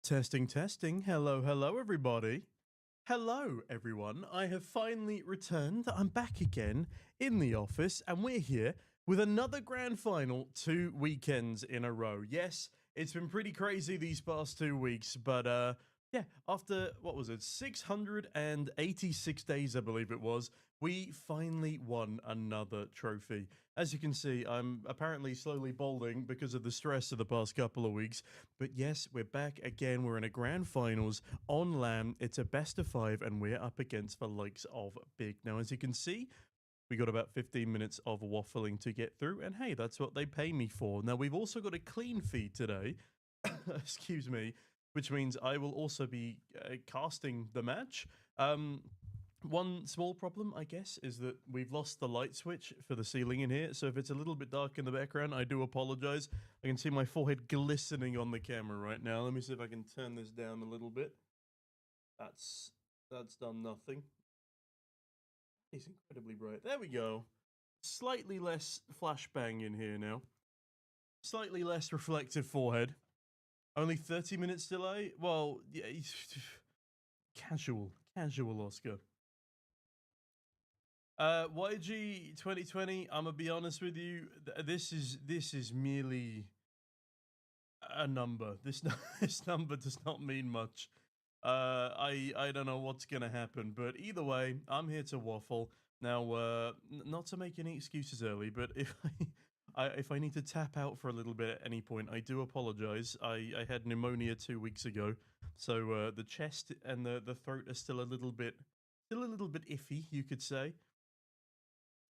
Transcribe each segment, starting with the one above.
Testing, testing. Hello, hello, everybody. Hello, everyone. I have finally returned. I'm back again in the office, and we're here with another grand final 2 weekends in a row. Yes, it's been pretty crazy these past 2 weeks, but yeah, after, what was it, 686 days, I believe it was, we finally won another trophy. As you can see, I'm apparently slowly balding because of the stress of the past couple of weeks. But yes, we're back again. We're in a grand finals on LAN. It's a best of 5, and we're up against the likes of Big. Now, as you can see, we got about 15 minutes of waffling to get through, and hey, that's what they pay me for. Now, we've also got a clean feed today, excuse me, which means I will also be casting the match. One small problem, I guess, is that we've lost the light switch for the ceiling in here, so if it's a little bit dark in the background, I do apologize. I can see my forehead glistening on the camera right now. Let me see if I can turn this down a little bit. That's done nothing. It's incredibly bright. There we go. Slightly less flashbang in here now. Slightly less reflective forehead. Only 30 minutes delay? Well, yeah, casual Oscar. YG 2020, I'm gonna be honest with you, this is merely a number. This number does not mean much. I don't know what's gonna happen, but either way, I'm here to waffle. Now, not to make any excuses early, but if I need to tap out for a little bit at any point, I do apologize. I had pneumonia 2 weeks ago, so the chest and the throat are still a little bit iffy, you could say.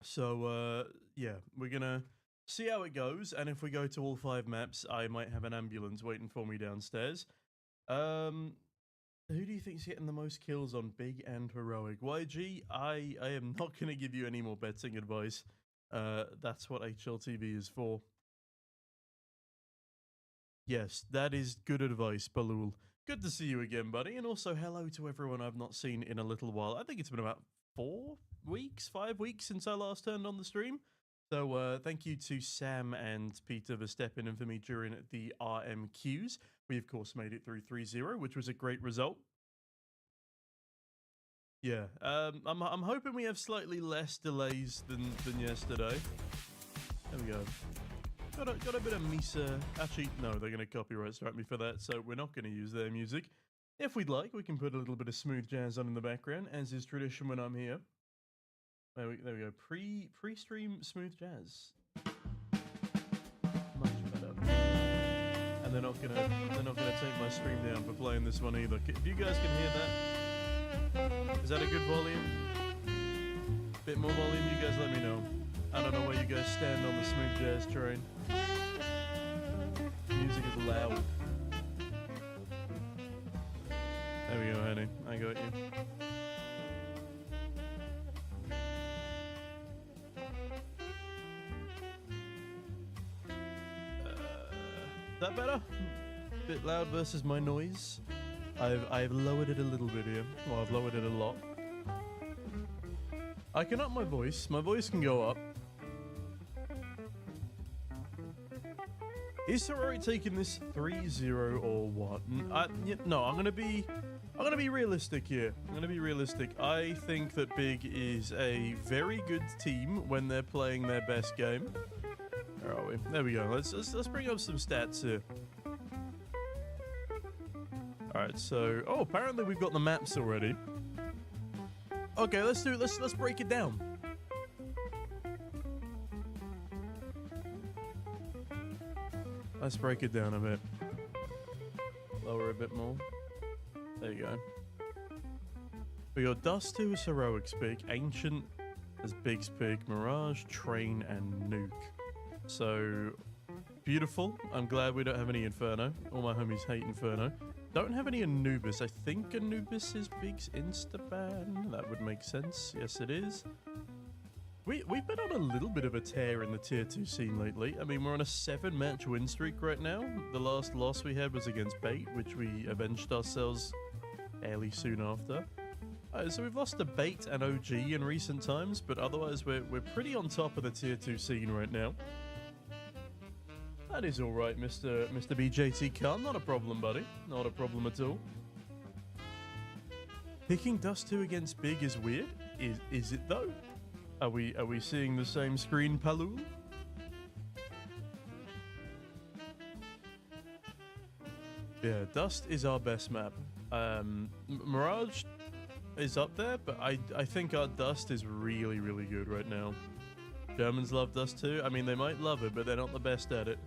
So, yeah, we're gonna see how it goes, and if we go to all 5 maps, I might have an ambulance waiting for me downstairs. Who do you think's getting the most kills on Big and Heroic? YG, I am not gonna give you any more betting advice. That's what HLTV is for. Yes, that is good advice, Balul. Good to see you again, buddy, and also hello to everyone I've not seen in a little while. I think it's been about 5 weeks since I last turned on the stream. So thank you to Sam and Peter for stepping in for me during the RMQs. We of course made it through 3-0, which was a great result. Yeah, I'm hoping we have slightly less delays than yesterday. There we go. Got a bit of MESA. Actually, no, they're gonna copyright strike me for that, so we're not gonna use their music. If we'd like, we can put a little bit of smooth jazz on in the background, as is tradition when I'm here. There we go. Pre-stream smooth jazz. Much better. And they're not gonna take my stream down for playing this one either. If you guys can hear that, is that a good volume? Bit more volume? You guys let me know. I don't know where you guys stand on the smooth jazz train. Music is loud. There we go, honey. I got you. Is that better? Bit loud versus my noise. I've lowered it a little bit here. Well, I've lowered it a lot. I can up my voice. My voice can go up. Is Sorority taking this 3-0 or what? No, I'm gonna be realistic here. I'm gonna be realistic. I think that Big is a very good team when they're playing their best game. Where are we? There we go. Let's bring up some stats here. All right. So, apparently we've got the maps already. Okay, let's do it. Let's break it down. Let's break it down a bit. Lower a bit more. There you go. We got Dust 2 as Heroic's pick, Ancient as Big's pick, Mirage, Train, and Nuke. So, beautiful. I'm glad we don't have any Inferno. All my homies hate Inferno. Don't have any Anubis. I think Anubis is Big's Instaban. That would make sense. Yes, it is. We've been on a little bit of a tear in the tier 2 scene lately. I mean, we're on a 7-match win streak right now. The last loss we had was against Bait, which we avenged ourselves fairly soon after. So we've lost to Bait and OG in recent times, but otherwise we're pretty on top of the tier 2 scene right now. That is all right, Mr. BJT Khan. Not a problem, buddy. Not a problem at all. Picking Dust 2 against Big is weird. Is it though? Are we seeing the same screen, Palul? Yeah, Dust is our best map. Mirage is up there, but I think our Dust is really, really good right now. Germans love Dust too. I mean, they might love it, but they're not the best at it.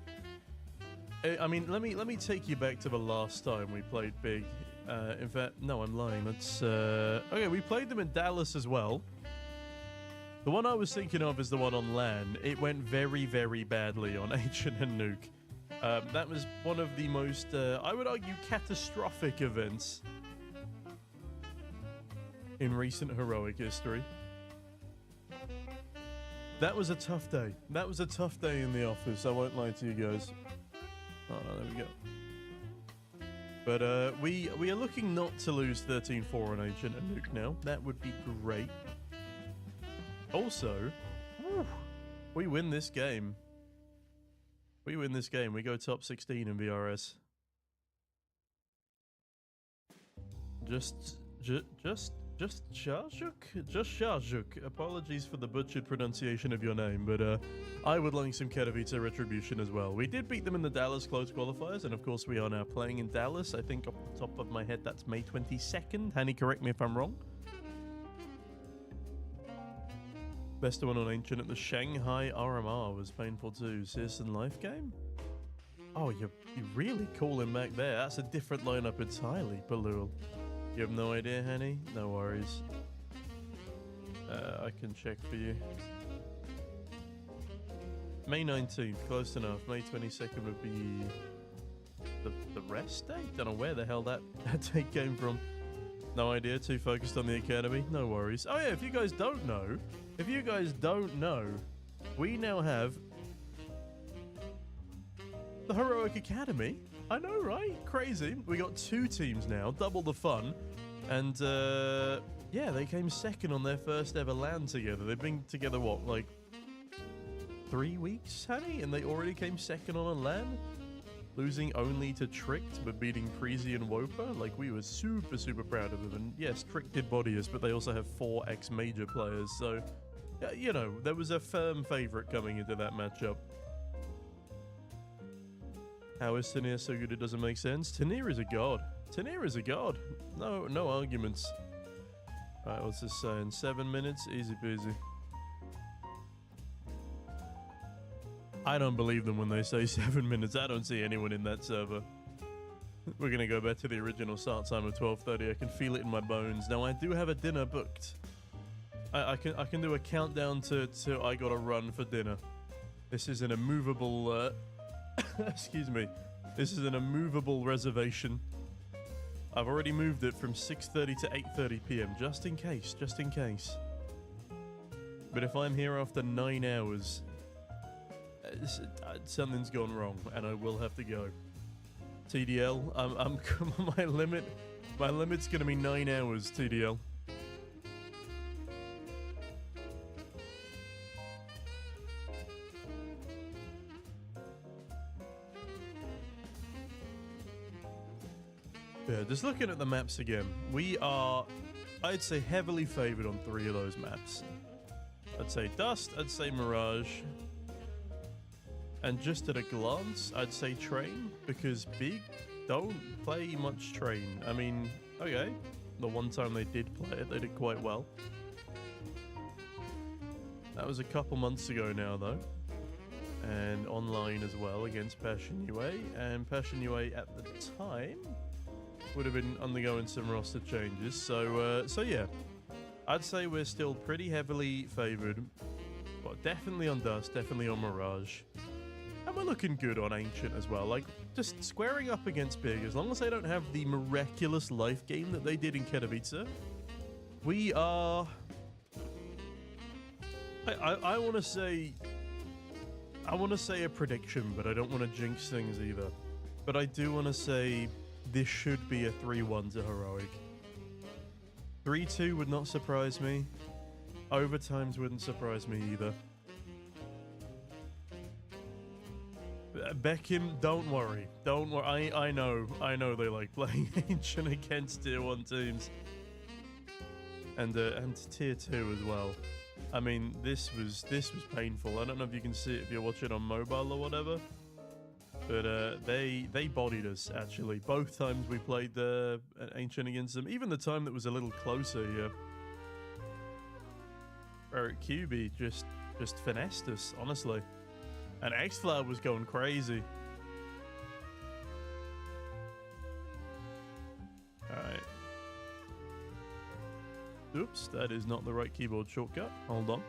I mean, let me take you back to the last time we played Big. In fact, no, I'm lying. That's okay. We played them in Dallas as well. The one I was thinking of is the one on LAN. It went very, very badly on Ancient and Nuke. That was one of the most, I would argue, catastrophic events in recent heroic history. That was a tough day. That was a tough day in the office. I won't lie to you guys. Oh, no, there we go. But we are looking not to lose 13-4 on Ancient and Nuke now. That would be great. Also, we win this game. We win this game. We go top 16 in VRS. Just Sharzuk. Apologies for the butchered pronunciation of your name, but I would like some Katowice retribution as well. We did beat them in the Dallas close qualifiers, and of course we are now playing in Dallas. I think off the top of my head that's May 22nd. Hanny, correct me if I'm wrong. Best one on Ancient at the Shanghai RMR was painful too. Citizen Life game? Oh, you really call him back there. That's a different lineup entirely, Balul. You have no idea, Hanny? No worries. I can check for you. May 19th, close enough. May 22nd would be the rest day? Don't know where the hell that date came from. No idea, too focused on the academy. No worries. Oh yeah, if you guys don't know, we now have the Heroic Academy. I know, right? Crazy. We got 2 teams now, double the fun. And yeah, they came second on their first ever LAN together. They've been together, what, like 3 weeks, Hanny? And they already came second on a LAN? Losing only to Tricked, but beating Preezy and Wopa? Like, we were super, super proud of them. And yes, Tricked did body us, but they also have 4 ex-major players. So, you know, there was a firm favorite coming into that matchup. How is Tanir so good it doesn't make sense? Tanir is a god. Tanir is a god. No arguments. Alright, what's this saying? 7 minutes? Easy peasy. I don't believe them when they say 7 minutes. I don't see anyone in that server. We're going to go back to the original start time of 12:30. I can feel it in my bones. Now, I do have a dinner booked. I can do a countdown to I gotta run for dinner. This is an immovable... excuse me. This is an immovable reservation. I've already moved it from 6:30 to 8:30 p.m. just in case. But if I'm here after 9 hours... something's gone wrong, and I will have to go. TDL, my limit's gonna be 9 hours, TDL. Yeah, just looking at the maps again, we are, I'd say, heavily favored on 3 of those maps. I'd say Dust, I'd say Mirage, and just at a glance, I'd say Train, because Big don't play much Train. I mean, okay, the one time they did play it, they did quite well. That was a couple months ago now, though. And online as well against Passion UA, and Passion UA at the time would have been undergoing some roster changes. So yeah, I'd say we're still pretty heavily favored, but definitely on Dust, definitely on Mirage. And we're looking good on Ancient as well. Like, just squaring up against Big, as long as they don't have the miraculous life game that they did in Katowice, we are... I want to say... I want to say a prediction, but I don't want to jinx things either. But I do want to say this should be a 3-1 to Heroic. 3-2 would not surprise me. Overtimes wouldn't surprise me either. Beckham, don't worry. Don't worry. I know they like playing Ancient against Tier 1 teams. And Tier 2 as well. I mean, this was painful. I don't know if you can see it if you're watching on mobile or whatever. But they bodied us, actually. Both times we played the Ancient against them. Even the time that was a little closer, yeah. Eric QB just finessed us, honestly. And X-Flower was going crazy. Alright. Oops, that is not the right keyboard shortcut. Hold on.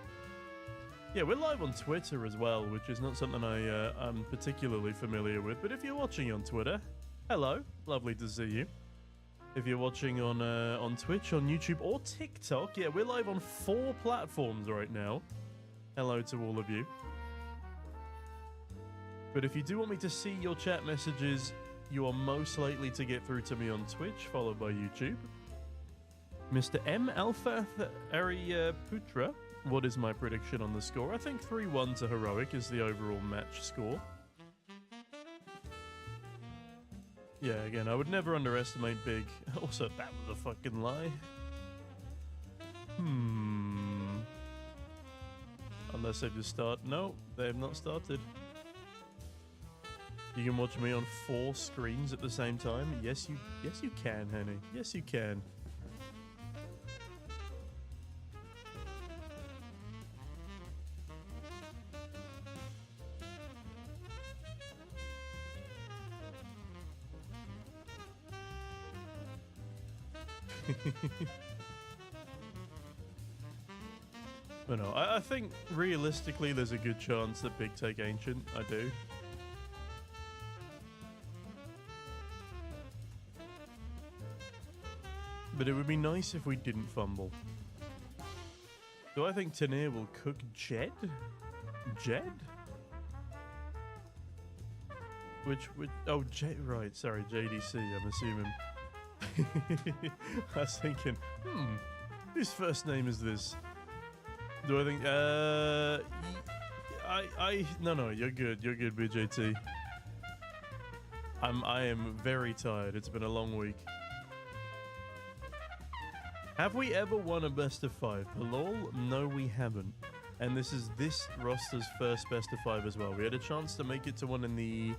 Yeah, we're live on Twitter as well, which is not something I'm particularly familiar with. But if you're watching on Twitter, hello. Lovely to see you. If you're watching on Twitch, on YouTube, or TikTok, yeah, we're live on 4 platforms right now. Hello to all of you. But if you do want me to see your chat messages, you are most likely to get through to me on Twitch, followed by YouTube. Mr. M. Alpha Putra, what is my prediction on the score? I think 3-1 to Heroic is the overall match score. Yeah, again, I would never underestimate Big. Also, that was a fucking lie. Unless they've just started. No, they have not started. You can watch me on 4 screens at the same time. Yes, you can, honey. Yes, you can. But no, I think realistically there's a good chance that Big take Ancient. I do. But it would be nice if we didn't fumble. Do I think Tanir will cook Jed? Jed? Which oh, right, sorry, JDC, I'm assuming. I was thinking, whose first name is this? Do I think, no, you're good, BJT. I am very tired, it's been a long week. Have we ever won a best of 5? Lol, no we haven't. And this is this roster's first best of 5 as well. We had a chance to make it to one in the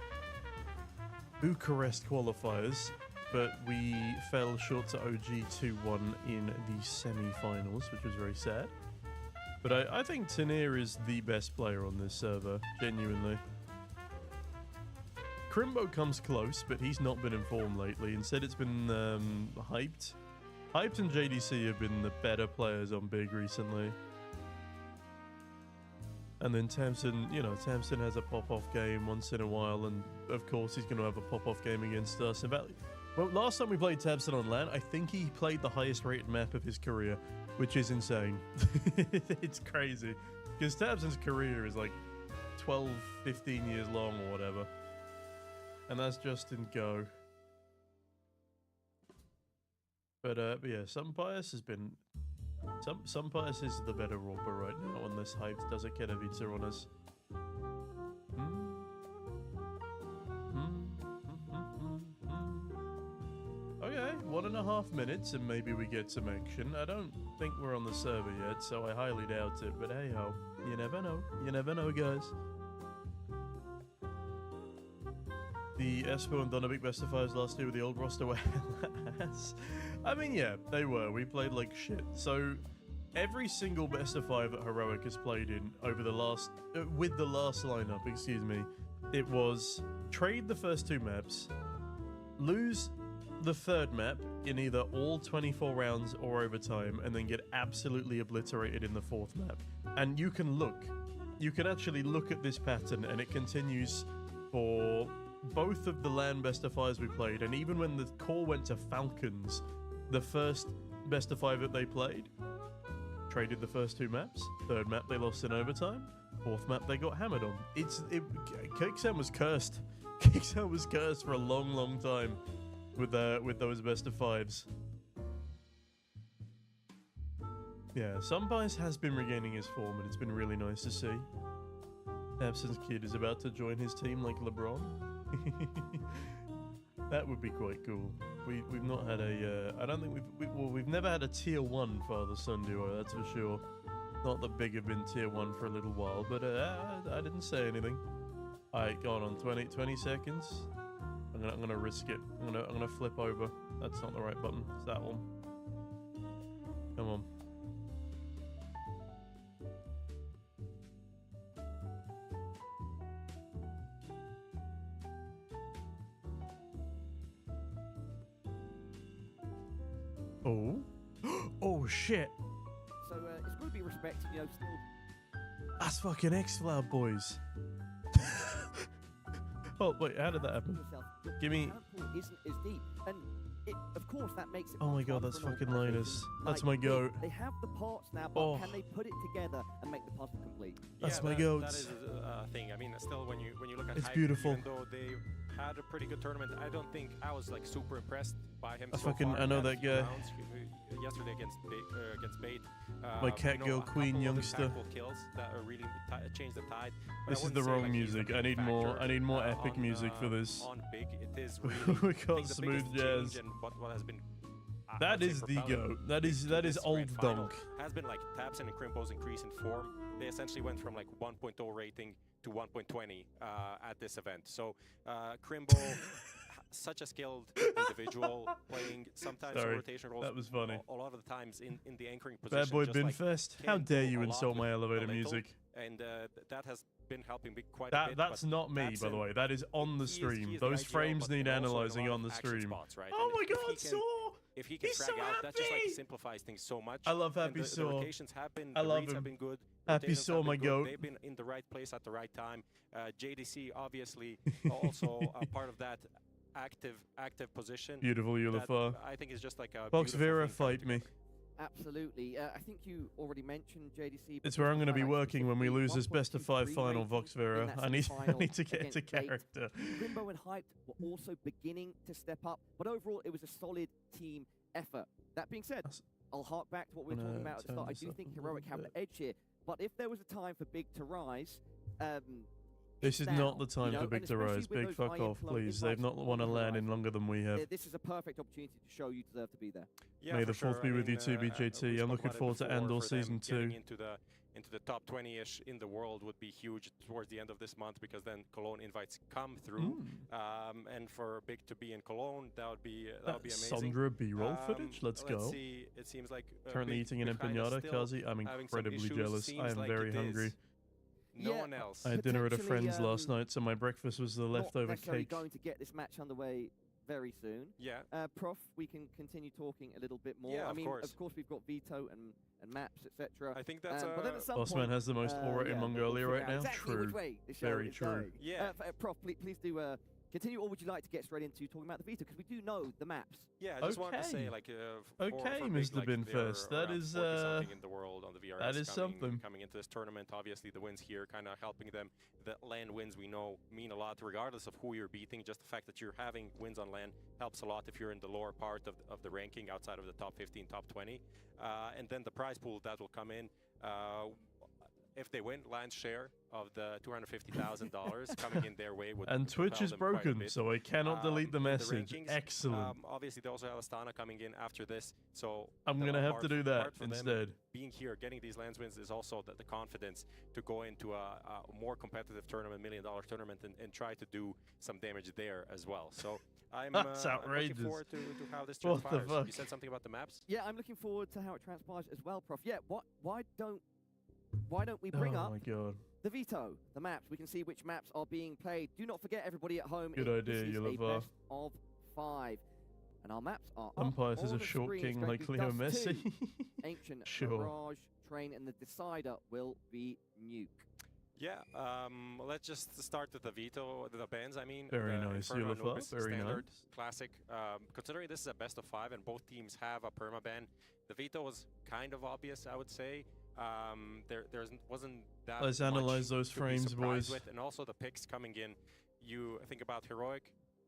Bucharest qualifiers, but we fell short to OG 2-1 in the semi-finals, which was very sad. But I think Tanir is the best player on this server, genuinely. Crimbo comes close, but he's not been in form lately. Instead, it's been Hyped. Hyped and JDC have been the better players on Big recently. And then Tamsin, you know, Tamsin has a pop-off game once in a while, and of course he's going to have a pop-off game against us. In fact, well, last time we played Tamsin on LAN, I think he played the highest rated map of his career, which is insane. It's crazy. Because Tamsin's career is like 12, 15 years long or whatever. And that's just in Go. But yeah, some bias has been... Some bias is the better Rorper right now, unless Hyped does a Ketovica on us. Okay, 1.5 minutes and maybe we get some action. I don't think we're on the server yet, so I highly doubt it, but hey ho, you never know. You never know, guys. The Espo and Nomadic best of 5s last year with the old roster were ass. I mean, yeah, they were. We played like shit. So, every single best of 5 that Heroic has played in over the last... with the last lineup, excuse me, it was trade the first 2 maps, lose the 3rd map in either all 24 rounds or overtime, and then get absolutely obliterated in the 4th map. And you can look. You can actually look at this pattern, and it continues for... both of the LAN best of 5s we played, and even when the core went to Falcons, the first best of 5 that they played, traded the first 2 maps. 3rd map they lost in overtime. 4th map they got hammered on. Kicksound was cursed. Kicksound was cursed for a long, long time with those best of 5s. Yeah, Sunbice has been regaining his form, and it's been really nice to see. Absence Kid is about to join his team like LeBron. That would be quite cool. We've not had a I don't think we've never had a tier 1 father-son duo, that's for sure. Not that Big have been tier 1 for a little while, but I didn't say anything. Alright, go on 20 seconds. I'm gonna risk it. I'm gonna flip over. That's not the right button. It's that one. Come on. Oh. Oh shit. So it's going to be respected, you know, still. That's fucking X-Cloud boys. Oh wait, how did that happen? Give me. Isn't as deep, and of course that makes it. Oh my god, that's fucking Linus. That's my goat. They have the parts now, but can they put it together and make the puzzle complete? That's my goat. That is a thing. I mean, still, when you look at it's Hype, beautiful. even though they had a pretty good tournament, I don't think I was like super impressed by him. I know that guy. Yesterday against Bait. My cat girl queen youngster. Kills that really changed the tide. This is the wrong music. I need more epic music for this. On Big, it is really. We got smooth jazz. And what has been. That is the goat. That is old donk. Has been like Tabson and Crimbo's increase in form. They essentially went from like 1.0 rating to 1.20 at this event. So Crimbo, such a skilled individual, playing sometimes rotation roles. That was funny. A lot of the times in the anchoring position. Bad boy Binfest. Like How dare you insult my elevator music? And that has been helping me quite a bit. That's not me, by the way. That is on the stream. Those frames need analyzing on the stream. Spots, right? Oh my god, Saw! If he can drag out, that just like simplifies things so much. I love Happy Saw. The rotations have been, I love reads him. have been good. Happy Saw, my goat. They've been in the right place at the right time. JDC obviously also a part of that active position. Beautiful Ulafar. I think is just like a Box Vera, fight me. Absolutely. I think you already mentioned JDC. It's where I'm going to be working when we lose this best of 5 final, Vox Vera. I need to get to character. Crimbo and Hyped were also beginning to step up, but overall it was a solid team effort. That being said, I'll hark back to what we were talking about at the start. I do think Heroic have the edge here, but if there was a time for Big to rise, this is not the time for Big to rise. Big, fuck off, please. They've not won a LAN in longer than we have. This is a perfect opportunity to show you deserve to be there. Yeah, May the fourth be with you too, BJT. I'm looking forward to Andor Season 2. Into the top 20-ish in the world would be huge towards the end of this month, because then Cologne invites come through, and for Big to be in Cologne, that would be amazing. Sondra B-roll footage. Let's go. Let's see. It seems like currently eating an empanada, Kazi. I'm incredibly jealous. I am very hungry. No one else. I had dinner at a friend's last night, so my breakfast was the leftover cake. Going to get this match underway very soon. Yeah. Prof, we can continue talking a little bit more. Yeah, I mean, of course we've got Veto and maps, etc. I think that's Bossman has the most aura in Mongolia right now. Exactly True. Very true. Going. Yeah. Prof, please do continue, or would you like to get straight into talking about the Veto? Because we do know the maps. Yeah, I just wanted to say, like, for Big, Mr. Binfest, that is something in the world on the VRS. That is something coming into this tournament. Obviously, the wins here kind of helping them. The LAN wins we know mean a lot, regardless of who you're beating. Just the fact that you're having wins on LAN helps a lot if you're in the lower part of the ranking, outside of the top 15, top 20, and then the prize pool that will come in. If they win, Lions' share of the $250,000 coming in their way would. And Twitch is broken, so I cannot delete the message. Excellent. Obviously, they also have Astana coming in after this, so I'm gonna have to do that instead. Being here, getting these lands wins is also the confidence to go into a more competitive tournament, $1 million tournament, and try to do some damage there as well. So I'm That's outrageous. looking forward to how this transpires. What the fuck? You said something about the maps? Yeah, I'm looking forward to how it transpires as well, Prof. Yeah, why don't we bring up the Veto, the maps? We can see which maps are being played. Do not forget, everybody at home, good idea, this is a best of 5. And our maps are Umpires is a the short screens. king like Leo Messi. Ancient, Sure. Mirage, Train, and the Decider will be Nuke. Yeah, let's just start with the Veto, the bans, I mean. Very nice, Ulafar, very standard, nice. classic. Considering this is a best of 5 and both teams have a permaban, the Veto was kind of obvious, I would say. There wasn't that Let's analyze those frames, boys. With. And also the picks coming in. You think about Heroic,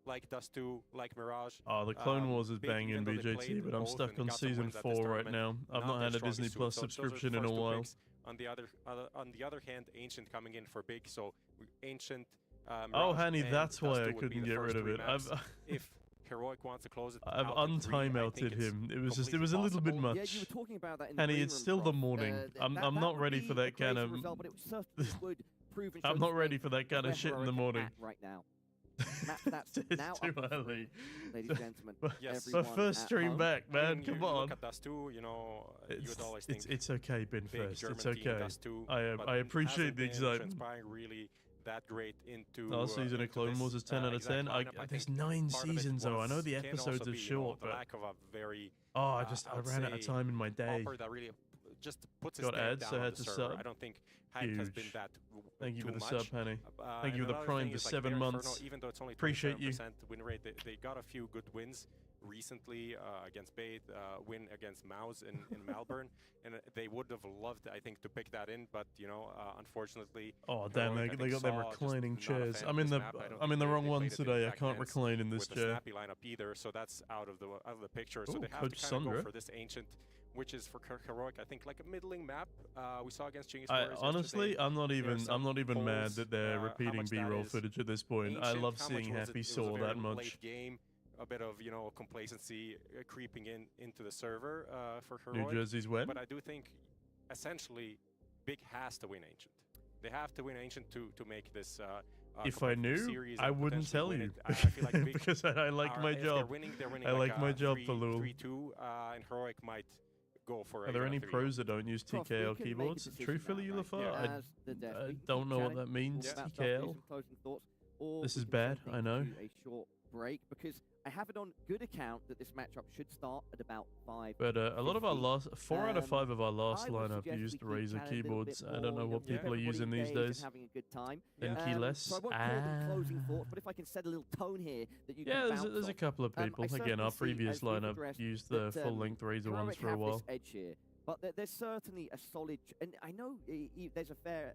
like Dust 2, like Mirage. Oh, the Clone Wars is banging, BJT, but I'm stuck on Season 4 right now. I've not had a Disney Plus subscription in a while. On the other hand, Ancient coming in for Big, so Ancient. Oh, Mirage Hanny, and that's why Dust I 2 would be couldn't the get first rid of three it. maps. If Heroic wants to close it, I've out to 3, I think untimeouted it's him. It was a completely little bit possible. much. Yeah, you were talking about that in the Hanny, green it's room, still the Prof. morning. I'm that not would ready be for a that kind crazy of. result, but it certainly would prove and show I'm the not ready strength for that kind where of shit in the Heroic are morning. at right now. That's It's now too up, early. ladies and gentlemen. Yes. My everyone first at stream home. back, I man. mean, Come you on. look at Dust 2, you know, you would always think It's okay, been big first. German It's team, okay. Dust 2, I but appreciate hasn't the been excitement. transpiring really that great into Last season of into Clone this, Wars is 10 out of exact 10. lineup. I There's think 9 part of it seasons though. I know the can episodes also are be, short, the but lack of a very I would ran out of say time in my day. offer that really just puts his Got stamp ads, down so I on had the to server. sub. I don't think hype has been Huge. that Thank you too for the much. sub, Penny. Thank And you for the another Prime thing for is, like, 7 Bear Inferno, months. even though it's only Appreciate you. 27% win rate, they got a few good wins recently against Bait, win against Mouse in Melbourne, and they would have loved, I think, to pick that in, but you know, unfortunately. Oh damn! Heroic, They got them saw just reclining not a chairs. fan I'm of in this the map. I don't I'm in think the they wrong one played it in today. I exact can't hands recline in this with the chair. snappy lineup either, so that's out of the picture. So Ooh, they have Coach to kind of go Sandra. for this Ancient, which is for Heroic, I think, like a middling map. We saw against Chinggis I Warriors honestly, yesterday. I'm not even mad polls, that they're how repeating much that B-roll is. footage at this point. I Ancient, love how seeing much was Happy it? It was a Saw very that much. late game, a bit of complacency creeping into the server for New Heroic. Jersey's when? But I do think essentially Big has to win Ancient. They have to win Ancient to make this. If I knew, series I and wouldn't potentially tell win you it. I feel like Big because I like my if job. They're winning I like my job, 3-2, and Heroic might go for. Are there any 3-0. pros that don't use Prof, we TKL can make a keyboards? decision Truthfully, now, right? Ulafar, As the death, I we can don't keep know what chatting, that means. talk about stuff, TKL. do some closing thoughts, or This we is can bad, send I things know. to a short break because I have it on good account that this matchup should start at about 5. But a lot of our last 4 out of 5 of our last I would lineup suggest used we the keep Razer chatting a little bit keyboards. I don't know more, what keep people are everybody using these engaged and days. having a good time. Then keyless. So I won't call them closing thoughts, but if I can set a little tone here that you Yeah, can bounce there's a off. couple of people. I Again, our certainly see, previous as we've lineup addressed, used the that, full-length Razer ones Heroic for a have while. this edge here, but there's certainly a solid, and I know there's a fair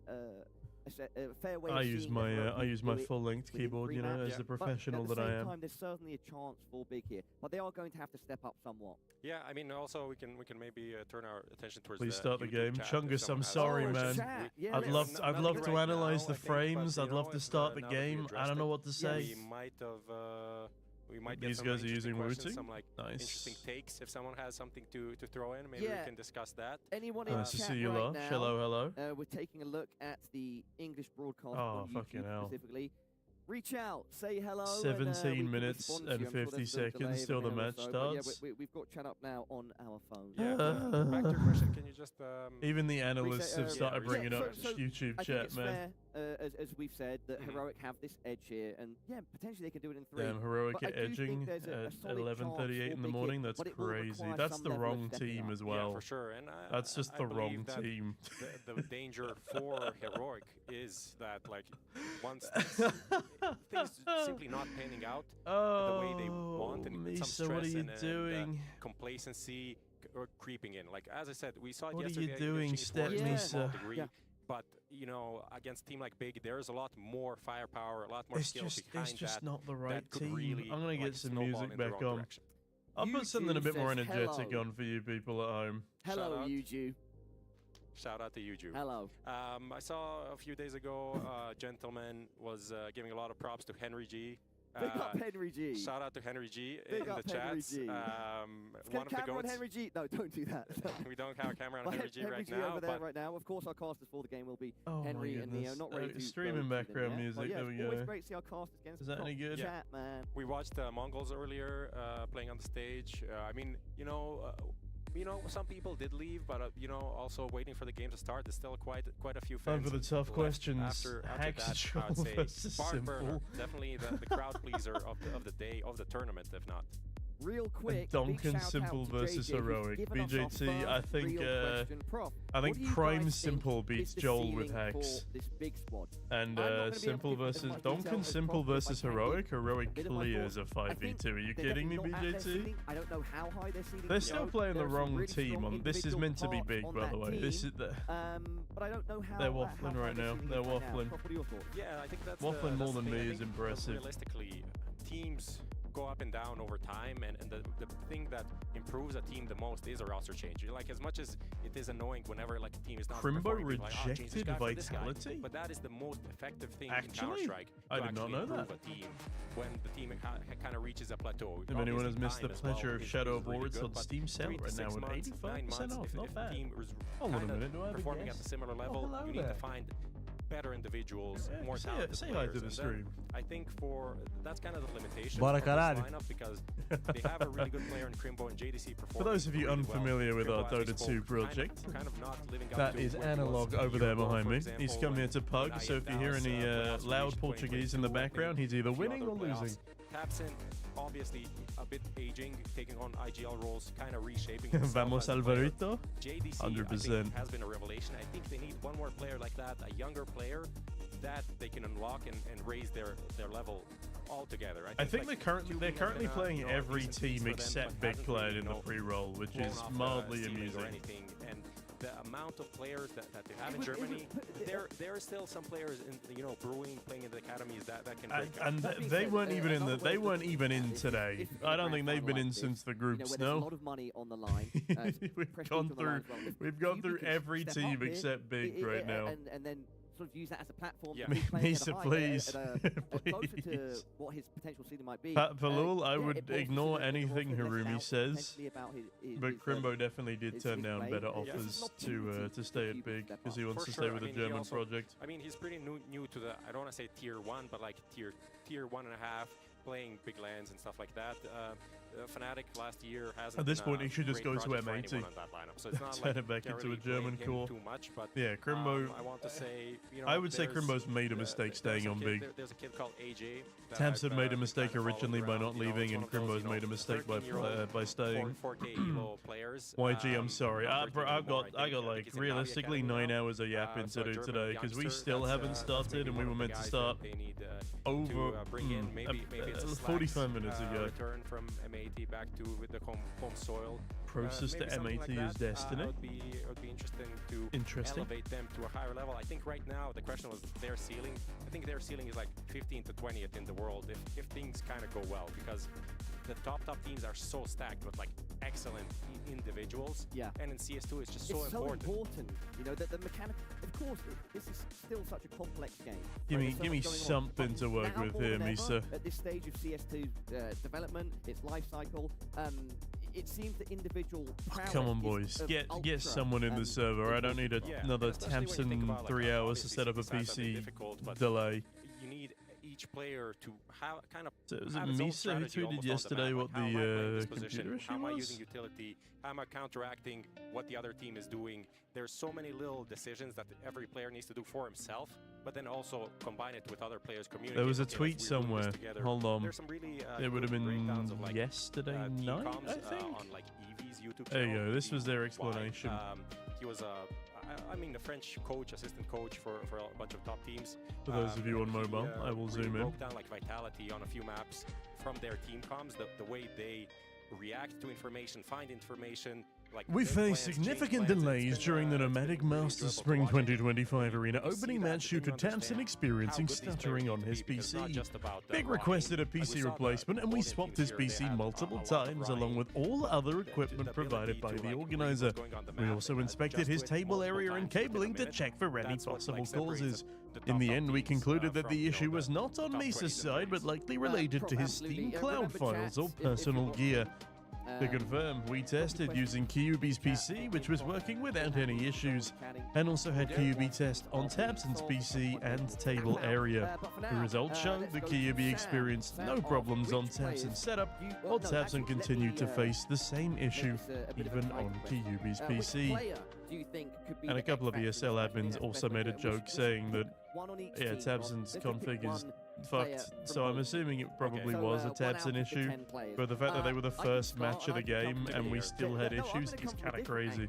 way. I of use seeing my Heroic I use my do it full-length within keyboard, 3 you know, maps, as the but professional at the that I same am. time, there's certainly a chance for Big here, but they are going to have to step up somewhat. Yeah, I mean, also we can maybe turn our attention towards. Please start the YouTube game. chat if Chungus, someone I'm has sorry, any man. questions. Yeah, I'd yeah, love yeah. to right analyze now, the I think, frames. but, I'd you love know, to if, start the now that we game. I addressed don't know it, what to say. We might have. We might get These some guys are interesting using questions, routing. some like interesting Nice. takes. If someone has something to throw in, maybe we can discuss that. Anyone in Nice to chat see you, right Lush. now? Hello. We're taking a look at the English broadcast Oh, on fucking YouTube hell. specifically. Reach out, say hello. 17 and, minutes we can respond to and you. I'm sure 50 there's a delay seconds of till a the minute or match so, but starts. Yeah, we've got chat up now on our phones. Yeah. Back to your question. Can you just? Even the analysts have started yeah, bringing up so YouTube I think chat, it's man. fair, as we've said, that Mhm. Heroic have this edge here, and yeah, potentially they can do it in 3. Damn, Heroic But I are do think edging there's a at solid 11:38 chance in the for morning. Big, That's but it will crazy. require That's some the level of wrong stepping team up. as Yeah, well. for sure. And That's just I the believe wrong that team. The danger for Heroic is that like once things simply not panning out the way they want, and Misa, some what are stress you and doing? complacency or creeping in. Like as I said, we saw it What are yesterday. you doing, against Step Chinggis Warriors to a small Misa? degree, Yeah. But you know, against a team like Big, there's a lot more firepower, a lot more It's skill just behind that. not the right that could team. really, I'm gonna like, get some snowball music in the back wrong on. direction. I'll put something a bit more says energetic hello. on for you people at home. Shout Hello, out. Yuju. Shout out to Yuju. Hello. I saw a few days ago, a gentleman was giving a lot of props to Henry G. Big up Henry G. Shout out to Henry G Big in the up Henry chats. G. One Can of the camera on goats. Henry G? No, don't do that. We don't have a camera on But Henry G right now, over there but right now. Of course, our casters for the game will be Oh Henry my and Neo. goodness. Not ready to Streaming go to them background yet. music. But yeah, There we it's always go. great to see our casters against Is the that any top good? chat, man. we watched the Mongols earlier playing on the stage. I mean, you know, some people did leave, but you know, also waiting for the game to start. There's still quite a few Time fans. for the tough left questions. After that, I Hexagon would say versus barn burner, Simple. definitely the crowd pleaser of the day of the tournament, if not. Real quick, Duncan big shout Simple out to versus JJ, who's Heroic. given us our BJT, I first think, real question. Prof, I what think do you Prime guys Simple think beats is the Joel with ceiling for Hex. this big squad? And I'm not gonna be able to Simple give as versus much detail Duncan as Simple Prof as I versus can Heroic. give. Heroic Bit of my clears a thoughts. I think 5v2. Are you they're kidding me, definitely not at their BJT? ceiling. I don't know how high their ceiling They're can still go. playing the There are some wrong really team strong on. This is individual meant to be parts big, on by that the way. team. This is the. But I don't know how They're how waffling high right their now. ceiling They're is right now. waffling. Prof, what are your thoughts? Yeah, I think that's Waffling more that's the than thing. me I is think, impressive. Realistically, teams go up and down over time, and the thing that improves a team the most is a roster change. Like, as much as it is annoying whenever like a team is not Crimbo performing, rejected Vitality? but that is the most effective thing in Actually? Counter-Strike. I did not know that. A team when the team kind of reaches a plateau. If anyone has missed the Obviously, pleasure time of is Shadow of really War, it's good, on but Steam sale 3 to right 6 now with months, 9 85% months, off. Not if bad. the team is Hold on a kind of minute, do I have a performing guess? at a similar level, hello you need there. to find better individuals, Yeah, more say talented hi players. to the And stream. then I think that's kind of the limitation Bora, of this caralho. lineup, because they have a really good player in Crimbo, and JDC performing. For those of you really unfamiliar with Crimbo, our as we Dota spoke, 2 project, kind of not living up that to is what it was Analog a over year there ago, behind for me. example, He's come here to when pug, so if you hear Dallas, any playoffs loud reached Portuguese in the 2022, background, he's either a few winning other or playoffs. losing. Tabson, obviously a bit aging, taking on IGL roles, kind of reshaping himself. Vamos as a player. Alvarito. JDC, 100%. I think, has been a revelation. I think they need one more player like that, a younger player that they can unlock and raise their level altogether. I think like, they're currently playing you know, every decent team piece for them, except but Big hasn't Clan really, in the pre-roll, which blown is off, mildly ceilings amusing. or anything. And the amount of players that they have in was- Germany, there are still some players in brewing, playing in the academies that can break And That being they said, weren't even in another the they way to weren't look even at in it is today. if I don't a think grand they've been final in like since the this, you know, groups. where there's a No, lot of money on the line. we've prestige gone on the line through as well. If we've gone QB through can every step team up here, except Big right now. and then sort of use that as a platform Yeah. to keep playing at a Mesa, high- please. closer to Please. what his potential ceiling might be. Pat Palul, I yeah, would it bolsters ignore the anything roster, lets Harumi out says, potentially about his, but Crimbo definitely did his turn down play. better Yeah. offers This is an opportunity to stay for at QB to Big step because up. he wants For to sure. stay with I a mean, he German also- project. I mean, he's pretty new to the, I don't want to say tier 1, but like tier 1.5, playing big lands and stuff like that. Fnatic last year hasn't At this been point, a he should just great go to project for M80. anyone on that lineup. So it's not Turn like it back they're into really a German playing him core. too much, but Yeah, Crimbo. I want to say, I would say there's, Crimbo's made a mistake there's staying a on kid- Big. There's a kid called AJ. that Tamsin I've, made a been mistake kind of originally by following not around. You know, leaving, it's and one of those, Crimbo's made a mistake by 13-year-old staying. 4K elo players. YG, I'm sorry. Bro, I got like realistically 9 hours of yapping to do today because we still haven't started and we were meant to start over bring in. Maybe it's a 45 minutes ago. Return from M80 back to with the home soil. Process to Maybe something like M80 is that, destiny. It would be interesting to elevate them to a higher level. I think right now the question was their ceiling. I think their ceiling is like 15th to 20th in the world if things kind of go well, because the top teams are so stacked with like excellent individuals. Yeah. And in CS2 it's just It's so important. You know, the mechanic. Of course, this is still such a complex game. Give right? me There's so much going on. something But to work now with more here, than ever, Misa. At this stage of CS2's development, its life cycle, it seems that individual prowess Come on, is boys. of Get ultra, someone in the server. I don't need another especially when you think Tamsin about, like, 3 hours to obviously set up a synthesize are a bit PC difficult, but delay. You need each player to have kind of So was it have its own Misa who strategy tweeted almost on the yesterday map. what Like, how am I playing this the position? computer issue How am I was? using utility? How am I counteracting what the other team is doing? There's so many little decisions that every player needs to do for himself, but then also combine it with other players' community. There was a Okay, tweet we're doing this somewhere. together. Hold on. There's some really It would have good been breakdowns of, like, yesterday team night, comms, I think. on like EV's YouTube There you channel, go, this was their EVY. explanation. He was I mean, the French coach, assistant coach for a bunch of top teams. For those of you on he, mobile, I will really zoom in. broke down like Vitality on a few maps from their team comms, the way they react to information, find information. Like We make faced plans, change significant plans. delays It's been, during the it's been Nomadic really Masters enjoyable to Spring watch it. 2025 arena You see opening that match due and to you Tamsin understand experiencing how good these stuttering players on need his to be, because it's not PC. just about the Big raw requested a hitting. Like, we PC saw the replacement and we Bosnian swapped teams his here, they PC had multiple a lot of times running, along with all other the equipment ability provided by to, the like, read organizer. what's going on the We map, also inspected just his with table multiple area and times within a cabling to minute. check for any That's what, possible like, separates causes. the In the top end, we teams, concluded that from, the you know, issue was the not on top 20 Mesa's side, but teams. likely related to his absolutely. Steam Yeah, cloud remember, files chats, or if you personal want- gear. To confirm, we tested using QUB's PC, which was working without any issues, and also had QUB test on Tabson's PC and table area. The results showed that QUB experienced no problems on Tabson's setup, while Tabson continued to face the same issue even on QUB's PC. And a couple of ESL admins also made a joke saying that, yeah, Tabson's config is fucked, so I'm assuming it probably was a Tabson issue, but the fact that they were the first match of the game and we still had issues is kind of crazy.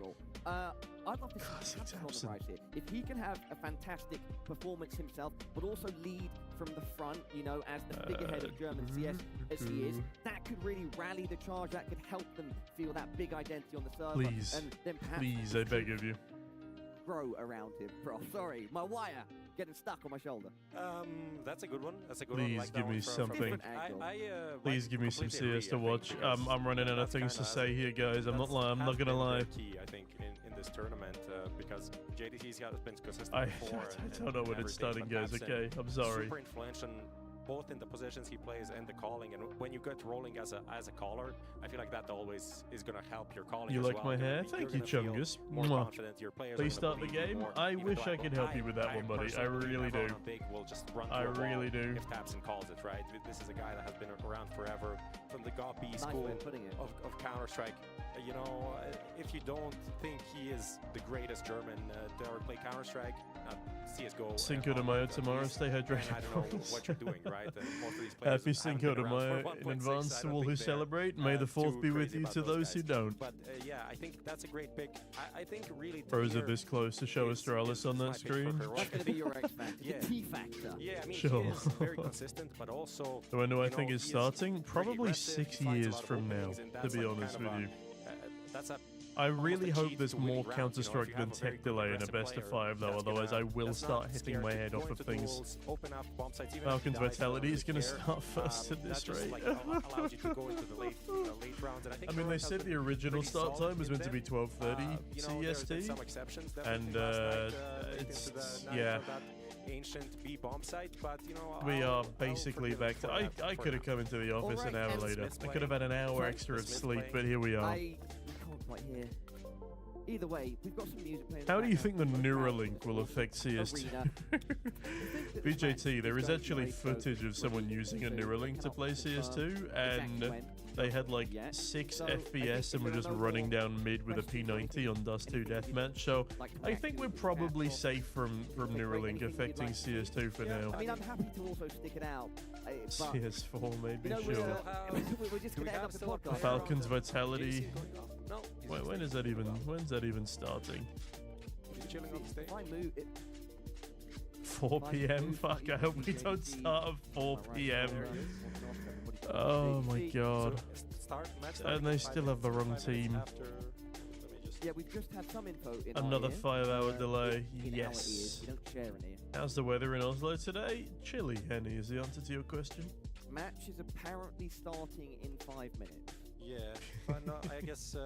I'd love to see Tabson on the rise here. If he can have a fantastic performance himself, but also lead from the front, you know, as the figurehead of German CS as he is, that could really rally the charge. That could help them feel that big identity on the server. Please, and then perhaps please, I beg of you. grow around him, bro. Sorry, my wire. getting stuck on my shoulder. That's a good one. That's a good one. Please Like give me something. Please give me some CS to watch. I'm running out of things to say here, guys. I'm not lying. I'm not gonna lie. Key, I think, in this tournament because JDC's been consistent I before. I don't know when it's starting, guys. Okay, I'm sorry. Super influential, both in the positions he plays and the calling. And when you get rolling as a caller, I feel like that always is gonna help your calling. You as like well. my hair? You're Thank you, gonna feel Chungus. more Mwah. confident. Your players Please are gonna start the believe you game. more, I even wish though I could help you with that one, buddy. I personally, really whenever do. on a big, will just run I to a wall really do. If Tapson calls it, right? This is a guy that has been around forever from the GOP Nice school way of putting it. of Counter-Strike. You know, if you don't think he is the greatest German to ever play Counter-Strike, CSGO. Cinco de Mayo tomorrow. Stay hydrated. I don't know what you're doing, right? And most of these players Happy haven't Cinco been de around Mayo for in 1.6. advance I to don't all who think they're, celebrate. May the 4th too be with crazy you about to those who guys. don't. But yeah, I think that's a great pick. I think really. Pros are Tahir this close to show is Astralis on my that pick for stream. Heroic. That's going to be your X factor. Yeah. The T factor. Yeah, I mean, Sure. he is very consistent, but also. So when do I you know, think it's he is starting? very Probably aggressive, 6 he finds a years lot of from now, openings, and to that's be like honest kind with of you. That's a I almost really a hope cheat there's to winning more rounds, Counter-Strike you know, than if you have a tech very delay in a aggressive best of player 5 though, that's otherwise I gonna- will that's start not hitting scared my to head go off of into things. duels, open up bomb sites, even if Falcon's he dies, Vitality is going to care. start first at That this just, rate. like, allows you to go into the late rounds, and I think I mean, they Heroic has said been the original pretty start solid time was in meant to be them. 12:30 You know, there's been CST. some exceptions, And, definitely last night, late it's- into the night yeah. of that ancient B bomb site, but you know, We are I'll basically forgive him back to. for I that, could have come into the office an hour Alright, later. Smith's I could have had an hour playing. extra of Smith's sleep, playing. but here we are. We can't quite hear. Either way, we've got some music playing. in How the do you think the background. Neuralink will affect CS2? Arena. BJT, there is actually footage of someone using a Neuralink to play CS2, and they had like 6 FPS and were just running down mid with a P90 on Dust 2 Deathmatch, so I think we're probably safe from Neuralink affecting CS2 for now. I mean, I'm happy to also stick it out. But, CS4 maybe, you know, sure. we're just going to end up with the podcast. Falcon's Vitality. No. When's that even starting? He's chilling on the stage. If I move it, 4 p.m. Fuck, I hope we don't start at 4 p.m. Oh my god. And they still have the wrong team. yeah, we've just had some info in Another our ear. 5-hour delay. In our Yes. ears. We don't share an ear. How's the weather in Oslo today? Chilly, Henny, is the answer to your question. Match is apparently starting in 5 minutes. Yeah, but no, I guess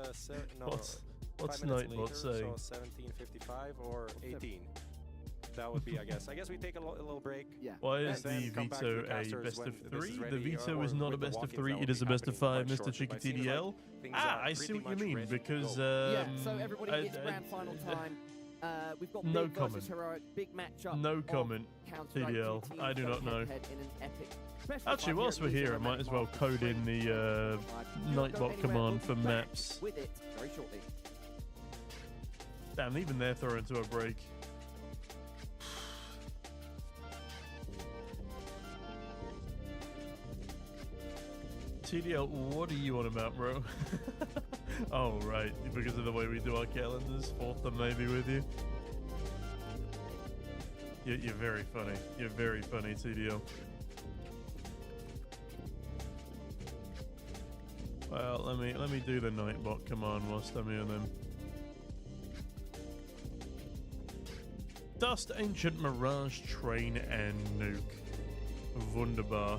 no. What's 5 minutes Nightbot later, saying? So 17:55 or 18. That would be, I guess. I guess we take a little break. Yeah. Why And is then the come back to Veto the a casters best when of this is 3? The ready, Veto or is not a with the best of walk-ins 3, that it will is a be best of happening 5, quite Mr. shortly, Chicky but it seems TDL. like things Ah, are I see pretty what you much mean, ready to because go. Yeah, so everybody, it's grand final time. We've got no Big comment. versus Heroic, big matchup. No of comment, Counter-Strike, TDL. two teams I do not going know. head-to-head in an epic best of Actually, five whilst here we're at here, I Nomadic might as well Masters code in the 2025. Don't go Nightbot anywhere, command we'll for be back maps. with it very shortly. Damn, even they're throwing to a break. TDL, what are you on about, bro? Oh, right, because of the way we do our calendars. 4th I may be with you. You're very funny. You're very funny, TDL. Well, let me do the Nightbot command whilst I'm here then. Dust, Ancient, Mirage, Train, and Nuke. Wunderbar.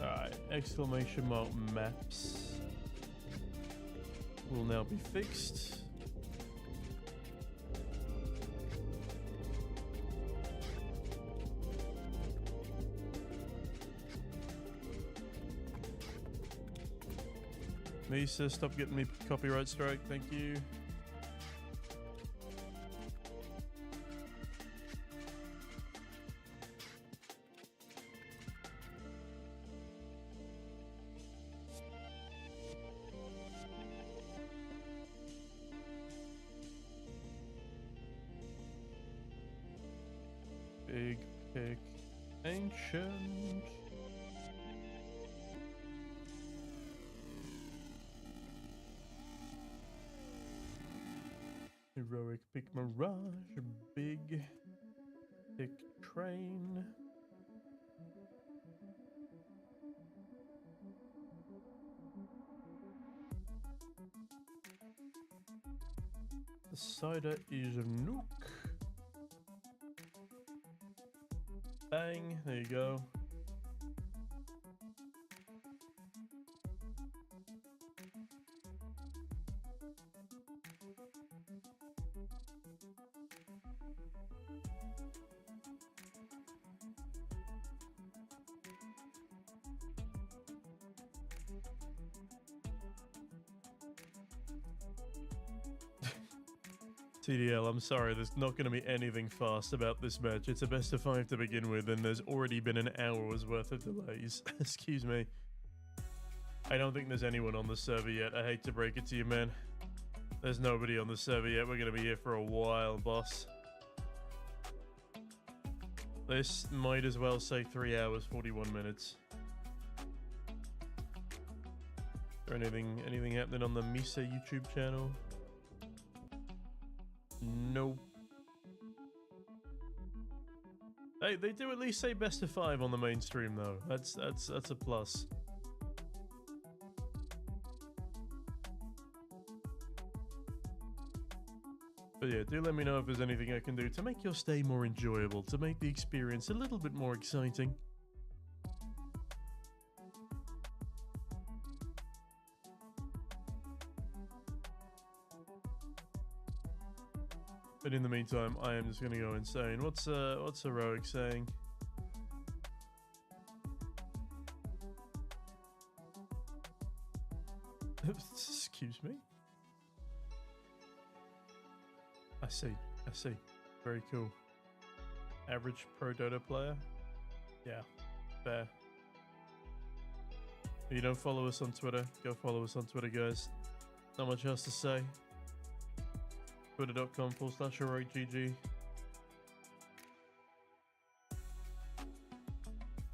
Alright, exclamation mark maps will now be fixed. MESA, stop getting me copyright strike, thank you. Big pick, ancient. Heroic pick Mirage, big pick train. The cider is a nuke. Bang, there you go. TDL, I'm sorry, there's not going to be anything fast about this match. It's a best of 5 to begin with, and there's already been an hour's worth of delays. Excuse me. I don't think there's anyone on the server yet. I hate to break it to you, man. There's nobody on the server yet. We're going to be here for a while, boss. This might as well say 3 hours, 41 minutes. Is there anything happening on the MESA YouTube channel? Nope. Hey, they do at least say best of 5 on the main stream though. That's a plus. But yeah, do let me know if there's anything I can do to make your stay more enjoyable, to make the experience a little bit more exciting. But in the meantime, I am just gonna go insane. What's Heroic saying? Excuse me? I see. Very cool. Average pro Dota player? Yeah, fair. If you don't follow us on Twitter, go follow us on Twitter, guys. Not much else to say. Twitter.com/HeroicGG.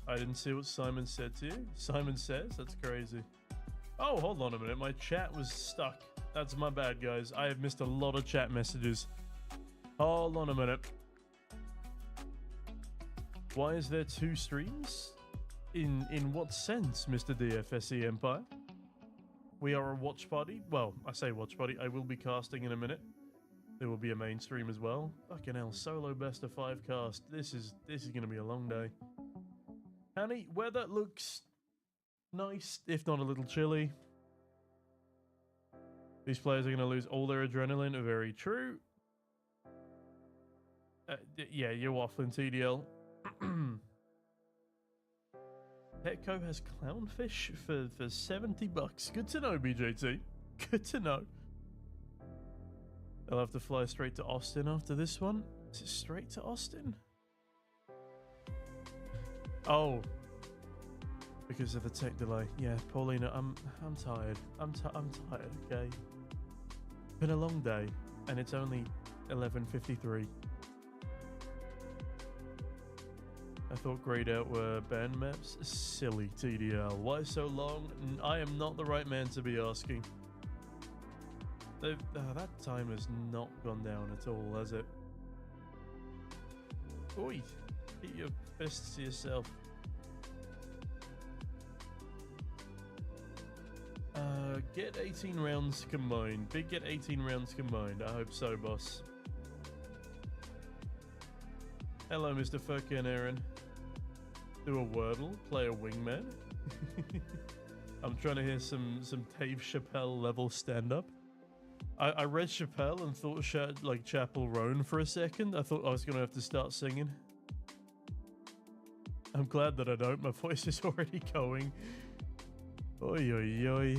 I didn't see what Simon said to you. Simon says? That's crazy. Oh, hold on a minute. My chat was stuck. That's my bad, guys. I have missed a lot of chat messages. Hold on a minute. Why is there 2 streams? In what sense, Mr. DFSE Empire? We are a watch party. Well, I say watch party. I will be casting in a minute. There will be a main stream as well. Fucking hell, solo best of 5 cast. This is gonna be a long day. Honey, weather looks nice, if not a little chilly. These players are gonna lose all their adrenaline. Very true. Yeah, you're waffling, TDL. Petco has clownfish for $70. Good to know, BJT. Good to know. I'll have to fly straight to Austin after this one. Is it straight to Austin? Oh, because of the tech delay. Yeah, Paulina, I'm tired. I'm tired. Okay. Been a long day, and it's only 11:53. I thought grayed out were band maps. Silly TDL. Why so long? I am not the right man to be asking. That time has not gone down at all, has it? Oi! Keep your fists to yourself. Get 18 rounds combined. Big get 18 rounds combined. I hope so, boss. Hello, Mr. Fucking Aaron. Do a Wordle, play a wingman. I'm trying to hear some Dave Chappelle level stand-up. I read Chappelle and thought like Chapel Roan for a second. I thought I was going to have to start singing. I'm glad that I don't. My voice is already going. Oi, oi, oi.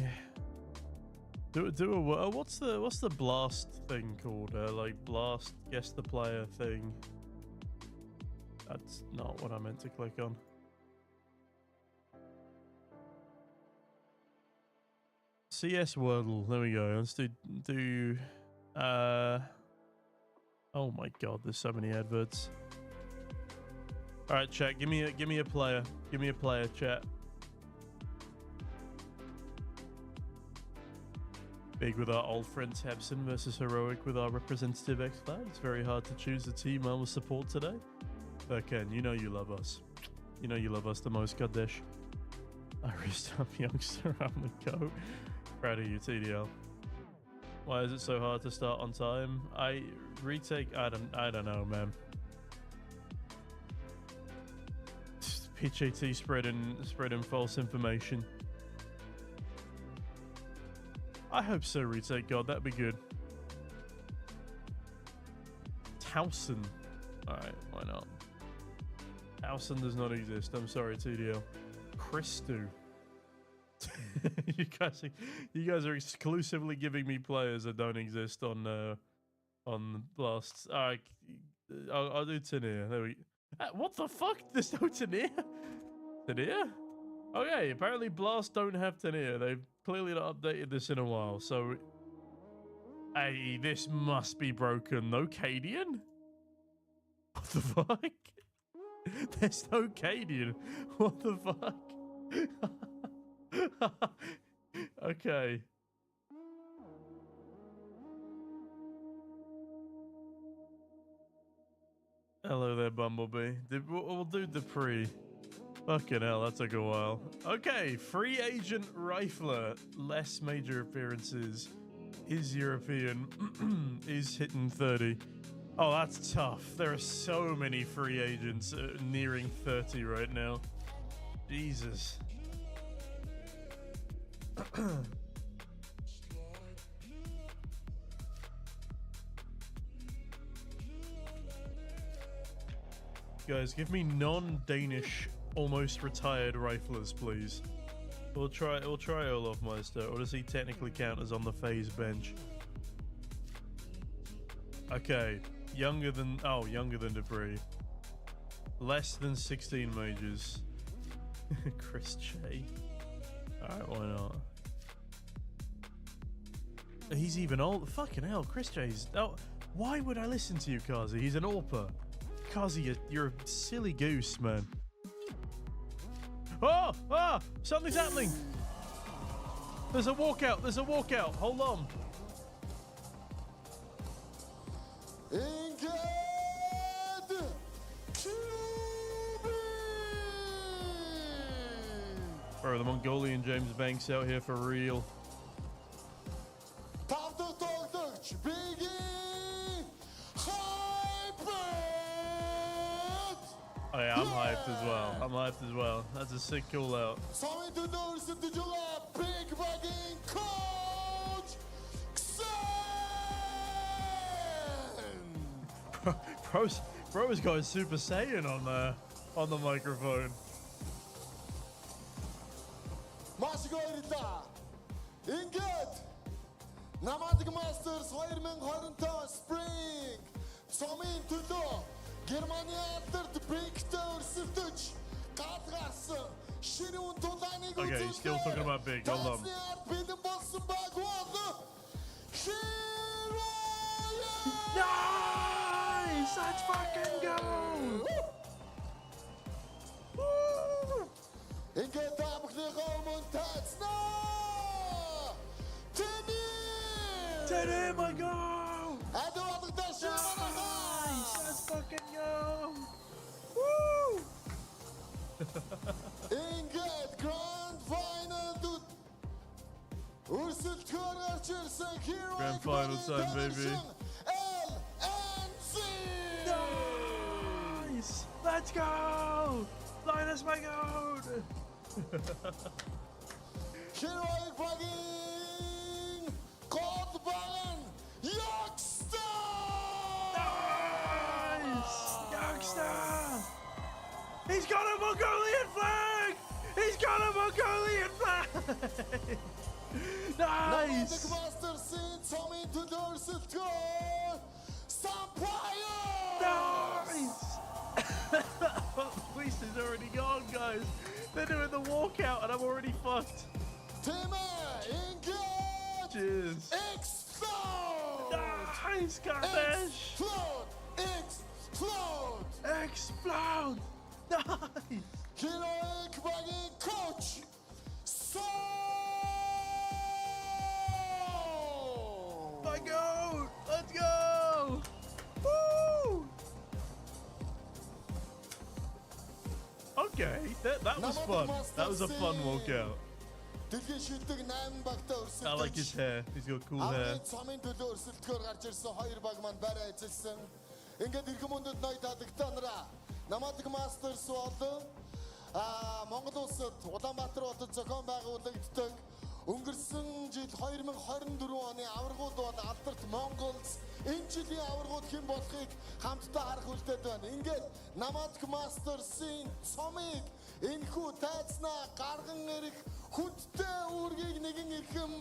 What's the blast thing called? Like blast, guess the player thing. That's not what I meant to click on. CS Wordle. There we go. Let's do oh my god, there's so many adverts. All right, chat. Give me a player. Give me a player, chat. Big with our old friend Tabson versus Heroic with our representative X-Flag. It's very hard to choose a team I will support today. But Ken, you know you love us. You know you love us the most, Goddash. I risked up youngster on the go. Proud of you, TDL. Why is it so hard to start on time? I don't know, man. PJT spreading false information. I hope so, retake God, that'd be good. Towson. Alright, why not? Towson does not exist. I'm sorry, TDL. Christu. you guys are exclusively giving me players that don't exist on Blast. Alright, I'll do Tania. There we what the fuck? There's no Tania? Tania? Okay, apparently Blast don't have Tania. They've clearly not updated this in a while, so... Hey, this must be broken. No Cadian? What the fuck? There's no Cadian. What the fuck? Okay. Hello there, Bumblebee. We'll do the pre. Fucking hell, that took a while. Okay, free agent rifler. Less major appearances. Is European. Is hitting 30. Oh, that's tough. There are so many free agents nearing 30 right now. Jesus. Guys, give me non-Danish, almost retired riflers, please. We'll try Olofmeister, or does he technically count as on the phase bench? Okay, younger than Debris. Less than 16 majors. Chris J. Alright, why not? He's even old. Fucking hell, Chris J's. Oh, why would I listen to you, Kazi? He's an AWPer. Kazi, you're a silly goose, man. Oh! Ah! Something's happening! There's a walkout! There's a walkout! Hold on! Bro, the Mongolian James Banks out here for real. Oh yeah, I'm hyped as well. I'm hyped as well. That's a sick call out. Bro is going Super Saiyan on the microphone. Nomadic Masters 2022 Spring. Цомын төлөө Германы алдарт Бигтэй өрсөлдөж гадгарсан ширүүн тулааныг үзүүлсэн. Okay, he's still talking about big. Hold on. Бэлэн болсон баг болоо. Nice! Let's fucking go! Ингээд таамхныхоо өмнө тацнаа. Today, my go! Nice! Let's fucking go! Woo! Ингээд grand final Grand final time, baby. Nice! Let's go! Linus, my goat! Heroic fucking Godbang Youngster! Nice! Youngster! He's got a Mongolian flag! He's got a Mongolian flag! Nice! Nice! Police is already gone, guys. They're doing the walkout and I'm already fucked. Cheers. Nice, Kardesh! Explode! Nice! Heroic fucking coach! My goat! Let's go! Woo! Okay, that was fun. That was a fun walkout. Дэлхийн шилдэг 8 багтаа өрсөлдөж. I like his hair. He's got cool hair. Цомын төлөө өрсөлдөхөөр гарч ирсэн 2 баг маань барай ажилласан. Ингээд иргэн мөндөд ноёд хадагтанараа Nomadic Masters болон Монгол улсад Улаанбаатар хотод зохион байгуулагддаг өнгөрсөн жил 2024 оны аваргууд бол алдарт Монголс энэ жилийн аваргууд хэн болохыг хамтдаа харах үлдээд байна. Ингээд Nomadic Masters-ийн цомыг энэхүү тайзнаа гарган ирэх хүндтэй үүргийг нэгэн эрхэм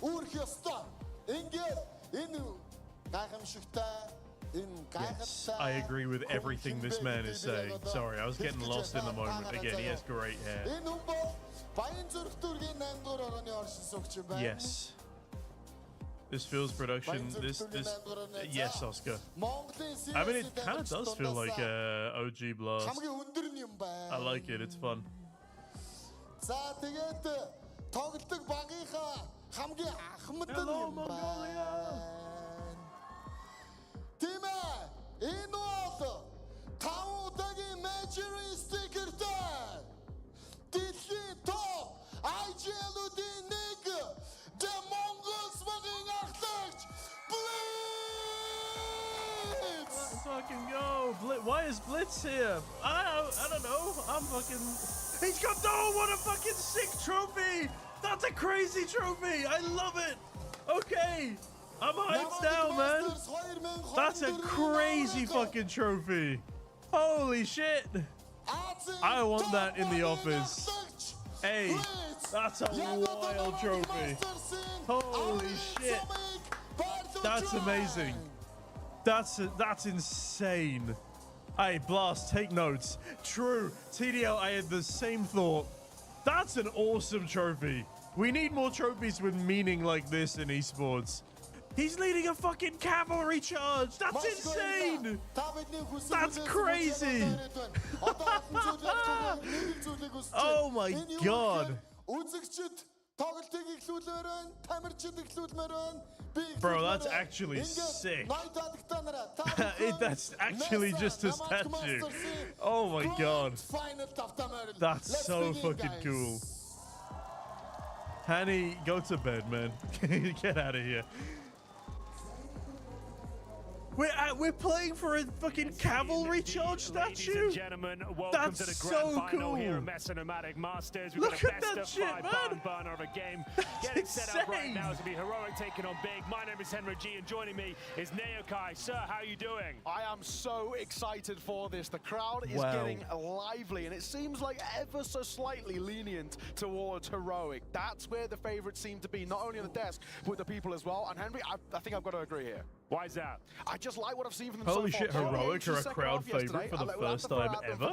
үүрэх ёстой. Ингээд энэ гайхамшигтай Yes, I agree with everything this man is saying. Sorry, I was getting lost in the moment. Again, he has great hair. Yes. This feels production. This, yes, Oscar. I mean, it kind of does feel like OG Blast. I like it. It's fun. Hello, Mongolia. Тимэ энэ бол 5 удаагийн Major-ийн стикертэй дэлхийн топ IGL-уудын нэг The Mongols багийн ахлагч Blitz! Let's fucking go! Why is Blitz here? I don't know. I'm fucking... He's got... Oh, what a fucking sick trophy! That's a crazy trophy! I love it! Okay! I'm hyped now, man. That's a crazy fucking trophy. Holy shit. I want that in the office. Hey, that's a wild trophy. Holy shit. That's amazing. That's insane. Hey, Blast, take notes. True. TDL, I had the same thought. That's an awesome trophy. We need more trophies with meaning like this in esports. He's leading a fucking cavalry charge. That's insane. That's crazy. Oh my god. Bro, that's actually sick. That's actually just a statue. Oh my god. That's so fucking cool. Hanny, go to bed, man. Get out of here. We're playing for a fucking cavalry charge statue? Ladies and gentlemen, welcome That's to the so grand final cool. here at MESA Nomadic Masters. We've Look got a at best that of shit, 5 man. barn burner of a game. That's Getting set up right insane. now is going to be Heroic taking on Big. My name is Henry G, and joining me is Neokai. Sir, how are you doing? I am so excited for this. The crowd is getting lively, and it seems like ever so slightly lenient towards Heroic. That's where the favorites seem to be, not only on the desk, but with the people as well. And Henry, I think I've got to agree here. Why is that? I just like what I've seen from them Holy so shit, far. Heroic are a crowd favorite for the first time ever?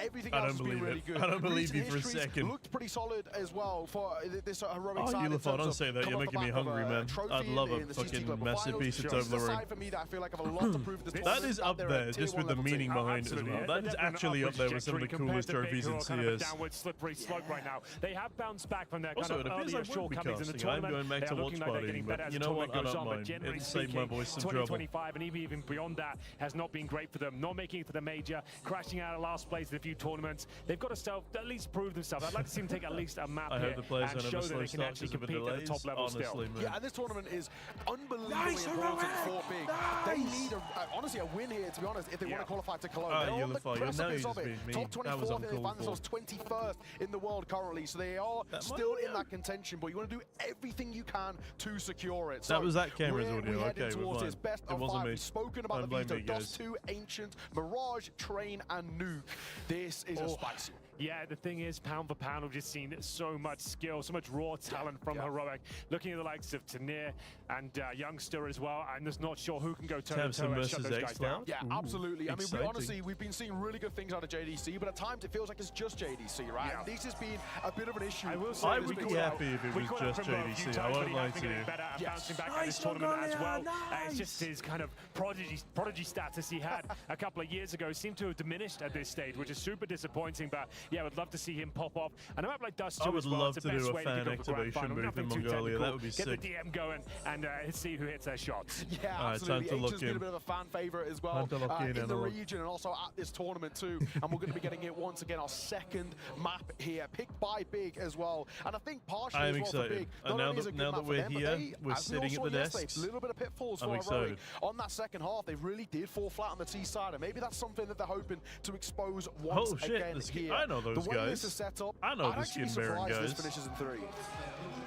Everything I else don't has been believe really it. good. I don't believe you Recent for a histories second. Looked pretty solid as well for this Heroic Oh, side. in Ulafar, terms don't of say that. coming You're off the making me back of hungry, a man. trophy I'd love a in the CT fucking Global massive Finals. piece of This is the Toblerone. side for me that I feel like I've a lot to prove this That tournament, is up they're there, a just tier with one the level meaning team. behind it as well. Absolutely. That is They're actually up there with some of the compared coolest to Big, trophies who in are kind of a CS. downward slippery slope right now. They have bounced back from their kind Also, of it appears earlier I won't be shortcomings in the casting. I'm tournament. going back to They are looking like they're Watchparty, getting better but as you the know what? tournament I goes don't on, but mind. generally It'll save my speaking, voice some trouble. 2025 and even beyond that has not been great for them. Not making it to the major, crashing out of last place in a few tournaments. They've got to at least prove themselves. I'd like to see them take at least a map I here hope the players and don't show have a that slow they can start actually because of the compete at the delays. top level still. Honestly, man. Yeah, and this tournament is unbelievably Nice, important Heroic! for Big. They need, honestly, a win here, to be honest, if they want to qualify to Cologne. They're on the Ulafar, you're now precipice just of it. being mean. Top That was 24, they find uncalled themselves for. 21st in the world currently, so they are still in that contention, but you want to do everything you can to secure it. So That was that camera's we're audio. heading Okay, we're towards fine. this best It of wasn't 5. me. We've spoken about Don't the blame Veto, me, DOS guys. 2, Ancient, Mirage, Train, and Nuke. This is a spicy. Yeah, the thing is, pound for pound, we've just seen so much skill, so much raw talent from Heroic. Looking at the likes of Tanir and Youngster as well, I'm just not sure who can go toe-to-toe and shut those guys down. Yeah, Ooh, absolutely. I mean, exciting. honestly, we've been seeing really good things out of JDC, but at times it feels like it's just JDC, right? Yeah. And this has been a bit of an issue. I will say I this, would we be called out- happy if it we was called out just Primrose a few JDC. I times, won't but he lie has to been you. getting better at Yes. bouncing back at Nice, this tournament as well. Mongolia, It's just nice. his kind of prodigy status he had a couple of years ago seemed to have diminished at this stage, which is super disappointing, but yeah, would love to see him pop off. And a map like Dust 2 I would as well, love it's to the best do a way to fan kick off the grand activation final. move Nothing in too Mongolia. technical. That would be Get sick. the DM going and see who hits their shots. Yeah, All right, absolutely. time to lock Asia's been in. a bit of a fan favorite as well Time to lock in, in the analog. region and also at this tournament too. And we're going to be getting it once again, our second map here, picked by Big as well. And I think partially I am as well excited. for Big. And not now only is that- it a good now map that for we're them, but here, they, we're as we sitting all at saw the yesterday, desks. a little bit of pitfalls I'm for Heroic. excited. On that second half, they really did fall flat on the T side, and maybe that's something that they're hoping to expose once Oh, shit, again the skin- here. I know those the way guys. this is set up, I know I'd the actually be skin bearing surprised this guys. finishes in 3.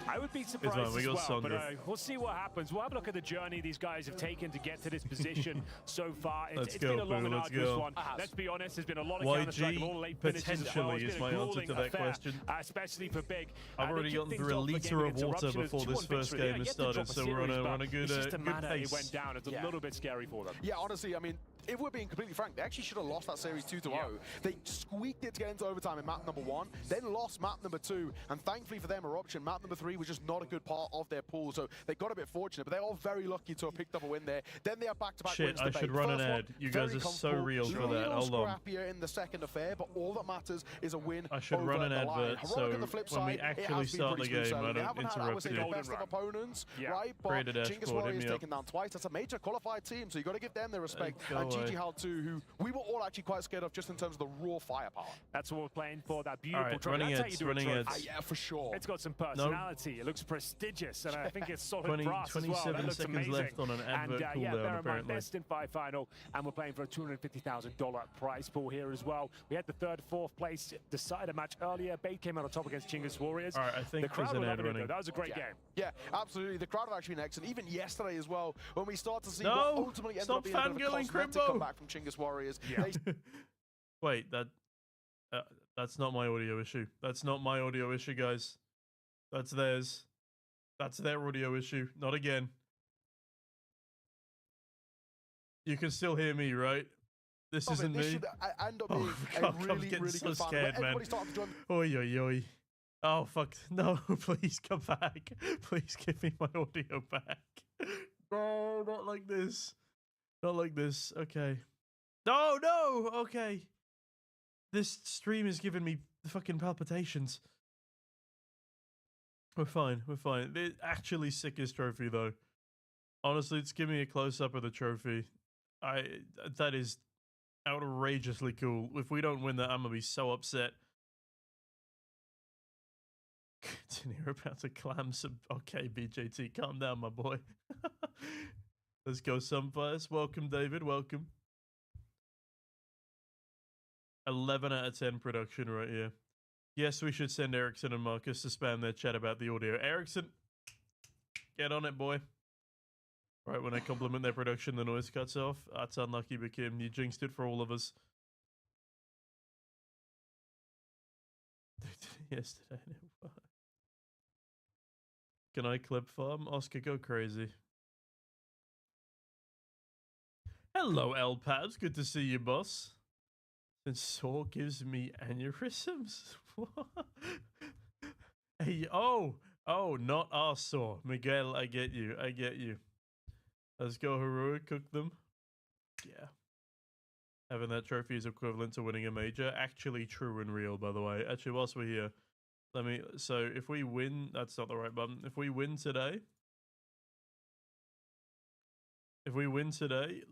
I would be fine, surprised we as got well, but Sandra. we'll see what happens. We'll have a look at the journey these guys have taken to get to this position so far. Let's It's go, been a long Boo, and let's arduous go. one. Let's be honest, there's been a lot of Counter-Strike and all the late finishes as well. potentially It's is been a my answer grueling to that affair, question. especially for Big. I've They already kicked gotten things through a off liter again of against water Eruption. before It's this 2-1 first victory. game has Yet to drop started, a so we're series, on but a good it's just the good manner it pace. went down. It's a Yeah. little bit scary for them. Yeah, honestly, I mean, if we're being completely frank, they actually should have lost that series 2-0. Yeah. They squeaked it to get into overtime in map number 1, then lost map number 2, and thankfully for them, Eruption, map number 3 was just not a good part of their pool, so they got a bit fortunate, but they're all very lucky to have picked up a win there. Then they have back-to-back Shit, wins I to should make. run an First one, ad. You guys very are so comfortable, real for that. little Hold on. scrappier in the second affair, but all that matters is a win. I should over run an the line. advert, Heroic so on the flip when we side, it actually has been start pretty the smooth game, sailing. I They don't haven't had, I would interrupt say, you. the Golden best of run. opponents, Yeah. right? But Create a Chingus dashboard, hit Warriors me up. taken down twice. That's a major qualified team, so you got to give them their respect. Go And away. GG Hal too, who we were all actually quite scared of just in terms of the raw firepower. That's what we're playing for, that beautiful Alright, trophy. running That's how you ads, do a running trophy. ads. Yeah, for sure. It's got some personality. It looks prestigious, and I think it's solid 20 brass as well. 27 That looks seconds amazing. left on an advert and, cooldown, yeah, bear in mind, apparently. best in 5 final, and we're playing for a $250,000 prize pool here as well. We had the 3rd, 4th place decider match earlier. Bait came out on top against Chingus Warriors. Alright, I think the crowd there's an were ad loving it, though. running. That was a great game. Yeah, absolutely. The crowd have actually been excellent. Even yesterday as well, when we start to see No! what ultimately ended Stop up being a bit of a fangirling, cosmetic Crimbo! comeback from Chingus Warriors. Yeah. They Wait, that's not my audio issue. That's not my audio issue, guys. That's theirs. That's their audio issue. Not again. You can still hear me, right? This love it. isn't This me. should end up Oh, being God, a I'm really, getting really so good final. scared, man. Everybody started to join. Oi, oi, oi. Oh, fuck. No, please come back. Please give me my audio back. No, not like this. Not like this. Okay. No, no. Okay. This stream is giving me fucking palpitations. We're fine. We're fine. The actually sickest trophy, though. Honestly, just give me a close-up of the trophy. That is outrageously cool. If we don't win that, I'm gonna be so upset. You're about to clam some. Okay, BJT, calm down, my boy. Let's go, Sunfires. Welcome, David. Welcome. 11 out of 10 production right here. Yes, we should send Ericsson and Marcus to spam their chat about the audio. Ericsson, get on it, boy. Right, when I compliment their production, the noise cuts off. That's unlucky, but Kim, you jinxed it for all of us. Yesterday. Can I clip farm? Oscar, go crazy. Hello, L-Pads. Good to see you, boss. And Saw gives me aneurysms? What? Hey, oh, not our Saw. Miguel, I get you. I get you. Let's go, Heroic. Cook them. Yeah. Having that trophy is equivalent to winning a major. Actually true and real, by the way. Actually, whilst we're here, so if we win, that's not the right button. If we win today,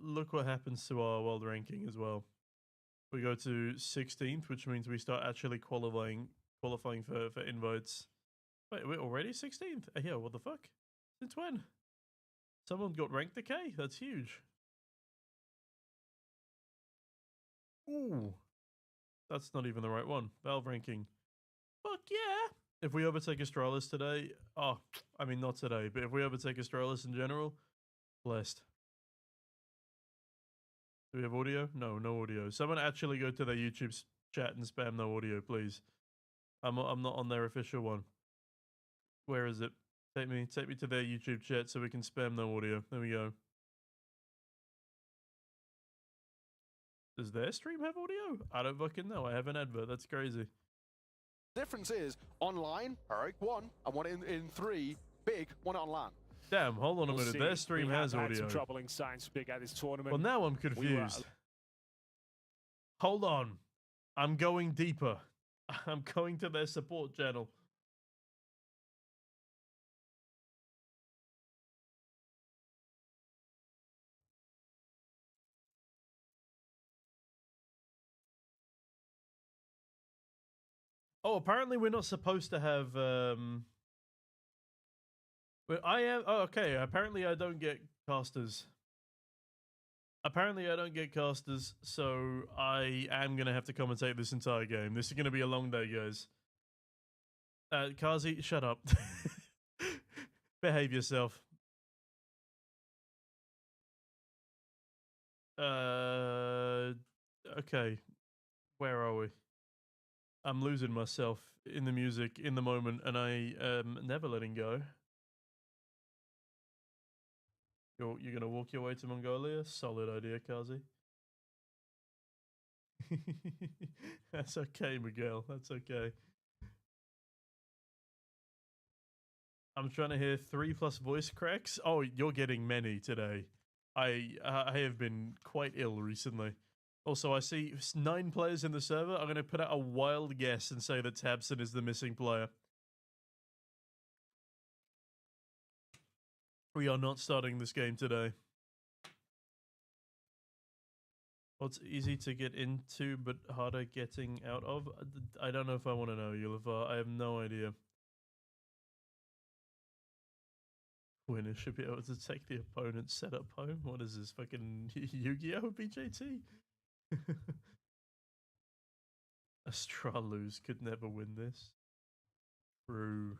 look what happens to our world ranking as well. We go to 16th, which means we start actually qualifying for invites. Wait, we're already 16th? Yeah, what the fuck? Since when? Someone got ranked decay? That's huge. Ooh. That's not even the right one. Valve ranking. Fuck yeah! If we overtake Astralis today, I mean not today, but if we overtake Astralis in general, blessed. Do we have audio? No, no audio. Someone actually go to their YouTube chat and spam no audio, please. I'm not on their official one. Where is it? Take me to their YouTube chat so we can spam no audio. There we go. Does their stream have audio? I don't fucking know. I have an advert. That's crazy. Difference is online, Heroic won, and won it in 3. Big won it on LAN. Damn, hold on a minute. Their stream has had audio. some troubling signs for Big at this tournament. Well, now I'm confused. Hold on. I'm going deeper. I'm going to their support channel. Oh, apparently we're not supposed to have but I am okay, apparently I don't get casters. Apparently I don't get casters, so I am gonna have to commentate this entire game. This is gonna be a long day, guys. Kazi, shut up. Behave yourself. Okay. Where are we? I'm losing myself in the music, in the moment, and I am never letting go. You're gonna walk your way to Mongolia? Solid idea, Kazi. That's okay, Miguel. That's okay. I'm trying to hear 3+ voice cracks. Oh, you're getting many today. I have been quite ill recently. Also, I see 9 players in the server. I'm going to put out a wild guess and say that Tabson is the missing player. We are not starting this game today. What's easy to get into but harder getting out of? I don't know if I want to know, Yulifar. I have no idea. Winner should be able to take the opponent's setup home. What is this, fucking Yu-Gi-Oh, BJT? Astralus could never win this. True.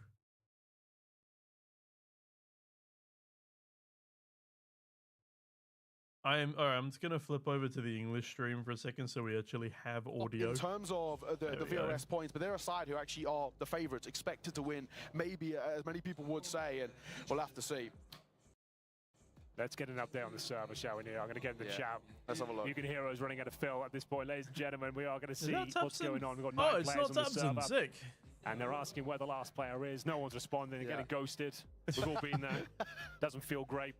I'm just gonna flip over to the English stream for a second so we actually have audio. In terms of the VRS points, but they're a side who actually are the favourites, expected to win, maybe as many people would say, and we'll have to see. Let's get an update on the server, shall we, Neil? I'm going to get in the chat. Let's have a look. You can hear us running out of fill at this point. Ladies and gentlemen, we are going to see what's going on. We've got 9 it's players not on the server. Sick. And they're asking where the last player is. No one's responding. They're getting ghosted. We've all been there. Doesn't feel great.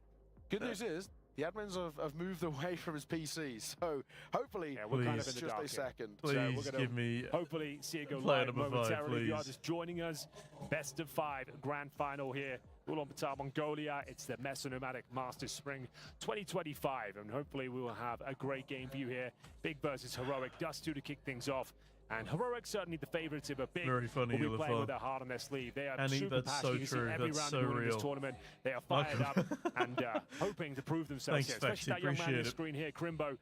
Good news is, the admins have moved away from his PC, so hopefully we're kind of in the just dark a second. Please so we're gonna give me hopefully see it go player live number 5, momentarily. If you are please. just joining us, best of 5 grand final here. Ulaanbaatar, Mongolia. It's the MESA Nomadic Masters Spring 2025, and hopefully we will have a great game for you here. Big versus Heroic, Dust 2 to kick things off. And Heroic certainly the favourites, but Big Very funny, will be playing Yulifar. with their heart on their sleeve. They are Annie, super that's so passionate. You see true. every That's round so of winning real. this tournament. They are fired up and hoping to prove themselves Thanks, here. Especially Spexy, that young man on appreciate the it. screen here, Crimbo.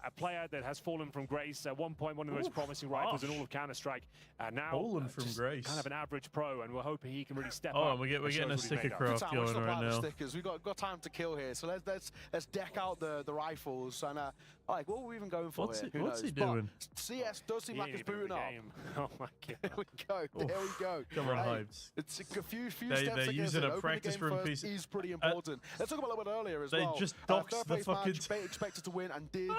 A player that has fallen from grace. At one point, one of the most promising rifles in all of Counter-Strike. Now, Fallen from grace. kind of an average pro, and we're hoping he can really step Oh, up. and we're and show getting a us what he's sticker made of. craft We're going still right playing now. the stickers. We've got time to kill here, so let's deck out the rifles. And like, what are we even going for What's here? he- Who what's he knows? But doing? CS does seem He like ain't it's even in booting the up. game. Oh my god. There we go. There we go. Come on, Hey, hyped. it's a few They steps against use it it. at Opening practice the game room first piece. is pretty important. Let's talk about a little bit earlier as They well. just doxed Third the place fucking- match, Bait expected to win and did.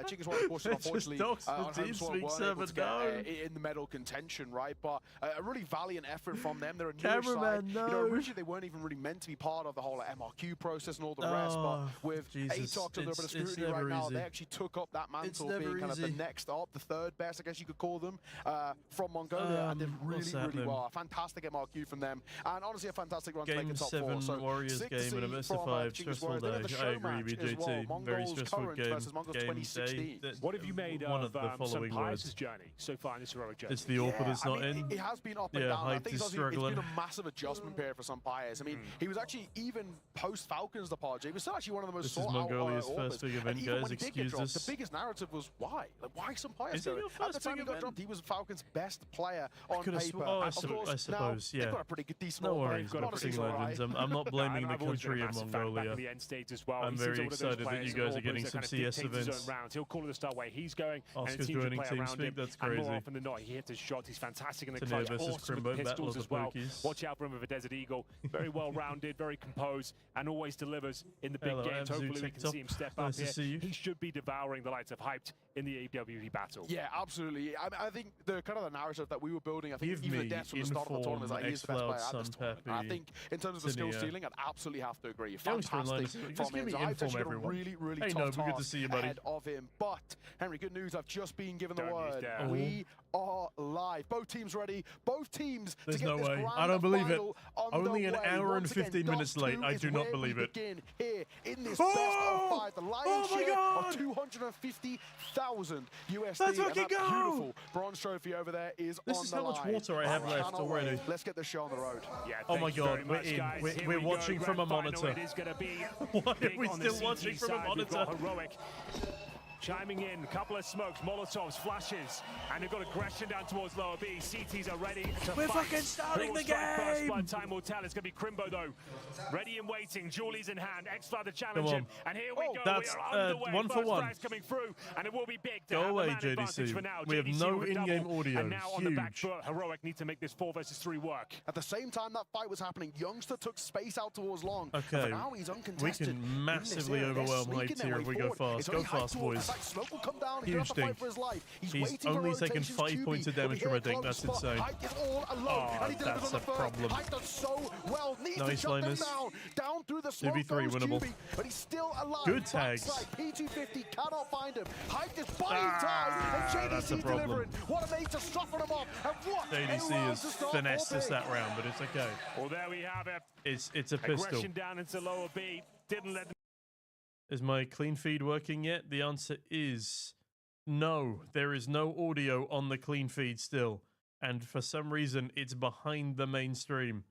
Chickens one, They just unfortunately, doxed the on home Teamspeak swap weren't able server, to get no. in the medal contention, right? But a really valiant effort from them. They're a newish Cameraman, side. You know, no. originally they weren't even really meant to be part of the whole MRQ process and all the rest. Oh, But with Jesus, Atox under a bit of it's scrutiny right never now, easy. they actually took up that mantle, never being kind of the easy. next up, the third best, I guess you could call them, from Mongolia, and did what's really happening? well. Fantastic MRQ from them, and honestly a fantastic run to make Game it top 7 4. So Warriors sick to game and a see best from, of 5 Chickens stressful Warriors. They day. had the I show agree, match as well. BJT. Very Mongols stressful current game. versus Mongols Game 2016. day. What have you made One of of the Sam following Pius' words. journey so far in this Heroic journey? It's the awkward that's I not mean, in. It has been up and Yeah, down. I hyped think is it's struggling. been a massive adjustment period for some players. I mean, he was actually, even post-Falcons departure, he was still actually one of the most This is sought-out Mongolia's orbers. first big And event, even guys. when he did get Excuse dropped, us. the biggest narrative was why? Like, why some players Is it do your it? At the first time big he got event? dropped, he was Falcons' best player on could have paper. sw- oh, I And of sup- course, I now suppose, yeah. they've got a pretty good, decent No order. worries, got a Honestly, pretty boxing it's all legends. right. I'm not blaming the I've always been a country of massive fan back Mongolia. in the end states as well. I'm He very seems like one of those excited that players you in guys are Orbers getting that some kind of CS dictates his events. own rounds. He'll call it the start way he's going, and Oscar's it seems to joining play around TeamSpeak, him. that's And more crazy. often than not, he hits his shots. He's fantastic in the Tanae clutch. versus Awesome Crimbo, with Battle pistols of as the well. Pokies. Watch out for him with a Desert Eagle. Very well rounded, very composed, and always delivers in the big Hello, games. Abzu Hopefully we can TikTok. see him step Nice up to here. see you. He should be devouring the likes of Hyped in the AWP battle. Yeah, absolutely. I I think the kind of the narrative that we were building, I think Give even the me deaths from the start of the tournament, is that he's the best Xcloud, player at this tournament. And I think in terms of the skill Tania. ceiling, I'd absolutely have to agree. Youngster in line, Fantastic just from give him. me So I've inform actually got a everyone. really, really Hey, tough Nobu, good to task see you, buddy. ahead of him. But, Henry, good news. I've just been given the Don't use word. that. We are live. Both teams ready. Both teams There's to get no this way. grand I don't believe it. final Only an underway. hour and Once again, 15 minutes Dust late. 2 I is do not where believe we it. begin here in this Oh! best of 5. The lion's Oh my share God! of 250,000 USD. Let's and fucking that go! beautiful bronze trophy over there is This on is the how much line. water I have left Cannot already. wait. Let's get the show on the road. Yeah, Oh my thank you very God, we're much, in. guys. We're Here we watching go. from a Grand final. monitor. It is going to be Why are big we on the still watching CT from a side. We've monitor? got Heroic chiming in, a couple of smokes, Molotovs, flashes, and they've got aggression down towards lower B. CTs are ready to We're fight. fucking starting Who will the strike first? game! Blood time will tell. It's going to be Crimbo, though. Ready and waiting. Julie's in hand. Xcloud to challenge Come him. And here we Oh, go. that's, we are underway. 1 for First 1. frags coming through, and it will be big to Go have away, the man advantage JDC. for now. We have JDC no with a in-game double, audio. And now on the back Huge. foot, Heroic need to make this 4 versus 3 work. At the same time that fight was happening, Youngster took space out towards Long. Okay, And for now, he's we uncontested. can massively in this area. They're overwhelm Hype sneaking their here way if we go forward. fast. It's Go only Hype fast, towards- boys. in fact, Smoke will come down. Huge He's going to thing. fight for his life. He's waiting only for taken rotations. 5 points of QB, damage but from a here dink. close, That's but insane. Hype is all alone, Oh, and he delivers that's on a the first. problem. Hype does so well. Needs Nice to shut them Linus. down through the smoke. 2v3 goes winnable. QB, but he's still alive. Good tags. Backside, P250 cannot find him. Hype is buying Ah, time, and that's a JDC problem. delivering. What a mate to soften him up, and what a JDC round has to start finessed us 4-big. that round, but it's okay. Well, there we have it. It's a pistol. Aggression down into lower B. Didn't let them. Is my clean feed working yet? The answer is no. There is no audio on the clean feed still. And for some reason, it's behind the main stream.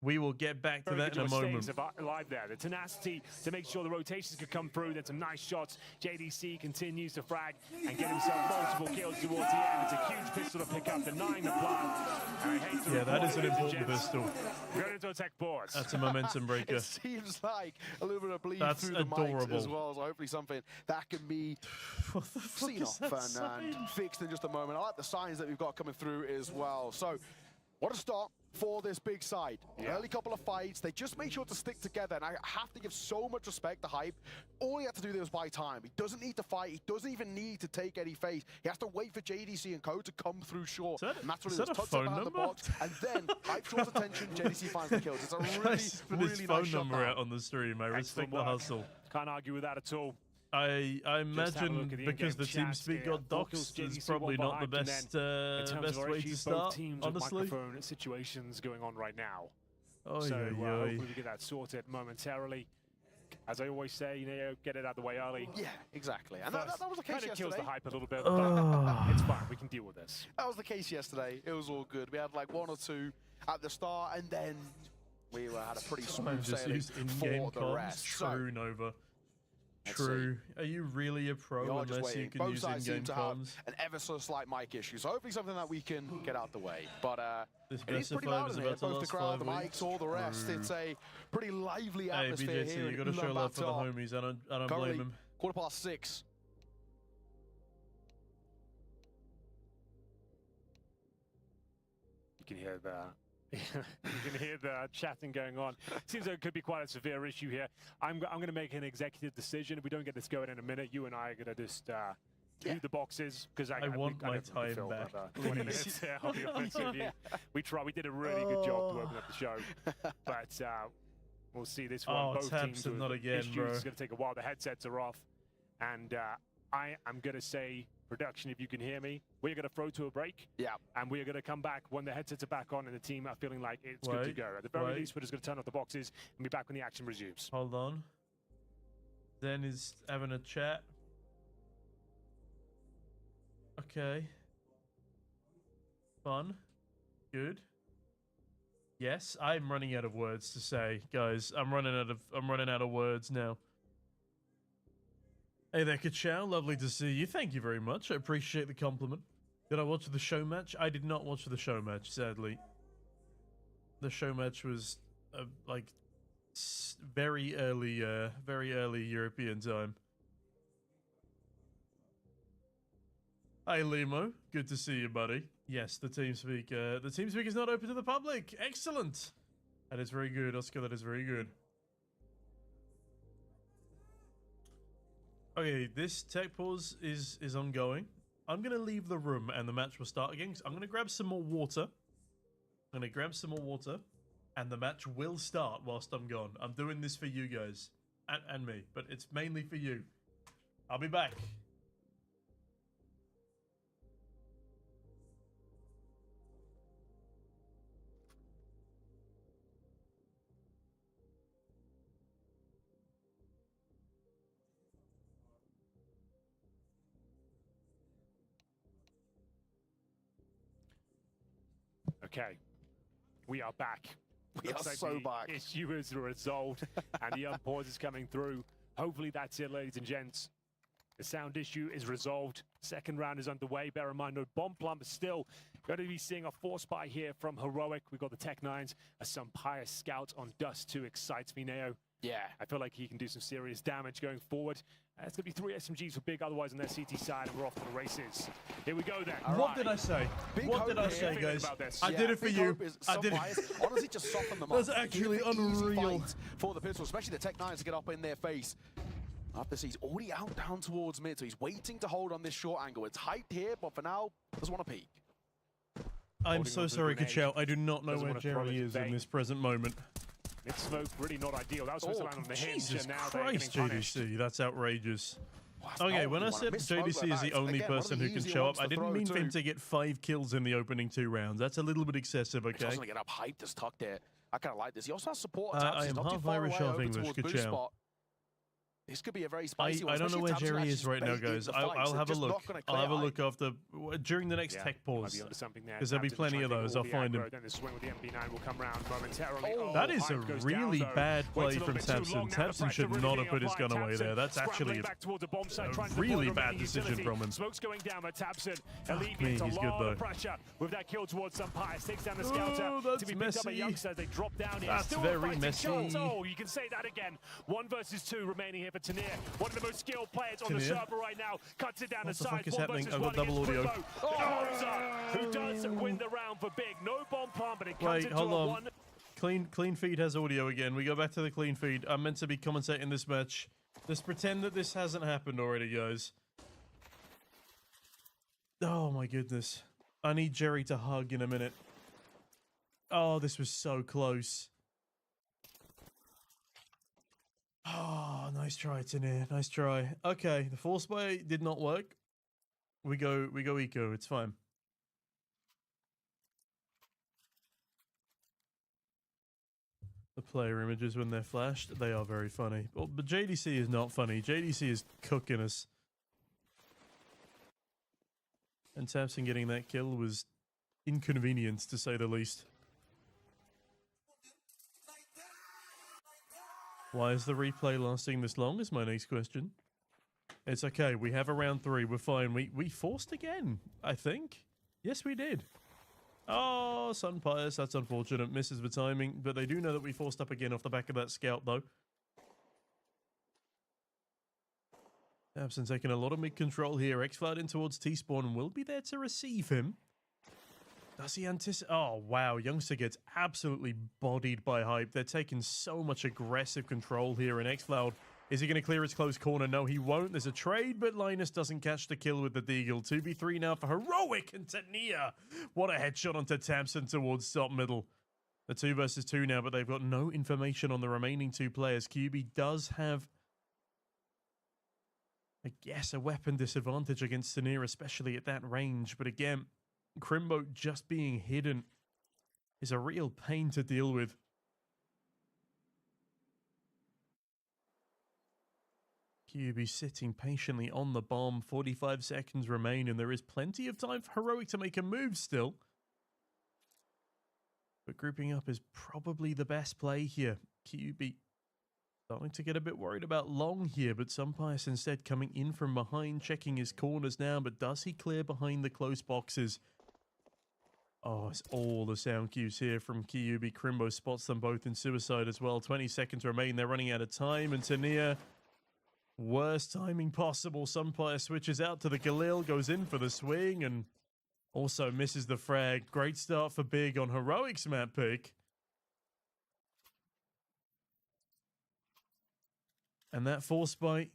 We will get back to that in a moment. Alive there. The tenacity to make sure the rotations could come through. Then some nice shots. JDC continues to frag and get himself multiple kills towards the end. It's a huge pistol to pick up, denying the plan. And I hate to Yeah, that report is an it, important gents. pistol. Going into attack boards. That's a momentum breaker. It seems like a little bit of bleed That's through the mics adorable. as well, so hopefully something that can be What the fuck seen is off that and sign? fixed in just a moment. I like the signs that we've got coming through as well. So, what a start for this big side. Early couple of fights, they just made sure to stick together, and I have to give so much respect to Hype. All he had to do there was buy time. He doesn't need to fight. He doesn't even need to take any face. He has to wait for JDC and Co to come through short. Is that- And that's what is he was that a tucked phone up behind the number? box. And then Hype draws attention, JDC finds the kills. It's a really, Guys, put his really phone nice shot number down. out on the stream. I respect Excellent the work. hustle. Can't argue with that at all. I Just have a imagine look at the because in-game the chat TeamSpeak here. got Four kills, doxed is JDC, probably one not the behind, and best then in terms best of our way to issues, start, both teams with honestly. microphone situations going on right now. Oh, So yeah, hopefully we get that sorted momentarily. As I always say, you know, get it out of the way early. Yeah, exactly. And that was the case Kind of kills the yesterday. hype a little bit, Oh. but it's fine. We can deal with this. That was the case yesterday. It was all good. We had like 1 or 2 at the start, and then we had a pretty I've smooth just sailing used in-game for the comms. rest. True, Nova. Let's True. Are you really a We pro are just unless you waiting. can Both use sides seem in-game to have comms? an ever so slight mic issue, so hopefully something that we can get out the way. But This it is best of pretty 5 loud is in here, about to both the last crowd, 5 the weeks. mics, all the rest. True. It's a pretty lively Hey, atmosphere BJT, here. you gotta show love for the homies. I don't blame Currently, him. 6:15. You can hear the you can hear the chatting going on. Seems like it could be quite a severe issue here. I'm going to make an executive decision. If we don't get this going in a minute, you and I are going to just do the boxes because I want my don't think we time filled back, that, 20 please. minutes here, I'll be honest with you. We did a really good job to open up the show, but we'll see this one. Oh, Both taps teams and with not again, issues. bro. It's going to take a while. The headsets are off, and I am going to say, production, if you can hear me, we're going to throw to a break. Yeah. And we are going to come back when the headsets are back on and the team are feeling like it's good to go. At the very least, we're just going to turn off the boxes and be back when the action resumes. Hold on. Zen is having a chat. Okay. Fun. Good. Yes, I'm running out of words to say, guys. I'm running out of words now. Hey there, Kachow. Lovely to see you. Thank you very much. I appreciate the compliment. Did I watch the show match? I did not watch the show match, sadly. The show match was like very early European time. Hi, Limo. Good to see you, buddy. Yes, the TeamSpeak is not open to the public. Excellent. That is very good, Oscar. That is very good. Okay, this tech pause is ongoing. I'm going to leave the room and the match will start again. I'm going to grab some more water. I'm going to grab some more water and the match will start whilst I'm gone. I'm doing this for you guys and me, but it's mainly for you. I'll be back. Okay, we are back. We are so back. Issue is resolved, and the unpause is coming through. Hopefully that's it, ladies and gents. The sound issue is resolved. Second round is underway. Bear in mind, no bomb plumb, still going to be seeing a force buy here from Heroic. We've got the Tech 9s, some pious scout on Dust 2 excites me, Neo. Yeah. I feel like he can do some serious damage going forward. It's going to be 3 SMGs for Big, otherwise on their CT side, and we're off to the races. Here we go then. What did I say? What did I say, guys? I did it for you. I did it. Honestly, just soften them up. That's actually unreal. For the pistol, especially the Tech 9s to get up in their face. After he's already out down towards mid, so he's waiting to hold on this short angle. It's hyped here, but for now, doesn't want to peek. I'm so sorry, Kachel. I do not know where Jerry is in this present moment. Mid smoke, really not ideal. That was supposed to land on the hinge, Jesus and now Christ, they're getting punished. JDC, that's outrageous. Okay, when I said JDC is the only person who can show up, I didn't mean for him to get 5 kills in the opening 2 rounds. That's a little bit excessive, okay? He doesn't get up hyped as tucked there. I kind of like this. He also has support. I am half Irish, half English, Kachel. This could be a very spicy one. I don't know where Jerry is right now, guys. I'll have a look. I'll have a look after during the next tech pause, because there'll be plenty of those. I'll find him. That is a really bad play from Tamsin. Tamsin should not have put his gun away there. That's actually a really bad decision from him. Smoke's going down, but Tamsin alleviates a lot of pressure with that kill towards Sunpius. Takes down the scouter to be picked up by Youngster as they drop down here. That's very messy. Oh, you can say that again. 1 versus 2 remaining here for Tanir, one of the most skilled players on the server right now, cuts it down the side. What the fuck is happening? I've got double audio. Who does win the round for Big? No bomb plant, but it comes into hold a on. 1. Clean feed has audio again. We go back to the clean feed. I'm meant to be commentating this match. Let's pretend that this hasn't happened already, guys. Oh my goodness. I need Jerry to hug in a minute. Oh, this was so close. Oh, nice try, Tanir. Nice try. Okay, the force buy did not work. We go eco. It's fine. The player images when they're flashed, they are very funny. But JDC is not funny. JDC is cooking us. And Tamsin getting that kill was inconvenient, to say the least. Why is the replay lasting this long is my next question. It's okay. We have a round 3. We're fine. We forced again, I think. Yes, we did. Oh, Sunpius. That's unfortunate. Misses the timing. But they do know that we forced up again off the back of that scout, though. Absent taking a lot of mid-control here. Xcloud in towards T-Spawn will be there to receive him. Does he anticipate? Oh, wow. Youngster gets absolutely bodied by Hype. They're taking so much aggressive control here in Xcloud. Is he going to clear his close corner? No, he won't. There's a trade, but Linus doesn't catch the kill with the Deagle. 2v3 now for Heroic and Tania. What a headshot onto Tamsin towards top middle. The 2 versus 2 now, but they've got no information on the remaining 2 players. QB does have, I guess, a weapon disadvantage against Tania, especially at that range. But again, Crimbo just being hidden is a real pain to deal with. QB sitting patiently on the bomb. 45 seconds remain, and there is plenty of time for Heroic to make a move still. But grouping up is probably the best play here. QB starting to get a bit worried about Long here, but Sunpius instead coming in from behind, checking his corners now, but does he clear behind the close boxes? Oh, it's all the sound cues here from QB. Crimbo spots them both in suicide as well. 20 seconds remain. They're running out of time, and Tania, worst timing possible. Sunpius switches out to the Galil, goes in for the swing, and also misses the frag. Great start for Big on Heroic's map pick. And that force bite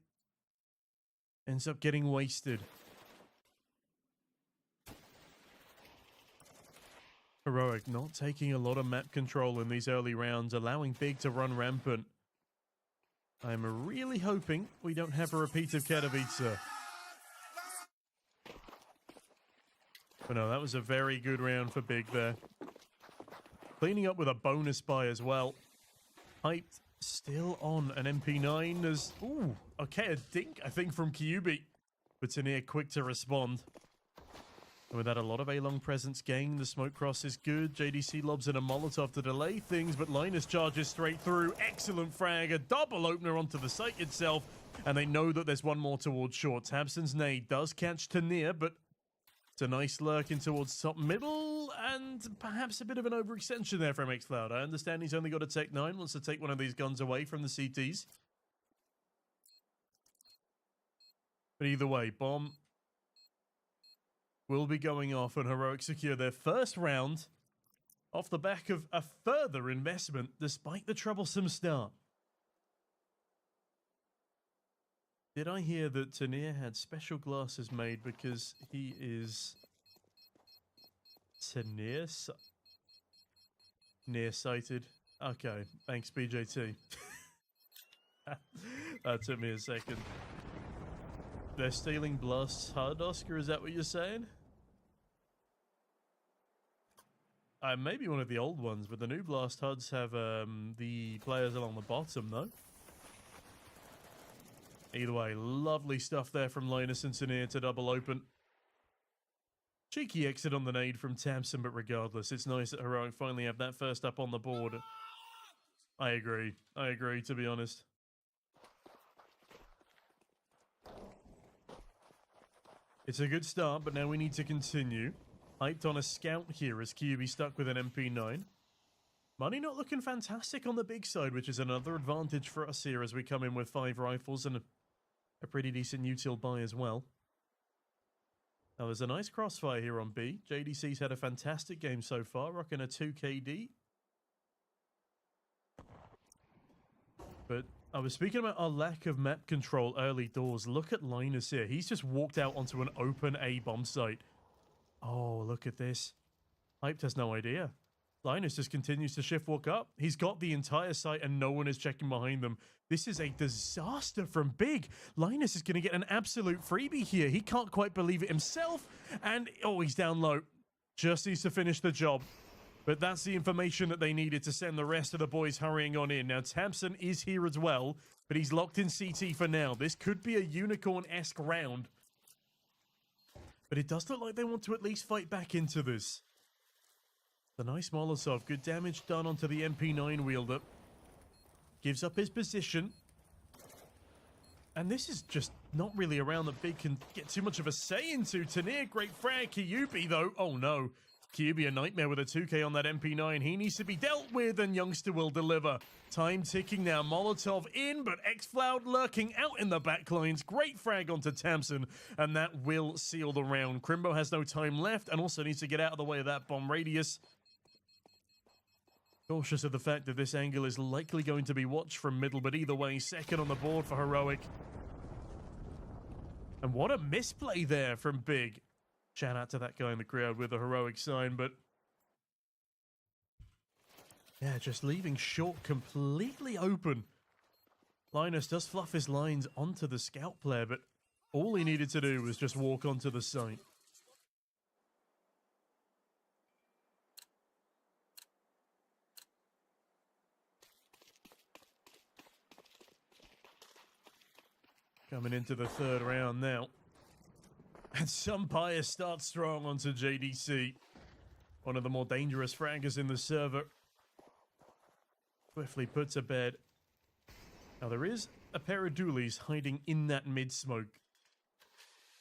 ends up getting wasted. Heroic not taking a lot of map control in these early rounds, allowing Big to run rampant. I'm really hoping we don't have a repeat of Katowice. But no, that was a very good round for Big there. Cleaning up with a bonus buy as well. Hyped still on an MP9 as... Ooh, okay, a dink, I think, from Kyubi. But Tania quick to respond. And with that, a lot of A-long presence gained. The smoke cross is good. JDC lobs in a Molotov to delay things, but Linus charges straight through. Excellent frag, a double opener onto the site itself. And they know that there's one more towards short. Tabson's nade does catch Tania, but it's a nice lurk in towards top middle, and perhaps a bit of an overextension there from xCloud. I understand he's only got a Tech 9, wants to take one of these guns away from the CTs. But either way, bomb will be going off, and Heroic secure their first round off the back of a further investment despite the troublesome start. Did I hear that Tania had special glasses made because he is nearsighted? Okay, thanks BJT. That took me a second. They're stealing Blast's HUD, Oscar, is that what you're saying? Maybe one of the old ones, but the new Blast HUDs have the players along the bottom, though. Either way, lovely stuff there from Linus and Tania to double open. Cheeky exit on the nade from Tamsin, but regardless, it's nice that Heroic finally have that first up on the board. I agree, to be honest. It's a good start, but now we need to continue. Hyped on a scout here as QB stuck with an MP9. Money not looking fantastic on the big side, which is another advantage for us here as we come in with 5 rifles and a pretty decent util buy as well. Now there's a nice crossfire here on B. JDC's had a fantastic game so far, rocking a 2KD. But I was speaking about our lack of map control early doors. Look at Linus here. He's just walked out onto an open A bomb site. Oh, look at this. Hyped has no idea. Linus just continues to shift walk up. He's got the entire site and no one is checking behind them. This is a disaster from Big. Linus is going to get an absolute freebie here. He can't quite believe it himself. And, oh, he's down low. Just needs to finish the job. But that's the information that they needed to send the rest of the boys hurrying on in. Now, Tamsin is here as well, but he's locked in CT for now. This could be a unicorn-esque round. But it does look like they want to at least fight back into this. The nice Molotov, good damage done onto the MP9 wielder. Gives up his position. And this is just not really a round that Big can get too much of a say into. Tania, great frag. Kyubi, though. Oh, no. Kyubi, a nightmare with a 2K on that MP9. He needs to be dealt with, and Youngster will deliver. Time ticking now. Molotov in, but xCloud lurking out in the backlines. Great frag onto Tamsin, and that will seal the round. Crimbo has no time left, and also needs to get out of the way of that bomb radius. Cautious of the fact that this angle is likely going to be watched from middle, but either way, second on the board for Heroic. And what a misplay there from Big. Shout out to that guy in the crowd with the Heroic sign, but yeah, just leaving short completely open. Linus does fluff his lines onto the scout player, but all he needed to do was just walk onto the site. Coming into the third round now. And Sumpire starts strong onto JDC. One of the more dangerous fraggers in the server. Swiftly put to bed. Now there is a pair of dualies hiding in that mid-smoke.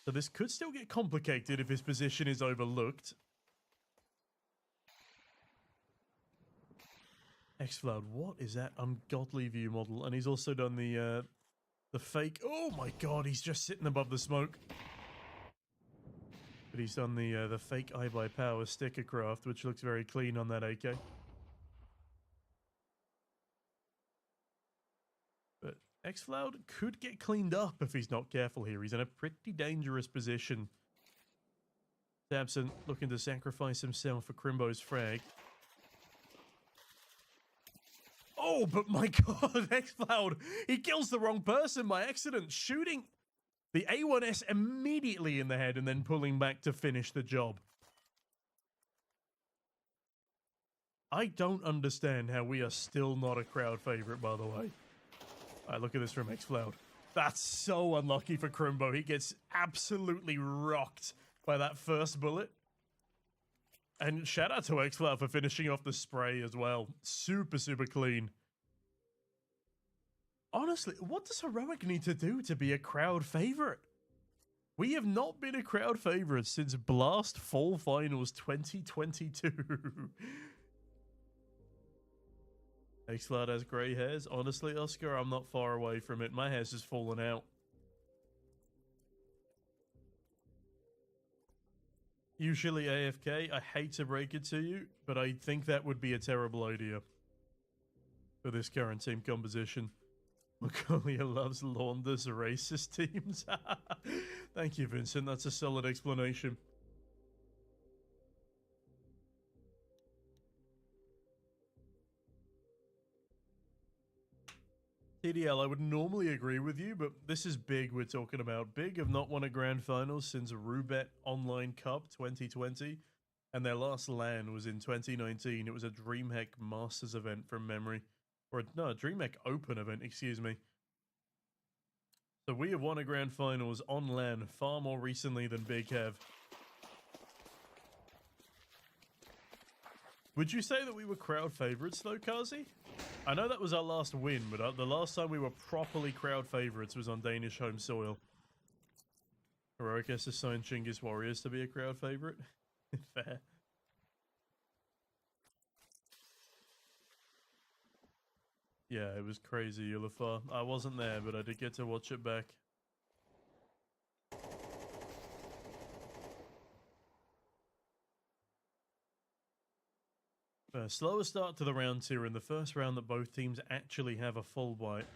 So this could still get complicated if his position is overlooked. xCloud, what is that ungodly view model? And he's also done the fake. Oh my god, he's just sitting above the smoke. But he's done the fake iBuyPower sticker craft, which looks very clean on that AK. But xCloud could get cleaned up if he's not careful here. He's in a pretty dangerous position. Dabson looking to sacrifice himself for Crimbo's frag. Oh, but my god, X-Cloud, he kills the wrong person by accident, shooting the A1S immediately in the head and then pulling back to finish the job. I don't understand how we are still not a crowd favorite, by the way. All right, look at this from X-Cloud. That's so unlucky for Crimbo. He gets absolutely rocked by that first bullet. And shout out to X-Cloud for finishing off the spray as well. Super, super clean. Honestly, what does Heroic need to do to be a crowd favorite? We have not been a crowd favorite since Blast Fall Finals 2022. X-Cloud has grey hairs. Honestly, Oscar, I'm not far away from it. My hair's just fallen out. Usually AFK, I hate to break it to you, but I think that would be a terrible idea for this current team composition. Macaulay loves Launder's racist teams. Thank you, Vincent. That's a solid explanation. TDL, I would normally agree with you, but this is big we're talking about. Big have not won a grand final since Rubet Online Cup 2020, and their last LAN was in 2019. It was a DreamHack Masters event from memory. Or, no, a DreamHack Open event, excuse me. So we have won a grand finals on LAN far more recently than Big have. Would you say that we were crowd favorites, though, Kazi? I know that was our last win, but the last time we were properly crowd favorites was on Danish home soil. Heroic has assigned Chinggis Warriors to be a crowd favorite. Fair. Yeah, it was crazy, Ulafar. I wasn't there, but I did get to watch it back. Slower start to the round 2 in the first round that both teams actually have a full wipe.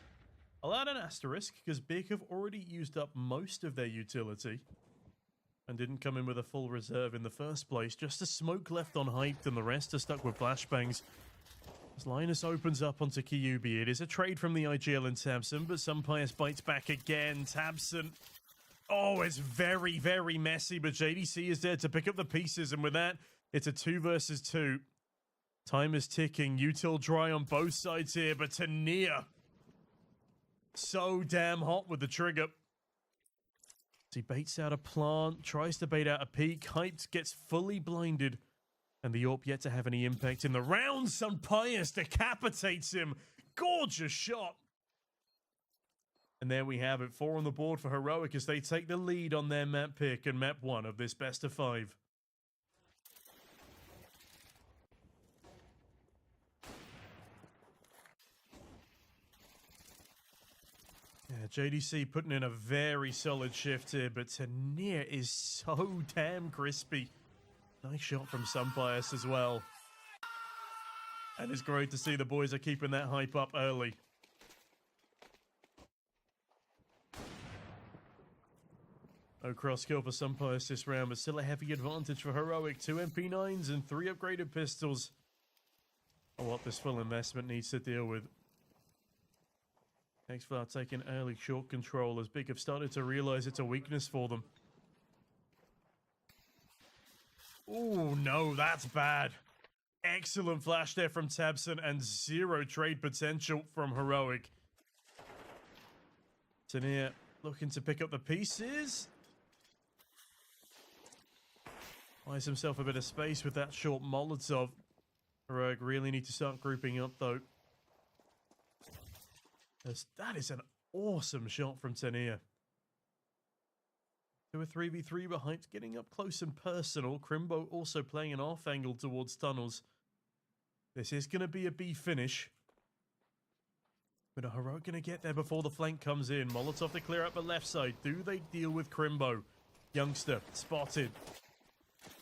I'll add an asterisk because Big have already used up most of their utility and didn't come in with a full reserve in the first place. Just a smoke left on Hyped and the rest are stuck with flashbangs. As Linus opens up onto Kyubi, it is a trade from the IGL and Tabson, but Sunpius bites back again. Tabson, oh, it's very, very messy, but JDC is there to pick up the pieces, and with that, it's a 2 versus 2. Time is ticking. Util dry on both sides here, but Tania so damn hot with the trigger. He baits out a plant, tries to bait out a peak. Hyped gets fully blinded, and the AWP yet to have any impact in the round. Sunpius decapitates him. Gorgeous shot. And there we have it. 4 on the board for Heroic as they take the lead on their map pick and map 1 of this best of 5. Yeah, JDC putting in a very solid shift here, but Tania is so damn crispy. Nice shot from Sunpius as well. And it's great to see the boys are keeping that hype up early. No cross kill for Sunpius this round, but still a heavy advantage for Heroic. 2 MP9s and 3 upgraded pistols. What this full investment needs to deal with. X-Cloud taking early short control as Big have started to realize it's a weakness for them. Oh no, that's bad. Excellent flash there from Tabson and 0 trade potential from Heroic. Tania looking to pick up the pieces. Buys himself a bit of space with that short Molotov. Heroic really need to start grouping up though. That is an awesome shot from Tania. To a 3v3 behind, getting up close and personal. Crimbo also playing an off angle towards tunnels. This is going to be a B finish. But are Heroic going to get there before the flank comes in? Molotov to clear up the left side. Do they deal with Crimbo? Youngster spotted.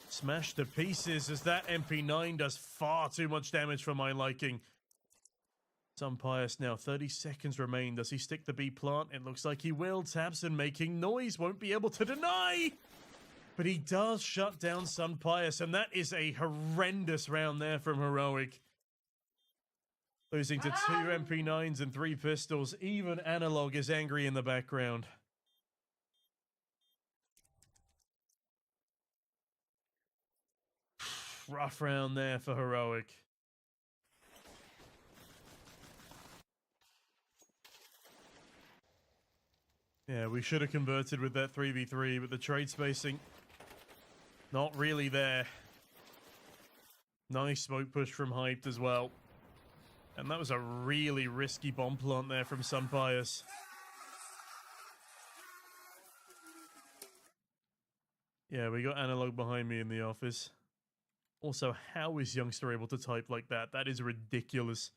Smashed to pieces as that MP9 does far too much damage for my liking. Sunpius now, 30 seconds remain. Does he stick the B plant? It looks like he will. Tabson making noise, won't be able to deny. but he does shut down Sun Pius, and that is a horrendous round there from Heroic. Losing to 2 MP9s and 3 pistols. Even Analog is angry in the background. Rough round there for Heroic. Yeah, we should have converted with that 3v3, but the trade spacing not really there. Nice smoke push from Hyped as well. And that was a really risky bomb plant there from Sun Pius. Yeah, we got Analog behind me in the office. Also, how is Youngster able to type like that? That is ridiculous.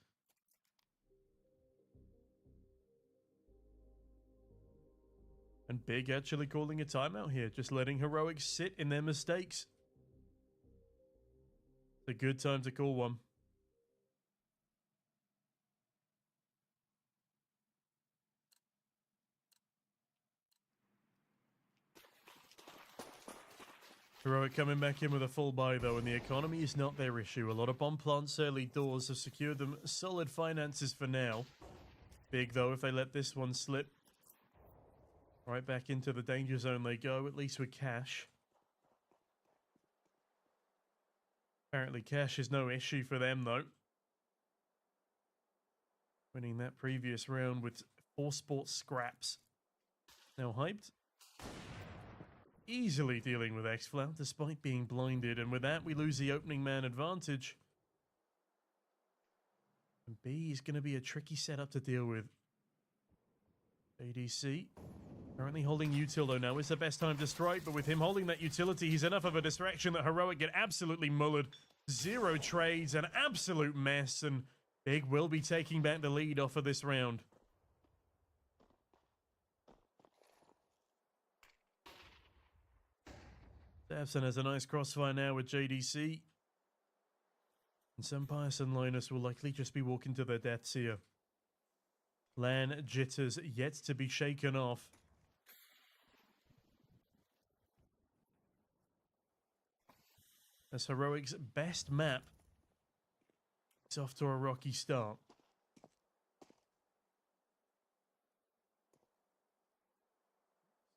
And Big actually calling a timeout here, just letting Heroic sit in their mistakes. It's a good time to call one. Heroic coming back in with a full buy though, and the economy is not their issue. A lot of bomb plants early doors have secured them solid finances for now. Big though, if they let this one slip. Right back into the danger zone they go, at least with cash. Apparently cash is no issue for them though. Winning that previous round with 4 sports scraps. Now Hyped. Easily dealing with X-Flout despite being blinded, and with that we lose the opening man advantage. And B is going to be a tricky setup to deal with. ADC currently holding util though. Now is the best time to strike, but with him holding that utility, he's enough of a distraction that Heroic get absolutely mullered. 0 trades, an absolute mess, and Big will be taking back the lead off of this round. Davson has a nice crossfire now with JDC. And Sunpius and Linus will likely just be walking to their deaths here. LAN jitters yet to be shaken off. As Heroic's best map is off to a rocky start.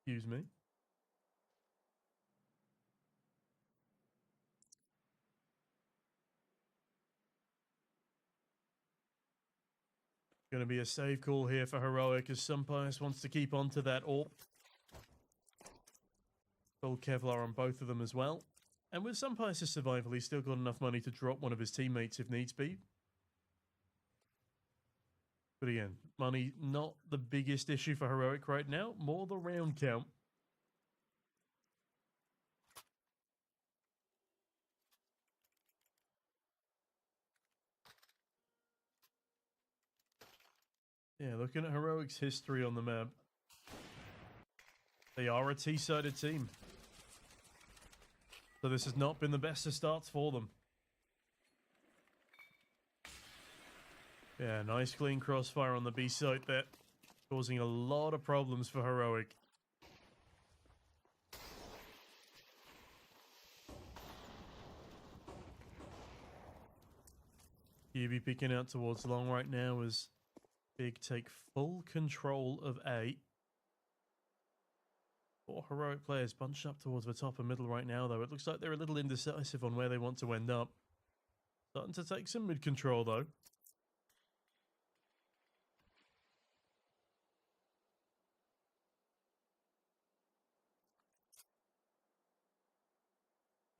Excuse me. Going to be a save call here for Heroic as Sunpius wants to keep on to that AWP. Gold Kevlar on both of them as well. And with Sunpius' survival, he's still got enough money to drop one of his teammates if needs be. But again, money not the biggest issue for Heroic right now, more the round count. Yeah, looking at Heroic's history on the map, they are a T-sided team. So this has not been the best of starts for them. Yeah, nice clean crossfire on the B site there, causing a lot of problems for Heroic. QB picking out towards long right now as Big take full control of A. 4 Heroic players bunched up towards the top and middle right now, though. It looks like they're a little indecisive on where they want to end up. Starting to take some mid-control, though.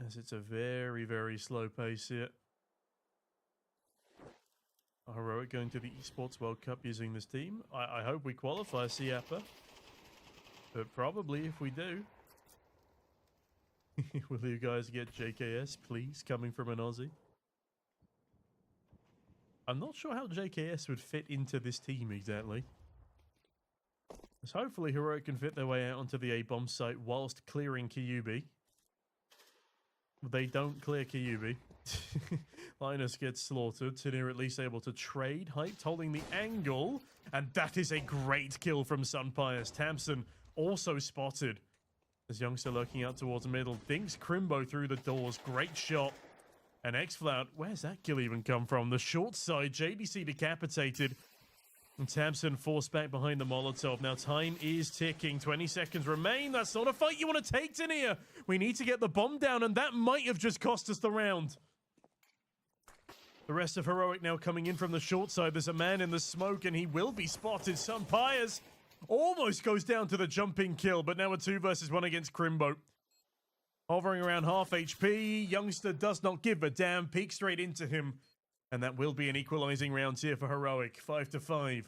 As it's a very, very slow pace here. Heroic going to the Esports World Cup using this team. I hope we qualify, Siapa. But probably if we do. Will you guys get JKS, please, coming from an Aussie? I'm not sure how JKS would fit into this team exactly. So hopefully Heroic can fit their way out onto the A-bomb site whilst clearing Kyubi. They don't clear Kyubi. Linus gets slaughtered. Tinir at least able to trade. Hyped holding the angle. And that is a great kill from Sunpius. Tamsin also spotted. As Youngster looking out towards the middle, thinks Crimbo through the doors. Great shot. And X-Flout, where's that kill even come from? The short side, JDC decapitated. And Tabson forced back behind the Molotov. Now time is ticking. 20 seconds remain. That's not a fight you want to take, Tania. We need to get the bomb down, and that might have just cost us the round. The rest of Heroic now coming in from the short side. There's a man in the smoke, and he will be spotted. Sunpires almost goes down to the jumping kill, but now a 2 versus 1 against Crimbo. Hovering around half HP. Youngster does not give a damn. Peek straight into him. And that will be an equalizing round here for Heroic. 5-5.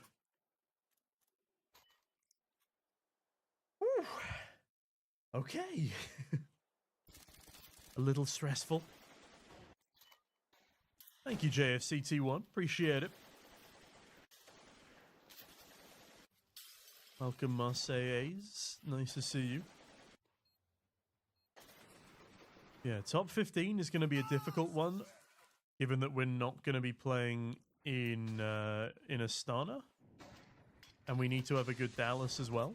Whew. Okay. A little stressful. Thank you, JFCT1. Appreciate it. Welcome, Marseillais. Nice to see you. Yeah, top 15 is going to be a difficult one, given that we're not going to be playing in Astana. And we need to have a good Dallas as well.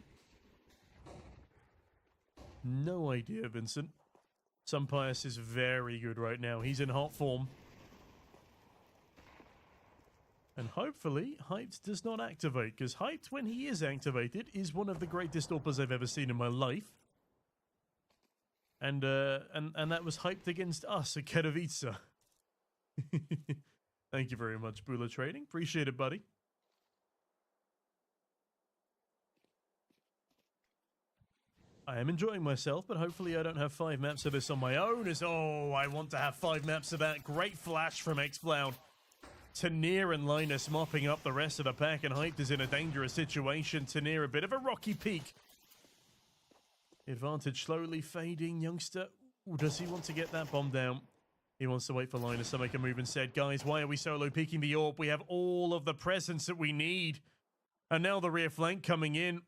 No idea, Vincent. Sunpius is very good right now. He's in hot form. And hopefully, Hyped does not activate, because Hyped, when he is activated, is one of the greatest AWPers I've ever seen in my life. And that was Hyped against us at Katowice. Thank you very much, Bula Trading. Appreciate it, buddy. I am enjoying myself, but hopefully I don't have 5 maps of this on my own. I want to have 5 maps of that. Great flash from X-Cloud. Tanir and Linus mopping up the rest of the pack, and Hyped is in a dangerous situation. Tanir, a bit of a rocky peak. Advantage slowly fading. Youngster, does he want to get that bomb down? He wants to wait for Linus to make a move instead. Guys, why are we solo peeking the AWP? We have all of the presence that we need. And now the rear flank coming in.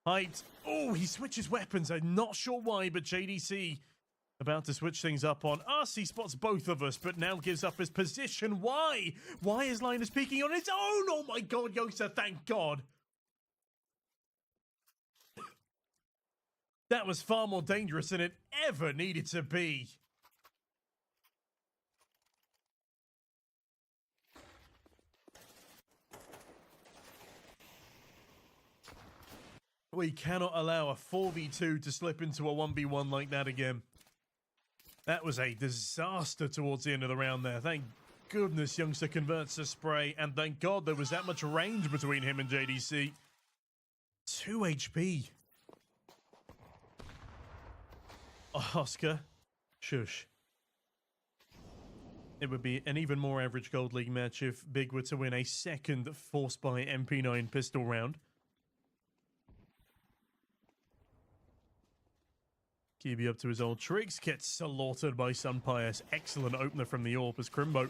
Hyped. Oh, he switches weapons. I'm not sure why, but JDC about to switch things up on us. He spots both of us, but now gives up his position. Why? Why is Linus peeking on his own? Oh my god, Youngster, thank God. That was far more dangerous than it ever needed to be. We cannot allow a 4v2 to slip into a 1v1 like that again. That was a disaster towards the end of the round there. Thank goodness Youngster converts a spray, and thank God there was that much range between him and JDC. 2 HP. Oscar, shush. It would be an even more average Gold League match if Big were to win a second forced by MP9 pistol round. Kibi up to his old tricks, gets slaughtered by Sunpius. Excellent opener from the AWP as Crimbo.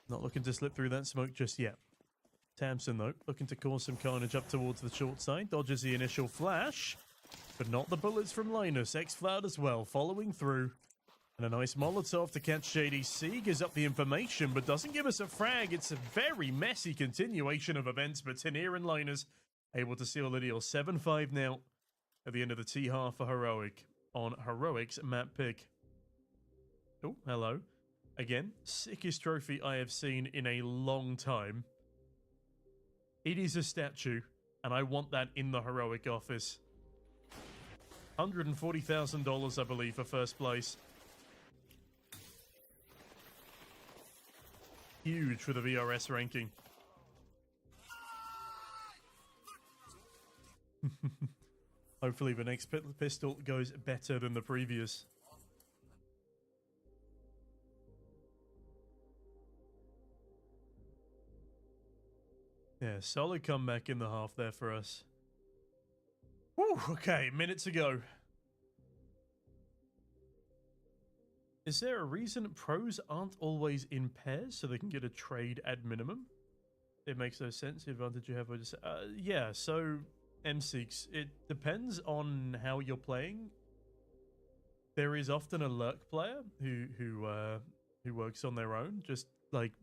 Not looking to slip through that smoke just yet. Tamsin, though, looking to cause some carnage up towards the short side. Dodges the initial flash, but not the bullets from Linus. X-Cloud as well, following through. And a nice Molotov to catch JDC. Gives up the information, but doesn't give us a frag. It's a very messy continuation of events, but Tanir and Linus able to seal the deal. 7-5 now at the end of the T-half for Heroic on Heroic's map pick. Oh, hello. Again, sickest trophy I have seen in a long time. It is a statue, and I want that in the Heroic office. $140,000, I believe, for first place. Huge for the VRS ranking. Hopefully the next pistol goes better than the previous. Yeah, solid comeback in the half there for us. Whew, okay, minutes ago. Is there a reason pros aren't always in pairs so they can get a trade at minimum? It makes no sense. The advantage you have is yeah, so M6, it depends on how you're playing. There is often a lurk player who works on their own, just like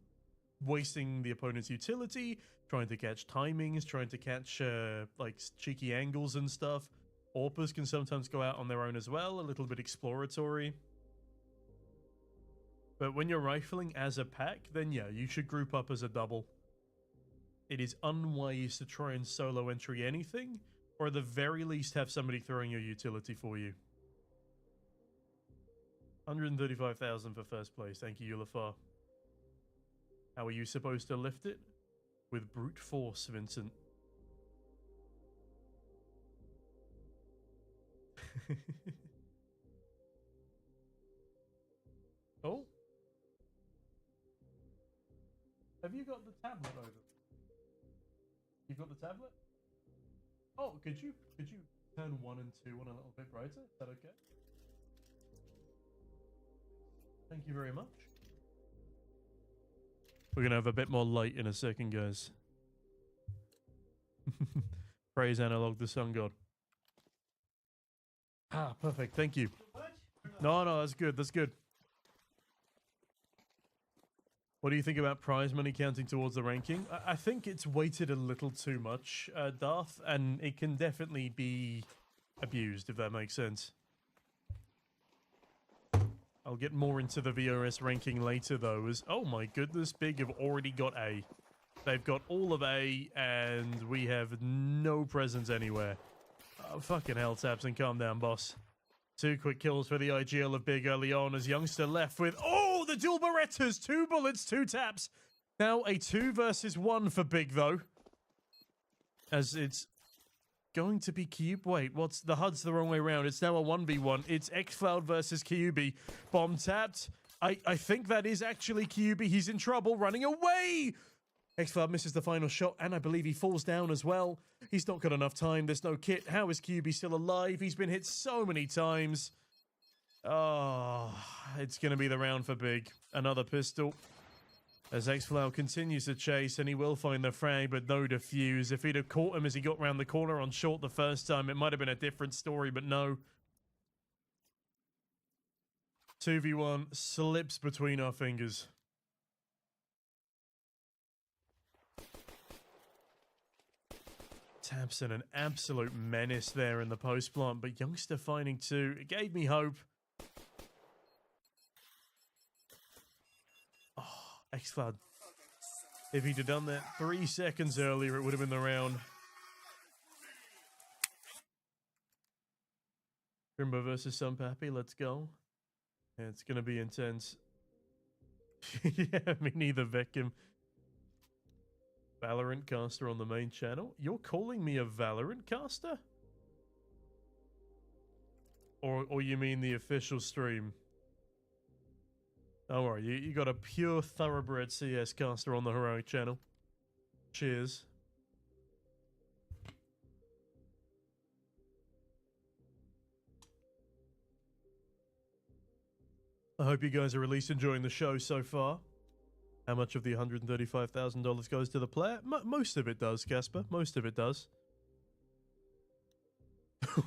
wasting the opponent's utility, trying to catch timings, trying to catch like cheeky angles and stuff. AWPers can sometimes go out on their own as well, a little bit exploratory. But when you're rifling as a pack, then yeah, you should group up as a double. It is unwise to try and solo entry anything, or at the very least have somebody throwing your utility for you. 135,000 for first place. Thank you, Ulafar. How are you supposed to lift it? With brute force, Vincent. Oh. Have you got the tablet over? You've got the tablet? Oh, could you turn 1 and 2 on a little bit brighter? Is that okay? Thank you very much. We're gonna have a bit more light in a second, guys. Praise analog, the sun god. Ah, perfect. Thank you. No, that's good. That's good. What do you think about prize money counting towards the ranking? I think it's weighted a little too much, Darth, and it can definitely be abused, if that makes sense. I'll get more into the VRS ranking later, though, as, oh my goodness, Big have already got A. They've got all of A, and we have no presence anywhere. Oh, fucking hell, Tabson, calm down, boss. 2 quick kills for the IGL of Big early on as Youngster left with, oh, the dual Berettas, 2 bullets, 2 taps. Now a 2 versus 1 for Big, though. As it's going to be Cube. Wait, what's the HUD's the wrong way around. It's now a 1v1. It's xCloud versus Kyubi. Bomb tapped. I think that is actually Kyubi. He's in trouble, running away. xCloud misses the final shot, and I believe he falls down as well. He's not got enough time. There's no kit. How is Kyubi still alive? He's been hit so many times. Oh, it's going to be the round for Big. Another pistol. As xCloud continues to chase, and he will find the frag, but no defuse. If he'd have caught him as he got round the corner on short the first time, it might have been a different story, but no. 2v1 slips between our fingers. Tabson, an absolute menace there in the post plant, but Youngster finding 2. It gave me hope. Oh, xCloud. If he'd have done that 3 seconds earlier, it would have been the round. Grimbo versus Sunpappy, let's go. Yeah, it's going to be intense. Yeah, me neither, Veckim. Valorant caster on the main channel? You're calling me a Valorant caster? Or you mean the official stream? Don't worry, you got a pure thoroughbred CS caster on the Heroic channel. Cheers. I hope you guys are at least enjoying the show so far. How much of the $135,000 goes to the player? Most of it does, Casper. Most of it does.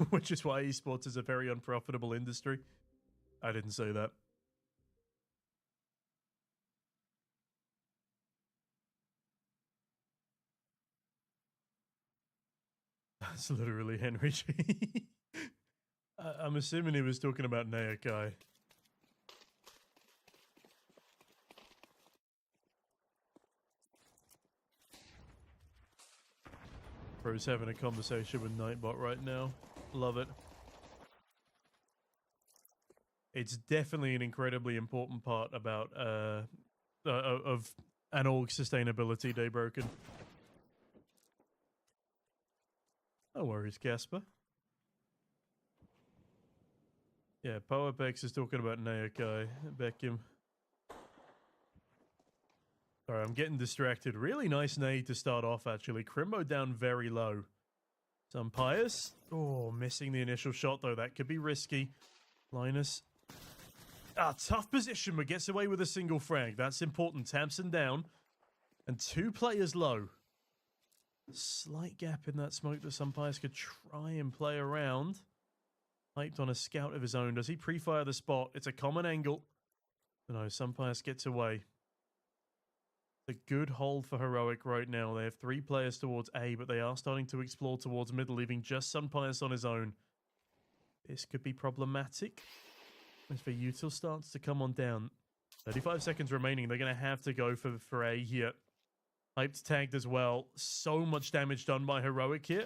Which is why esports is a very unprofitable industry. I didn't say that. That's literally Henry G. I'm assuming he was talking about Naokai. Bro's having a conversation with Nightbot right now. Love it. It's definitely an incredibly important part about of an org sustainability, Daybroken. No worries, Casper. Yeah, Powerpex is talking about Naokai. Beckham. Alright, I'm getting distracted. Really nice nade to start off, actually. Crimbo down very low. Some Pious. Oh, missing the initial shot, though. That could be risky. Linus. Ah, tough position, but gets away with a single frag. That's important. Tamsin down. And 2 players low. Slight gap in that smoke that some Pious could try and play around. Hyped on a scout of his own. Does he pre-fire the spot? It's a common angle. But no, some Pious gets away. A good hold for Heroic right now. They have 3 players towards A, but they are starting to explore towards middle, leaving just Sun Pious on his own. This could be problematic. As for Util starts to come on down. 35 seconds remaining. They're going to have to go for A here. Hyped tagged as well. So much damage done by Heroic here.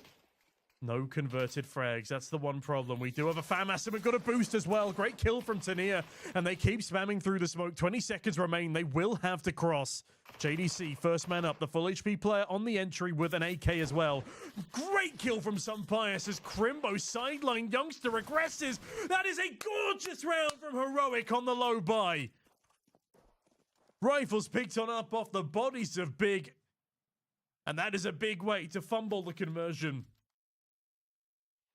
No converted frags. That's the one problem. We do have a FAMAS and we've got a boost as well. Great kill from Tania. And they keep spamming through the smoke. 20 seconds remain. They will have to cross. JDC, first man up. The full HP player on the entry with an AK as well. Great kill from Sunpius as Crimbo sideline youngster regresses. That is a gorgeous round from Heroic on the low buy. Rifles picked on up off the bodies of Big. And that is a big way to fumble the conversion.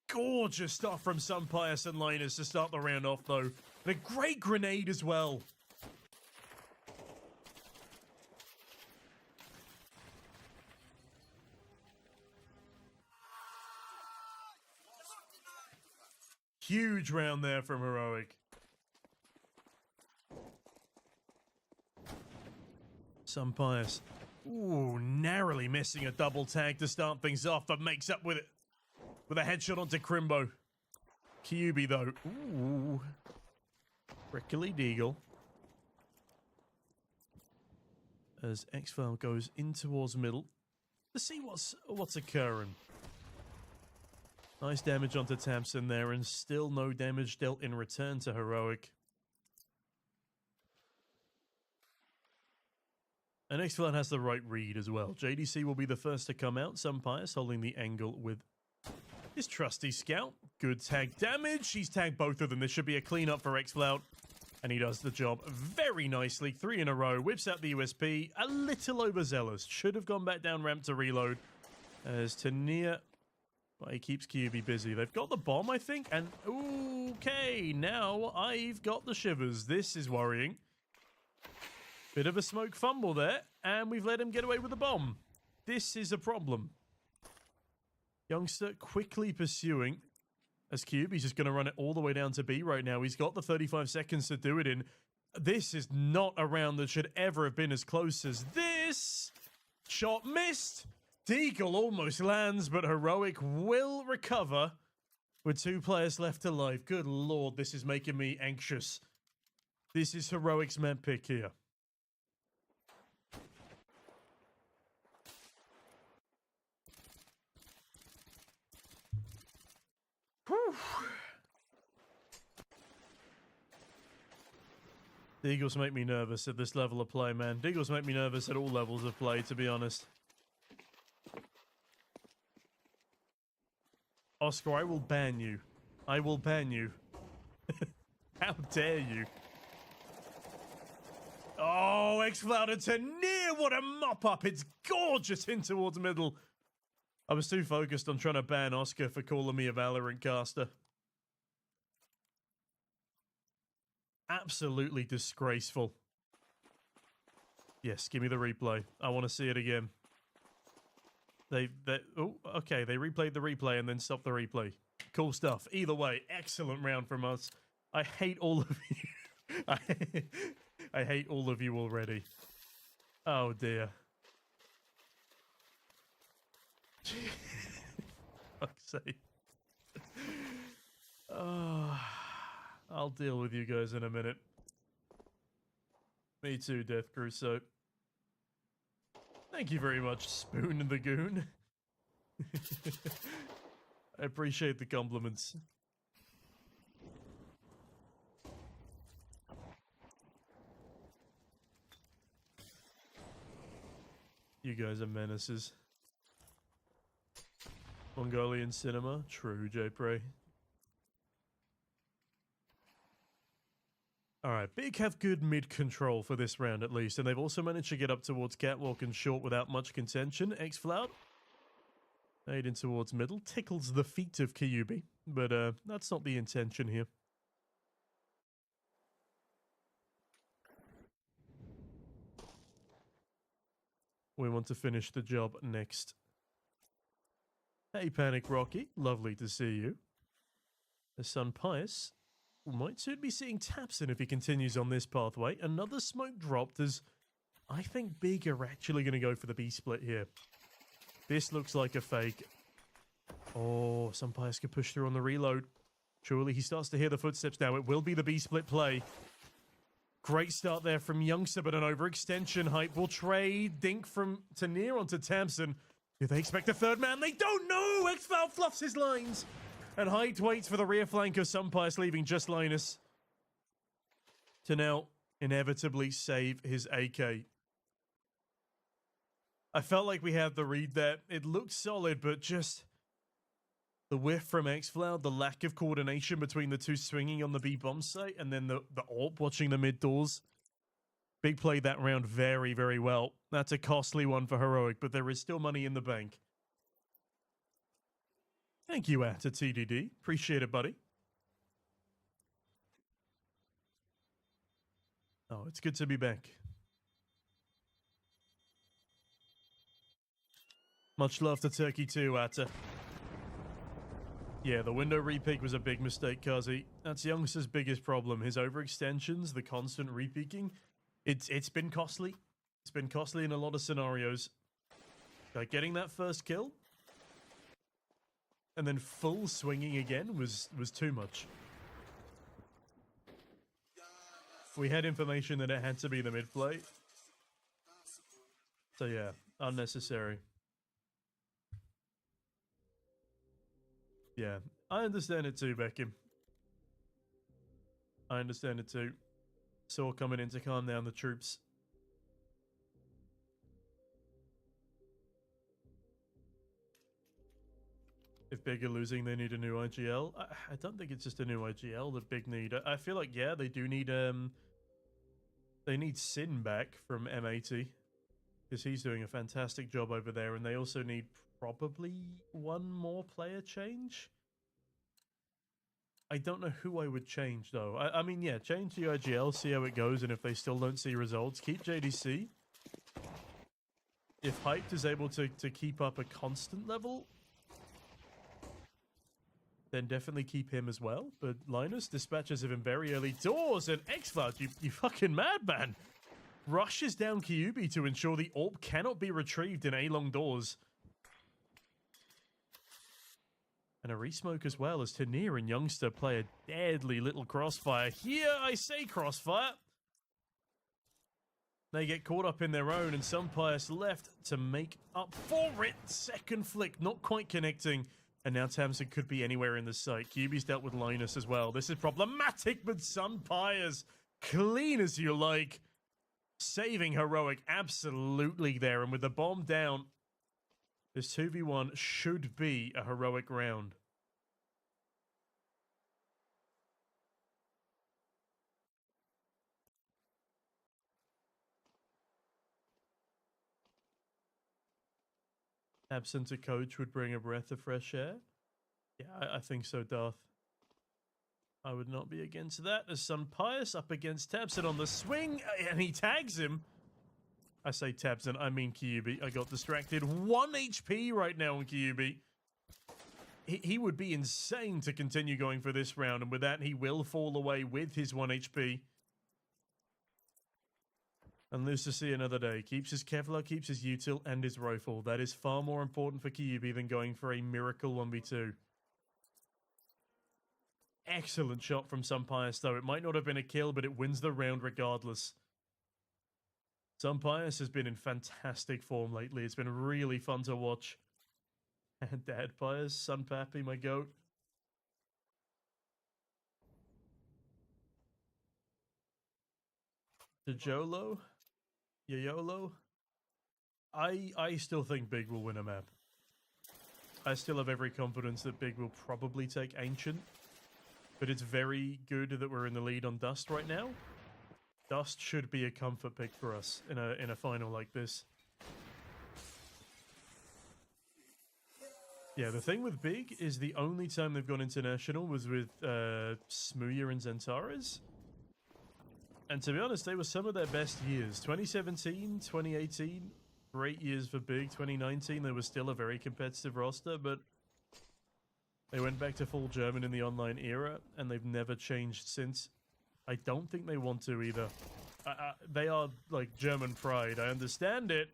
Gorgeous stuff from Sunpius and Linus to start the round off, though. And a great grenade as well. Huge round there from Heroic. Sunpius. Ooh, narrowly missing a double tag to start things off, but makes up with it. With a headshot onto Crimbo. Kyubi, though. Ooh. Prickly Deagle. As X-File goes in towards middle. To see what's occurring. Nice damage onto Tamsin there, and still no damage dealt in return to Heroic. And X-File has the right read as well. JDC will be the first to come out. Sunpius holding the angle with his trusty scout. Good tag damage. He's tagged both of them. This should be a cleanup for X-Flout. And he does the job very nicely. 3 in a row. Whips out the USP. A little overzealous. Should have gone back down ramp to reload. As Tania... Well, he keeps QB busy. They've got the bomb, I think. And okay, now I've got the shivers. This is worrying. Bit of a smoke fumble there. And we've let him get away with the bomb. This is a problem. Youngster quickly pursuing as Cube. He's just going to run it all the way down to B right now. He's got the 35 seconds to do it in. This is not a round that should ever have been as close as this. Shot missed. Deagle almost lands, but Heroic will recover with 2 players left alive. Good lord, this is making me anxious. This is Heroic's map pick here. Whew. Deagles make me nervous at this level of play, man. Deagles make me nervous at all levels of play, to be honest. Oscar, I will ban you. I will ban you. How dare you? Oh, X-Cloud to near. What a mop-up. It's gorgeous in towards middle. I was too focused on trying to ban Oscar for calling me a Valorant caster. Absolutely disgraceful. Yes, give me the replay. I want to see it again. Oh, okay, they replayed the replay and then stopped the replay. Cool stuff. Either way, excellent round from us. I hate all of you. I hate all of you already. Oh dear. Fuck's sake. Oh, I'll deal with you guys in a minute. Me too, Death Crusoe. Thank you very much, Spoon and the Goon. I appreciate the compliments. You guys are menaces. Mongolian cinema? True, J-Prey. Alright, Big have good mid-control for this round at least, and they've also managed to get up towards Catwalk and Short without much contention. X-Flout, aiding towards middle, tickles the feet of Kyubi, but that's not the intention here. We want to finish the job next. Hey, Panic Rocky, lovely to see you. The Sunpius might soon be seeing Tapson if he continues on this pathway. Another smoke dropped as I think Big are actually going to go for the B split here. This looks like a fake. Oh, Sunpius could push through on the reload. Surely he starts to hear the footsteps now. It will be the B-split play. Great start there from Youngster, but an overextension. Hype will trade. Dink from Tanir onto Tamsin. Do they expect a third man? They don't know! Xval fluffs his lines. And Hype waits for the rear flank of Sunpius, leaving just Linus to now inevitably save his AK. I felt like we had the read there. It looked solid, but just the whiff from Xfloud, the lack of coordination between the two swinging on the B-bomb site, and then the AWP watching the mid doors. Big play that round very, very well. That's a costly one for Heroic, but there is still money in the bank. Thank you, to TDD. Appreciate it, buddy. Oh, it's good to be back. Much love to Turkey too, Atta. Yeah, the window repeak was a big mistake, Kazi. That's Youngster's biggest problem. His overextensions, the constant repeaking. It's been costly. It's been costly in a lot of scenarios. Like getting that first kill and then full swinging again was too much. We had information that it had to be the mid play. So yeah, unnecessary. Yeah, I understand it too, Beckham. I understand it too. Saw coming in to calm down the troops. If Big are losing, they need a new IGL. I don't think it's just a new IGL that Big need. I feel like, yeah, they do need, they need Sin back from M80. Because he's doing a fantastic job over there, and they also need probably one more player change. I don't know who I would change, though. I mean, yeah, change the IGL, see how it goes, and if they still don't see results, keep JDC. If Hyped is able to keep up a constant level, then definitely keep him as well. But Linus dispatches of him very early doors, and Xcloud, you fucking madman, rushes down Kyubi to ensure the AWP cannot be retrieved in A-long doors. And a resmoke as well as Tanir and Youngster play a deadly little crossfire. Here I say crossfire. They get caught up in their own, and Sunpius left to make up for it. Second flick, not quite connecting. And now Tamsin could be anywhere in the site. Kyubi's dealt with Linus as well. This is problematic, but Sunpius, clean as you like. Saving Heroic absolutely there. And with the bomb down, this 2v1 should be a Heroic round. Absent a coach would bring a breath of fresh air. Yeah, I think so, Darth. I would not be against that. As Sunpius up against Tabson on the swing, and he tags him. I say Tabson, I mean Kyubi. I got distracted. 1 HP right now on Kyubi. He would be insane to continue going for this round, and with that, he will fall away with his 1 HP. And lives to see another day. Keeps his Kevlar, keeps his util, and his rifle. That is far more important for Kyubi than going for a miracle 1v2. Excellent shot from Sunpius, though. It might not have been a kill, but it wins the round regardless. Sunpius has been in fantastic form lately. It's been really fun to watch. And Dad Pius, Sun Pappy, my goat. To Jolo? Yolo? I still think Big will win a map. I still have every confidence that Big will probably take Ancient. But it's very good that we're in the lead on Dust right now. Dust should be a comfort pick for us in a final like this. Yeah, the thing with Big is the only time they've gone international was with Smooya and Zentares. And to be honest, they were some of their best years. 2017, 2018, great years for Big. 2019, they were still a very competitive roster, but they went back to full German in the online era, and they've never changed since. I don't think they want to either. They are like German pride. I understand it.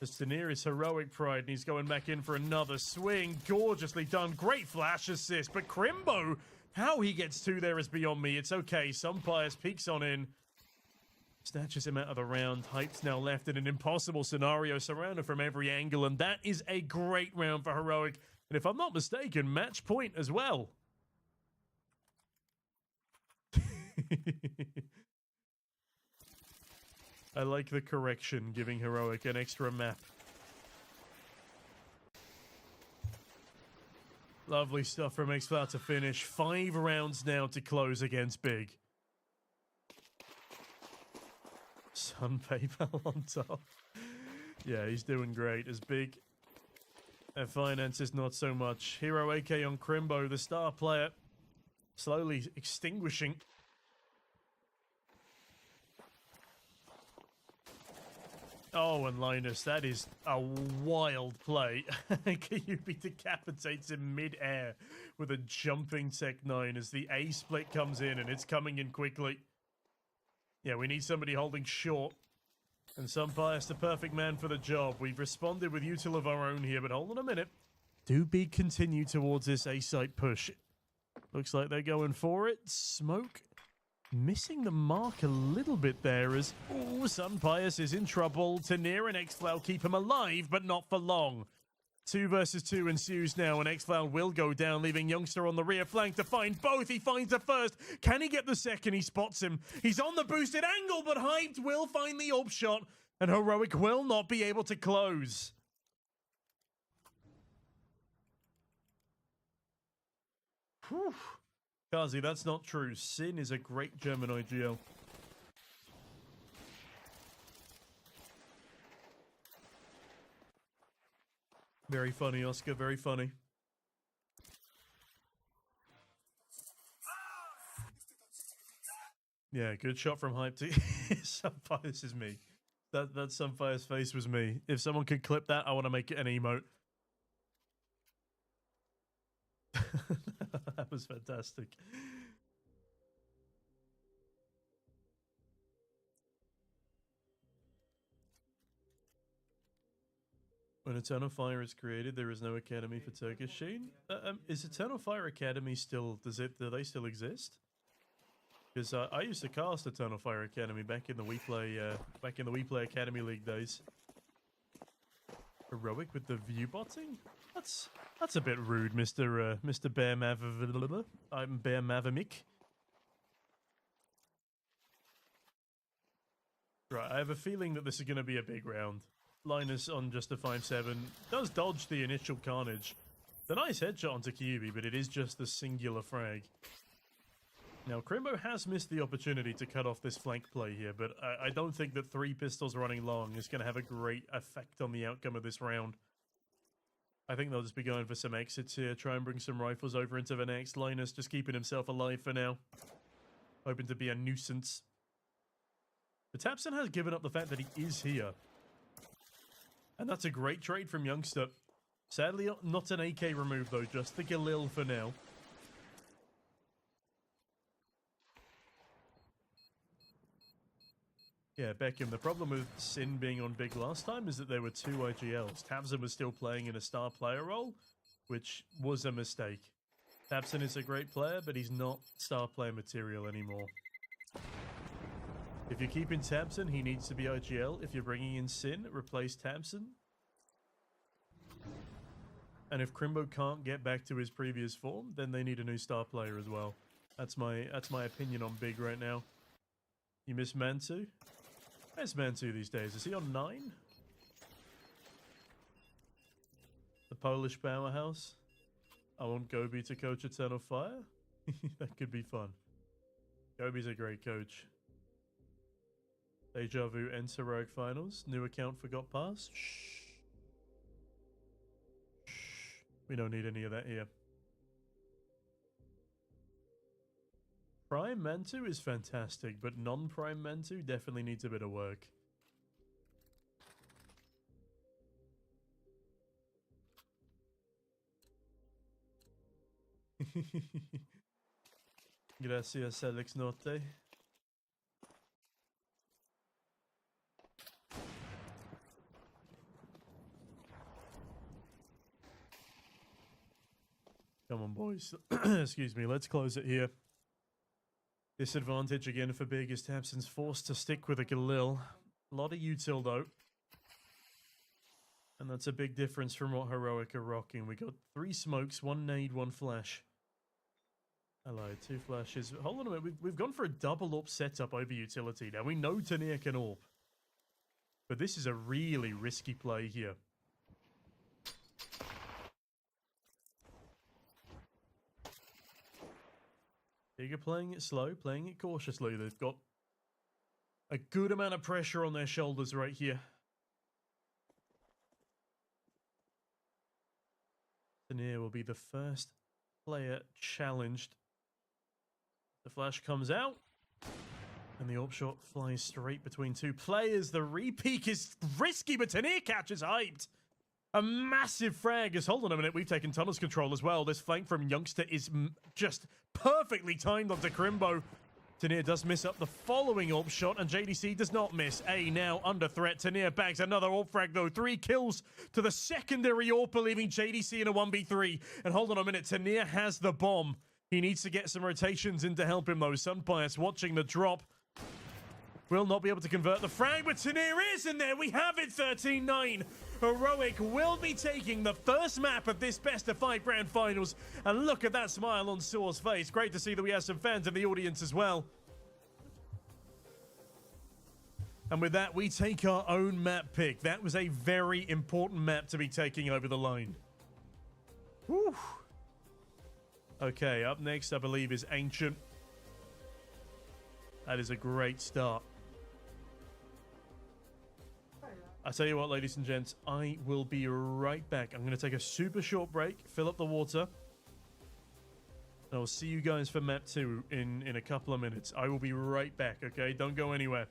As Tanir is Heroic pride, and he's going back in for another swing. Gorgeously done. Great flash assist. But Crimbo How he gets 2 there is beyond me. It's okay. Some players peeks on in. Snatches him out of the round. Hype's now left in an impossible scenario, surrounded from every angle, and that is a great round for Heroic. And if I'm not mistaken, match point as well. I like the correction, giving Heroic an extra map. Lovely stuff from xFlower to finish. 5 rounds now to close against Big. Sun PayPal on top. Yeah, he's doing great. As Big, finances not so much. Hero AK on Crimbo, the star player, slowly extinguishing. Oh, and Linus, that is a wild play. Kyubi decapitates him mid-air with a jumping Tech 9 as the A split comes in, and it's coming in quickly. Yeah, we need somebody holding short. And Sunfire's the perfect man for the job. We've responded with util of our own here, but hold on a minute. Do Big continue towards this A-site push? Looks like they're going for it. Smoke missing the mark a little bit there as... Oh, Sunpius is in trouble. Tanir and xFlower keep him alive, but not for long. 2 versus 2 ensues now, and xFlower will go down, leaving Youngster on the rear flank to find both. He finds the first. Can he get the second? He spots him. He's on the boosted angle, but Hyped will find the up shot, and Heroic will not be able to close. Whew. Kazi, that's not true. Sin is a great German IGL. Very funny, Oscar. Very funny. Yeah, good shot from Hype. Sunfire's is me. That Sunfire's face was me. If someone could clip that, I want to make it an emote. That was fantastic. When Eternal Fire is created, there is no academy for Turkish Sheen. Is Eternal Fire Academy still? Do they still exist? Because I used to cast Eternal Fire Academy back in the We Play Academy League days. Heroic with the view botting? That's a bit rude, Mr. Bear Mav. I'm Bear Mavamic. Right, I have a feeling that this is going to be a big round. Linus on just a 5-7 does dodge the initial carnage. The nice headshot onto Kyubi, but it is just the singular frag. Now, Crimbo has missed the opportunity to cut off this flank play here, but I don't think that 3 pistols running long is going to have a great effect on the outcome of this round. I think they'll just be going for some exits here, try and bring some rifles over into the next. Linus just keeping himself alive for now. Hoping to be a nuisance. But Tapson has given up the fact that he is here. And that's a great trade from Youngster. Sadly, not an AK remove though, just the Galil for now. Yeah, Beckham, the problem with Sin being on Big last time is that there were 2 IGLs. Tabson was still playing in a star player role, which was a mistake. Tabson is a great player, but he's not star player material anymore. If you're keeping Tabson, he needs to be IGL. If you're bringing in Sin, replace Tabson. And if Crimbo can't get back to his previous form, then they need a new star player as well. That's my opinion on Big right now. You miss Mantu? Where's Mantu these days? Is he on 9? The Polish powerhouse? I want Gobi to coach Eternal Fire? That could be fun. Gobi's a great coach. Deja Vu enter Rogue Finals. New account forgot pass. Shh. Shh. We don't need any of that here. Prime Mantu is fantastic, but non-Prime Mantu definitely needs a bit of work. Gracias, Alex Norte. Come on, boys. Excuse me. Let's close it here. Disadvantage again for Big as Tabson's forced to stick with a Galil. A lot of util, though. And that's a big difference from what Heroic are rocking. We got 3 smokes, 1 nade, 1 flash. I lied, 2 flashes. Hold on a minute. We've gone for a double AWP setup over utility. Now, we know Tania can AWP. But this is a really risky play here. Big are playing it slow, playing it cautiously. They've got a good amount of pressure on their shoulders right here. Tania will be the first player challenged. The flash comes out. And the AWP shot flies straight between 2 players. The repeak is risky, but Tania catches hyped. A massive frag is, hold on a minute, we've taken tunnels control as well. This flank from Youngster is just perfectly timed onto Crimbo. Tania does miss up the following AWP shot, and JDC does not miss. A now under threat. Tania bags another AWP frag, though. 3 kills to the secondary AWP, leaving JDC in a 1v3. And hold on a minute, Tania has the bomb. He needs to get some rotations in to help him, though. Sunpius watching the drop. Will not be able to convert the frag, but Tania is in there. We have it, 13-9. Heroic will be taking the first map of this best-of-5 grand finals. And look at that smile on Soar's face. Great to see that we have some fans in the audience as well. And with that, we take our own map pick. That was a very important map to be taking over the line. Whew. Okay, up next, I believe, is Ancient. That is a great start. I tell you what, ladies and gents, I will be right back. I'm going to take a super short break, fill up the water. And I'll see you guys for map 2 in a couple of minutes. I will be right back, okay? Don't go anywhere.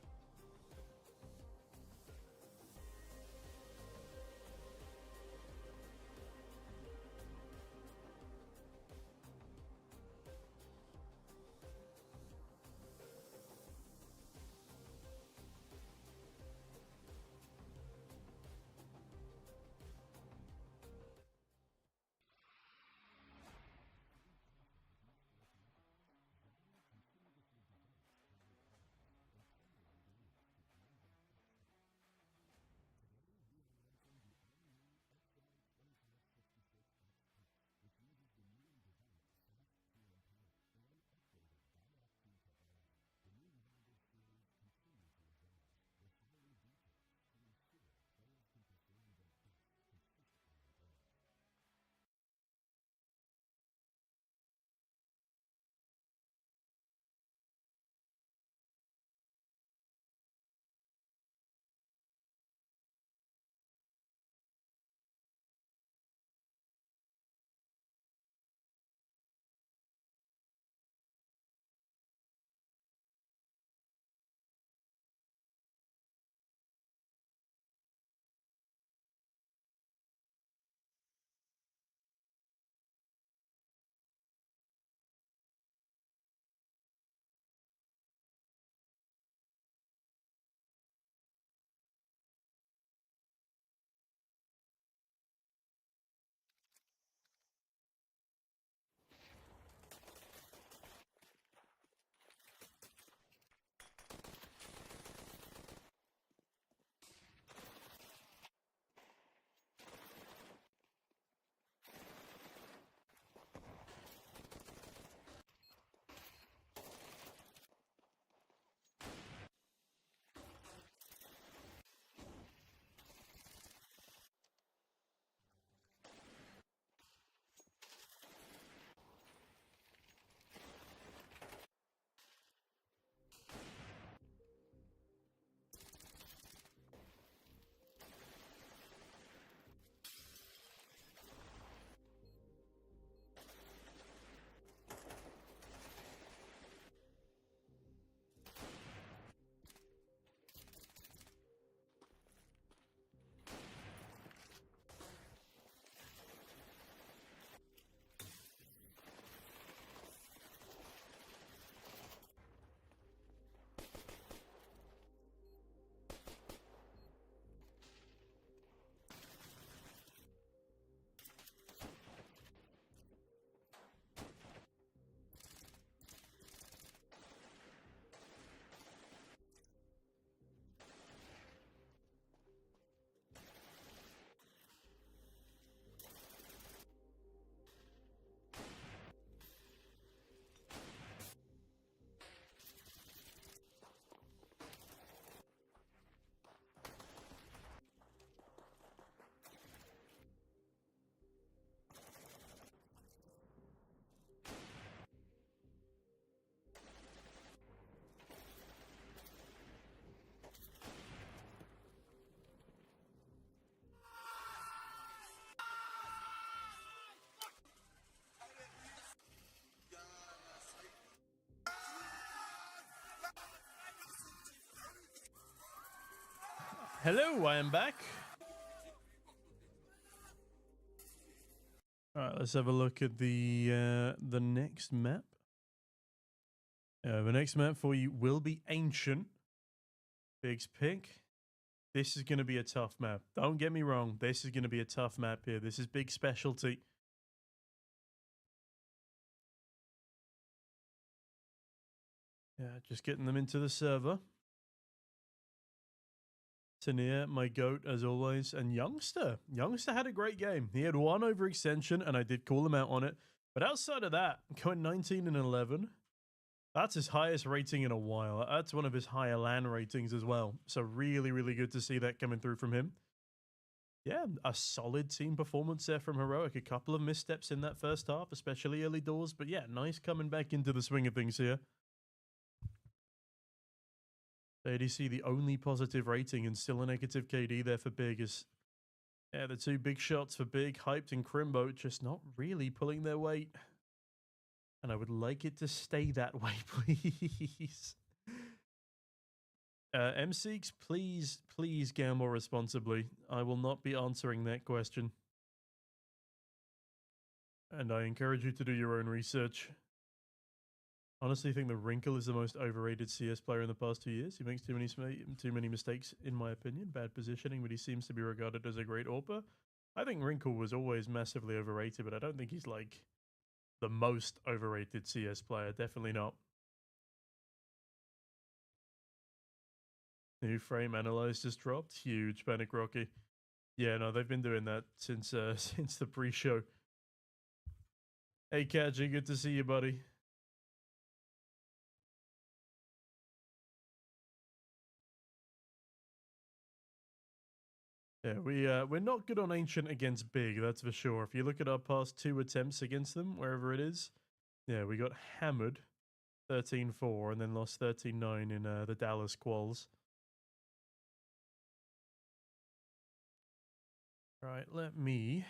Hello, I am back. All right, let's have a look at the next map. The next map for you will be Ancient. Big's pick. This is going to be a tough map. Don't get me wrong. This is going to be a tough map here. This is Big's specialty. Yeah, just getting them into the server. Tania, my goat as always, and Youngster. Youngster had a great game. He had one overextension, and I did call him out on it. But outside of that, going 19 and 11. That's his highest rating in a while. That's one of his higher LAN ratings as well. So really, really good to see that coming through from him. Yeah, a solid team performance there from Heroic. A couple of missteps in that first half, especially early doors. But yeah, nice coming back into the swing of things here. ADC, the only positive rating and still a negative KD there for Big. Is yeah, the two big shots for Big, Hyped and Crimbo, just not really pulling their weight. And I would like it to stay that way, please. M6, please gamble responsibly. I will not be answering that question. And I encourage you to do your own research. Honestly, I think the Wrinkle is the most overrated CS player in the past 2 years. He makes too many mistakes, in my opinion. Bad positioning, but he seems to be regarded as a great AWPer. I think Wrinkle was always massively overrated, but I don't think he's like the most overrated CS player. Definitely not. New frame analyze just dropped. Huge Panic Rocky. Yeah, no, they've been doing that since since the pre-show. Hey, Kaji, good to see you, buddy. Yeah, we're not good on Ancient against Big, that's for sure. If you look at our past 2 attempts against them, wherever it is, yeah, we got hammered 13-4 and then lost 13-9 in the Dallas quals. Right, let me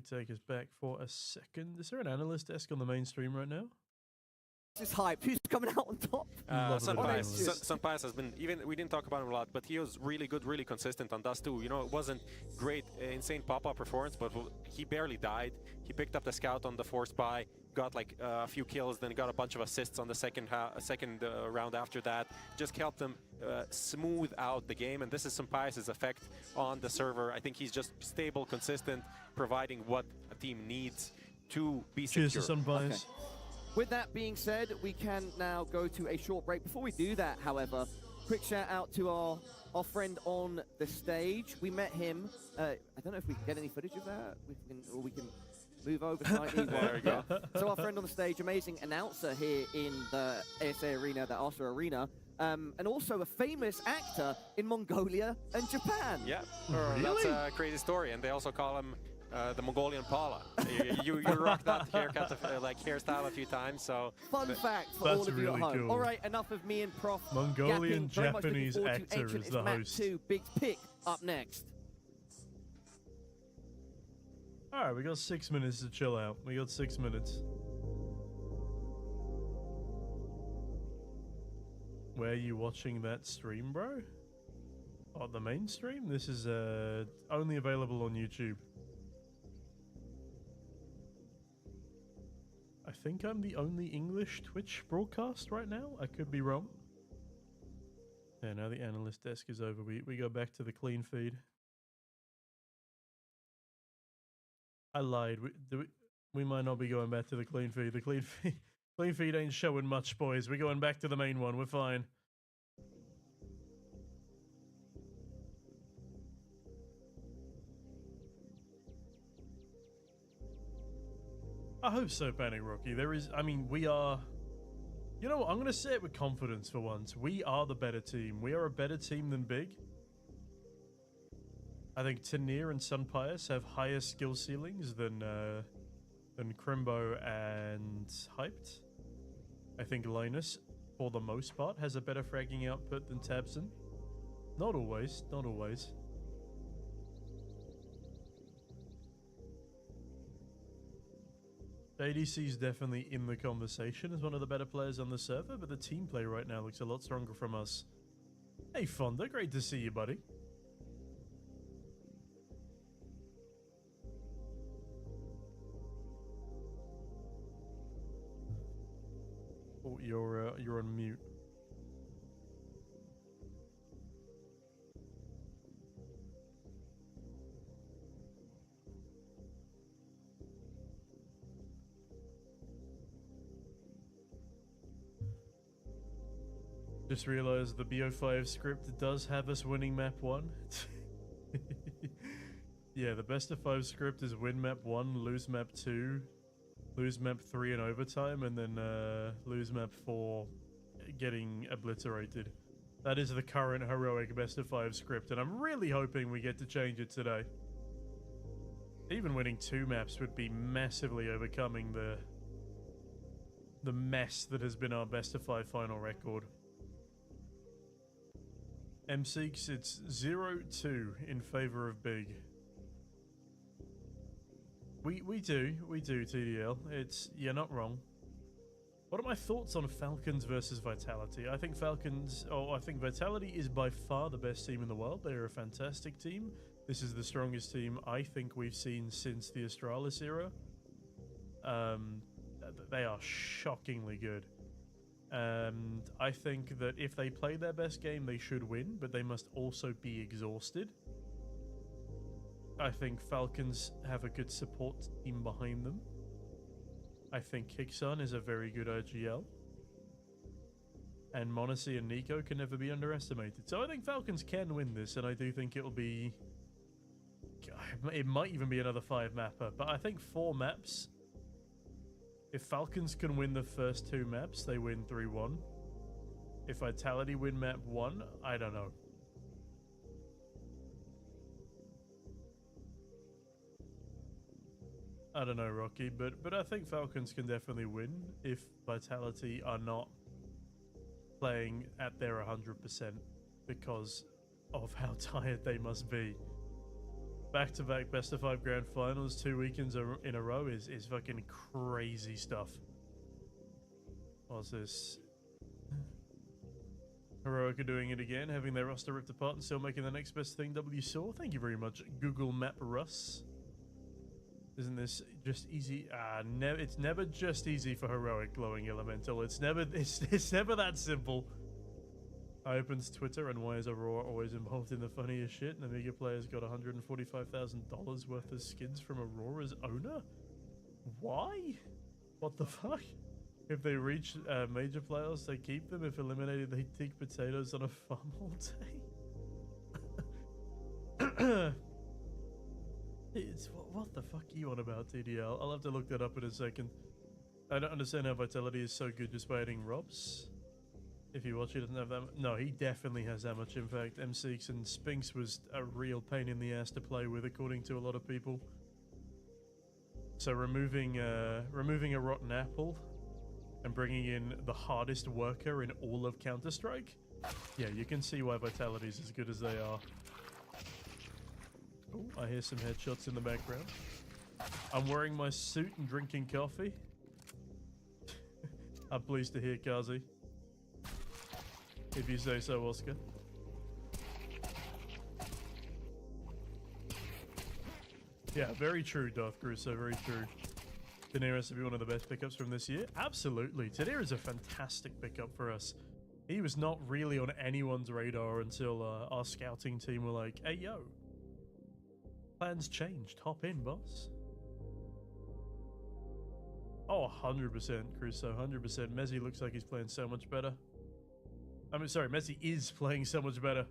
take us back for a second. Is there an analyst desk on the main stream right now? This is Hype. Who's coming out on top? Sunpias has been, we didn't talk about him a lot, but he was really good, really consistent on Dust 2. You know, it wasn't great, insane pop-up performance, but he barely died. He picked up the scout on the force buy, got like a few kills, then got a bunch of assists on the second round after that. Just helped them smooth out the game, and this is Sunpias' effect on the server. I think he's just stable, consistent, providing what a team needs to be secure. Cheers to Sunpias. Okay. With that being said, we can now go to a short break. Before we do that, however, quick shout out to our friend on the stage. We met him. I don't know if we can get any footage of that, we can move over slightly. There we go. So our friend on the stage, amazing announcer here in the ASA Arena, the ASA Arena, and also a famous actor in Mongolia and Japan. Yeah, really? That's a crazy story, and they also call him the Mongolian Paula. you rock that hairstyle a few times. So fun fact for all of you at home. Cool. All right, enough of me and Prof. Mongolian yapping. Japanese actor is the host. 2, Big's pick up next. All right, we got 6 minutes to chill out. We got 6 minutes. Where are you watching that stream, bro? Oh, the main stream? This is only available on YouTube. I think I'm the only English Twitch broadcast right now. I could be wrong. Yeah, now the analyst desk is over. We go back to the clean feed. I lied. We might not be going back to the clean feed. The clean feed ain't showing much, boys. We're going back to the main one. We're fine. I hope so, Panic Rocky. We are... You know what? I'm going to say it with confidence for once. We are the better team. We are a better team than Big. I think Tania and Sunpias have higher skill ceilings than Crimbo and Hyped. I think Linus, for the most part, has a better fragging output than Tabson. Not always. Not always. ADC is definitely in the conversation as one of the better players on the server, but the team play right now looks a lot stronger from us. Hey, Fonda, great to see you, buddy. Oh, you're on mute. Just realized the BO5 script does have us winning map 1. Yeah, the best of 5 script is win map 1, lose map 2, lose map 3 in overtime, and then lose map 4 getting obliterated. That is the current heroic best of 5 script, and I'm really hoping we get to change it today. Even winning 2 maps would be massively overcoming the mess that has been our best of 5 final record. M6, it's 0-2 in favor of Big. We do, TDL. You're not wrong. What are my thoughts on Falcons versus Vitality? I think Vitality is by far the best team in the world. They are a fantastic team. This is the strongest team I think we've seen since the Astralis era. They are shockingly good. And I think that if they play their best game, they should win, but they must also be exhausted. I think Falcons have a good support team behind them. I think Kixon is a very good IGL. And Monacy and Nico can never be underestimated. So I think Falcons can win this, and I do think it'll be... It might even be another 5-mapper, but I think 4 maps... If Falcons can win the first 2 maps, they win 3-1. If Vitality win map 1, I don't know. I don't know, Rocky, but I think Falcons can definitely win if Vitality are not playing at their 100% because of how tired they must be. Back-to-back best of 5 grand finals, 2 weekends in a row is fucking crazy stuff. What's this? Heroic are doing it again, having their roster ripped apart and still making the next best thing W saw. Thank you very much, Google Map Russ. Isn't this just easy? It's never just easy for Heroic glowing elemental. It's never that simple. I opens Twitter, and why is Aurora always involved in the funniest shit? And Amiga players got $145,000 worth of skins from Aurora's owner? Why? What the fuck? If they reach major playoffs, they keep them. If eliminated, they dig potatoes on a farm all day. What the fuck are you on about, TDL? I'll have to look that up in a second. I don't understand how Vitality is so good just by adding Robs. If you watch, he doesn't have that much. No, he definitely has that much impact. M6 and Spinks was a real pain in the ass to play with, according to a lot of people. So removing a rotten apple and bringing in the hardest worker in all of Counter-Strike, yeah, you can see why Vitality's as good as they are. Oh, I hear some headshots in the background. I'm wearing my suit and drinking coffee. I'm pleased to hear, Kazi. If you say so, Oscar. Yeah, very true, Darth Crusoe, very true. Tanair has to be one of the best pickups from this year. Absolutely. Tanair is a fantastic pickup for us. He was not really on anyone's radar until our scouting team were like, hey, yo. Plans changed. Hop in, boss. Oh, 100%, Crusoe, 100%. Messi looks like he's playing so much better. I mean, sorry, Messi is playing so much better.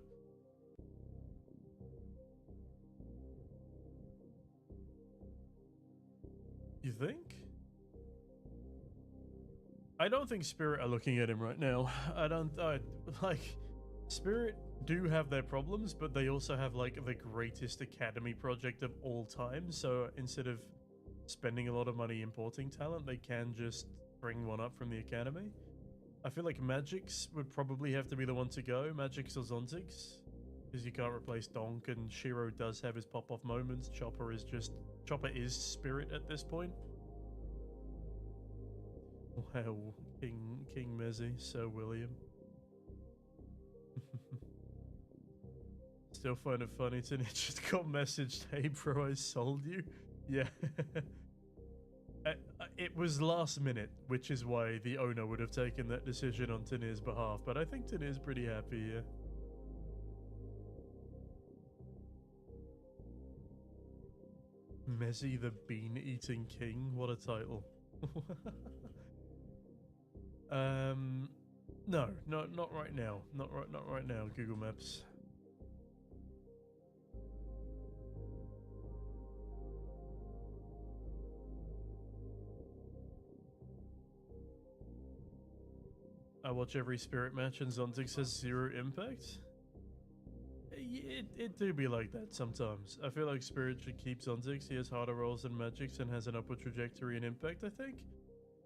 You think? I don't think Spirit are looking at him right now. Like, Spirit do have their problems, but they also have, like, the greatest academy project of all time. So instead of spending a lot of money importing talent, they can just bring one up from the academy. I feel like Magix would probably have to be the one to go. Magix or Zontix. Because you can't replace Donk, and Shiro does have his pop-off moments. Chopper is Spirit at this point. Wow, King Mezzy, Sir William. still find it funny. And it just got messaged, "Hey bro, I sold you." Yeah. It was last minute, which is why the owner would have taken that decision on Tanir's behalf. But I think Tanir's pretty happy, yeah. Messi the Bean-Eating King? What a title. No, not right now. Not right now, Google Maps. I watch every Spirit match and Zontix has 0 impact. It do be like that sometimes. I feel like Spirit should keep Zontix. He has harder rolls than Magix and has an upward trajectory and impact, I think.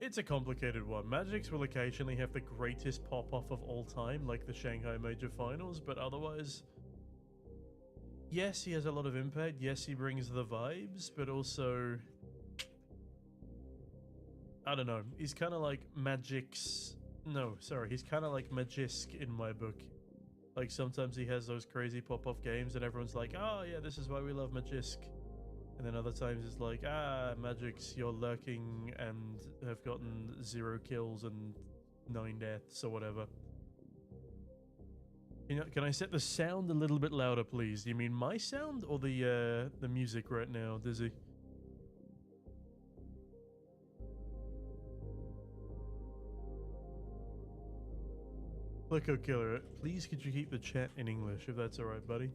It's a complicated one. Magix will occasionally have the greatest pop-off of all time, like the Shanghai Major Finals, but otherwise... Yes, he has a lot of impact. Yes, he brings the vibes, but also... I don't know. He's kind of like Magix... No, sorry. He's kind of like Magisk in my book. Like, sometimes he has those crazy pop-off games and everyone's like, oh, yeah, this is why we love Magisk. And then other times it's like, Magix, you're lurking and have gotten 0 kills and 9 deaths or whatever. You know, can I set the sound a little bit louder, please? Do you mean my sound or the music right now, Dizzy? Flicko Killer, please could you keep the chat in English if that's alright, buddy?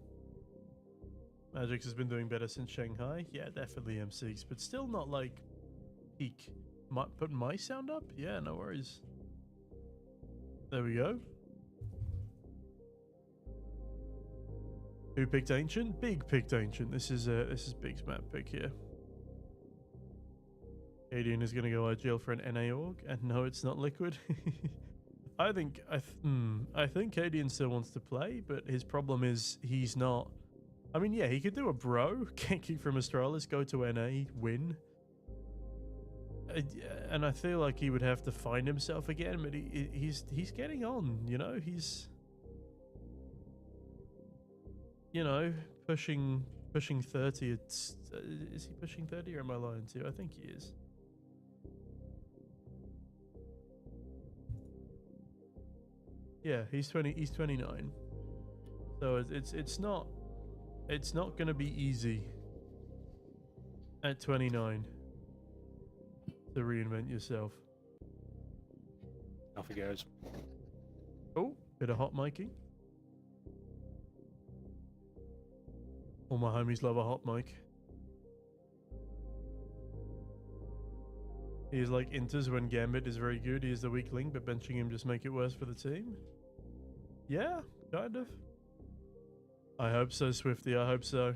Magix has been doing better since Shanghai. Yeah, definitely M6, but still not like peak. Put my sound up? Yeah, no worries. There we go. Who picked Ancient? Big picked Ancient. This is Big's map pick here. Adian is gonna go IGL for an NA org, and no, it's not Liquid. I think Adian still wants to play, but his problem is he's not. I mean, yeah, he could do a bro, Kenki from Astralis, go to NA, win. And I feel like he would have to find himself again, but he's getting on, you know, he's, you know, pushing 30. It's is he pushing 30 or am I lying to you? I think he is. Yeah, he's 29. So it's not going to be easy at 29 to reinvent yourself. Off he goes. Oh, bit of hot miking. All my homies love a hot mic. He is like Inters when Gambit is very good. He is the weak link, but benching him just make it worse for the team. Yeah, kind of. I hope so, Swifty. I hope so.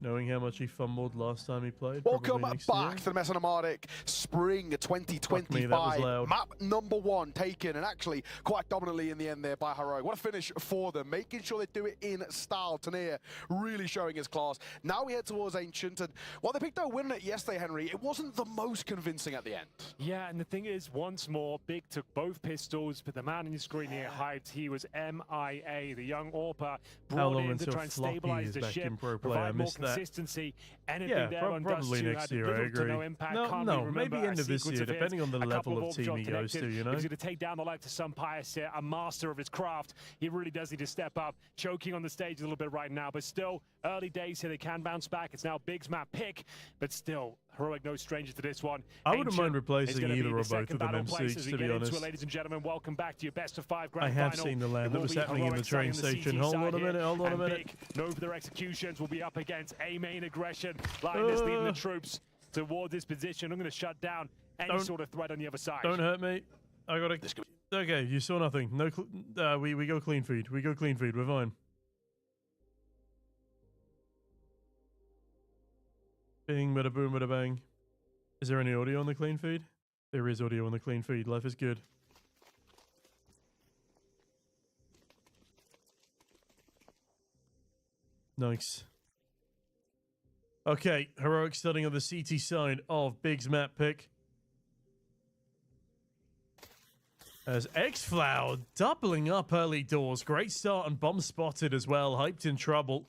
Knowing how much he fumbled last time he played. Welcome back to the MESA Nomadic Spring 2025. Map number 1 taken, and actually quite dominantly in the end there by Heroic. What a finish for them, making sure they do it in style. Tanir really showing his class. Now we head towards Ancient, and while they picked up a win at yesterday, Henry, it wasn't the most convincing at the end. Yeah, and the thing is, once more, Big took both pistols, but the man on your screen here hyped. He was MIA, the young AWPer, brought in to try and stabilize the ship, provide more consistency. Anything there on Dust 2 next year, I agree. No impact. No, maybe end of this year, depending on the level of team he goes to, you know? He's going to take down the likes of Sunpius here, a master of his craft. He really does need to step up, choking on the stage a little bit right now, but still, early days here, they can bounce back. It's now Big's map pick, but still, Heroic no stranger to this one. I wouldn't mind replacing either or both of them M6, to be honest. Ladies and gentlemen, welcome back to your best of 5 grand final. I have final. seen the land that was happening in the train station. Hold on a minute, Big, known for their executions, will be up against a main aggression. Lioness leading the troops towards this position. I'm going to shut down any sort of threat on the other side. Don't hurt me. I got to... Okay, you saw nothing. No, we go clean feed. We go clean feed. We're fine. Bing, bada boom, bada bang. Is there any audio on the clean feed? There is audio on the clean feed. Life is good. Nice. Okay, Heroic starting on the CT side of Big's map pick. As xFlow doubling up early doors. Great start and bomb spotted as well. Hyped in trouble.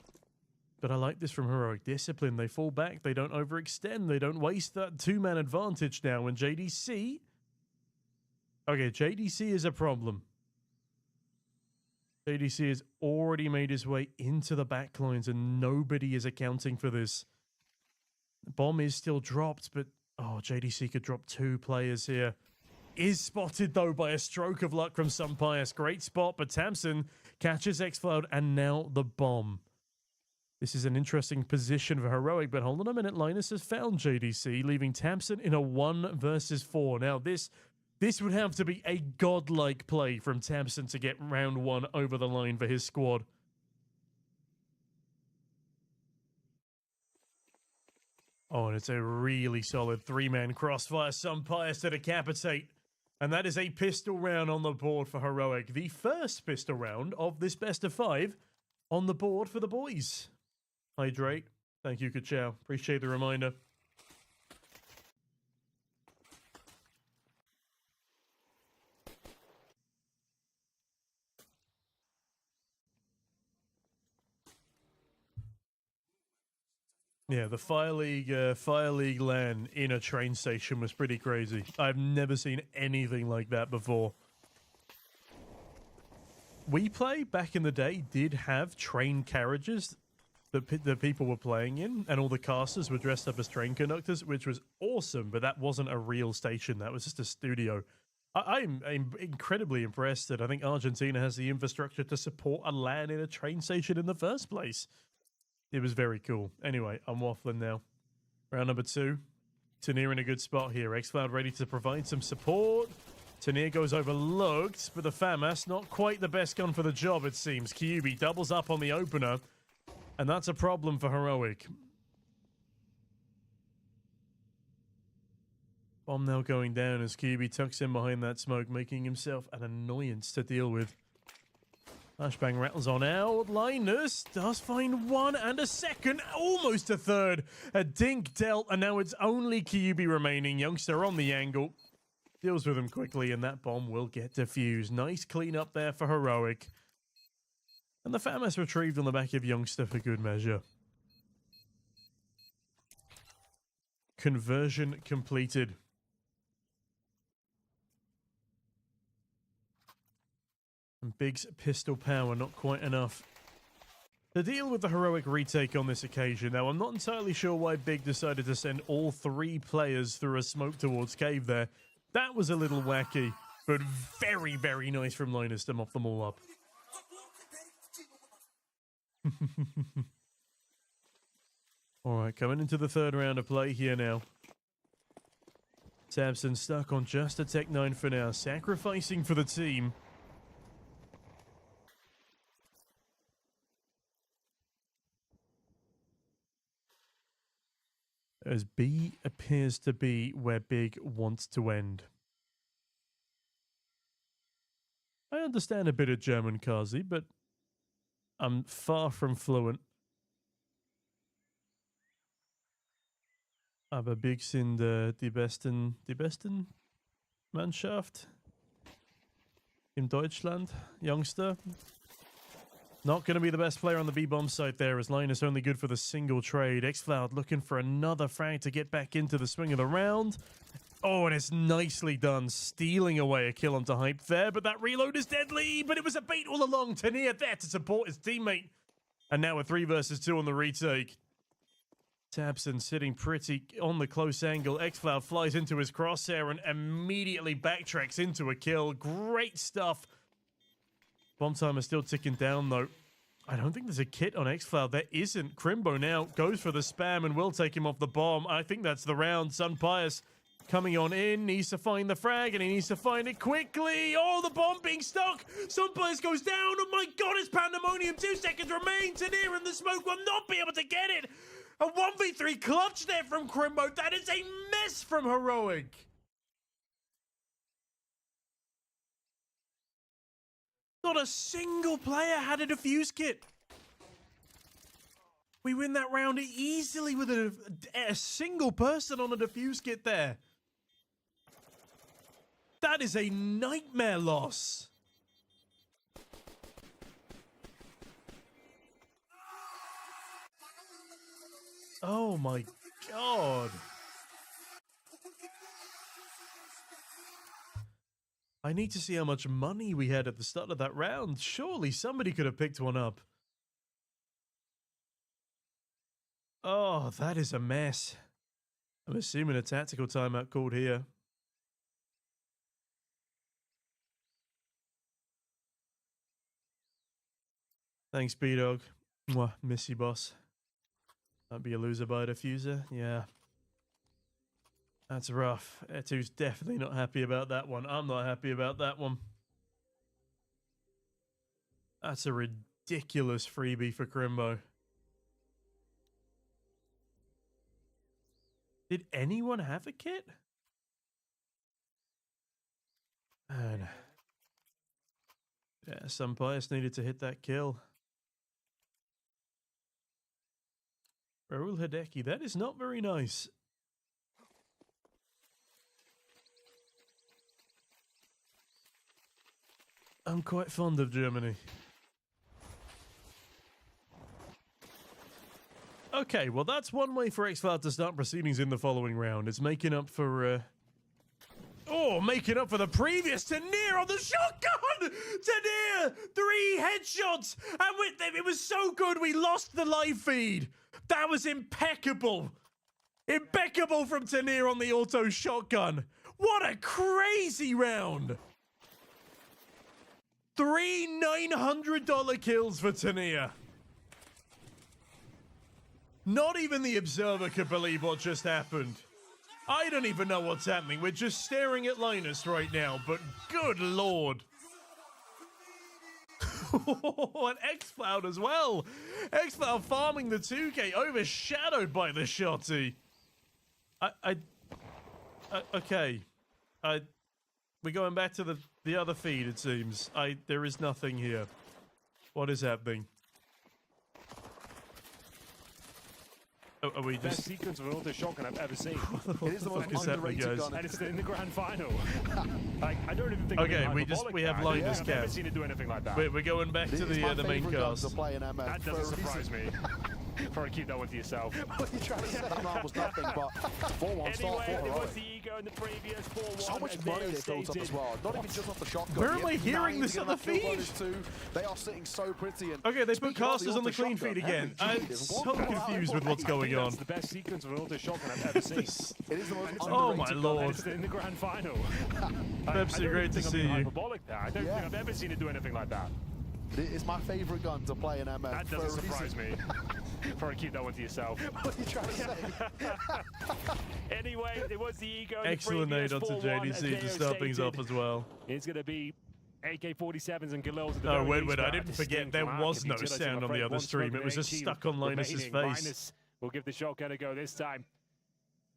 But I like this from Heroic. Discipline. They fall back. They don't overextend. They don't waste that two-man advantage now. And JDC... Okay, JDC is a problem. JDC has already made his way into the backlines and nobody is accounting for this. Bomb is still dropped, but... Oh, JDC could drop 2 players here. Is spotted, though, by a stroke of luck from Sunpius. Great spot, but Tamsin catches xFlow and now the bomb. This is an interesting position for Heroic, but hold on a minute. Linus has found JDC, leaving Tamsin in a 1 versus 4. Now, this would have to be a godlike play from Tamsin to get round 1 over the line for his squad. Oh, and it's a really solid 3-man crossfire. Sunpius to decapitate. And that is a pistol round on the board for Heroic. The first pistol round of this best of 5 on the board for the boys. Hydrate. Thank you, Kachow. Appreciate the reminder. Yeah, the Fire League LAN in a train station was pretty crazy. I've never seen anything like that before. WePlay back in the day did have train carriages that people were playing in, and all the casters were dressed up as train conductors, which was awesome, but that wasn't a real station. That was just a studio. I'm incredibly impressed that I think Argentina has the infrastructure to support a LAN in a train station in the first place. It was very cool. Anyway, I'm waffling now. Round number 2. Tanier in a good spot here. xFlow ready to provide some support. Tanier goes overlooked, but the FAMAS, not quite the best gun for the job, it seems. Kyubi doubles up on the opener, and that's a problem for Heroic. Bomb now going down as Kyubi tucks in behind that smoke, making himself an annoyance to deal with. Flashbang rattles on out. Linus does find 1 and a second, almost a third. A dink dealt, and now it's only Kyubi remaining. Youngster on the angle. Deals with him quickly, and that bomb will get defused. Nice clean up there for Heroic. And the FAMAS retrieved on the back of Youngster for good measure. Conversion completed. And Big's pistol power not quite enough to deal with the Heroic retake on this occasion. Now, I'm not entirely sure why Big decided to send all 3 players through a smoke towards cave there. That was a little wacky, but very, very nice from Linus to mop them all up. Alright, coming into the 3rd round of play here now. Tamsin stuck on just a Tech 9 for now, sacrificing for the team. As B appears to be where Big wants to end. I understand a bit of German, Kazi, but I'm far from fluent. Aber Big sind die besten Mannschaft in Deutschland, Youngster. Not going to be the best player on the B-bomb site there, as Linus only good for the single trade. xFlow looking for another frag to get back into the swing of the round. Oh, and it's nicely done, stealing away a kill onto Hype there, but that reload is deadly, but it was a bait all along. Tanier there to support his teammate. And now a 3 versus 2 on the retake. Tabson sitting pretty on the close angle. xFlow flies into his crosshair and immediately backtracks into a kill. Great stuff. Bomb timer still ticking down, though. I don't think there's a kit on xFlow. There isn't. Crimbo now goes for the spam and will take him off the bomb. I think that's the round. Sunpius coming on in. Needs to find the frag, and he needs to find it quickly. Oh, the bomb being stuck. Sunpius goes down. Oh, my God, it's pandemonium. 2 seconds remain. Tanier in the smoke will not be able to get it. A 1v3 clutch there from Crimbo. That is a mess from Heroic. Not a single player had a defuse kit. We win that round easily with a single person on a defuse kit there. That is a nightmare loss. Oh my god. I need to see how much money we had at the start of that round. Surely somebody could have picked one up. Oh, that is a mess. I'm assuming a tactical timeout called here. Thanks, B-Dog. Mwah, miss you, boss. Might be a loser by a diffuser. Yeah. That's rough. Etu's definitely not happy about that one. I'm not happy about that one. That's a ridiculous freebie for Crimbo. Did anyone have a kit? Man. Yeah, some players needed to hit that kill. Raul Hideki, that is not very nice. I'm quite fond of Germany. Okay, well that's one way for X-Cloud to start proceedings in the following round. It's making up for, making up for the previous Tanir on the shotgun! Tanir! 3 headshots! And with them, it was so good we lost the live feed! That was impeccable! Impeccable from Tanir on the auto shotgun! What a crazy round! 3 $900 kills for Tanir. Not even the Observer could believe what just happened. I don't even know what's happening. We're just staring at Linus right now, but good lord. And X-Cloud as well. X-Cloud farming the 2K, overshadowed by the shotty. Okay. We're going back to the other feed, it seems. There is nothing here. What is happening? Are we Best just... sequence of an auto shotgun I've ever seen. It is the most underrated gun. And it's in the grand final. Like, I don't even think Okay, we have Linus I've never cap. seen it do anything like that. We're going back to the main cast. That doesn't surprise me. Probably keep that one to yourself. What are you trying to say? That was nothing, but 4-1 start for Anyway, there was Heroic. the ego in the previous 4-1. So much money they built up as well. Not even just off the shotgun. Where am I hearing this on the feed? They are sitting so pretty. And Okay, they put speaking of casters on the clean shotgun, feed again. every I'm G is so one. confused with what's going on. That's the best sequence of an auto shotgun I've ever seen. It is the most Oh my underrated lord. And it's in the grand final. Pepsi, great to see you. Hyperbolic there. I don't think I've ever seen it do anything like that. It is my favorite gun to play in MS. That doesn't surprise me. Probably keep that one to yourself. What are you trying to say? Anyway, it was the ego. Excellent aid onto JDC to start things off as well. It's going to be AK-47s and Galils at the Oh, very wait, least, I but didn't forget there was no sound on the other stream. It was just stuck on Linus's face. Linus will give the shotgun a go this time.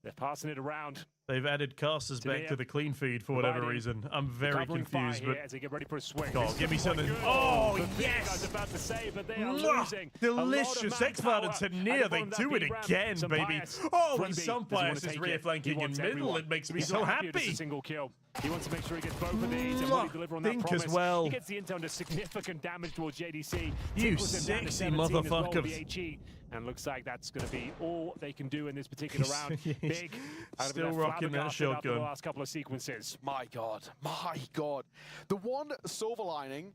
They're passing it around. They've added casters back to the clean feed for whatever reason. I'm very confused, but... As they get ready for a swing. God, give me something. Oh, yes! About to say, but they are losing. Delicious. X-Cloud and Tanir, they do it again, baby. Oh, when some bias is rear flanking in middle, it makes me so happy. Just a single kill. He wants to make sure he gets both of these and really deliver on that promise. As well. He gets the intel into significant damage towards JDC. You sexy motherfuckers. And looks like that's going to be all they can do in this particular round. Big. Still rocking that shotgun. The last couple of sequences. My God. The one silver lining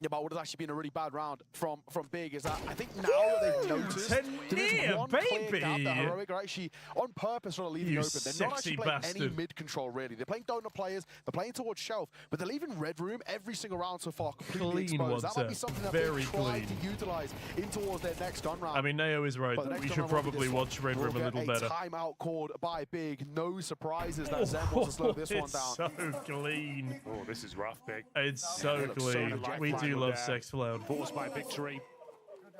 about what has actually been a really bad round from Big is that I think now that they've noticed there is one clear gap that Heroic are actually on purpose sort of leaving open. They're not actually playing any mid-control, really. They're playing donut players, they're playing towards shelf, but they're leaving red room every single round so far completely exposed. That might be something that they try to utilize in towards their next gun round. I mean, Neo is right. We should probably watch red room a little better. Timeout called by Big. No surprises that Zen wants to slow this one down. It's so clean. Oh, this is rough, Big. It's so clean. We do love Sex Cloud. Forced by victory.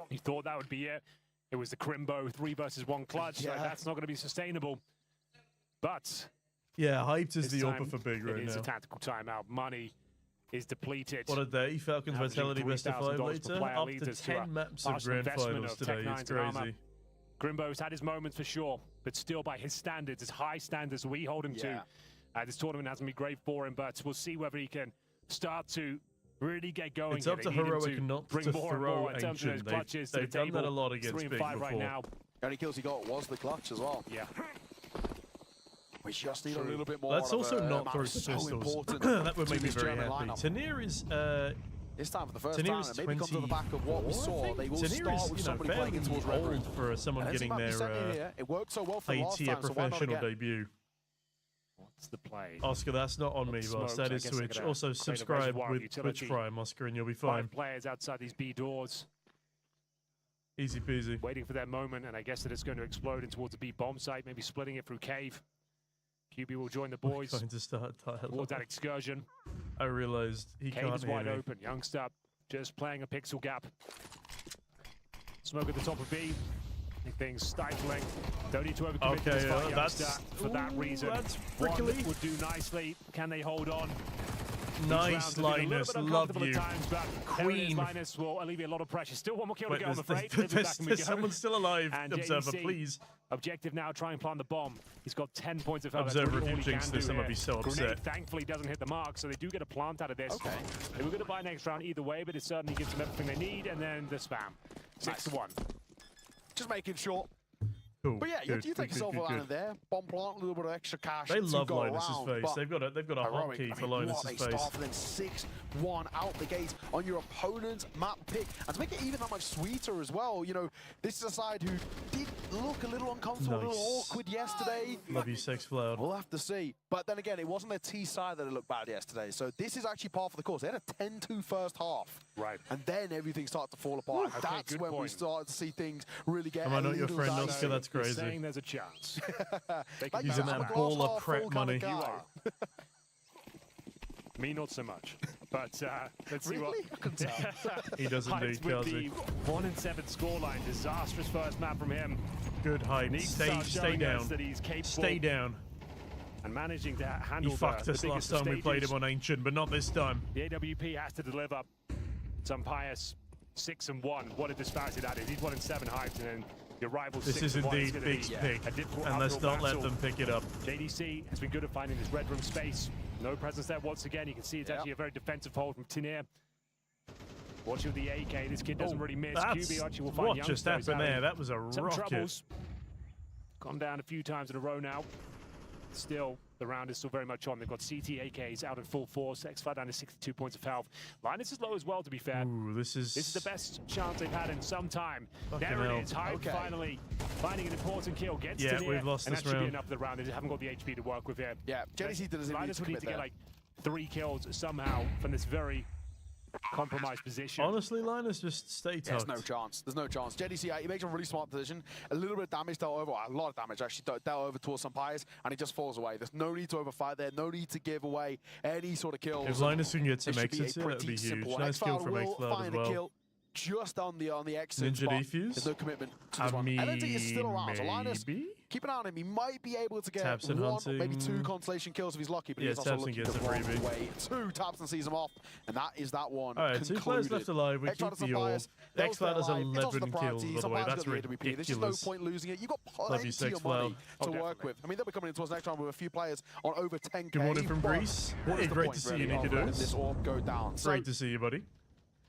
He thought that would be it. It was the Crimbo 3 versus 1 clutch, so that's not going to be sustainable. But yeah, hyped is the offer for Big right now. It is a tactical timeout. Money is depleted. What a day. Falcons Vitality best of 5 later. Up to 10 maps of grand finals today. It's crazy. Crimbo's had his moments for sure, but still by his standards, his high standards we hold him to. This tournament hasn't been great for him, but we'll see whether he can start to really get going. It's up to Heroic not bring to more throw and more in terms of those Ancient. clutches They've to the done table. that a lot against 3 and Big 5 before. right now. The only kills he got was the clutch as well. Yeah. We just need a little bit more. Let's of also a not amount throw of the so pistols. important That would to make me this very German happy. lineup. Tanir is This time for the first Tanir time, is and maybe comes on the back of what we 24, I saw. think. They will Tanir start is, with you know, somebody playing in fairly towards Red Room. old for someone And getting their it worked so well for last high-tier time, so why not professional again? debut. What's the play? Oscar, that's not on me, boss. Smokes, That I is guess they're Switch. gonna Also, create a subscribe reservoir of with utility. Twitch Prime, Oscar, and you'll be fine. 5 players outside these B doors, Easy peasy. waiting for their moment, and I guess that it's going to explode in towards the B bomb site, maybe splitting it through cave. QB will join the boys Going to start towards dialogue. that excursion. I realized he Cave can't is hear wide me. open. Youngster just playing a pixel gap. Smoke at the top of B. Things stifling. Don't need to overcommit to this fight, Youngster, for that reason. That's One prickly. would do nicely. Can they hold on? Nice, Linus. Love you. Queen. Linus will alleviate a lot of pressure. Still one more kill Wait, to go, I'm afraid. Back and we there's go. someone still alive. And Observer, JDC, please. Objective now, try and plant the bomb. He's got 10 points of health. That's Observer, really if all you he jinx can this, do I'm gonna here. be so Grenade upset. thankfully doesn't hit the mark, so they do get a plant out of this. Okay. They were going to buy next round either way, but it certainly gives them everything they need, and then the spam. 6-1. Just making sure. Cool. But yeah, Good, you good, take yourself good, a good. line in there, bomb plant, a little bit of extra cash. They to love go Linus's around, face. but They've got a Heroic, hotkey for what Linus's a face. start for them, 6-1 out the gate on your opponent's map pick. And to make it even that much sweeter as well, you know, this is a side who did look a little uncomfortable, a little Nice. awkward yesterday. Love you, Sex Cloud. We'll have to see. But then again, it wasn't their T side that it looked bad yesterday. So this is actually par for the course. They had a 10-2 first half. Right. And then everything started to fall apart. Okay, That's good when we point. started to see things really get Am I not your little friend, dicey. Oscar? That's You're crazy. saying there's a chance. They can Like He's bounce in that I'm a back. glass baller half prep full kind money. of guy. You are. Me, not so much. But let's see Really? I couldn't tell. what He does Heights indeed, with Kelsey. the 1-7 scoreline. Disastrous first map from him. Good height. Needs to Stay start showing us down. that he's capable Stay down. and managing to He handle fucked the us biggest last time we played stages. him on Ancient, but not this time. The AWP has to deliver. Some pious 6-1. What a disparity that is. He's 1-7 Heights, and then your rival's This 6-1. is It's indeed gonna Big's be pick, a difficult and let's uphill not let battle. them pick it up. JDC has been good at finding this red room space. No presence there once again. You can see it's actually a very defensive hold from Tanir. Watching with the AK, this kid doesn't really miss. That's QB actually will find what just Youngster. happened He's there. having That was a some rocket. troubles. Gone down a few times in a row now. Still, the round is still very much on. They've got CT AKs out in full force. X5 down to 62 points of health. Linus is low as well, to be fair. Ooh, this is This is the best chance they've had in some time. Fucking There hell. it is. Hyde Okay. finally finding an important kill. Gets Yeah, to we've lost and this that should be round. enough for the round. They haven't got the HP to work with here. Yeah, JDC doesn't need Linus to would need commit to get there. like 3 kills somehow from this very compromised position. honestly, Linus, just stay There's tucked. no chance. There's no chance. JDC, he makes a really smart decision. A little bit of damage dealt over, a lot of damage actually dealt over towards some Pies, and he just falls away. There's no need to overfight there. No need to give away any sort of kills. If Linus can get some It should be a exits here, that'd be pretty huge. simple one. Nice kill X-File from will X-Cloud as find a well. kill just on the exit. Ninja but defuse? There's no commitment to this one. LNT is still around. So Linus, Maybe? keep an eye on him. He might be able to get Tabson one, maybe hunting. 2 consolation kills if he's lucky, but Yeah, he's also Tabson looking gets the a wrong freebie. way. 2 Tabson sees him off, and that is that one. All right, 2 players left alive. We X-Cloud keep has the some orb. bias. They'll X-Cloud has stay alive. It's also 11 the kills, priority. by the Some way. bias That's got the AWP. There's just no ridiculous. point losing it. You've got Love you, plenty Sex of money Cloud. to definitely. work with. I mean, they'll be coming in towards next round with a few players on over 10k. Good morning from but Greece. what is the Great point, to see you, really, of Nicky letting Doos. this orb go down? So Great to see you, buddy.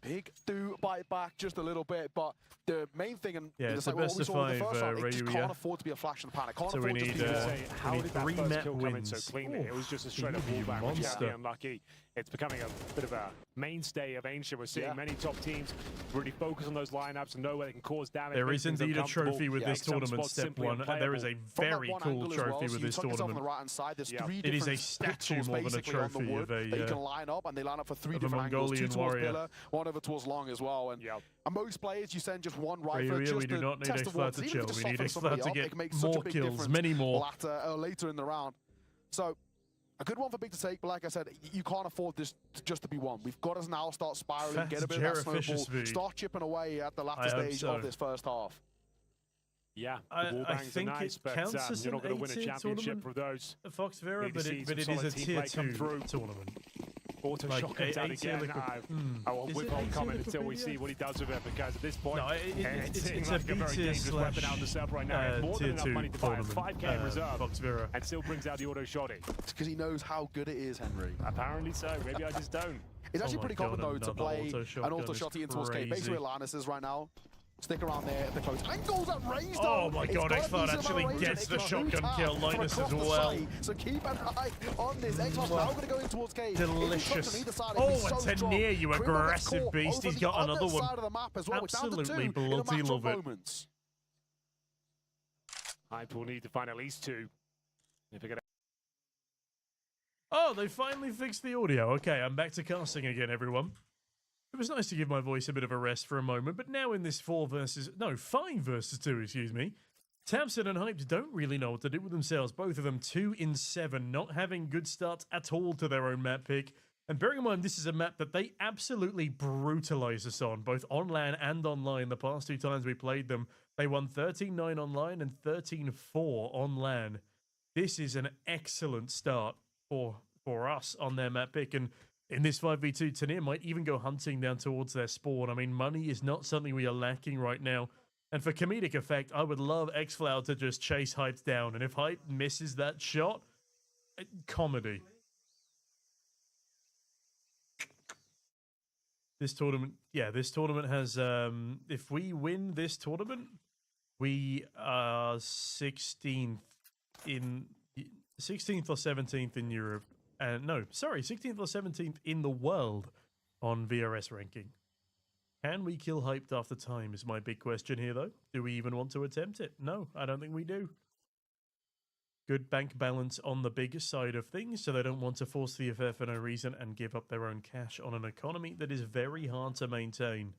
Big do bite back just a little bit, but the main thing, and Yeah, it's a like what best we of saw in the 5, first round, it just Rayuya. can't afford to be a flash in the pan. It can't So we afford to need, be I one. say, how we need did that 3 first map kill come in so wins. cleanly? It was just a straight up you wallbang, which is monster. unlucky. It's becoming a bit of a mainstay of Ancient. We're seeing Yeah. many top teams really focus on those lineups and know where they can cause damage. There make is things indeed a uncomfortable, trophy with Yeah, this make some tournament, spots step simply 1, and there is a unplayable. From that very one cool angle as well, trophy so with you this tuck yourself on the tournament. right-hand side. There's Yeah. 3 It is a different statue pixels more than a basically on the trophy wood of a, that you can line up, and they line up for 3 of a different angles. 2 Mongolian towards warrior. pillar, 1 over towards long as well. And Yeah. and most players, you send just 1 rifle Rayuya, just we do to not need test the X-Cloud waters. to Even if it chill. just We need softens somebody X-Cloud to up, get it can make such a more big kills, difference many more. later in the round. So a good one for Big to take, but like I said, you can't afford this just to be one. We've got to now start spiraling, get a bit of that Jared Fisher snowball, speed. start chipping away at the I latter hope stage so. of this first half. Yeah, I the wallbangs think are nice, it but counts as you're not an going to win a 8-tier championship tournament. for those. Fox Vera, Need to but see it some is a solid team tier play come 2 through. tournament. Auto Like, shot comes out again. I won't withhold comment until we see what he does with it, because at this point, No, it's like a very dangerous weapon out the sub right now. He has more than enough money to buy a 5k in reserve, and still brings out the auto shotty. It's because he knows how good it is, Henry. Apparently so. Maybe I just don't. It's actually pretty common, though, to play an auto shotty into towards K. Basically, Lannis is right now. Stick around there at the close angles at range, though. Oh my god, X-Cloud actually gets the shotgun kill. Linus as well. So keep an eye on this. X-Cloud now going to go in towards K. Delicious. Oh, and to near you, aggressive beast. He's got another one. Absolutely bloody love it. Hype will need to find at least 2. If they're gonna... Oh, they finally fixed the audio. Okay, I'm back to casting again, everyone. It was nice to give my voice a bit of a rest for a moment, but now in this 5 versus 2, excuse me, Tamsin and Hyped don't really know what to do with themselves. Both of them 2 in 7, not having good starts at all to their own map pick. And bearing in mind, this is a map that they absolutely brutalize us on, both on LAN and online. The past 2 times we played them, they won 13-9 online and 13-4 on LAN. This is an excellent start for us on their map pick, and in this 5v2, Tanir might even go hunting down towards their spawn. I mean, money is not something we are lacking right now. And for comedic effect, I would love X-Cloud to just chase Hype down. And if Hype misses that shot, comedy. This tournament, this tournament has, if we win this tournament, we are 16th or 17th in Europe. No, sorry, 16th or 17th in the world on VRS ranking. Can we kill Hyped after time is my big question here, though. Do we even want to attempt it? No, I don't think we do. Good bank balance on the biggest side of things, so they don't want to force the affair for no reason and give up their own cash on an economy that is very hard to maintain.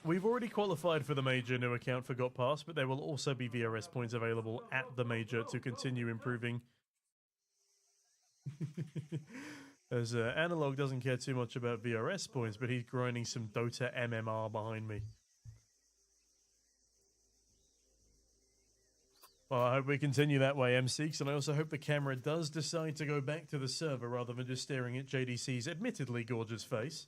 We've already qualified for the major new account for Got Pass, but there will also be VRS points available at the major to continue improving. As Analog doesn't care too much about VRS points, but he's grinding some Dota MMR behind me. Well, I hope we continue that way, M6, and I also hope the camera does decide to go back to the server rather than just staring at JDC's admittedly gorgeous face.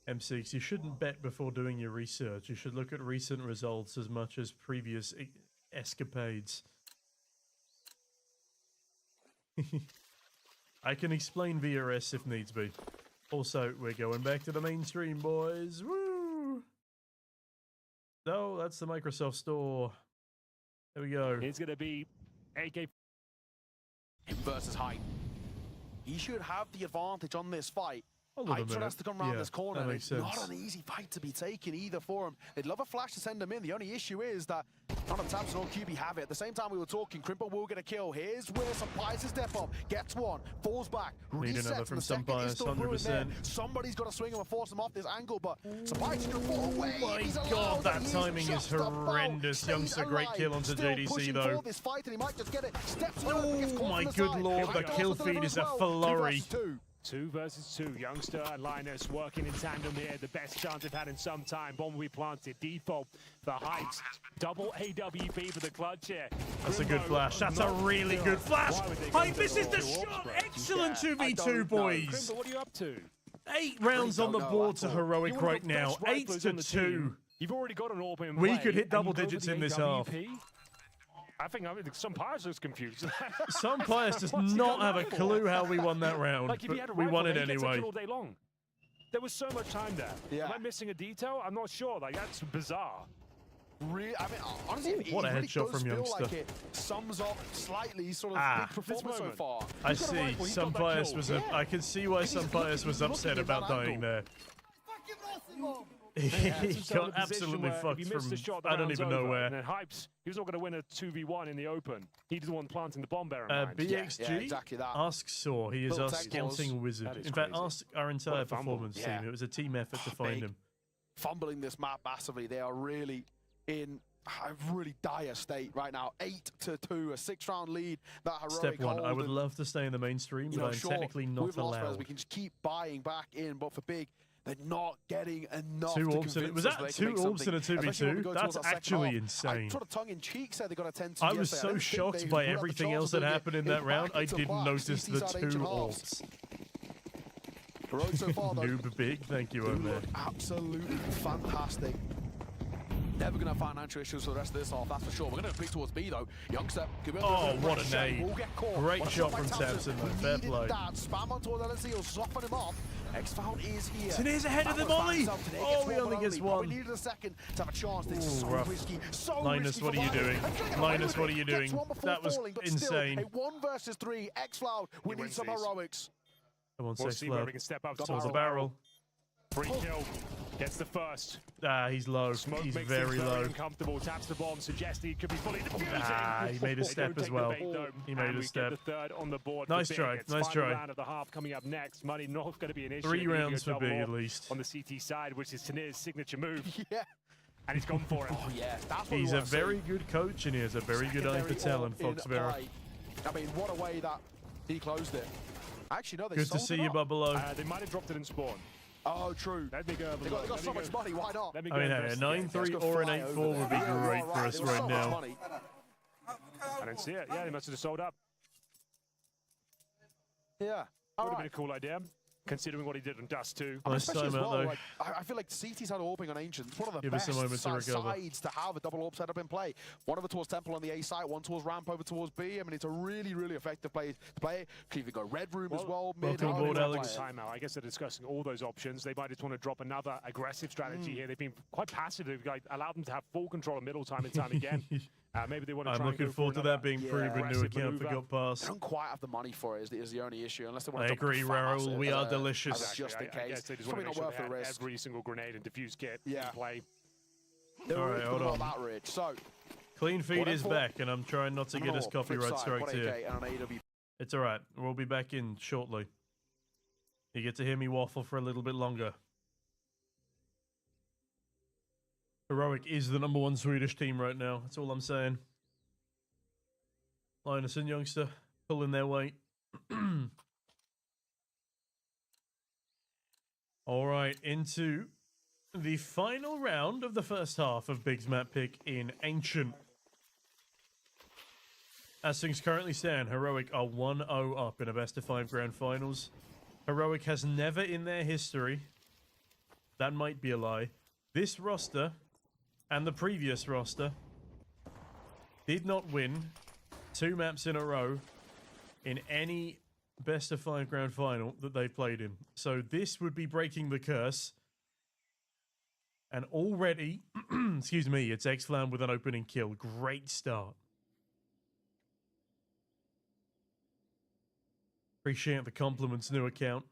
M6, you shouldn't bet before doing your research. You should look at recent results as much as previous escapades. I can explain VRS if needs be. Also, we're going back to the mainstream, boys. Woo! No, that's the Microsoft Store. There we go. It's going to be AK versus Hype. He should have the advantage on this fight. Hype has to come around this corner, and it's not an easy fight to be taken either for him. They'd love a flash to send him in. The only issue is that none of Tamsin or QB have it. At the same time we were talking, Crimper will get a kill. Here's where Sampai's step up, gets one, falls back, need another from Sampai's, 100%. Somebody's got to swing him and force him off this angle, but Sampai's going to fall away. Oh my god, that timing is horrendous. Youngster, great kill onto JDC though. This fight, and he might just get it. Oh my good lord, the kill feed is a flurry. 2 versus 2. Youngster and Linus working in tandem here. The best chance they've had in some time. Bomb will be planted. Default for Hypes. Double AWP for the clutch here. That's a good flash. That's a really good flash. Hype, this is the shot. Excellent 2v2, boys. Crimper, what are you up to? 8 rounds on the board to Heroic right now. 8-2. You've already got an AWP in We play, could hit double digits in this half. I think Sampai's looks confused. Sampai's does not have a clue how we won that round, like, if he had a but we won it he gets anyway. All day long. There was so much time there. Yeah. Am I missing a detail? I'm not sure. Like, that's bizarre. Really, I mean, honestly, what a headshot from Youngster. Like it sums up slightly sort of big performance so far. I see. Sampai's was. I can see why Sampai's was upset about dying there. He got absolutely fucked from I don't even know where. And then Hypes, he was not going to win a 2v1 in the open. He was the one planting the bomb, bear in mind. BXG, exactly that. Ask Saw. He is our scouting wizard. In fact, ask our entire performance team. It was a team effort to find him. Fumbling this map massively. They are really in a really dire state right now. 8-2, a 6-round lead. That heroic Step one, hold, I would and, love to stay in the mainstream, you but know, I'm sure, technically not with Lost Players, allowed. we can just keep buying back in, but for Big, they're not getting enough Two to orbs in it. convince Was us that they can two make orbs in a something, especially when we 2v2? go That's towards that second actually half. insane. I sort of tongue-in-cheek said they got a 10-2 I was yesterday. so didn't think shocked they by would have the everything chance else to that bring happened in it that round. back I into didn't black. notice the CT's had two ancient halves. orbs. Heroic so far, though. Noob Big, thank you, do Omer. look absolutely fantastic. Never going to have financial issues for the rest of this half, that's for sure. We're going to pick towards B, though. Youngster. Oh, what a nade. Great shot from Tamsin, though. Fair play. That. Spam on towards LNC, he'll soften him off. X-Found is here. Teniz ahead of the molly. Oh, he only gets one. We needed a second to have a chance. This is so rough. risky. So Linus, risky what are you doing? Linus, what are you doing? That was insane. A 1 versus 3. X-Cloud. We need some heroics. Come on, We'll Sex see where Cloud. we can step up Towards the barrel. Free kill. Gets the first. Ah, he's low. Smoke He's makes very things low. uncomfortable. Taps the bomb, suggesting he could be fully defusing. Ah, he made a They step don't as take well. the bait, though, He made and a we step. Get the third on the board. Nice for try, Big. It's nice final try. round of the half coming up next. Money not going to be an issue. 3 Maybe rounds a for Big double at least. on the CT side, which is Tanir's signature move. Yeah. And he's gone for it. Oh, yeah. That's what He's we a wanna see. very good coach and he has a very good eye for talent, Secondary orb in Foxbarrow. play. I mean, what a way that he closed it. Actually, no, they Good to sold see it you, up. Buffalo. They might have dropped it in spawn. Oh, true. Let me go. They got so much money, why not? Let me I go mean, a investigate. 9-3 or an 8-4 would be great for us There was so right much now. money. I don't see it. Yeah, they must have just sold up. Yeah. Would All have been right. a cool idea, considering what he did on Dust 2. Nice Especially as time out, well, though. like, I feel like CT's had orbing on Ancient. It's one of the Give us best a moment to recover. sides to have a double orb setup in play. One over towards Temple on the A side, one towards Ramp over towards B. I mean, it's a really, really effective play to play. Could even go Red Room as well. Mid, welcome aboard, hard Alex. player. Timeout. I guess they're discussing all those options. They might just want to drop another aggressive strategy here. They've been quite passive. They've allowed them to have full control of middle time and time again. Maybe they want to I'm try and looking go forward to for that being proven. New aggressive account maneuver. forgot pass. They don't quite have the money for it is the only issue, unless they want I to agree, Raoul. We are delicious. Just in I case. guess they just Probably want not to worth the have risk. every single grenade and defuse kit in Yeah. play. They're All right, really hold good on. about that, Rich. So, Clean feed What is for? back, and I'm trying not to get us copyright strikes here. And an AW. It's all right. We'll be back in shortly. You get to hear me waffle for a little bit longer. Heroic is the #1 Swedish team right now. That's all I'm saying. Linus and Youngster pulling their weight. All right, into the final round of the first half of Big's map pick in Ancient. As things currently stand, Heroic are 1-0 up in a best-of-5 grand finals. Heroic has never in their history, that might be a lie, this roster and the previous roster did not win 2 maps in a row in any best-of-5 grand final that they played in. So this would be breaking the curse. And already, excuse me, it's X-Flam with an opening kill. Great start. Appreciate the compliments, new account.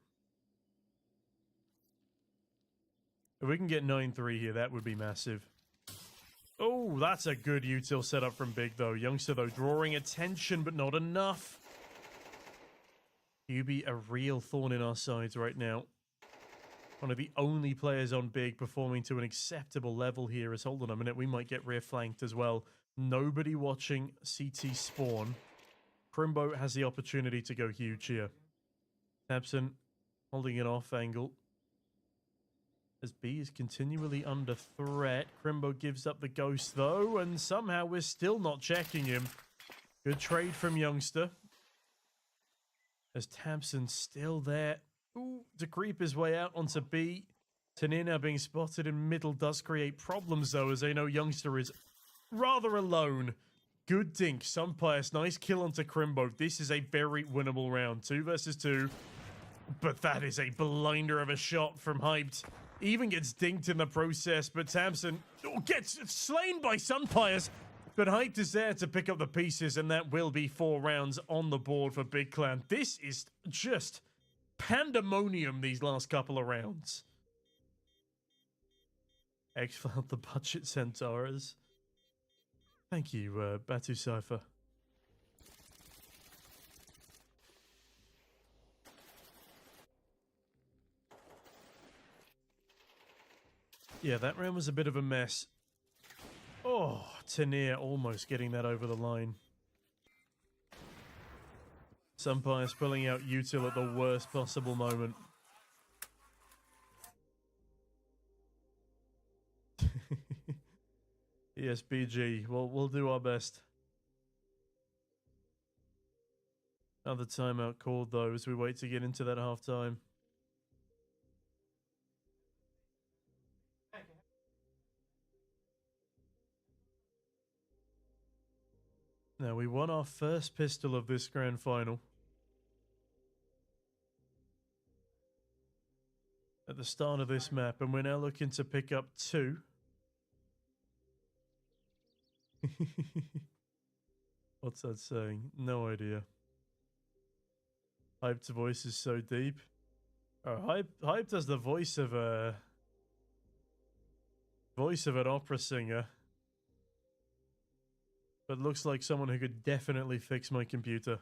If we can get 9-3 here, that would be massive. Oh, that's a good util setup from Big, though. Youngster, though, drawing attention, but not enough. QB, a real thorn in our sides right now. One of the only players on Big performing to an acceptable level here is, hold on a minute, we might get rear flanked as well. Nobody watching CT spawn. Crimbo has the opportunity to go huge here. Absent, holding it off angle. As B is continually under threat. Crimbo gives up the ghost though, and somehow we're still not checking him. Good trade from Youngster. As Tabson still there. Ooh, to creep his way out onto B. Tanina being spotted in middle does create problems though, as they know Youngster is rather alone. Good dink, Sunpius, nice kill onto Crimbo. This is a very winnable round. 2 versus 2. But that is a blinder of a shot from Hyped. Even gets dinked in the process, but Tamsin gets slain by Sunpius. But Hyped is there to pick up the pieces, and that will be 4 rounds on the board for Big Clan. This is just pandemonium these last couple of rounds. X-Found the budget Centauras. Thank you, Batu Cypher. Yeah, that round was a bit of a mess. Oh, Oh, Tania almost getting that over the line. Sumpires pulling out Util at the worst possible moment. Yes, BG. Well, we'll do our best. Another timeout called, though, as we wait to get into that halftime. Now, we won our first pistol of this grand final. At the start of this map, and we're now looking to pick up 2. What's that saying? No idea. Hyped's voice is so deep. Oh, Hyped has the voice of an opera singer. But looks like someone who could definitely fix my computer.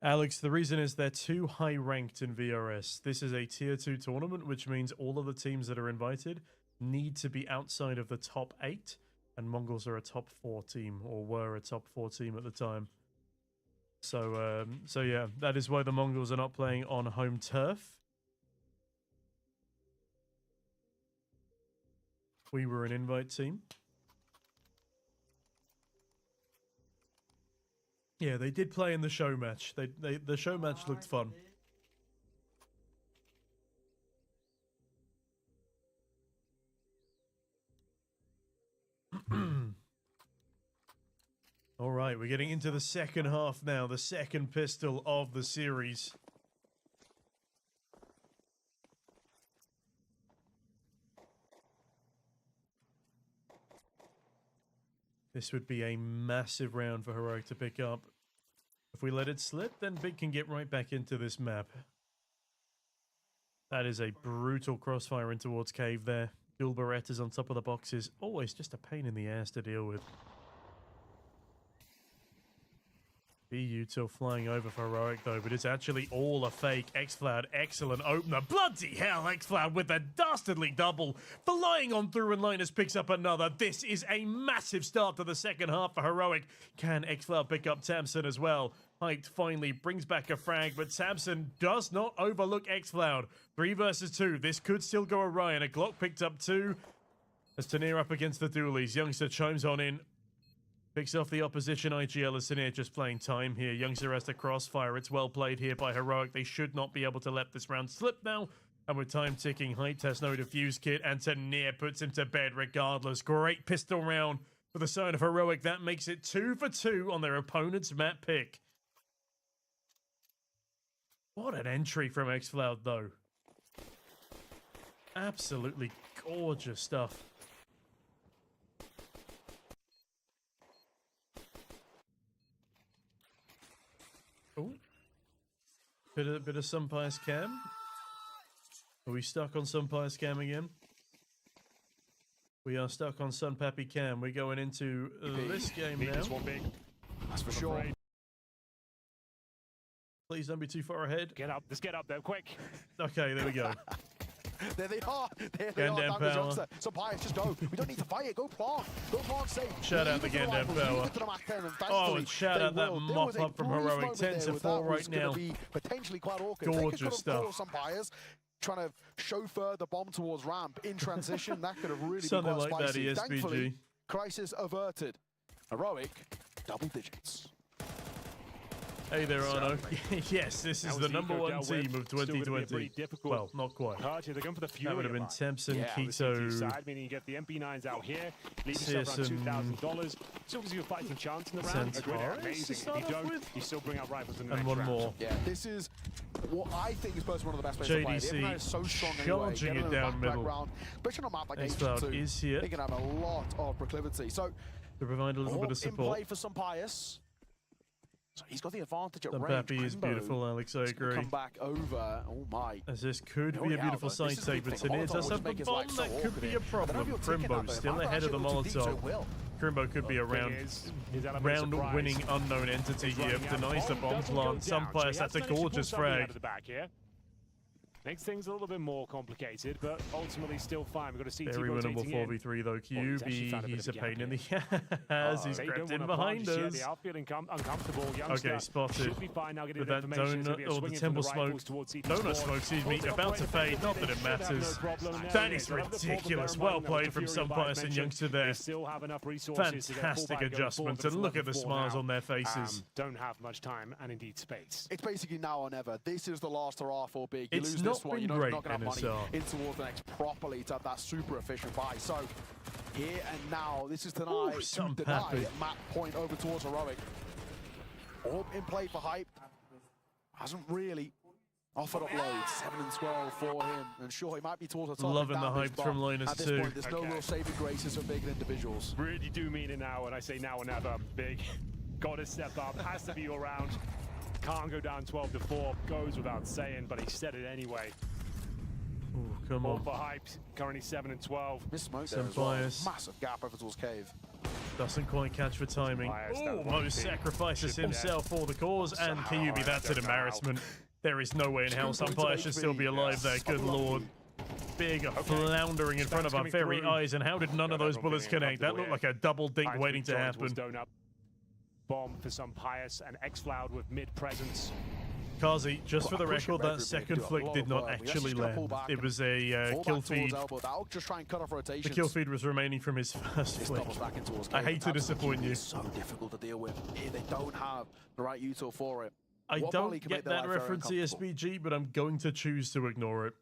Alex, the reason is they're too high ranked in VRS. This is a tier 2 tournament, which means all of the teams that are invited need to be outside of the top 8, and Mongols are a top 4 team, or were a top 4 team at the time. So yeah, that is why the Mongols are not playing on home turf. We were an invite team. Yeah, they did play in the show match. The show match looked fun. All right, we're getting into the second half now, the second pistol of the series. This would be a massive round for Heroic to pick up. If we let it slip, then Big can get right back into this map. That is a brutal crossfire in towards Cave there. Dual Berettas on top of the boxes. Always just a pain in the ass to deal with. BU till flying over for Heroic though, but it's actually all a fake. xCloud, excellent opener. Bloody hell, xCloud with a dastardly double. Flying on through, and Linus picks up another. This is a massive start to the second half for Heroic. Can xCloud pick up Tamsin as well? Hyped finally brings back a frag, but Tamsin does not overlook xCloud. 3 versus 2. This could still go awry, and a Glock picked up 2. As Tania up against the dualies, Youngster chimes on in. Picks off the opposition IGL as Tania just playing time here. Youngster has to crossfire. It's well played here by Heroic. They should not be able to let this round slip now. And with time ticking, Hyped has no defuse kit, and Tania puts him to bed regardless. Great pistol round for the side of Heroic. That makes it 2 for 2 on their opponent's map pick. What an entry from xCloud, though. Absolutely gorgeous stuff. Oh, bit of Sunpire's cam. Are we stuck on Sunpire's cam again? We are stuck on Sunpappy cam. We're going into this game now. This one big. That's for sure. Please don't be too far ahead. Get up. Let's get up there quick. Okay, there we go. There they are. There they Gandam are. power. So Pius, just go. We don't need to fight it. Go plant. Go plant safe. Shout out the Gandam power. Oh, and shout out that mop up from Heroic. 10 to 4 right now. Potentially quite awkward. Gorgeous stuff. Some Pius trying to chauffeur the bomb towards ramp in transition. That could have really something been quite like spicy. that, ESBG. Thankfully, crisis averted. Heroic, double digits. Hey there, Arno. Yes, this is the #1 team of 2020. Well, not quite. They're going for the That would have been Tempson, Keto, side, meaning you get the MP9s out here, leave yourself around $2,000. Still gives you a fighting chance in the round. Amazing. If you don't, you still bring out rifles in the and next one round. more. Yeah, this is what I think is personally one of the best players to play. The MP9 is so strong anyway. charging it down middle. Especially on a map like xCloud H2, is here they can have a lot of proclivity. So to provide a little bit of support. In play for some Pius. So he's got the advantage at range. Sunpappy is beautiful, Alex, I agree. Come back over. Oh my. As this could be a beautiful side take, but Tania does have the bomb. That could be a problem. Crimbo still ahead of the Molotov. Crimbo could be a round-winning unknown entity here. Denies the bomb plant. Sunpire's, that's a gorgeous frag. Makes things a little bit more complicated, but ultimately still fine. We've got a CT Very winnable rotating in. 4v3 though. QB, he's a pain in the ass. He's They crept don't in wanna behind punch. Yeah, us. they are feeling uncomfortable. Youngster Okay, spotted. should be fine now getting With that information. donut, It's gonna be a the swing in temple from the rifles smoke. towards CT Donut spawn. smoke, excuse me, Bullseye about to operator, fade. Not they that it should have no matters. problem there. That Yeah, is they'll have the ball, but ridiculous. bear in Well mind that played with from the some Fury of bias and Light youngster mentioned, there. They still have enough resources to get Fantastic fullback going adjustment, forward and look for at the level four smiles now. on their faces. Don't have much time and indeed space. It's basically now or never. This is the last hurrah for Big. You It's lose not this one, been you know you're great, not going to have NSR. money in towards the next properly to have that super efficient buy. So here and now, this is tonight to some deny pappy. map point over towards Heroic. Orb in play for Hype. Hasn't really offered up loads. 7 and 12 for him. And sure, he might be towards the top. Loving of the damage, hype but from Linus at this too. point, there's no real saving graces for Big individuals. Really do mean it now when I say now or never. Big. Got to step up. Has to be all round. Can't go down 12-4. Goes without saying, but he said it anyway. Ooh, come All on. for Hype. Currently 7 and 12. Miss smoke Some there as well. bias. Massive gap over towards Cave. Doesn't quite catch the timing. Bias, that Almost one sacrifices should be himself for the cause, and Somehow, Kyubi, I that's an don't know how. embarrassment. There is no way in hell Umpire should still be alive there, good lord. Big floundering in front of our coming very through. eyes, and how did none of those bullets connect? That looked like a double dink waiting to happen. Bomb for some Pious and X-Cloud with mid-presence. Kazi, just for the Pushing record, Red that Room, second do a flick lot did of not work. We actually actually gotta pull land. back It was a Fall kill back towards feed. elbow. That'll just try and cut off The rotations. kill feed was remaining from his first This flick. doubles back in towards I Cave. hate to disappoint you. It's so difficult to deal with. Here they don't have the right util for it. I What don't volley can get make their that life very reference, uncomfortable? ESPG, but I'm going to choose to ignore it.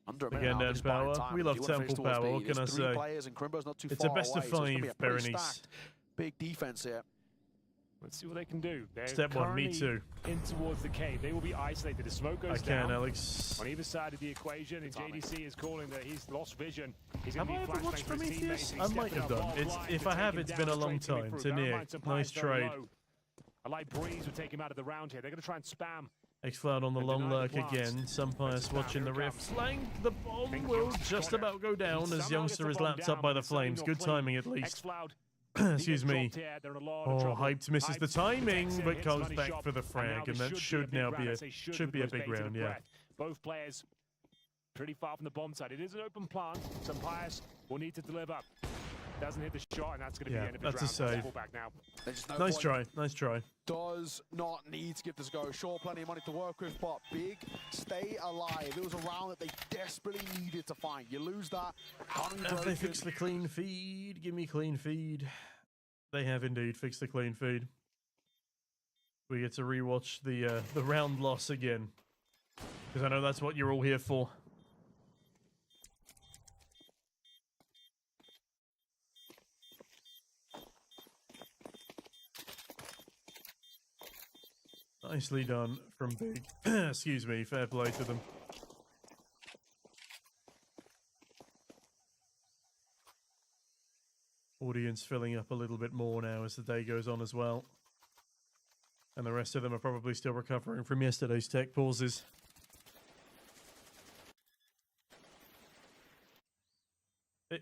Under a minute Again, now, Dan this buying Power. time. We If love you wanna finish Temple towards Power, B, what can I there's 3 say? players and Crimbo's not too It's a far best of away, so it's gonna be 5, a pretty Berenice. stacked big defense here. Let's see what they can do. They're Step one, me currently too. in towards the cave. They will be isolated. The smoke goes I down. can, Alex. On either side of the equation, and JDC is calling that he's lost vision. He's Have going I to ever be watched flashbang for his Prometheus? teammates. He's I might stepping have up done. while It's, blind if to I take have, him it's down been a long straight coming time. through. Bear in Tanier, mind, some nice bias very trade. low. A light breeze would take him out of the round here. They're going to try and spam. X-Cloud on the And long deny the lurk blast. again. Sumpius watching the Here it rift. comes. Flank, the bomb Thank will you. just Got it. about go down as Somehow youngster gets is the bomb lapped up by down, the but it's only flames. not Good clean. timing at least. X-Cloud. Excuse me. Oh, Oh, Hyped misses the timing, but goes back for the frag, and that should now be a big round, yeah. Both players pretty far from the bomb side. It is an open plant. Some Pious will need to deliver. Doesn't hit the shot, and that's going to be Yeah, the end of his that's a round. save. Pull back now. There's no Nice point. try, nice try. Does not need to give this a go. Sure, plenty of money to work with, but Big stay alive. It was a round that they desperately needed to find. You lose that. Can't be Have they broken. fixed the clean feed? Give me clean feed. They have indeed fixed the clean feed. We get to rewatch the round loss again, because I know that's what you're all here for. Nicely done from Big. Excuse me, fair play to them. Audience filling up a little bit more now as the day goes on as well. And the rest of them are probably still recovering from yesterday's tech pauses.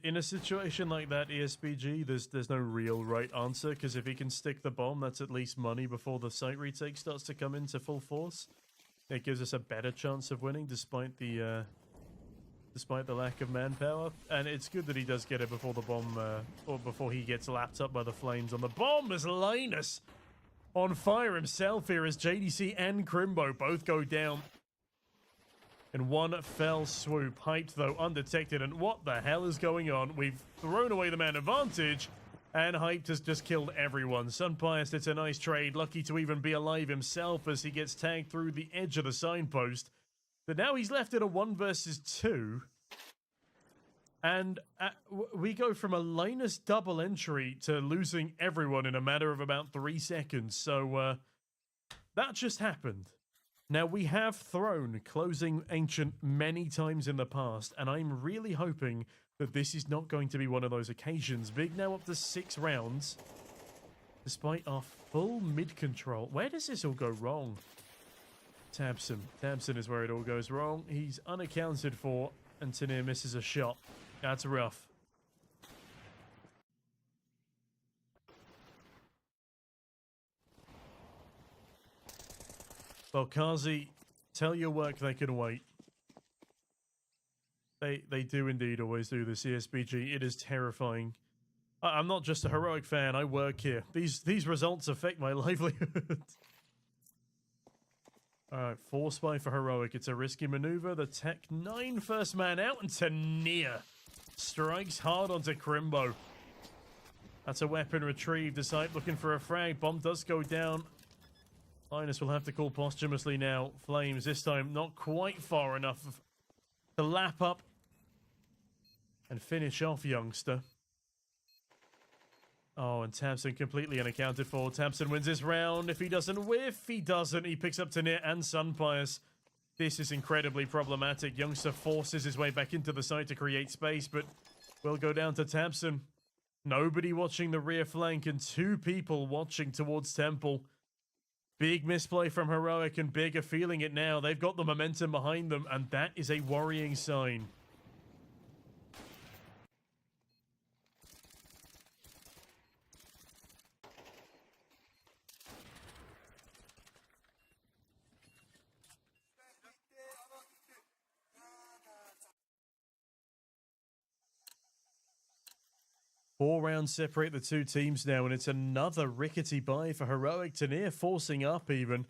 In a situation like that, ESPG, there's no real right answer, because if he can stick the bomb, that's at least money before the site retake starts to come into full force. It gives us a better chance of winning, despite the lack of manpower. And it's good that he does get it before the bomb, or before he gets lapped up by the flames on the bomb. As Linus on fire himself here, as JDC and Crimbo both go down in one fell swoop. Hyped, though, undetected. And what the hell is going on? We've thrown away the man advantage, and Hyped has just killed everyone. Sunpius, it's a nice trade. Lucky to even be alive himself as he gets tagged through the edge of the signpost. But now he's left in a 1 versus 2. And we go from a Linus double entry to losing everyone in a matter of about 3 seconds. So that just happened. Now, we have thrown Closing Ancient many times in the past, and I'm really hoping that this is not going to be one of those occasions. Big now up to 6 rounds, despite our full mid-control. Where does this all go wrong? Tabson. Tabson is where it all goes wrong. He's unaccounted for, and Tanier misses a shot. That's rough. Well, Kazi, tell your work they can wait. They do indeed always do this, ESBG. It is terrifying. I'm not just a Heroic fan, I work here. These results affect my livelihood. Alright, force buy for Heroic. It's a risky maneuver. The Tech 9 first man out, and Tania strikes hard onto Crimbo. That's a weapon retrieved. Decide looking for a frag. Bomb does go down. Linus will have to call posthumously now. Flames this time not quite far enough to lap up and finish off Youngster. Oh, and Tamsin completely unaccounted for. Tamsin wins this round. If he doesn't whiff, he doesn't. He picks up Tanir and Sunpius. This is incredibly problematic. Youngster forces his way back into the site to create space, but will go down to Tamsin. Nobody watching the rear flank and 2 people watching towards Temple. Big misplay from Heroic, and Big are feeling it now. They've got the momentum behind them, and that is a worrying sign. Four rounds separate the 2 teams now, and it's another rickety buy for Heroic. Tanir forcing up even.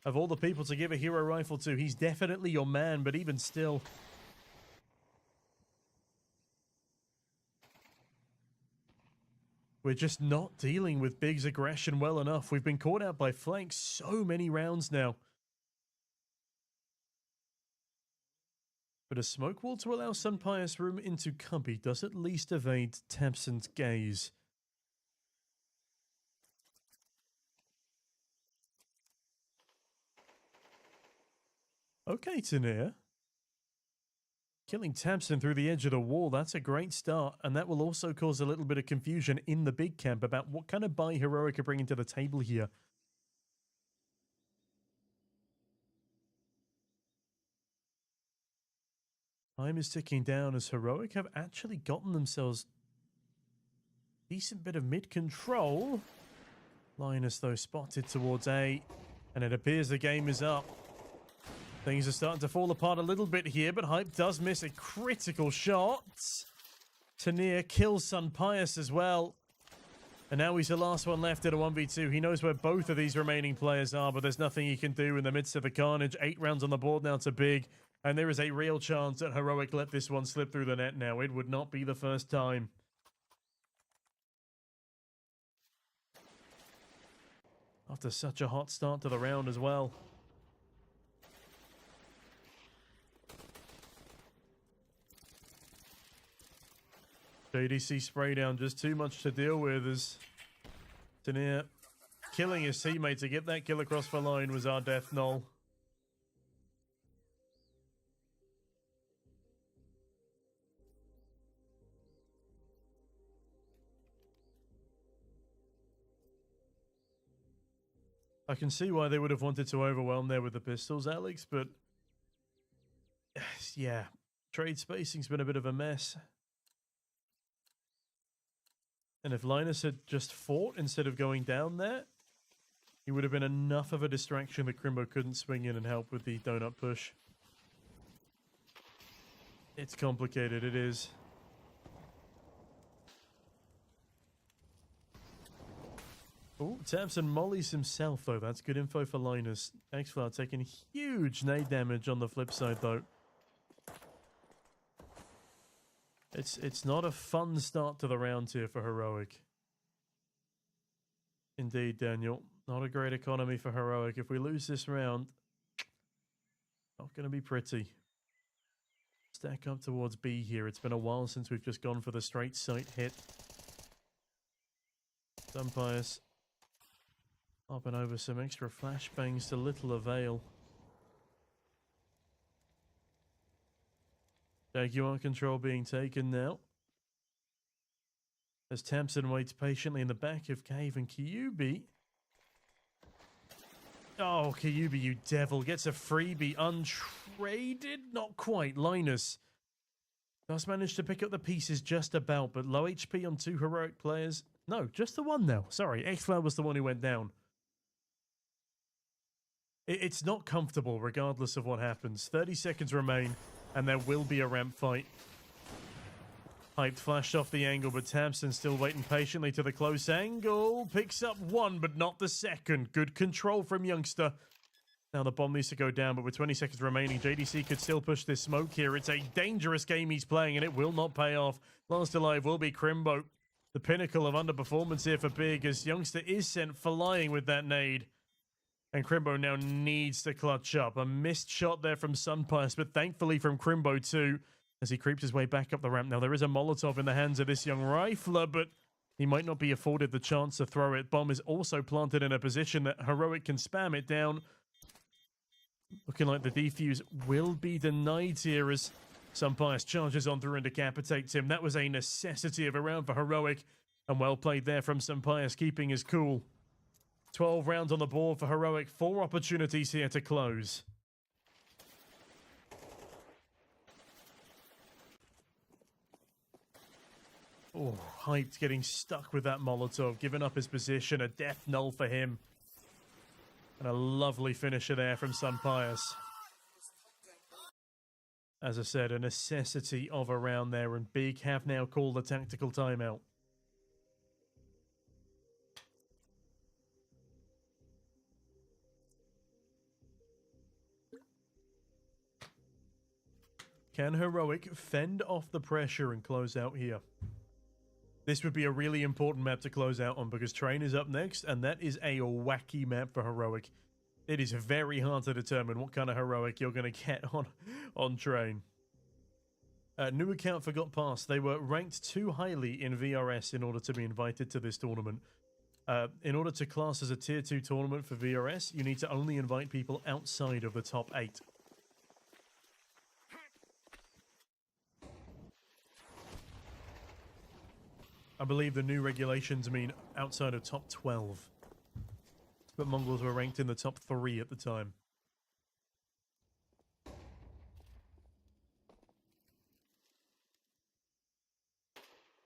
Of all the people to give a hero rifle to, he's definitely your man, but even still. We're just not dealing with Big's aggression well enough. We've been caught out by flanks so many rounds now. But a smoke wall to allow Sunpius room into Cubby does at least evade Tamsin's gaze. Okay, Tanir. Killing Tamsin through the edge of the wall, that's a great start, and that will also cause a little bit of confusion in the big camp about what kind of buy Heroic are bringing to the table here. Time is ticking down as Heroic have actually gotten themselves a decent bit of mid-control. Linus, though, spotted towards A, and it appears the game is up. Things are starting to fall apart a little bit here, but Hype does miss a critical shot. Tanir kills Sunpius as well. And now he's the last one left at a 1v2. He knows where both of these remaining players are, but there's nothing he can do in the midst of the carnage. 8 rounds on the board now to Big. And there is a real chance that Heroic let this one slip through the net now. It would not be the first time. After such a hot start to the round as well. JDC spray down, just too much to deal with as Tanir killing his teammate to get that kill across the line was our death knell. I can see why they would have wanted to overwhelm there with the pistols, Alex, but yeah, trade spacing's been a bit of a mess. And if Linus had just fought instead of going down there, he would have been enough of a distraction that Crimbo couldn't swing in and help with the donut push. It's complicated, it is. Oh, Tamsin mollies himself, though. That's good info for Linus. Xflower taking huge nade damage on the flip side, though. It's not a fun start to the round here for Heroic. Indeed, Daniel. Not a great economy for Heroic. If we lose this round, not going to be pretty. Stack up towards B here. It's been a while since we've just gone for the straight sight hit. Sunpius popping over some extra flashbangs to little avail. Jaguar control being taken now. As Tamsin waits patiently in the back of Cave, and Kyubi. Oh, Kyubi, you devil. Gets a freebie untraded? Not quite. Linus does manage to pick up the pieces just about, but low HP on 2 Heroic players. No, just the one now. Sorry, Xflower was the one who went down. It's not comfortable regardless of what happens. 30 seconds remain. and there will be a ramp fight. Hyped flashed off the angle, but Tamsin still waiting patiently to the close angle. Picks up one, but not the second. Good control from Youngster. Now the bomb needs to go down, but with 20 seconds remaining, JDC could still push this smoke here. It's a dangerous game he's playing, and it will not pay off. Last alive will be Crimbo. The pinnacle of underperformance here for Big, as Youngster is sent flying with that nade. And Crimbo now needs to clutch up. A missed shot there from Sunpice, but thankfully from Crimbo too, as he creeps his way back up the ramp. Now there is a Molotov in the hands of this young rifler, but he might not be afforded the chance to throw it. Bomb is also planted in a position that Heroic can spam it down. Looking like the defuse will be denied here as Sunpice charges on through and decapitates him. That was a necessity of a round for Heroic, and well played there from Sunpice, keeping his cool. 12 rounds on the board for Heroic. 4 opportunities here to close. Oh, Hyped getting stuck with that Molotov, giving up his position. A death null for him. And a lovely finisher there from Sunpice. As I said, a necessity of a round there, and Big have now called a tactical timeout. Can Heroic fend off the pressure and close out here? This would be a really important map to close out on, because Train is up next, and that is a wacky map for Heroic. It is very hard to determine what kind of Heroic you're going to get on Train. New account forgot pass. They were ranked too highly in VRS in order to be invited to this tournament. In order to class as a tier 2 tournament for VRS, you need to only invite people outside of the top 8. I believe the new regulations mean outside of top 12. But Mongols were ranked in the top 3 at the time.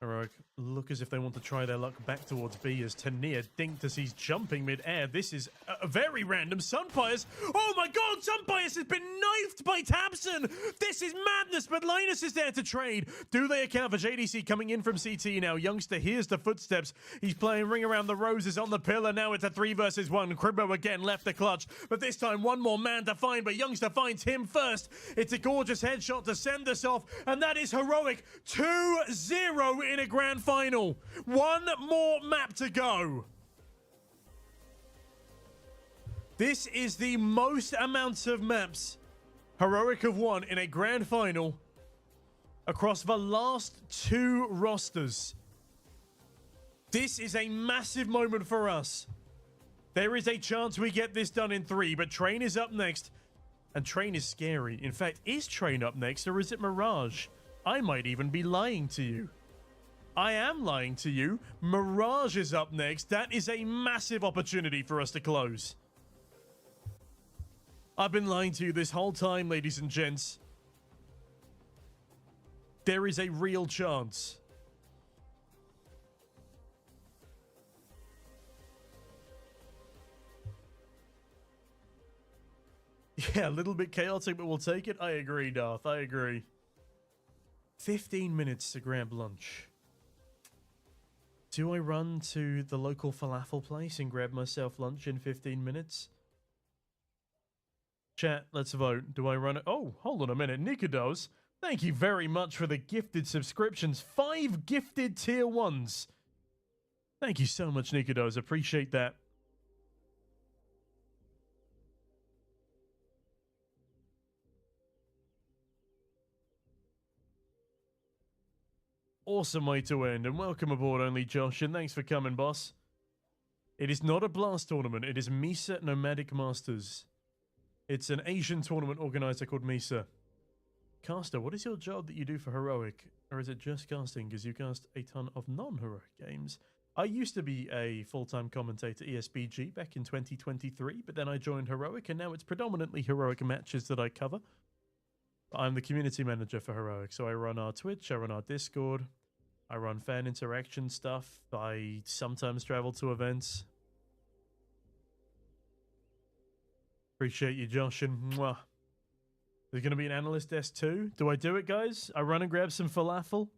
Heroic look as if they want to try their luck back towards B as Tania dinked as he's jumping mid-air. This is a very random Sunpice. Oh my god, Sunpice has been knifed by Tamsin. This is madness, but Linus is there to trade. Do they account for JDC coming in from CT now? Youngster hears the footsteps. He's playing Ring Around the Roses on the pillar. Now it's a 3 versus 1. Cribbo again left the clutch, but this time one more man to find, but Youngster finds him first. It's a gorgeous headshot to send us off, and that is Heroic 2-0 in a grand final. One more map to go. This is the most amounts of maps Heroic have won in a grand final across the last 2 rosters. This is a massive moment for us. There is a chance we get this done in 3, but Train is up next, and Train is scary. In fact, is Train up next, or is it Mirage? I might even be lying to you. I am lying to you. Mirage is up next. That is a massive opportunity for us to close. I've been lying to you this whole time, ladies and gents. There is a real chance. Yeah, a little bit chaotic, but we'll take it. I agree, Darth. I agree. 15 minutes to grab lunch. Do I run to the local falafel place and grab myself lunch in 15 minutes? Chat, let's vote. Do I run it? Oh, hold on a minute. Nikodos, thank you very much for the gifted subscriptions. 5 gifted tier 1s. Thank you so much, Nikodos. Appreciate that. Awesome way to end, and welcome aboard Only Josh, and thanks for coming, boss. It is not a Blast tournament, it is MESA Nomadic Masters. It's an Asian tournament organizer called MESA. Caster, what is your job that you do for Heroic? Or is it just casting, because you cast a ton of non-Heroic games? I used to be a full-time commentator ESBG back in 2023, but then I joined Heroic, and now it's predominantly Heroic matches that I cover. I'm the community manager for Heroic, so I run our Twitch, I run our Discord, I run fan interaction stuff, I sometimes travel to events. Appreciate you, Josh, and mwah. There's going to be an analyst desk too. Do I do it, guys? I run and grab some falafel?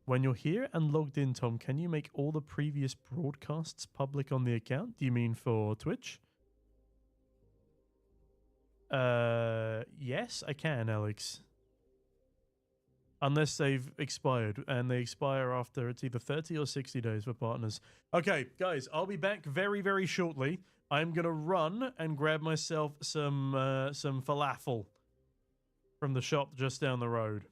When you're here and logged in, Tom, can you make all the previous broadcasts public on the account? Do you mean for Twitch? Yes, I can, Alex. Unless they've expired, and they expire after it's either 30 or 60 days for partners. Okay, guys, I'll be back very, very shortly. I'm gonna run and grab myself some falafel from the shop just down the road.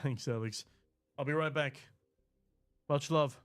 Thanks, Alex. I'll be right back. Much love.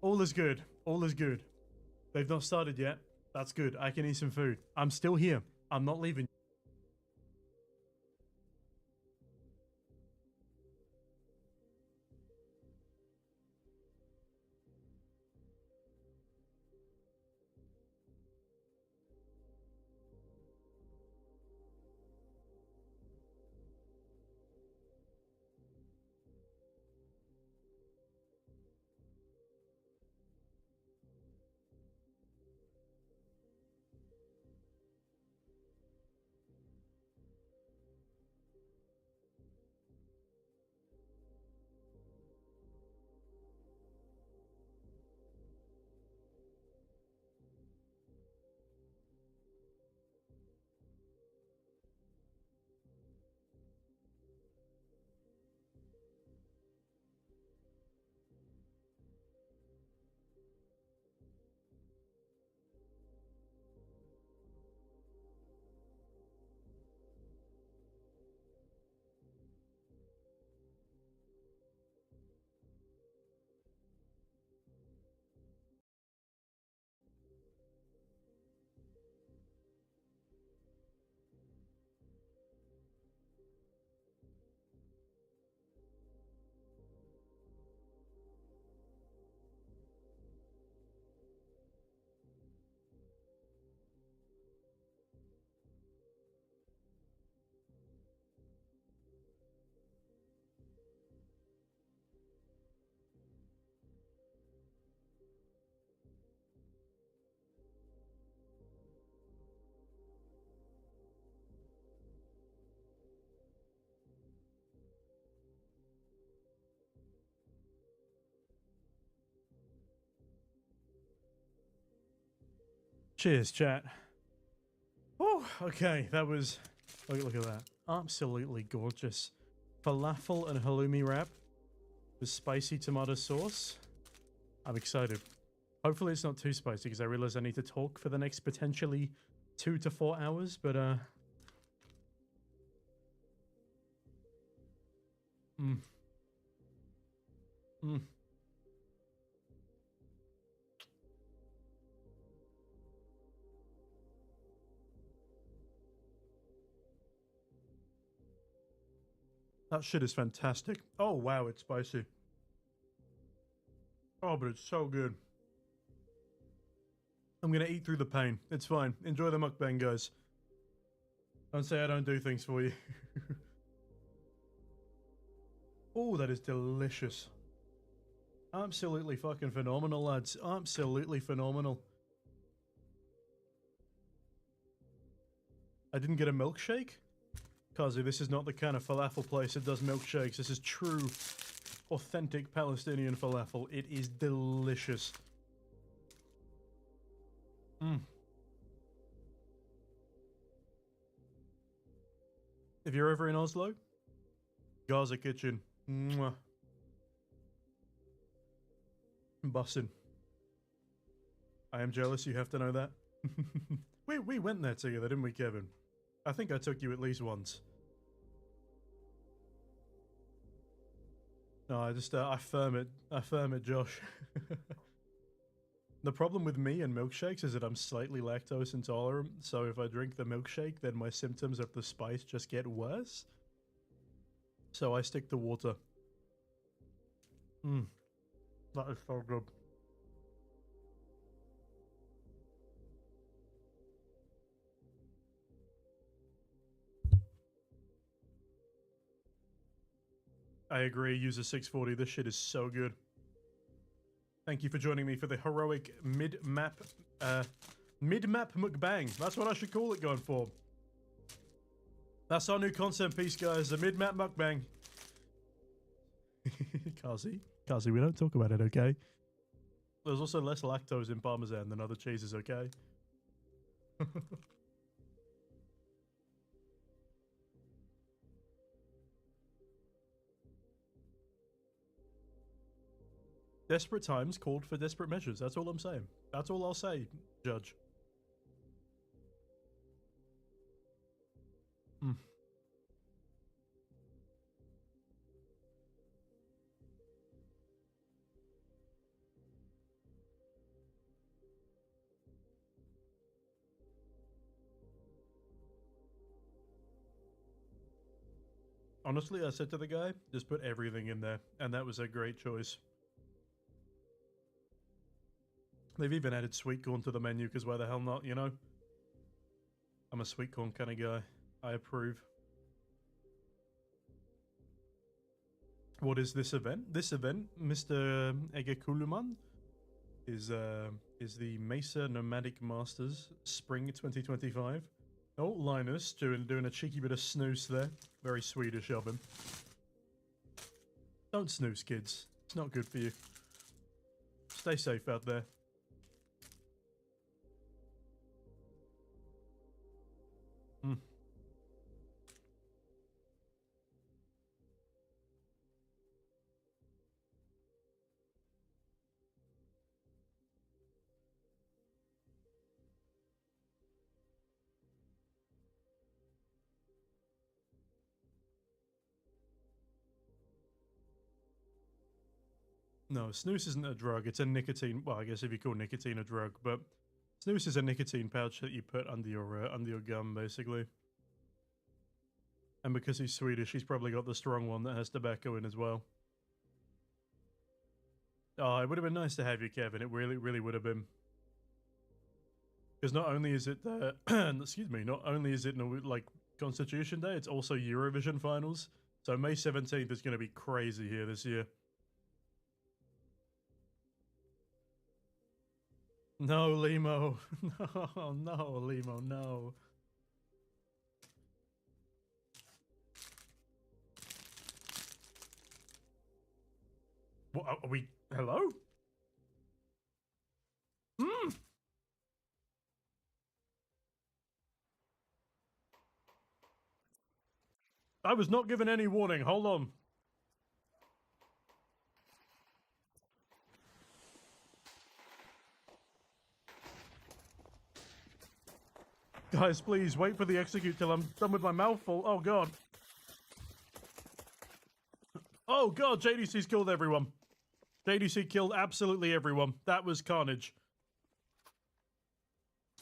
All is good. All is good. They've not started yet. That's good. I can eat some food. I'm still here. I'm not leaving. Cheers, chat. Oh, okay. That was... Look at that. Absolutely gorgeous. Falafel and halloumi wrap with spicy tomato sauce. I'm excited. Hopefully it's not too spicy because I realize I need to talk for the next potentially 2 to 4 hours, but that shit is fantastic. Oh wow, it's spicy. Oh, but it's so good. I'm gonna eat through the pain. It's fine. Enjoy the mukbang, guys. Don't say I don't do things for you. Oh, that is delicious. Absolutely fucking phenomenal, lads. Absolutely phenomenal. I didn't get a milkshake? Kazi, this is not the kind of falafel place that does milkshakes. This is true, authentic Palestinian falafel. It is delicious. If you're ever in Oslo, Gaza Kitchen. Mwah. Bussin'. I am jealous, you have to know that. We went there together, didn't we, Kevin? I think I took you at least once. No, I affirm it, Josh. The problem with me and milkshakes is that I'm slightly lactose intolerant, so if I drink the milkshake, then my symptoms of the spice just get worse. So I stick to water. That is so good. I agree, use a 640. This shit is so good. Thank you for joining me for the heroic mid-map mukbang. That's what I should call it going forward. That's our new content piece, guys. The mid-map mukbang. Kazi, we don't talk about it, okay? There's also less lactose in Parmesan than other cheeses, okay? Desperate times called for desperate measures. That's all I'm saying. That's all I'll say, Judge. Honestly, I said to the guy, just put everything in there, and that was a great choice. They've even added sweet corn to the menu, because why the hell not, you know? I'm a sweet corn kind of guy. I approve. What is this event? This event, Mr. Egekuluman, is the MESA Nomadic Masters Spring 2025. Oh, Linus doing a cheeky bit of snooze there. Very Swedish of him. Don't snooze, kids. It's not good for you. Stay safe out there. No, snooze isn't a drug. It's a nicotine. Well, I guess if you call nicotine a drug, but snooze is a nicotine pouch that you put under your gum, basically. And because he's Swedish, he's probably got the strong one that has tobacco in as well. Oh, it would have been nice to have you, Kevin. It really, really would have been. Because not only is it excuse me, not only is it like Constitution Day, it's also Eurovision finals. So May 17th is going to be crazy here this year. No, Limo. No, no, Limo, no. What are we? Hello? I was not given any warning. Hold on. Guys, please wait for the execute till I'm done with my mouthful. Oh, God. Oh, God. JDC's killed everyone. JDC killed absolutely everyone. That was carnage.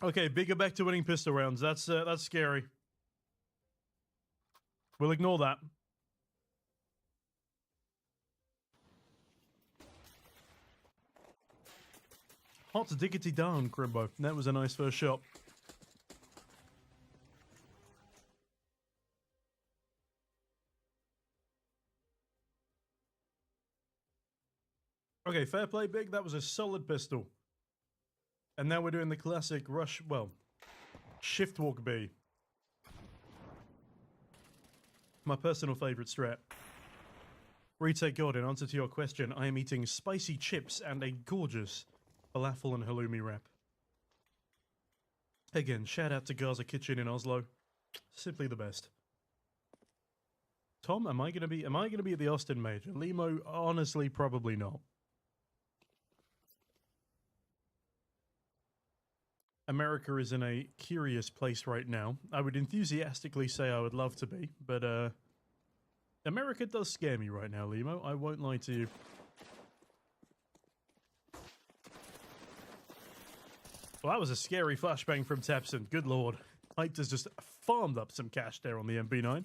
Okay, bigger back to winning pistol rounds. That's scary. We'll ignore that. Hot diggity down, Crimbo. That was a nice first shot. Okay, fair play, Big. That was a solid pistol. And now we're doing the classic rush, well, shift walk B. My personal favorite strat. Retake God, in answer to your question, I am eating spicy chips and a gorgeous falafel and halloumi wrap. Again, shout out to Gaza Kitchen in Oslo. Simply the best. Tom, am I gonna be at the Austin Major? Limo, honestly, probably not. America is in a curious place right now. I would enthusiastically say I would love to be, but America does scare me right now, Limo. I won't lie to you. Well, that was a scary flashbang from Tapson. Good lord. Hyped has just farmed up some cash there on the MP9.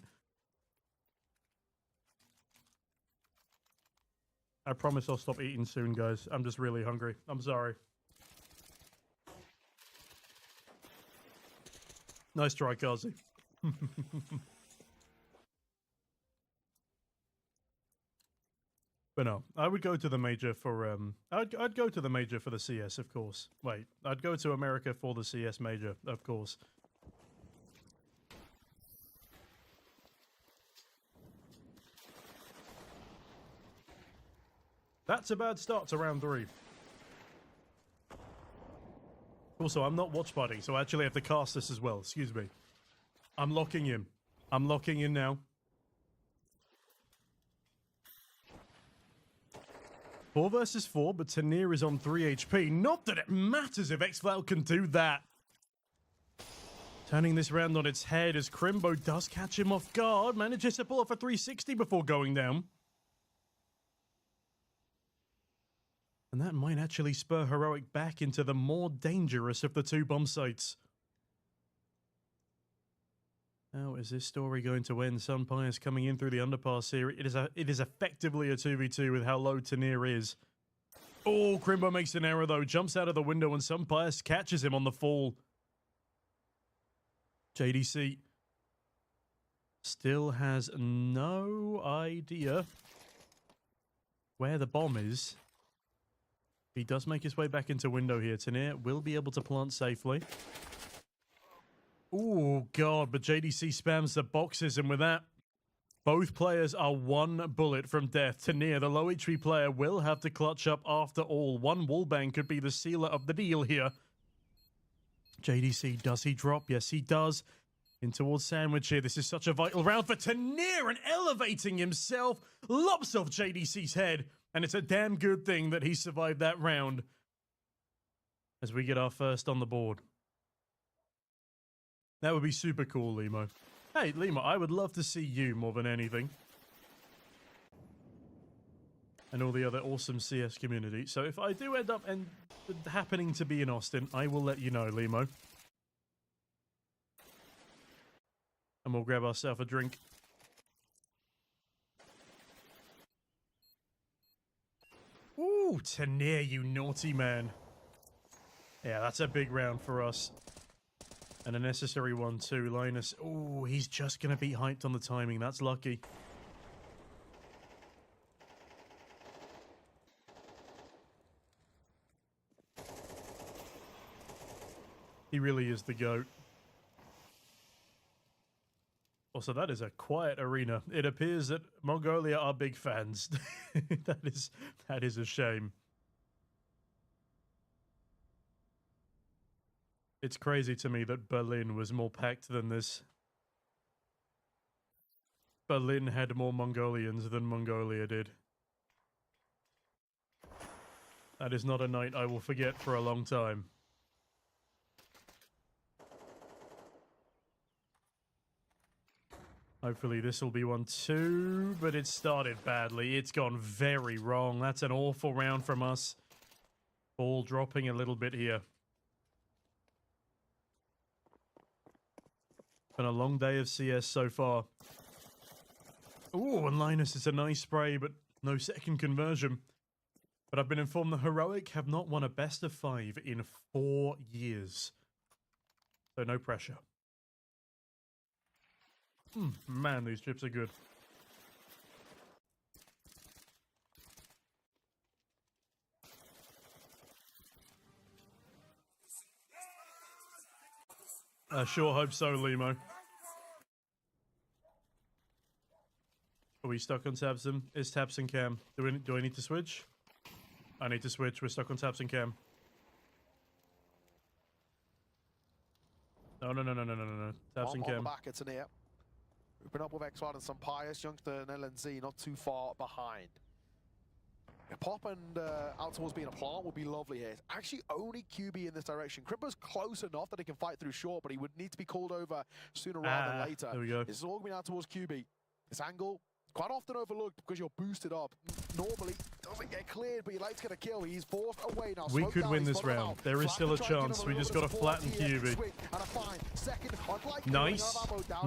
I promise I'll stop eating soon, guys. I'm just really hungry. I'm sorry. Nice try, Kazi. But no, I would go to the major for I'd go to the major for the CS, of course. Wait, I'd go to America for the CS major, of course. That's a bad start to round 3. Also, I'm not Watchparty, so I actually have to cast this as well. Excuse me. I'm locking in. I'm locking in now. 4 versus 4, but Tanir is on 3 HP. Not that it matters if xFlout can do that. Turning this round on its head as Crimbo does catch him off guard. Manages to pull off a 360 before going down. And that might actually spur Heroic back into the more dangerous of the 2 bomb sites. How is this story going to end? Sunpire is coming in through the underpass here. It is effectively a 2v2 with how low Tanir is. Oh, Crimbo makes an error though. Jumps out of the window and Sunpire catches him on the fall. JDC still has no idea where the bomb is. He does make his way back into window here. Tanir will be able to plant safely. Oh, God, but JDC spams the boxes, and with that, both players are one bullet from death. Tanir, the low HP player, will have to clutch up after all. One wallbang could be the sealer of the deal here. JDC, does he drop? Yes, he does. In towards Sandwich here. This is such a vital round for Tanir, and elevating himself, lops off JDC's head, and it's a damn good thing that he survived that round as we get our first on the board. That would be super cool, Limo. Hey, Limo, I would love to see you more than anything. And all the other awesome CS community. So if I do end up happening to be in Austin, I will let you know, Limo. And we'll grab ourselves a drink. Ooh, Tanir, you naughty man. Yeah, that's a big round for us. And a necessary one too. Linus, oh, he's just going to be hyped on the timing. That's lucky. He really is the GOAT. Also, that is a quiet arena. It appears that Mongolia are big fans. That is a shame. It's crazy to me that Berlin was more packed than this. Berlin had more Mongolians than Mongolia did. That is not a night I will forget for a long time. Hopefully this will be one too, but it started badly. It's gone very wrong. That's an awful round from us. Ball dropping a little bit here. Been a long day of CS so far. Ooh, and Linus is a nice spray, but no second conversion. But I've been informed the Heroic have not won a best of 5 in 4 years. So no pressure. Man, these chips are good. I sure hope so, Limo. Are we stuck on Tabson? Is Tabson cam? Do I need to switch? I need to switch. We're stuck on Tabson cam. No. Tabson cam. On the back, it's an ear. Open up with X1 and some Pious. Youngster and LNZ not too far behind. A pop and out towards being a plant would be lovely here. It's actually only QB in this direction. Crimbo's close enough that he can fight through short, but he would need to be called over sooner rather than later. There we go. This is all going out towards QB. This angle, quite often overlooked because you're boosted up. Normally, doesn't get cleared, but he likes to get a kill. He's forced away now. We could win this round. There is still a chance. We just got to flatten QB. Nice.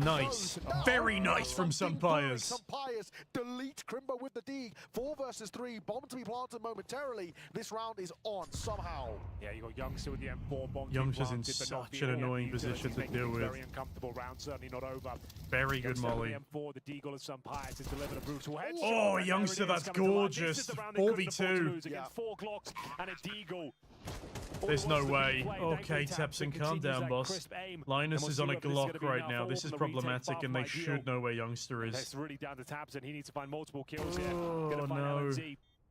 Nice. Very nice from Sunpires. Sunpires delete Crimbo with the dig. 4 versus 3. Bomb to be planted momentarily. This round is on somehow. Yeah, you got Youngster with the M4 bomb. Youngster's in such an annoying position to deal with. Very uncomfortable round, certainly not over. Very good molly. M4, the Deagle of Sunpires has delivered a brutal headshot. Oh, Youngster, that's gorgeous. 4v2. Yeah. 4 Glocks and a Deagle. There's no way. Okay, Tabson, calm down, boss. Linus is on a Glock right now. This is problematic, and they should know where Youngster is. It's really down to Tabson. He needs to find multiple kills here. Oh, no.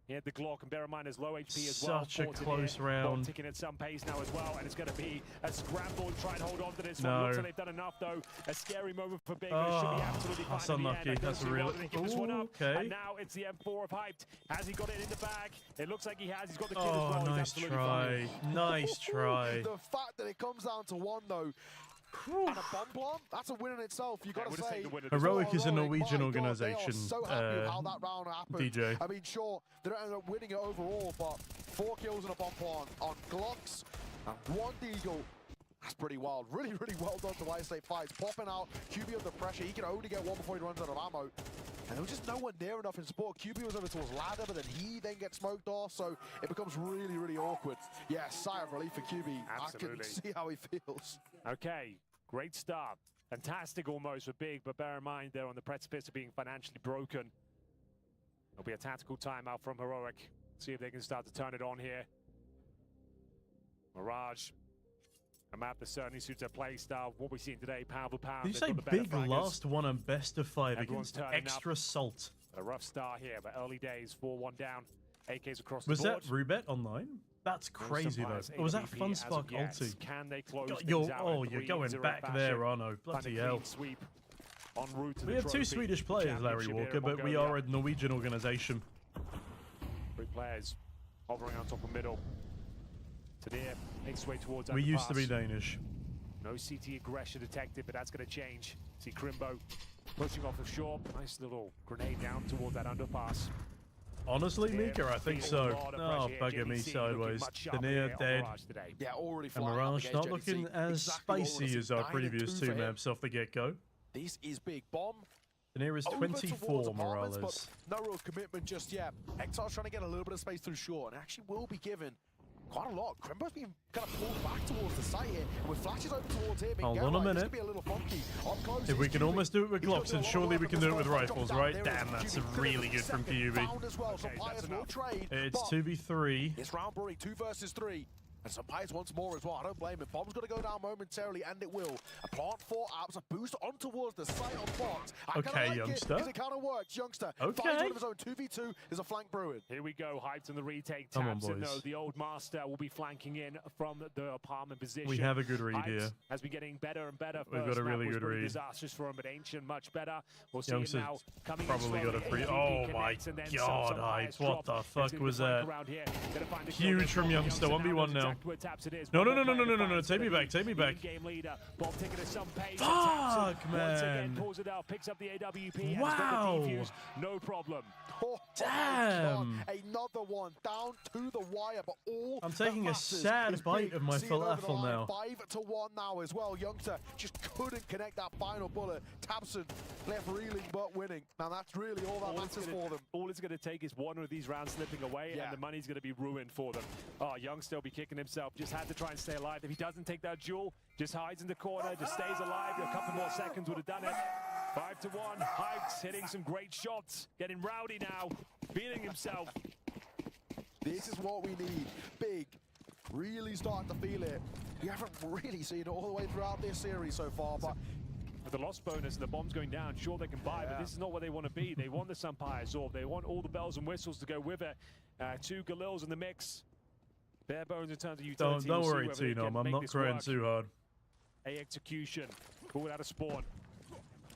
He had the Glock, and bear in mind his low HP as well. Such a close round. Ticking at some pace now as well, and it's going to be a scramble and try and hold on to this No. one. Looks like they've done enough, though. A scary moment for Big, but it should be absolutely fine. That's unlucky. That's a real... Okay. And now it's the M4 of Hyped. Has he got it in the bag? It looks like he has. He's got the kill as well. Nice try. Nice try. The fact that it comes down to one, though, and a bomb plant, that's a win in itself. You got to say, Heroic is a Norwegian organization. So happy with how that round happened. DJ. I mean, sure, they don't end up winning it overall, but 4 kills and a bomb plant on Glocks and 1 Deagle. That's pretty wild. Really, really well done to Y-State Fights. Popping out, QB under pressure. He can only get one before he runs out of ammo. And there was just no one near enough in support. QB was over towards ladder, but then he then gets smoked off, so it becomes really, really awkward. Yeah, sigh of relief for QB. Absolutely. I can see how he feels. Okay, great start. Fantastic almost for Big, but bear in mind they're on the precipice of being financially broken. There'll be a tactical timeout from Heroic. See if they can start to turn it on here. Mirage, a map that certainly suits their play style. What we've seen today, pound for pound. Did you say Big last one on best of 5 Everyone's against turning Extra up. Salt? A rough start here, but early days, 4-1 down. AKs across Was the board. that Rubet online? That's crazy though. Or was that FunSpark ulti? Can they close You're going back there, Arno. Bloody hell. Sweep en route to We the have 2 trophy. Swedish players, Larry Championship Walker, here in but we Mongolia. are a Norwegian organisation. 3 players hovering on top of middle. Tadir makes way towards We used to be underpass. Danish. No CT aggression detected, but that's going to change. See Crimbo pushing off the shore. Nice little grenade down towards that underpass. Honestly, Mika, I think so. A lot of Oh, pressure here. bugger me JDC looking sideways. much sharper Denier here on dead. Mirage today. Yeah, already And flying up Mirage against not JDC. looking as Exactly what we wanna spicy see. as our 9 and previous 2 2 for him. maps off the get-go. This is big. Bomb Denier is over 24, towards apartments, Morales. but no real commitment just yet. Exile's trying to get a little bit of space through short, and actually will be given quite a lot. Crimbo's being kind of pulled back towards the site here, and with flashes open towards him. Hold on a minute. This could be a little funky. Up close If we is can QB. almost do it with He's got Glocks, a then lot surely of we can do it with drop rifles, down. right? There Damn, is that's QB. Could really have good from second QB. found as well, so Okay, Pius that's will enough. trade. It's but 2v3. it's round brewery, 2 versus 3. And some Pies once more as well. I don't blame him. Bomb's going to go down momentarily, and it will. A plant 4 apps, a boost on towards the site on box. I Okay, kinda like youngster. It, 'cause it kind of works. Youngster Okay. finds one of his own. 2v2 is a flank brewing. Here we go, hyped on the retake. Come on, Tamsin, boys. though, the old master will be flanking in from the apartment position. We have a good read Hyped here. has been getting better and better. We've got First a really map was good pretty read. disastrous for him, but Ancient much better. We'll see Youngster's him now coming probably in got a slowly. free- AVP oh my connects and then God, some Hyped. Pies What drop. the He's fuck gonna was flank that? around here. Gonna find the Huge kill. from Youngster, 1v1 now. Exactly where Tamsin is. No, no, One no, no, more no, player no, no, finds take me gonna back, take me be back. Game leader. Bob taking us some pace. Fuck, Tamsin once again man. pulls it out, picks up the AWP. and Wow. has got the defuse. No problem. Oh, Damn. my God. Another one down to the wire, but all I'm that taking a matters sad is bite Big of my seeing over the falafel line. now. 5-1 now as well. Youngster just couldn't connect that final bullet. Tabson left reeling but winning. Now that's really all that matters for them. All it's going to take is one of these rounds slipping away, Yeah. and the money's going to be ruined for them. Oh, Youngster will be kicking himself. Just had to try and stay alive. If he doesn't take that duel, just hides in the corner, just stays alive. A couple more seconds would have done it. 5-1. Hyped, hitting some great shots. Getting rowdy now. Feeling himself. This is what we need. Big, really starting to feel it. We haven't really seen it all the way throughout this series so far, but With the loss bonus and the bombs going down, sure they can buy, but this is not where they want to be. They want the Sunpire Absorb. They want all the bells and whistles to go with it. 2 Galils in the mix. Bare bones in terms of utility. Don't We'll see worry, whether they T-Nom. can I'm make not this crying work. too hard. A execution. Pulled out of spawn.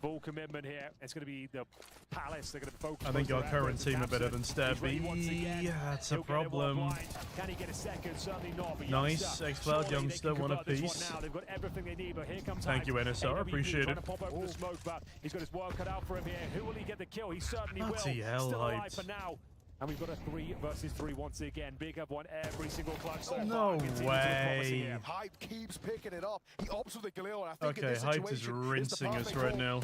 Full commitment here. It's going to be the Palace. They're going to focus. I think most our of their current efforts. team are better than He's ready Stabby. once again. Yeah, that's a He'll get it one problem. blind. Can he get a second? Certainly not. But Nice. Youngster, X-Cloud, surely they Youngster, can one convert this apiece. now. They've got everything they need, but here comes Thank you, Hype. NSR. AWP Appreciate trying it. to pop open the smoke, but he's got his work cut out for him here. Who will he get the kill? He certainly Bloody will. hell, Still alive Hyped. for now. And we've got a 3 versus 3 once again. Big have won every single clutch so No far. Continues to way. promise here. Hype keeps picking it up. He opts with the Galil, and I think in Okay, this Hyped situation, is it's the rinsing us perfect right call. now.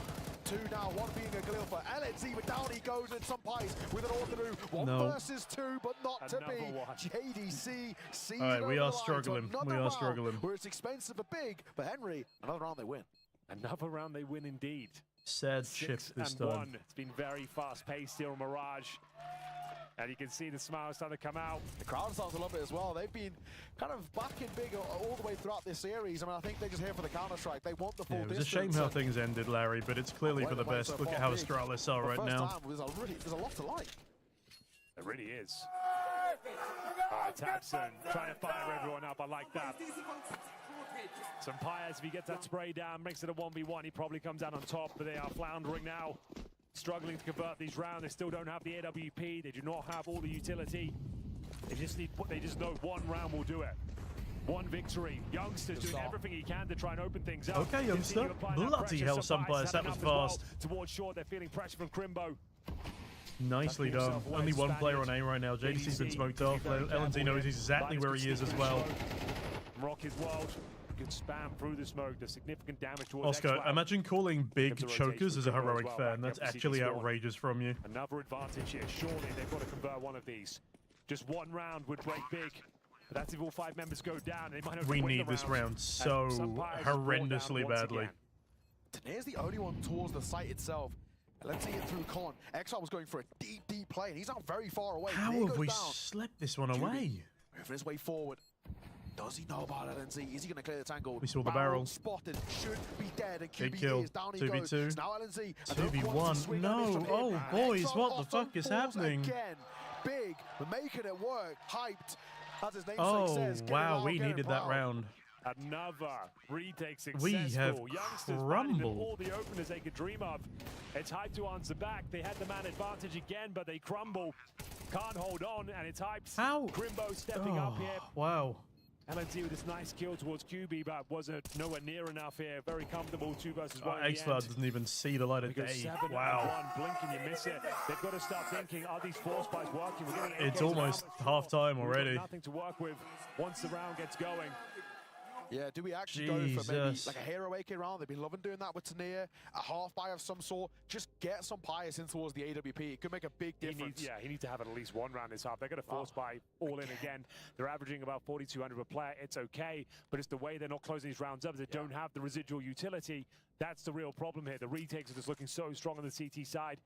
2 now, 1 being a Galil for LNC, but down he goes, and some Pies with an order 1 No. versus 2, but not to Another be. one. JDC sees All right, it we over are the line to struggling. another We are round struggling. Where it's expensive but big, but Henry, another round they win. Another round they win indeed. Sad ship 6 this and time. 1. It's been very fast-paced here on Mirage. And you can see the smile starting to come out. The crowd sounds a love it as well. They've been kind of backing big all the way throughout this series. I mean, I think they're just here for the Counter-Strike. They want the full Yeah, it was a distance. shame how things ended, Larry, but it's clearly Well, for the they played best. so Look at far how big. Astralis are The right first now. time was there's a lot to like. It really is. Tabson trying to fire everyone up. I like that. Some Piers, if he gets that spray down, makes it a 1v1. He probably comes out on top, but they are floundering now. Struggling to convert these rounds. They still don't have the AWP. They do not have all the utility. They just know one round will do it. One victory. Youngster's doing everything he can to try and open things up. Okay, Youngster. Continue applying that Bloody pressure. hell, Some Pies Sunpires, that stepping was up as well. fast. Towards short, they're feeling pressure from Crimbo. Nicely Tucking done. himself away, Only one player on Spaniard. A right now. JDC's been JDC, smoked off. very LNZ careful knows here. exactly Linus where could he is slip as through well. his throat. Rock his world. can spam through the smoke. The significant damage towards Oscar, X-Flag. imagine calling big Gives a chokers as a rotation heroic as well, fan. backing That's up the actually CT spawn. outrageous from you. Another advantage here. Surely they've got to convert one of these. Just one round would break big. But that's if all 5 members go down. They might not We win need the this round so horrendously badly. Taneer's the only one towards the site itself. Let's see it through Con. Exile was going for a deep play, and he's not very far away. How Taneer have goes we down. slept this one away? Moving his way forward. Does he know about LNZ? Is he going to clear the tangle? We saw the barrel. Spotted. Should be dead. And Big QB kill. is down. He 2v2. goes. It's now LNZ. 2v1. No. Oh, boys, what the fuck is happening? Again. Big. We're making it work. Hyped. As his namesake Oh, says. wow. We needed that round. Another retake successful. We have Youngsters crumbled. finding all the openers they could dream of. It's Hype to answer back. They had the man advantage again, but they crumble. Can't hold on, and it's Hype's How? Crimbo stepping up here. Wow. LNZ with this nice kill towards QB, but wasn't nowhere near enough here. Very comfortable 2 versus 1. X-Cloud doesn't even see the light of Because day. 7 Wow. and 1, blink and you miss it. They've got to start thinking, are these force buys working? We're getting It's AKs almost around. half-time We've got already. nothing to work with once the round gets going. Yeah, do we actually go for maybe Jesus. like a hero AK round? They've been loving doing that with Taneer. A half buy of some sort. Just get some pious in towards the AWP. It could make a big difference. He needs to have at least 1 round this half. They're going to force buy all in again. They're averaging about 4,200 per player. It's okay, but it's the way they're not closing these rounds up. They don't have the residual utility. That's the real problem here. The retakes are just looking so strong on the CT side.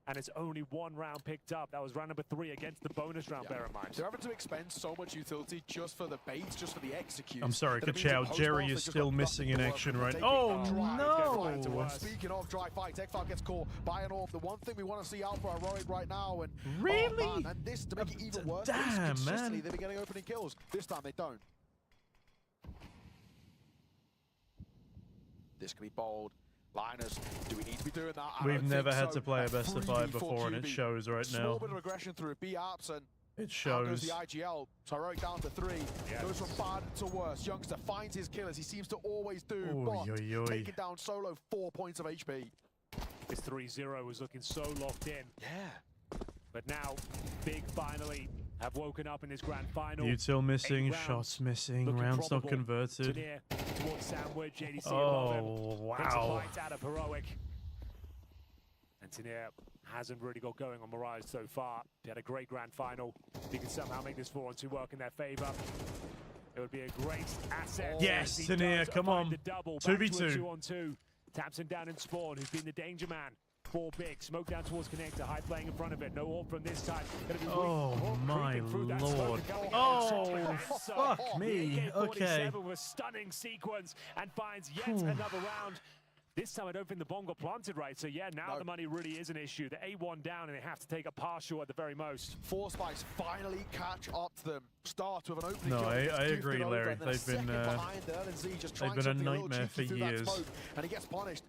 And it's only 1 round picked up. That was round number 3 against the bonus round, bear in mind. They're having to expend so much utility just for the baits, just for the execute. I'm sorry, that it means Kachow. in Jerry post-boss, is they've still got missing in nothing to action work right with. now. Oh, Dry. no. Speaking of dry fights, X5 gets caught by an orb. The one thing we want to see out for Heroic right now. And Really? Oh, man, and this, to make it even worse, Damn, consistently man. they've been getting opening kills. This time they don't. This can be bold. Linus, do we need to be doing that? I We've don't never think had so. to play a A best of 3v4 5 before, and it QB. shows right Small now. bit of aggression through B-Apps, and It out goes shows. the IGL. Heroic down to 3. Yes. Goes from bad to worse. Youngster finds his kill as he seems to always do, Oy, but oy, oy. taking down solo 4 points of HP. This 3-0 was looking so locked in. Yeah. But now, Big finally have woken up in this grand final. Util missing, 8 rounds, shots missing, looking rounds not probable. converted. Taneer towards Sandwich, JDC above him. Oh, Gets a wow. fight out of Heroic. And Taneer hasn't really got going on Mirage so far. They had a great grand final. If he can somehow make this 4-on-2 work in their favor, it would be a great asset. Yes, As he Taneer, does come find on. the double. Back to a 2v2. 2-on-2. Taps him down in spawn, who's been the danger man. 4 Big, smoke down towards Connector, High playing in front of it. No orb from this time. Gonna be Oh, weak. my Creeping through that smoke lord. and going Oh, in. fuck me. The Okay. AK-47 with a stunning sequence and finds yet another round. This time I don't think the bomb got planted right, so yeah, now the money really is an issue. The A1 down and they have to take a partial at the very most. Force Spikes finally catch up to them. Start with an opening No, kill. I Gets agree, gifted over, Larry. and then a They've been, second behind LNZ, just trying been a something little nightmare cheeky for through that years. smoke, and he gets punished.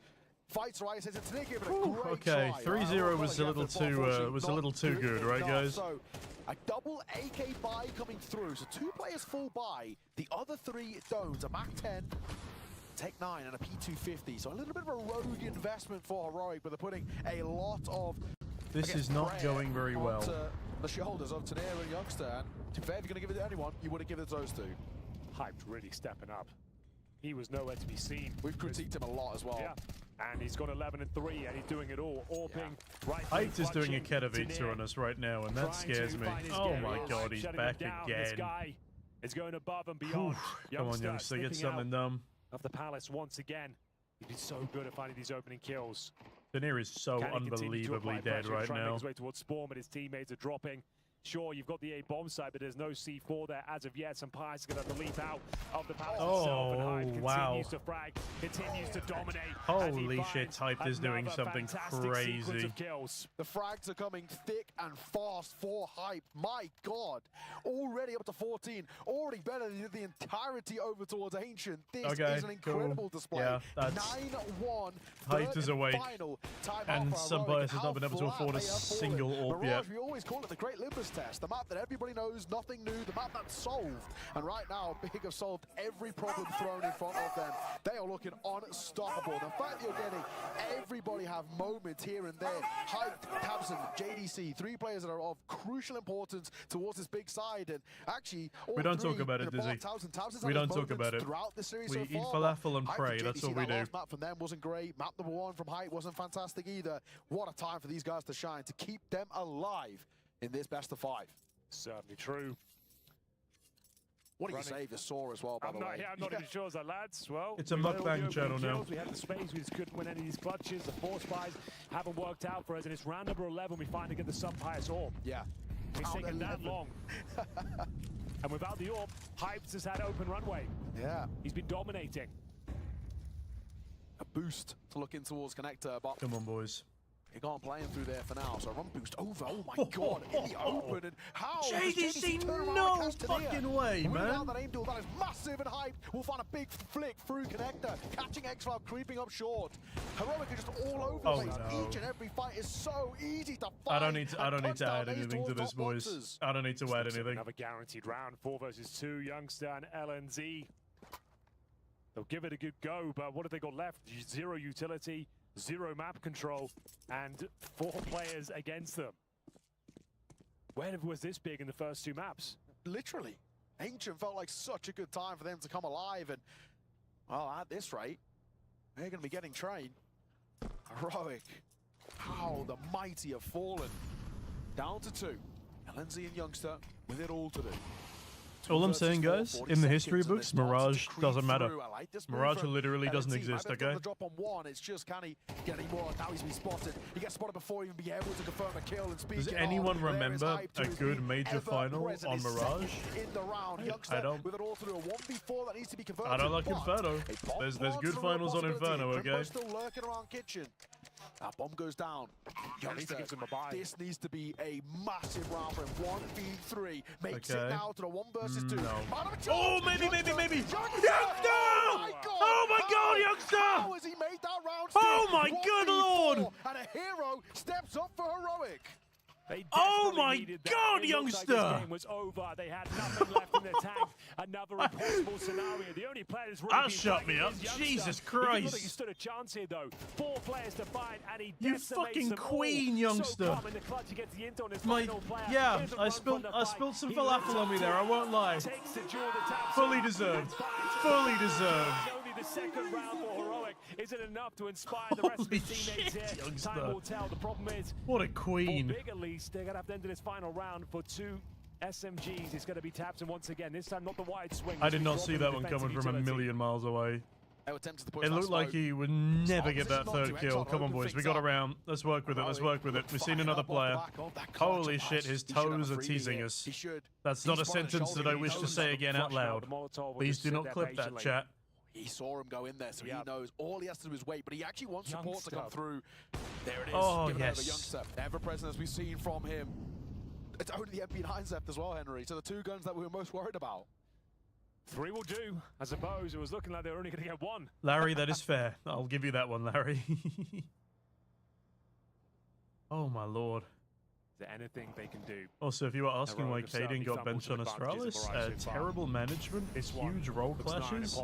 Fights right, says it's Nick giving a Whew, great okay, try. 3-0 was a little too, good, right, guys? So a double AK buy coming through. So 2 players full buy, the other 3 don't. A Mac 10, Tech 9, and a P250. So a little bit of a rogue investment for Heroic, but they're putting a lot of This is not going very well. onto the shoulders of Taneer and Youngster. And to be fair, if you're going to give it to anyone, you would have given it to those 2. Hyped really stepping up. He was nowhere to be seen. We've critiqued him a lot as well. Yeah, and he's got 11 and 3, and he's doing it all. Orping, right. Hyped is doing a clutching, Katowice Taneer on us right now, and that trying to scares me. find his Oh game. my god, he's Shutting back him down. This again. guy is going above and Whew. beyond. Come on, youngster, get slipping out something done. of the palace once again. He's been so good at finding these opening kills. Taneer is so Can he continue to apply unbelievably dead pressure, right trying to make now. his way towards spawn, but his teammates are dropping. Sure, you've got the A bomb side, but there's no C4 there as of yet. Some Pies are going to leap out of the palace itself, and Hype wow. continues to frag, continues to dominate. Holy shit, Hype is doing something crazy. The frags are coming thick and fast for Hype. My god. Already up to 14. Already better than the entirety over towards Ancient. This is an incredible display. Yeah, that's 9-1. Hype is awake. Final. Time And out for some Heroic. players have not been able to How afford a flat they have single fallen. orb Mirage, yet. we always call it the Great Limbus test. The map that everybody knows, nothing new, the map that's solved. And right now, Big have solved every problem thrown in front of them. They are looking unstoppable. The fact that you're getting everybody have moments here and there. Hype, Tabson, JDC, 3 players that are of crucial importance towards this big side. And actually, we don't talk about it, Dizzy. We don't talk about it. We eat falafel and pray. That's all we do. Last map from them wasn't great. Map number 1 from Hype wasn't fantastic either. What a time for these guys to shine, to keep them alive in this best of 5. Certainly true. What do you say for Saw as well, by the way? Yeah, I'm not even sure, so lads. Well, it's a mukbang channel now. We had the space, we just couldn't win any of these clutches. The force buys haven't worked out for us, and it's round number 11. We finally get the sub-pious orb. Yeah. It's taken that long. And without the orb, Hypes has had open runway. Yeah. He's been dominating. A boost to look in towards Connector, but come on, boys. You can't play him through there for now, so run boost over. Oh my god, in the open, and how? JDC, no fucking way, man. Out that aim duel, that is massive, and Hype will find a big flick through Connector, catching X-File, creeping up short. Heroic are just all over the place. No. Each and every fight is so easy to fight. I don't need to add anything to this, boys. I don't need to add anything. Another guaranteed round, 4 versus 2, Youngster and LNZ. They'll give it a good go, but what have they got left? 0 utility, 0 map control, and 4 players against them. Where was this big in the first 2 maps? Literally. Ancient felt like such a good time for them to come alive, and, well, at this rate, they're going to be getting trained. Heroic. How the mighty have fallen. Down to 2. LNZ and Youngster with it all to do. All I'm saying, guys, in the history books, Mirage doesn't matter. Mirage literally doesn't exist, okay? Drop on 1, it's just can he get any more? Now he's been spotted. He gets spotted before he even be able to confirm a kill and speed. Does anyone remember a good major final on Mirage? In the round, I don't. With it all through a 1v4 that needs to be converted. I don't like Inferno. There's good finals on Inferno, okay? Still lurking around kitchen. That bomb goes down. Youngster, gives him a buy. This needs to be a massive round for him. 1v3 makes it now to the 1 versus 2. No. Oh, maybe. Youngster! Oh my god, Youngster! How has he made that round? Oh my good lord! And a hero steps up for Heroic. Oh my god, Youngster! Like this game was over. They had nothing left in their tank. Another impossible scenario. The only player that's really shut me up. Jesus Christ. He stood a chance here though. 4 players to find, and he you fucking queen, Youngster. So in the clutch, he gets the int on his final player. Yeah, I spilled some falafel on me there. I won't lie. Fully deserved. Fully deserved. Only the second round for Heroic isn't enough to inspire the rest of the teammates here. Youngster. Time will tell. The problem is, what a queen. For Big at least, they're gonna have to end this final round for 2 SMGs. It's gonna be Tabson once again. This time not the wide swing. I did not see that one coming from a million miles away. It looked like he would never get that 3rd kill. Come on, boys, we got around. Let's work with it. Let's work with it. We've seen another player. Holy shit, his toes are teasing us. That's not a sentence that I wish to say again out loud. Please do not clip that, chat. He saw him go in there, so he knows all he has to do is wait, but he actually wants support to come through. There it is. Oh, yes. Youngster, ever present as we've seen from him. It's only the MP9 left as well, Henry. So the 2 guns that we were most worried about. 3 will do. I suppose it was looking like they were only going to get 1. Larry, that is fair. I'll give you that one, Larry. Oh my lord. Is there anything they can do? Also, if you were asking why Kaden got benched on Astralis, terrible management, huge role clashes,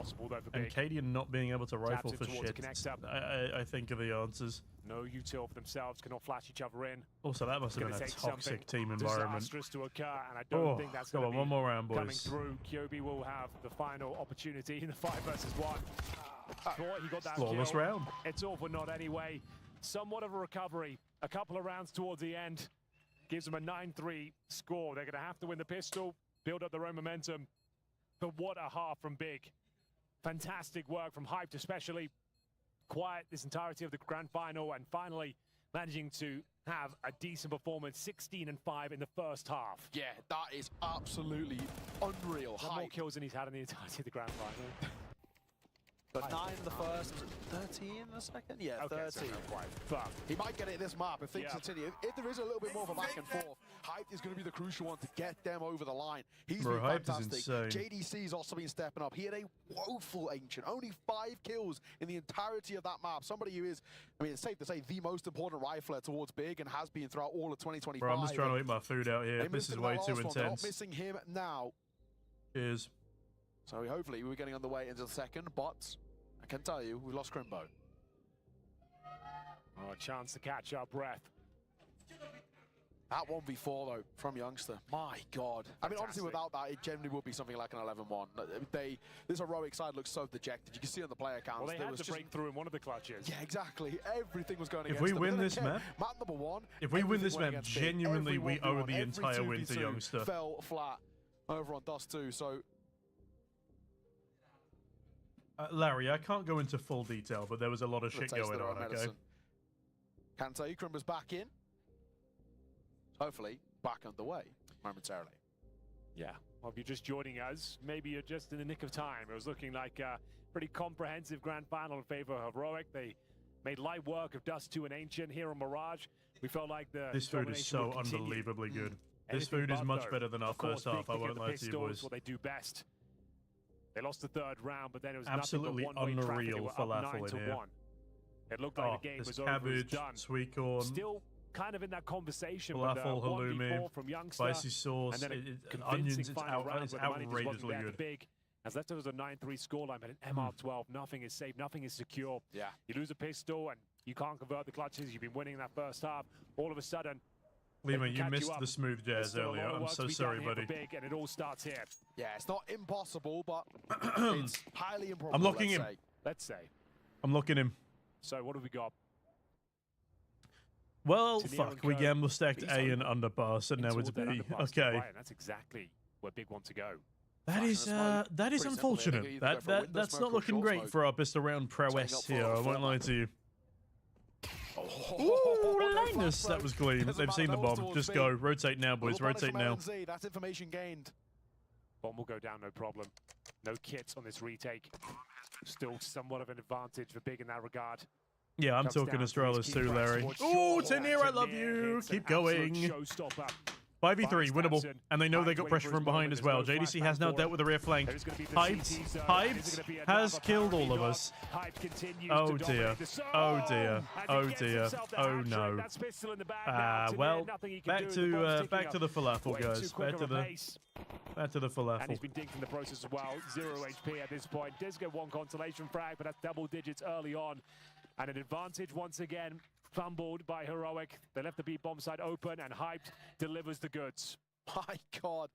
and Kaden not being able to rifle for shit, I think are the answers. No util for themselves, cannot flash each other in. Also, that must have been a toxic team environment. To occur, and I don't think that's come on, one more round, boys. Coming through, Kyobi will have the final opportunity in the 5 versus 1. He got that flawless round. It's all for naught anyway. Somewhat of a recovery. A couple of rounds towards the end. Gives them a 9-3 score. They're going to have to win the pistol, build up their own momentum. But what a half from Big. Fantastic work from Hyped, especially. Quiet this entirety of the grand final, and finally managing to have a decent performance. 16-5 in the first half. Yeah, that is absolutely unreal. More kills than he's had in the entirety of the grand final. Got 9 in the first, 13 in the second? Yeah, Okay, 13. so not quite. But He might get it this map if things Yeah. continue. If there is a little bit more of a back and forth, Hype is going to be the crucial one to get them over the line. He's Bro, been Hype is fantastic. insane. JDC's also been stepping up. He had a woeful Ancient. Only 5 kills in the entirety of that map. Somebody who is, I mean, it's safe to say, the most important rifler towards Big and has been throughout all of 2025. Bro, I'm just trying to eat my food out here. They This missed is him way in that too last one. They're not intense. missing him now. Cheers. So hopefully we're getting on the way into the second, but I can tell you, we lost Crimbo. a chance to catch our breath. That 1v4 though, from Youngster, my God. I mean, honestly, without that, it generally would be something like an 11-1. This heroic side looks so dejected. You can see on the player counts. Well, they had was to just, break through in one of the clutches. yeah, exactly. Everything was going If against we them. win But then this again, map- map number 1, If we win everything this went map, against Big. genuinely, Every we owe 1v1, the every entire win to 2v2 Youngster. fell flat over on Dust 2, so... Larry, I can't go into full detail, but there was a lot of shit taste going their on, own okay? medicine. Can tell you, Crimbo's back in. Hopefully, back underway momentarily. Yeah. Well, if you're just joining us, maybe you're just in the nick of time. It was looking like a pretty comprehensive grand final in favor of Heroic. They made light work of Dust 2 and Ancient here on Mirage. We felt like the This food is domination so would continue. unbelievably good. This Anything food is but, much though. better than our Of course, first half, I Big won't picking lie the to you, pistols, boys. what they do best. They lost the third round, but then it was Absolutely nothing but one-way traffic. They unreal were up falafel 9-1. in here. It looked like Oh, the game there's was over, it was cabbage, done. sweet corn, Still kind of in that conversation, falafel, but halloumi, 1v4 from Youngster, spicy sauce, and then a onions, convincing it's final round it's where the money just wasn't outrageously there for good. Big. As left was a 9-3 scoreline, but an MR12, nothing is safe, nothing is secure. Yeah. You lose a pistol and you can't convert the clutches. You've been winning that first half. All of a sudden, Lima, can you catch missed you up. the smooth there's jazz still a lot earlier. of I'm work to so be sorry, done here for buddy. Big, and it all starts here. Yeah, it's not impossible, but it's highly improbable. I'm locking let's him. say. Let's say. I'm looking him. So what have we got? Well, Tenier fuck, and we Co. gamble stacked These A are and underpass, and now it's Towards that B. underpass, Okay. right, and that's exactly where Big wants to go. That is smoke. that is Pretty simple, they unfortunate. either go for window That's smoke not or looking short great smoke. for our best around prowess up for here. the I won't former. lie to you. Oh, Ooh, Linus, that was clean. Doesn't They've seen the matter, those bomb. towards Just B. go. Rotate now, boys. Little punish Rotate from now. LNZ, that's information gained. Bomb will go down, no problem. No kits on this retake. Still somewhat of an advantage for Big in that regard. Yeah, I'm Comes talking down to Astralis these too, key frags Larry. towards Oh, short. Tenier, I love Tenier you. hits an Keep going. absolute showstopper. 5v3, Finds winnable. Thompson. And they know they Hyped got waiting pressure for his from behind moment. as There's well. no JDC flashbang has now for dealt him. with the rear flank. There's gonna be the Hyped, CT zone. Is it Hyped gonna be has another killed power all of shot? us. Hyped continues Oh to dear. dominate the zone. Oh dear. As he Oh gets dear. himself the Oh hat-trick. no. That's pistol in the bag now. Tenier, Well, nothing he can back do. The to bomb's ticking back to up. the falafel, Way too guys. quick Back to of a the pace. back to the And he's falafel. been dinked in the process as well. 0 HP at this point. Does get one consolation frag, but that's double digits early on. And an advantage once again, fumbled by Heroic. They left the B bomb side open, and Hyped delivers the goods. My God,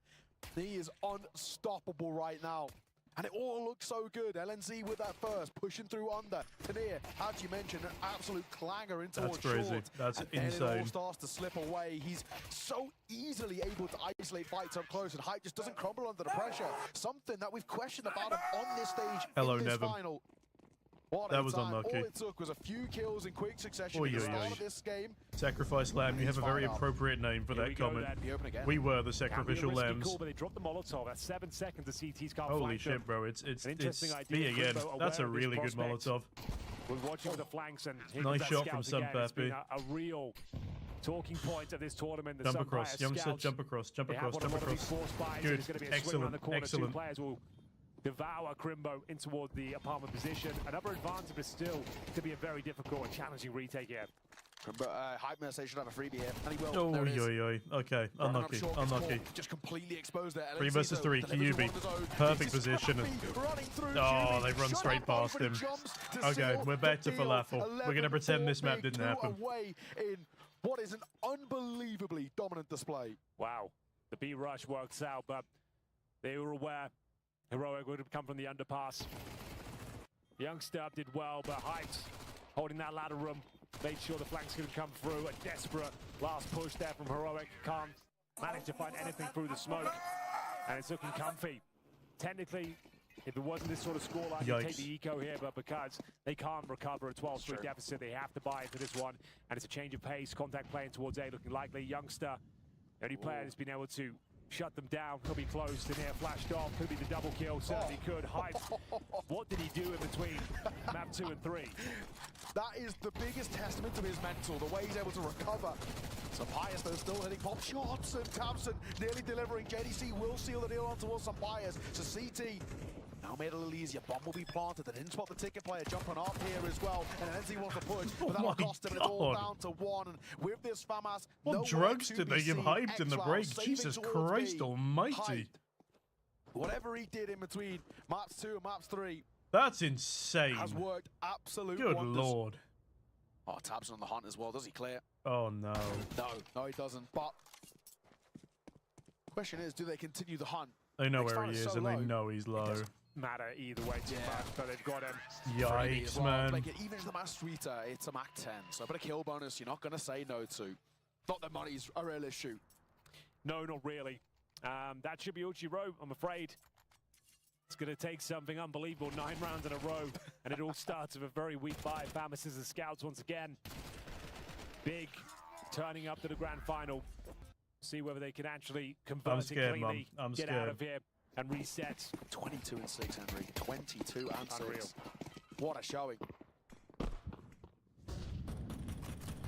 he is unstoppable right now. And it all looks so good. LNZ with that first, pushing through under. Tenier, as you mentioned, an absolute clanger in towards That's crazy. short. That's and then it all insane. starts to slip away. He's so easily able to isolate fights up close, and Hype just doesn't crumble under the pressure. Something that we've questioned about him on this stage Hello, in this Nevin. final. What That a was time. unlucky. All it took was a few kills in quick succession Oy, at the oy, start oy. of this game. Sacrifice lamb. You have a very He's fired up. appropriate name for Here we that go comment. then. The open again. We were the Can be a sacrificial risky lambs. call, but they dropped the Molotov. That's 7 seconds. The CTs can't Holy flank them. shit, bro! It's An interesting idea. B again. Crimbo That's a aware of this really good prospect. Molotov. We're watching with the flanks, and here Nice comes that shot from scout again. It's been Sunpappy. a real talking point of this tournament. The Jump Sunfire across, youngster. scouts, Jump across. Jump they have across. one Jump of these across. force buys, Good. and it's going to be a swing around the corner. Two Excellent. players will devour Crimbo in toward the apartment position. Another advantage, but still to be a very difficult and challenging retake here. Hype MESA should have a freebie here, and he will. Oh, There it is. yo, yo. Okay, Running up unlucky. short, gets Unlucky. caught, just completely exposed there. 3 LNZ versus though, 3. delivers Kyubi. one to zone. Perfect This is position. Scrappy running through Oh, Kyubi. they've run Shut straight up, over past the him. jumps to Okay, seal we're back the to deal. falafel. We're gonna pretend this map 11-4 didn't Big happen. Away in what is an unbelievably dominant display. Wow, the B rush works out, but they were aware Heroic would have come from the underpass. Youngster did well, but Hyped holding that ladder room, made sure the flanks couldn't come through. A desperate last push there from Heroic. Can't manage to find anything through the smoke, and it's looking comfy. Technically, if it wasn't this sort of scoreline, you'd take Yikes. the eco here, but because they can't recover a 12-3 Sure. deficit, they have to buy into this one, and it's a change of pace. Contact playing towards A looking likely. Youngster, the only player that's been able to shut them down. He'll be closed in here, flashed off. Could be the double kill, certainly could. Hype. What did he do in between map 2 and 3? That is the biggest testament to his mental, the way he's able to recover. Sampayas, though, still hitting pop shots, and Thompson nearly delivering. JDC will seal the deal on towards Sampayas. So CT now made it a little easier. Bomb will be planted. They didn't spot the ticket player jumping up here as well. And NZ wants to push, but that'll cost him. And it's all down to one. And with this FAMAS, what drugs did they give Hyped in the break? Jesus Christ almighty. Hyped. Whatever he did in between maps 2 and maps 3. That's insane. Has worked absolute Good wonders. lord. Oh, Tabs on the hunt as well. Does he clear? Oh no. No, he doesn't. But question is, do they continue the hunt? They know where he is, and they know he's low. Matter either way too much, but they've got him. Yikes, man. Like, even if the Mass Sweeter, it's a Mac 10, so a bit of kill bonus you're not going to say no to. Not that money's a real issue. No, not really. That should be Uchiro, I'm afraid. It's going to take something unbelievable. 9 rounds in a row, and it all starts with a very weak buy. FAMAS and Scouts once again. Big, turning up to the grand final. See whether they can actually convert it cleanly, get out of here, and reset. 22 and 6, Henry. 22 and 6. What a showing.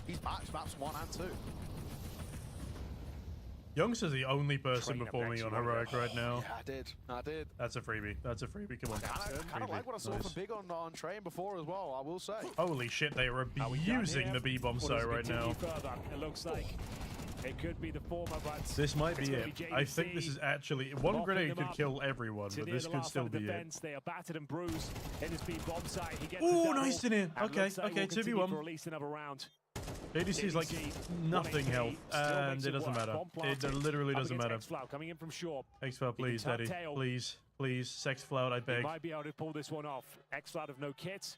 He's matched maps 1 and 2. Young's is the only person performing on Heroic right now. Yeah, I did. That's a freebie. That's a freebie. Come on. Kind of like what I saw from Big on Train before as well, I will say. Holy shit, they are abusing the B-bomb site right now. It looks like it could be the former, but this might be it. I think this is actually one grenade could kill everyone, but this could still be it. They are battered and bruised in his B-bomb site. He gets oh, nice in here. Okay, 2v1. For at least another round. JDC is like nothing health, and it doesn't matter. It literally doesn't matter. Coming in from shore. X-Flout, please, Daddy. Please, please. Sex Flout, I beg. He might be able to pull this one off. X-Flout of no kit.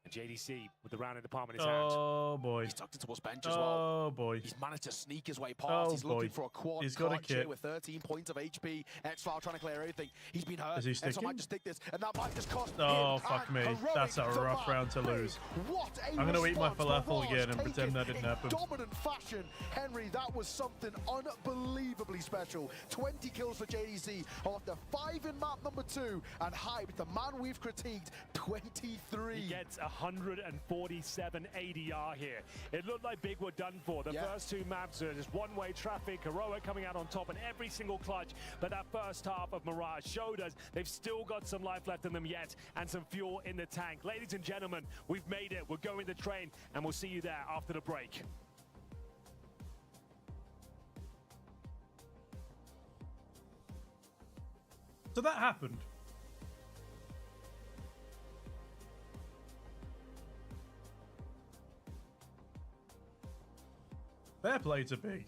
And JDC with the round in the palm in his hand. Oh boy. He's tucked into towards bench as well. Oh boy. He's managed to sneak his way past. He's looking for a quad. He's got a kit with 13 points of HP. X-File trying to clear everything. He's been hurt. Is he sticking? X-File might just stick this, and that might just cost oh, fuck me. That's a rough round to lose. I'm going to eat my falafel again and pretend that didn't happen. Dominant fashion. Henry, that was something unbelievably special. 20 kills for JDC after 5 in map number 2. And Hype, the man we've critiqued, 23. He gets 147 ADR here. It looked like Big were done for. The first 2 maps are just one-way traffic. Heroic coming out on top in every single clutch. But that first half of Mirage showed us they've still got some life left in them yet and some fuel in the tank. Ladies and gentlemen, we've made it. We're going to train, and we'll see you there after the break. So that happened. Fair play to Big.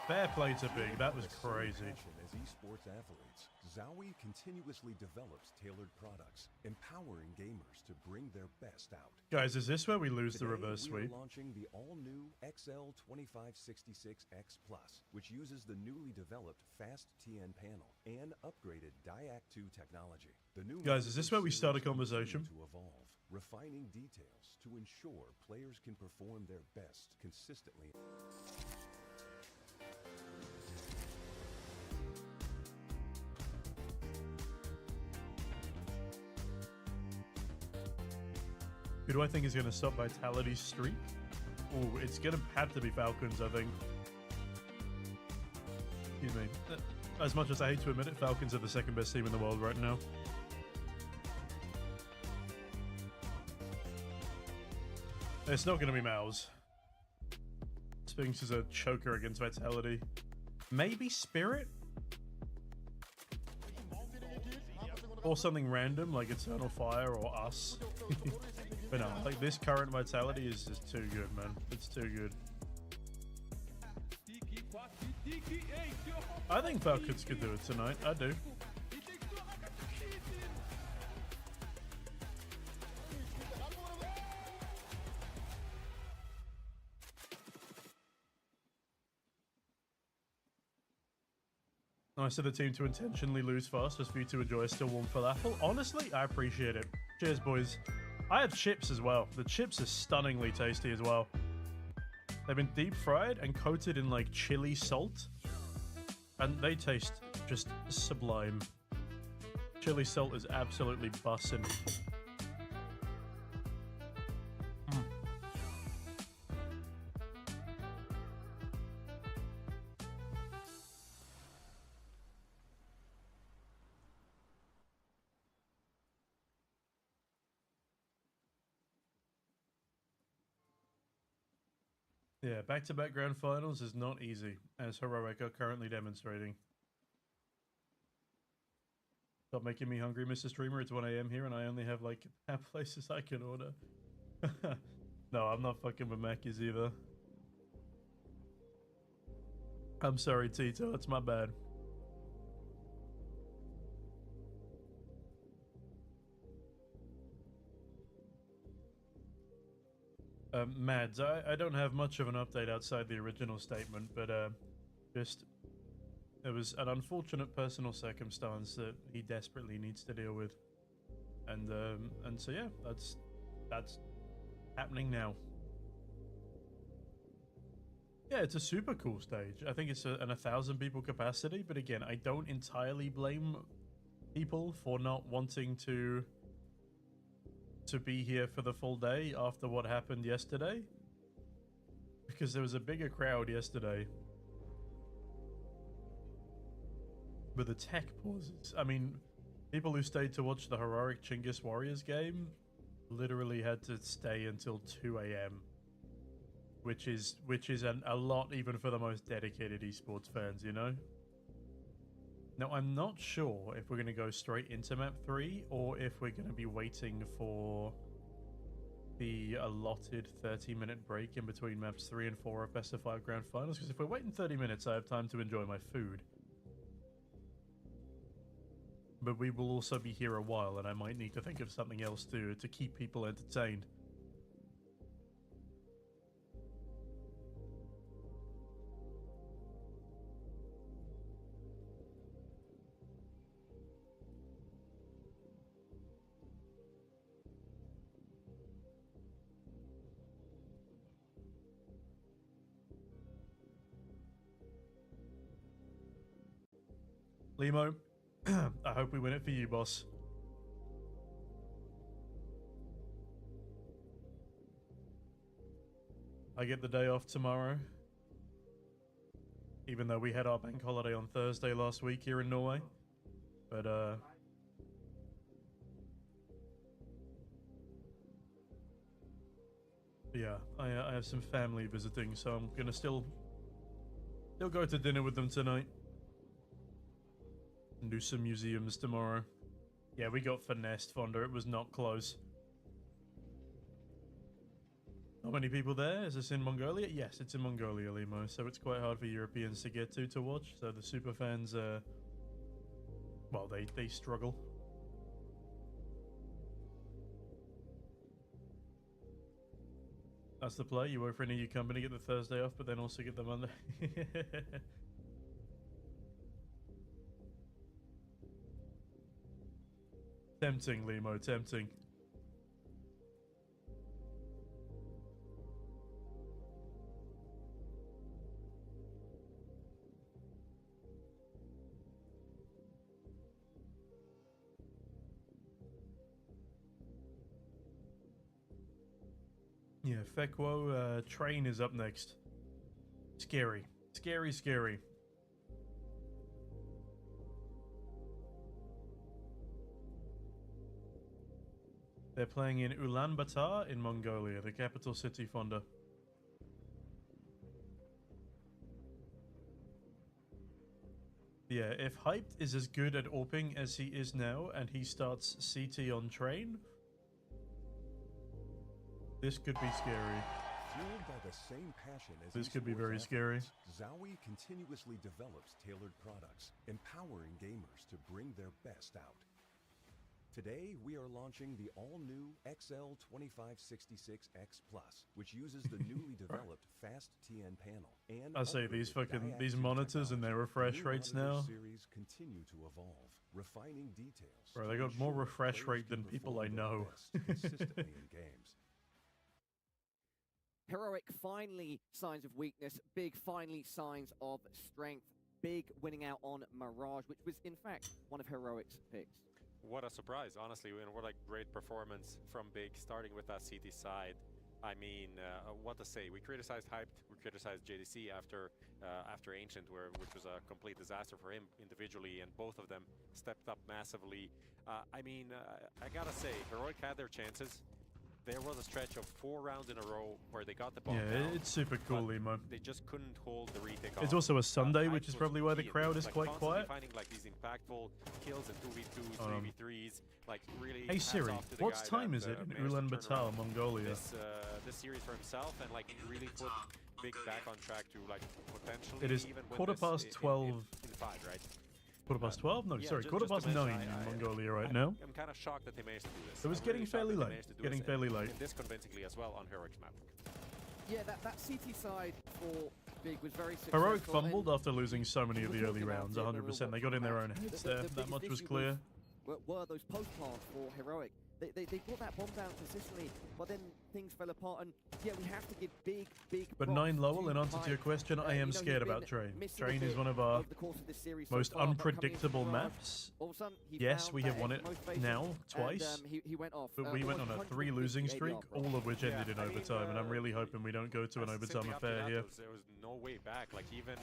Fair play to Big. That was crazy. As esports athletes, Zowie continuously develops tailored products, empowering gamers to bring their best out. Guys, is this where we lose the reverse we sweep? are launching the all-new XL2566X Plus, which uses the newly developed Fast TN panel and upgraded Diac 2 technology. The new Guys, is this where we start a conversation? To evolve, refining details to ensure players can perform their best consistently. Who do I think is going to stop Vitality's streak? Oh, it's going to have to be Falcons, I think. Excuse me. As much as I hate to admit it, Falcons are the second best team in the world right now. It's not going to be Mouse. Sphinx is a choker against Vitality. Maybe Spirit? Or something random like Eternal Fire or Us. But no, like this current Vitality is just too good, man. It's too good. I think Falcons could do it tonight. I do. Nice of the team to intentionally lose fast just for you to enjoy a still warm falafel. Honestly, I appreciate it. Cheers, boys. I had chips as well. The chips are stunningly tasty as well. They've been deep fried and coated in like chili salt. And they taste just sublime. Chili salt is absolutely bussin'. Yeah, back-to-back grand finals is not easy, as Heroic are currently demonstrating. Stop making me hungry, Mr. Streamer. It's 1 AM here, and I only have, like, places I can order. No, I'm not fucking with Mackies either. I'm sorry, Tito. That's my bad. Mads, I don't have much of an update outside the original statement, but just there was an unfortunate personal circumstance that he desperately needs to deal with, and so yeah, that's happening now. Yeah, it's a super cool stage. I think it's an 1,000 people capacity, but again, I don't entirely blame people for not wanting to be here for the full day after what happened yesterday, because there was a bigger crowd yesterday. But the tech pauses, I mean, people who stayed to watch the heroic Chinggis Warriors game literally had to stay until 2 AM, which is a lot even for the most dedicated esports fans, you know? Now, I'm not sure if we're going to go straight into map 3 or if we're going to be waiting for the allotted 30-minute break in between maps 3 and 4 of Best of 5 Grand Finals, because if we're waiting 30 minutes, I have time to enjoy my food. But we will also be here a while, and I might need to think of something else to keep people entertained. Limo, I hope we win it for you, boss. I get the day off tomorrow, even though we had our bank holiday on Thursday last week here in Norway. But yeah, I have some family visiting, so I'm gonna still go to dinner with them tonight. And do some museums tomorrow. Yeah, we got finessed, Fonda. It was not close. How many people there? Is this in Mongolia? Yes, it's in Mongolia, Limo. So it's quite hard for Europeans to get to watch. So the super fans, well, they struggle. That's the play. You work for an EU company, get the Thursday off, but then also get the Monday. Tempting, Limo, tempting. Yeah, Fekwo, Train is up next. Scary. Scary, scary. They're playing in Ulaanbaatar in Mongolia, the capital city, Fonda. Yeah, if Hyped is as good at AWPing as he is now, and he starts CT on Train, this could be scary. Fueled by the same passion as this could be esports very scary. Zowie continuously develops tailored products, empowering gamers to bring their best out. Today, we are launching the all-new XL2566X Plus, which uses the newly developed Fast TN panel and I say these monitors and their refresh rates now. Series continue to evolve, refining details. Bro, they got more refresh rate than people I know. Consistently in games. Heroic finally signs of weakness, Big finally signs of strength. Big winning out on Mirage, which was in fact one of Heroic's picks. What a surprise, honestly, and what a great performance from Big, starting with that CT side. I mean, what to say? We criticized Hyped, we criticized JDC after Ancient, which was a complete disaster for him individually, and both of them stepped up massively. I mean, I gotta say, Heroic had their chances. There was a stretch of 4 rounds in a row where they got the ball down, it's super cool, Emo. They just couldn't hold the retake It's off. also a Sunday, which is Hyped probably was why the key in crowd this, is quite quiet. Finding like these impactful kills and 2v2s, 3v3s, like really. Hey Siri, hats off to the what guy time that, is it in managed to turn Ulaanbaatar, around Mongolia? this series for himself and like really put Big back on track to like potentially It is even win quarter this past in 12. in 5, right? Quarter past 12? No, Yeah, sorry, quarter just past to 9 mention, in Mongolia right now. I'm kind of shocked that they managed to do this. It was I'm getting really shocked fairly that they late. managed to do Getting this fairly and late. this convincingly as well on Heroic's map. Yeah, that CT side for Big was very successful. Heroic fumbled and after losing so many of the early talking about rounds, it when we were 100%. They got in their own watching heads the there, biggest that much was issue clear. were those post plants for Heroic. They brought that bomb down consistently, but then things fell apart. And yeah, we have to give big But props 9 Lowell, to in answer to your Hype. question, I You am know, scared he's about been Train. missing a Train is bit one of our over the course of this series so most far, but coming into unpredictable Mirage, maps. all of a sudden, he Yes, found we that have won extra it motivation, now, and, twice. he went off. But we went on a 3 losing streak, all of which ended in I mean, overtime, and I'm really hoping we don't go to an simply overtime after affair that, here. There was no way back. Like even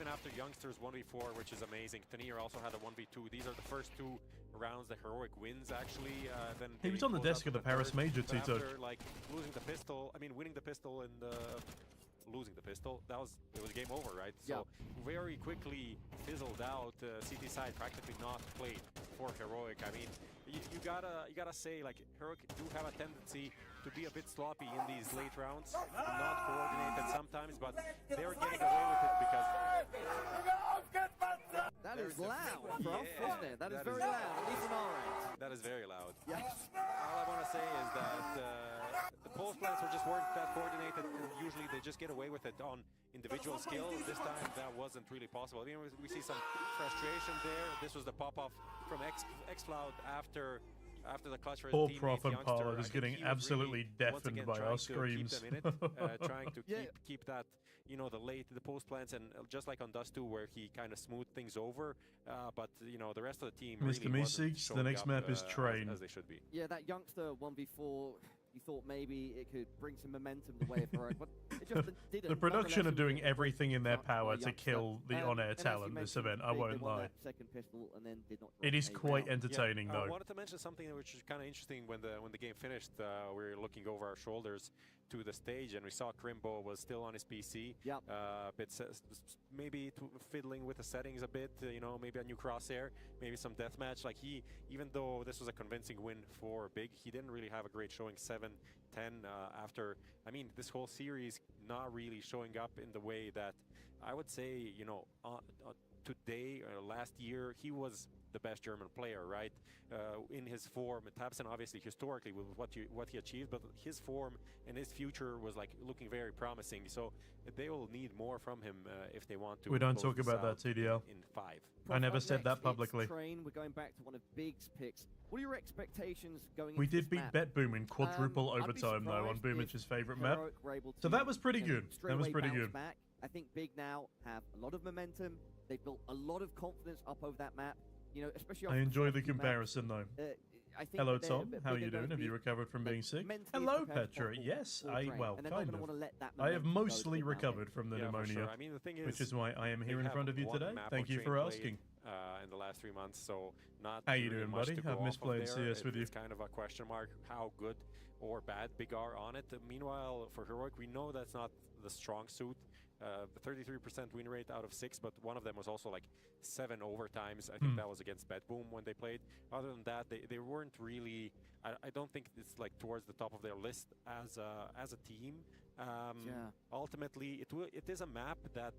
after Youngsters 1v4, which is amazing. Tanir also had a 1v2. These are the first 2 rounds that Heroic wins actually. Then He was on the desk of the Paris Major, but Tito. after like losing the pistol, I mean winning the pistol and losing the pistol, it was game over, right? So very quickly fizzled out. CT side practically not played for Heroic. I mean, you gotta say like Heroic do have a tendency to be a bit sloppy in these late rounds, not coordinated sometimes, but they're getting away with it because That is loud, bro, Yeah, isn't it? That is that very is- loud, at least on our end. that is very loud. Yeah. All I want to say is that the post plans weren't that coordinated. Usually they just get away with it on individual skills. This time that wasn't really possible. I mean, we see some frustration there. This was the pop-off from Xcloud after the clutch for his Poor teammate, Prof and Youngster. Pollard I is think getting he was absolutely really, once deafened again, by trying our to keep screams. them in it, trying to keep that, you know, the post plans, and just like on Dust 2 where he kind of smoothed things over, but you know the rest of the team Mr. really wasn't Meeseeks, the showing next up, map is Train. as they should be. Yeah, that Youngster 1v4, you thought maybe it could bring some momentum the way of Heroic, but it just didn't. The production Nonetheless, are it was doing a everything in their touch by power to Youngster. kill the on-air And as you talent this mentioned, event, I they won't won lie. that second pistol and then did not It drop is a quite round. entertaining I though. wanted to mention something which is kind of interesting when the game finished. We were looking over our shoulders to the stage, and we saw Crimbo was still on his PC. Yep. Maybe fiddling with the settings a bit. You know, maybe a new crosshair, maybe some deathmatch. Like even though this was a convincing win for Big, he didn't really have a great showing. 7-10 after. I mean, this whole series not really showing up in the way that I would say. You know, today or last year he was the best German player, right? In his form, Tabson obviously historically with what he achieved, but his form and his future was like looking very promising. So they will need more from him if they want to. We don't close talk this about out that, TDL. in 5. I never Up said next, that it's publicly. Train. We're going back to one of Big's picks. What are your expectations going We into did this beat map? Bet Boom in quadruple I'd be overtime though on surprised if Boomich's favourite map. Heroic were able So to, that was pretty you know, good. straight That was away pretty bounce good. Back. I think Big now have a lot of momentum. They've built a lot of confidence up over that map. You know, especially. I enjoy the comparison though. I think Hello they're Tom, how bigger you going doing? to Have be, you recovered from being sick? mentally Hello prepared Petra, for yes, Train. I And they're not kind gonna of. wanna let that I have momentum go to mostly them now. recovered from the Yeah, for pneumonia, sure. I mean, the thing is, which is why I am they here in have front of you one today. map Thank of you Train for played, asking. in the last 3 months, so not How you really doing, much buddy? to go I've off of misplayed there. CS with you. It's kind of a question mark how good or bad Big are on it. Meanwhile, for Heroic, we know that's not the strong suit. 33% win rate out of 6, but one of them was also like 7 overtimes. I think that was against Bet Boom when they played. Other than that, they weren't really. I don't think it's like towards the top of their list as a team. Ultimately, it is a map that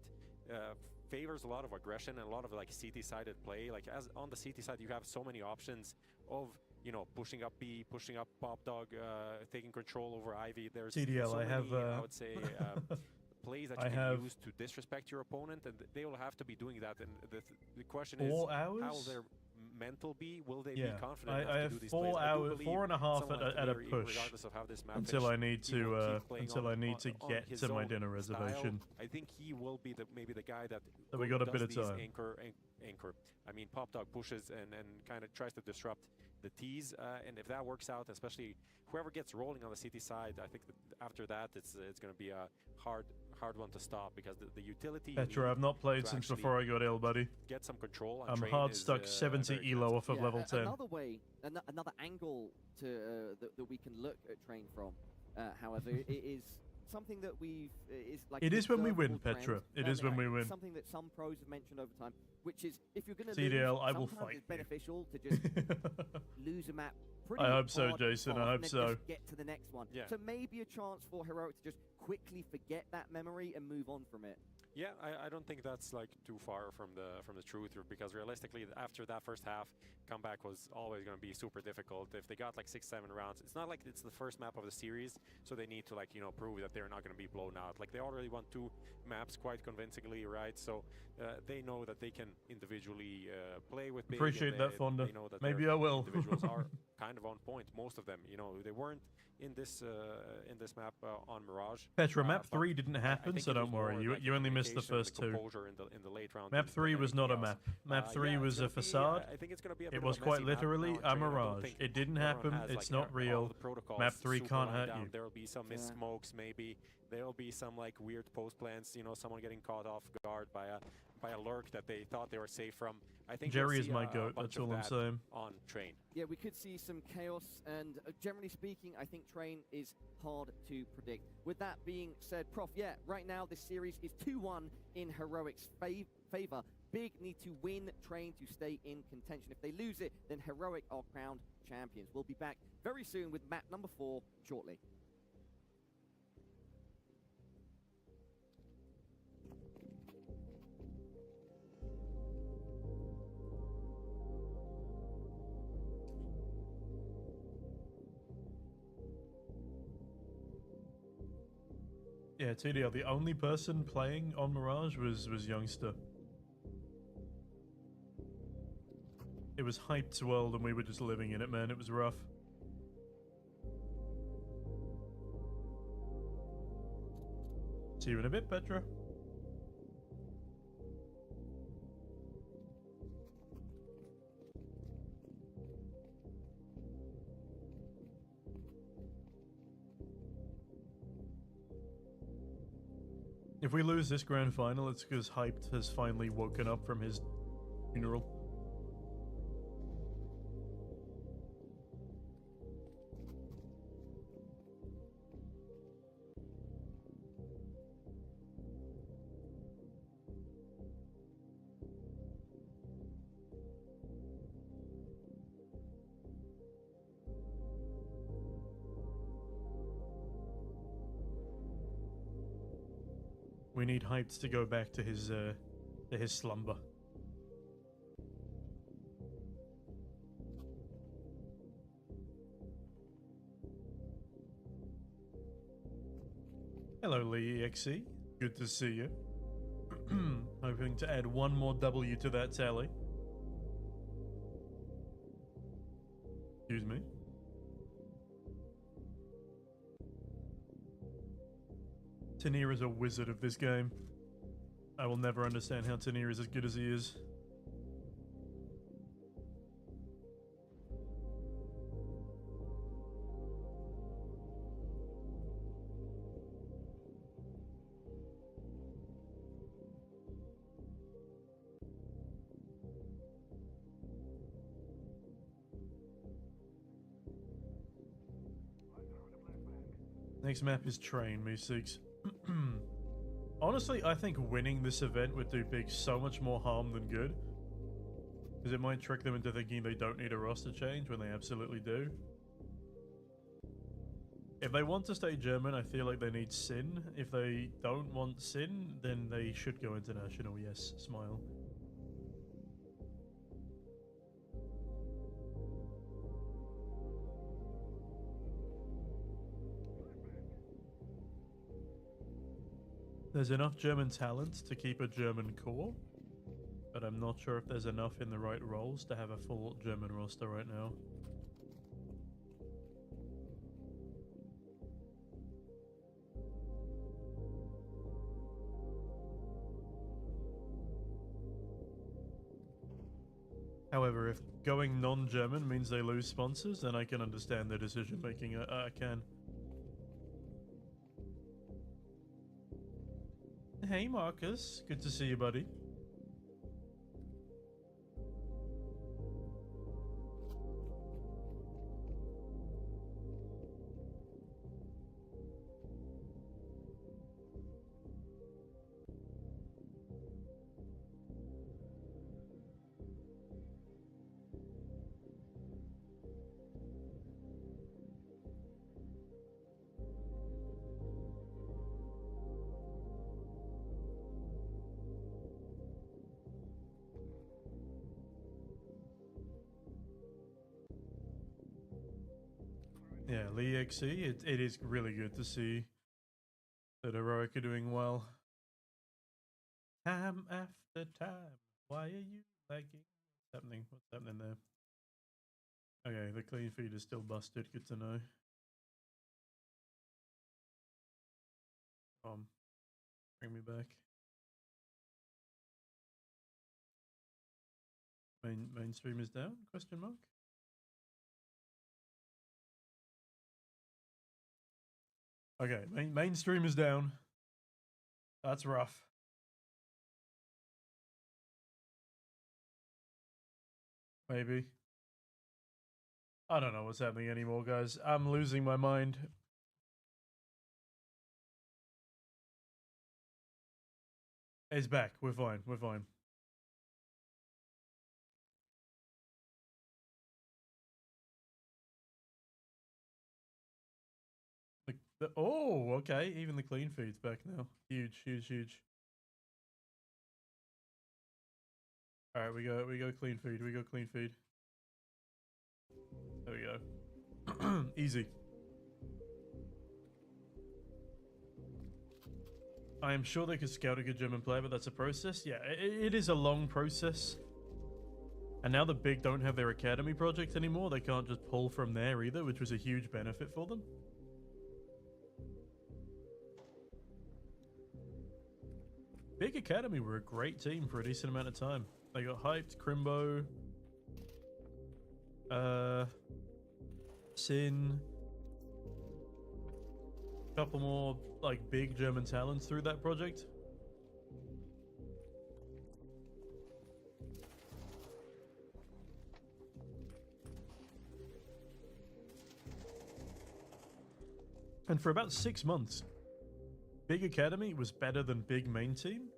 favors a lot of aggression and a lot of like CT-sided play. Like as on the CT side, you have so many options of, you know, pushing up B, pushing up Pop Dog, taking control over Ivy. There's TDL, so I have, many, I would say, plays that you can use to disrespect your opponent, and they will have to be doing that. And the question is, All how will hours? their mental be? Will they Yeah. be confident I enough to have do these 4 plays? hours, 4.5 someone like at a Tamir, push regardless of how this map until I need finished, you know, to keep playing until on- I need to on get his to my own dinner style. reservation. I think he will be maybe the guy that So we got a bit of does these time. anchor. I mean, Pop Dog pushes and kind of tries to disrupt the T's, and if that works out, especially whoever gets rolling on the CT side, I think that after that it's going to be a hard one to stop, because the utility. Petra, I've not played since before I got ill, buddy. Get some control. On I'm train hard is, stuck 70 very elo expensive. off of level 10. Another way, another angle to that we can look at Train from, however, it is something that is like. It is when we win, observable Petra. trend, It is when we win. Something that some pros have mentioned over time, which is if you're going to CDL, I will sometimes fight it's you. beneficial to just lose a map. Pretty I hope so, hard Jason, I fast hope and then so. just get to the next one. Yeah. So maybe a chance for Heroic to just quickly forget that memory and move on from it. Yeah, I don't think that's like too far from the truth, because realistically, after that first half, comeback was always going to be super difficult. If they got like 6-7 rounds, it's not like it's the first map of the series, so they need to, like, you know, prove that they're not going to be blown out. Like, they already won 2 maps quite convincingly, right? So they know that they can individually play with Big. Appreciate that, Fonda. They know that Maybe their I will. individuals are kind of on point. Most of them, you know, they weren't in this map on Mirage. Petra, map but 3 didn't I happen, think so it was don't worry. more like You only missed the communication and first 2. composure in the late round Map than 3 was not a anything map. else. Map 3 yeah, was it's a gonna be, facade. I think it's going to be a It bit was of a quite messy map literally now on a Train. I don't mirage. think It didn't everyone happen. has, It's like, not all real. the protocols Map 3 super can't lined hurt down. you. There'll be some missed smokes, maybe. There'll be some like weird post plans. You know, someone getting caught off guard by a lurk that they thought they were safe from. I think Jerry we'll is see my a goat. bunch That's of all I'm that saying. on Train. Yeah, we could see some chaos, and generally speaking, I think Train is hard to predict. With that being said, Prof, yeah, right now this series is 2-1 in Heroic's favor. Big need to win Train to stay in contention. If they lose it, then Heroic are crowned champions. We'll be back very soon with map number 4 shortly. Yeah, TDL, the only person playing on Mirage was Youngster. It was hyped world and we were just living in it, man. It was rough. See you in a bit, Petra. If we lose this grand final, it's because Hyped has finally woken up from his funeral. We need Hyped to go back to his slumber. Hello, Lee EXE. Good to see you. Hoping to add one more W to that tally. Excuse me. Tanir is a wizard of this game. I will never understand how Tanir is as good as he is. Next map is Train, Me6. Honestly, I think winning this event would do Big so much more harm than good. Because it might trick them into thinking they don't need a roster change when they absolutely do. If they want to stay German, I feel like they need Sin. If they don't want Sin, then they should go international. Yes, smile. There's enough German talent to keep a German core. but I'm not sure if there's enough in the right roles to have a full German roster right now. However, if going non-German means they lose sponsors, then I can understand their decision making. I can. Hey Marcus, good to see you, buddy. Yeah, Lee XE, it is really good to see that Heroic are doing well. Time after time, why are you lagging? What's happening there? Okay, the clean feed is still busted, good to know. Bring me back. Mainstream is down, question mark? Okay, mainstream is down. That's rough. Maybe. I don't know what's happening anymore, guys. I'm losing my mind. It's back. We're fine. We're fine. Oh, okay. Even the clean feed's back now. Huge, huge, huge. All right, we go clean feed. We go clean feed. There we go. Easy. I am sure they could scout a good German player, but that's a process. Yeah, it is a long process. And now the big don't have their academy project anymore. They can't just pull from there either, which was a huge benefit for them. Big Academy were a great team for a decent amount of time. They got hyped, Crimbo, Sin, a couple more like big German talents through that project. And for about 6 months, Big Academy was better than Big Main Team.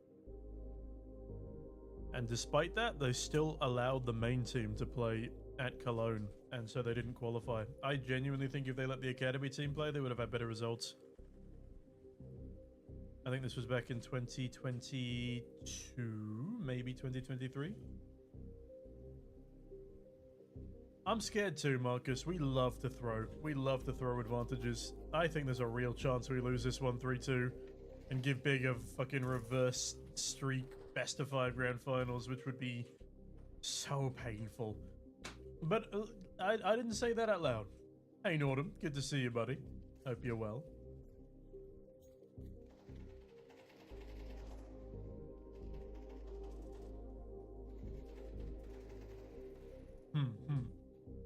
And despite that, they still allowed the main team to play at Cologne, and so they didn't qualify. I genuinely think if they let the Academy team play, they would have had better results. I think this was back in 2022, maybe 2023. I'm scared too, Marcus. We love to throw. We love to throw advantages. I think there's a real chance we lose this one 3-2 and give Big a fucking reverse streak best of 5 grand finals, which would be so painful. But I didn't say that out loud. Hey, Nordum. Good to see you, buddy. Hope you're well.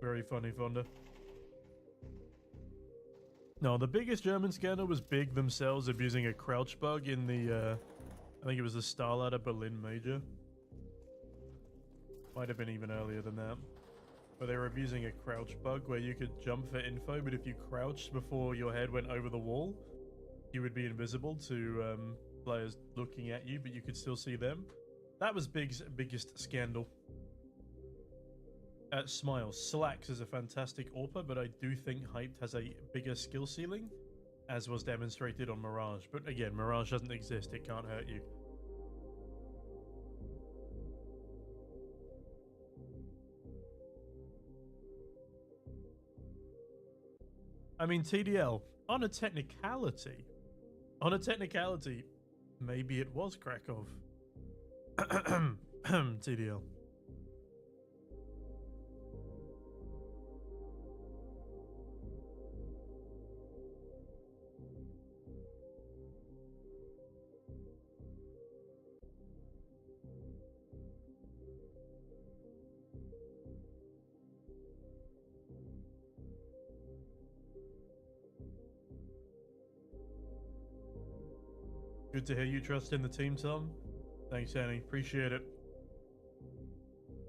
Very funny, Fonda. No, the biggest German scandal was Big themselves abusing a crouch bug in the, I think it was the Starladder Berlin Major. Might have been even earlier than that. Where they were abusing a crouch bug where you could jump for info, but if you crouched before your head went over the wall, you would be invisible to players looking at you, but you could still see them. That was Big's biggest scandal. Smiles. Slacks is a fantastic AWPer, but I do think Hyped has a bigger skill ceiling, as was demonstrated on Mirage. But again, Mirage doesn't exist, it can't hurt you. I mean, TDL, on a technicality, maybe it was Krakow. TDL. Good to hear you trust in the team, Tom. Thanks, Annie. Appreciate it.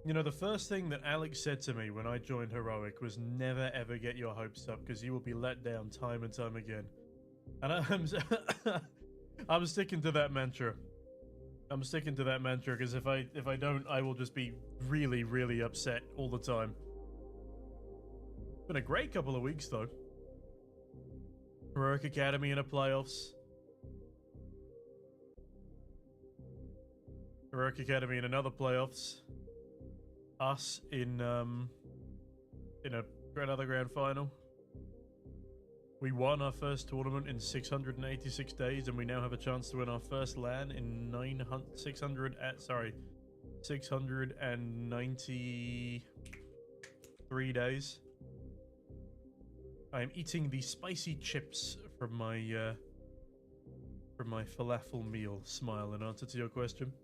You know, the first thing that Alex said to me when I joined Heroic was never ever get your hopes up because you will be let down time and time again. And I'm sticking to that mantra. I'm sticking to that mantra because if I don't, I will just be really, really upset all the time. Been a great couple of weeks though. Heroic Academy in the playoffs. Heroic Academy in another playoffs. Us in another grand final. We won our first tournament in 686 days, and we now have a chance to win our first LAN in 693 days. I am eating the spicy chips from my falafel meal. Smile in answer to your question.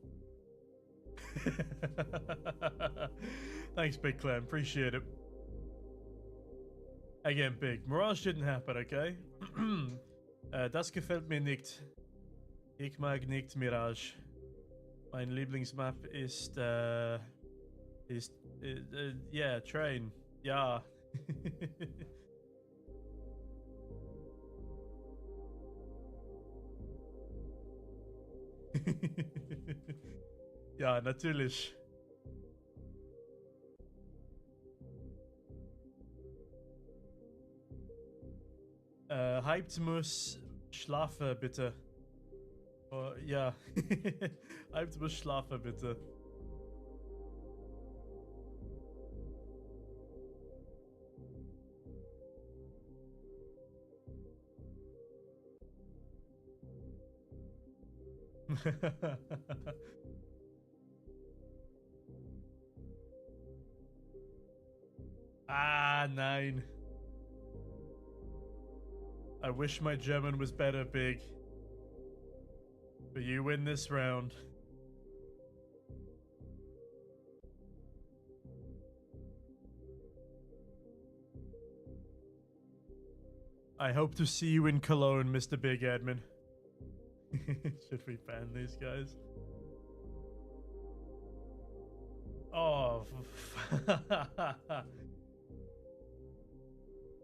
Thanks, Big Clan. Appreciate it. Again, Big. Mirage didn't happen, okay? Das gefällt mir nicht. Ich mag nicht Mirage. Mein Lieblingsmap ist, yeah, Train. Ja. Ja, natürlich. Hyped muss schlafen, bitte. Oh, ja. Hyped muss schlafen, bitte. Ah, nein. I wish my German was better, Big. But you win this round. I hope to see you in Cologne, Mr. Big Admin. Should we ban these guys? Oh.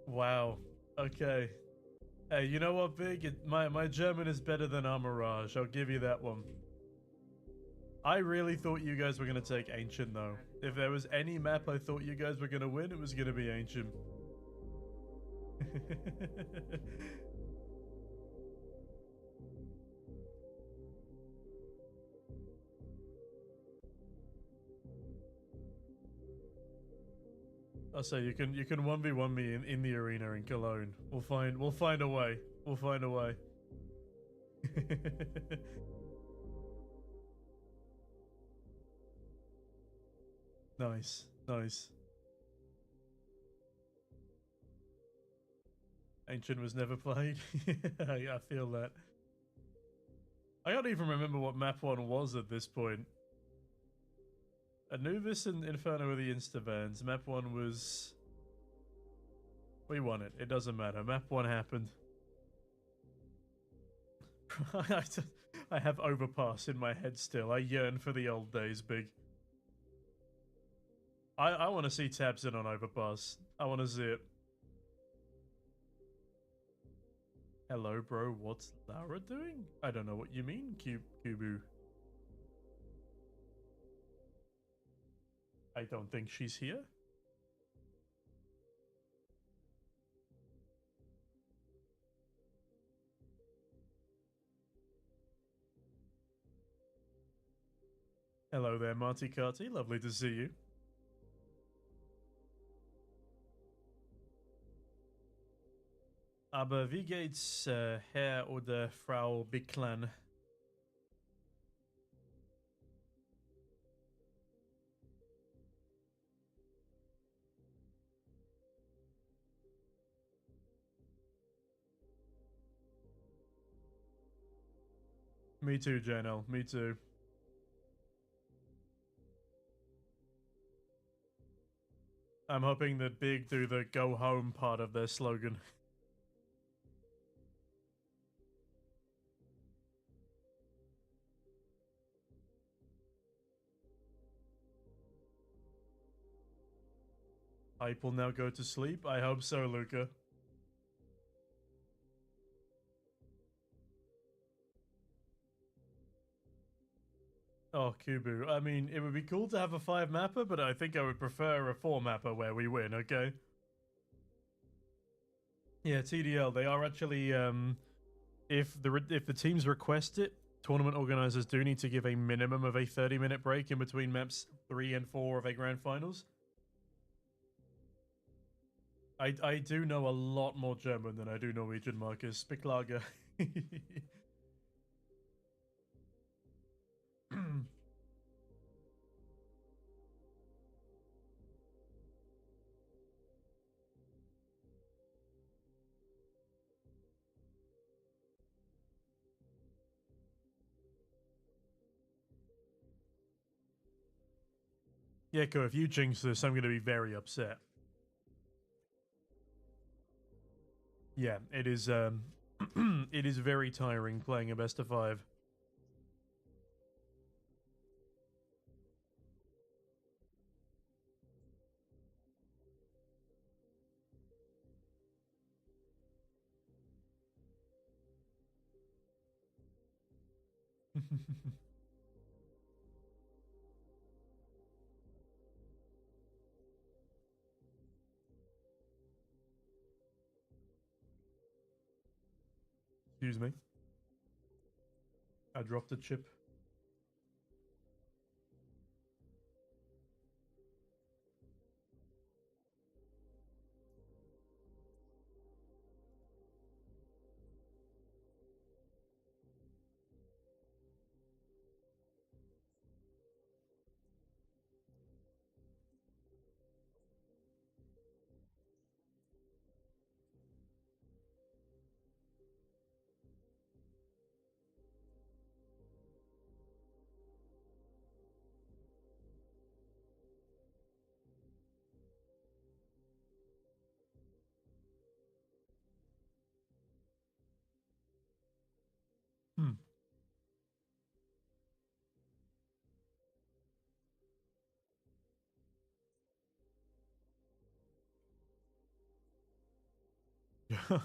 Wow. Okay. Hey, you know what, Big? My German is better than our Mirage. I'll give you that one. I really thought you guys were going to take Ancient, though. If there was any map I thought you guys were going to win, it was going to be Ancient. I'll say you can 1v1 me in the arena in Cologne. We'll find a way. We'll find a way. Nice, nice. Ancient was never played. I feel that. I don't even remember what map 1 was at this point. Anubis and Inferno were the Instabans. Map 1 was... We won it. It doesn't matter. Map 1 happened. I have Overpass in my head still. I yearn for the old days, Big. I want to see Tabsin on Overpass. I want to see it. Hello, bro. What's Laura doing? I don't know what you mean, Kubu. I don't think she's here. Hello there, Marty Carty. Lovely to see you. Aber wie geht's, Herr oder Frau Big Clan? Me too, JNL. Me too. I'm hoping that Big do the go home part of their slogan. Hype will now go to sleep. I hope so, Luca. Oh, Kubu. I mean, it would be cool to have a 5-mapper, but I think I would prefer a 4-mapper where we win, okay? Yeah, TDL, they are actually, if the teams request it, tournament organizers do need to give a minimum of a 30-minute break in between maps 3 and 4 of a grand finals. I do know a lot more German than I do Norwegian, Marcus. Beklager. Yeah, cool. If you jinx this, I'm going to be very upset. Yeah, it is. It is very tiring playing a best of 5. Excuse me. I dropped a chip.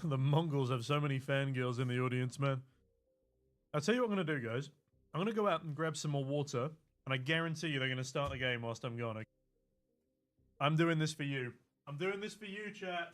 The Mongols have so many fangirls in the audience, man. I'll tell you what I'm going to do, guys. I'm going to go out and grab some more water, and I guarantee you they're going to start the game whilst I'm gone. I'm doing this for you. I'm doing this for you, chat.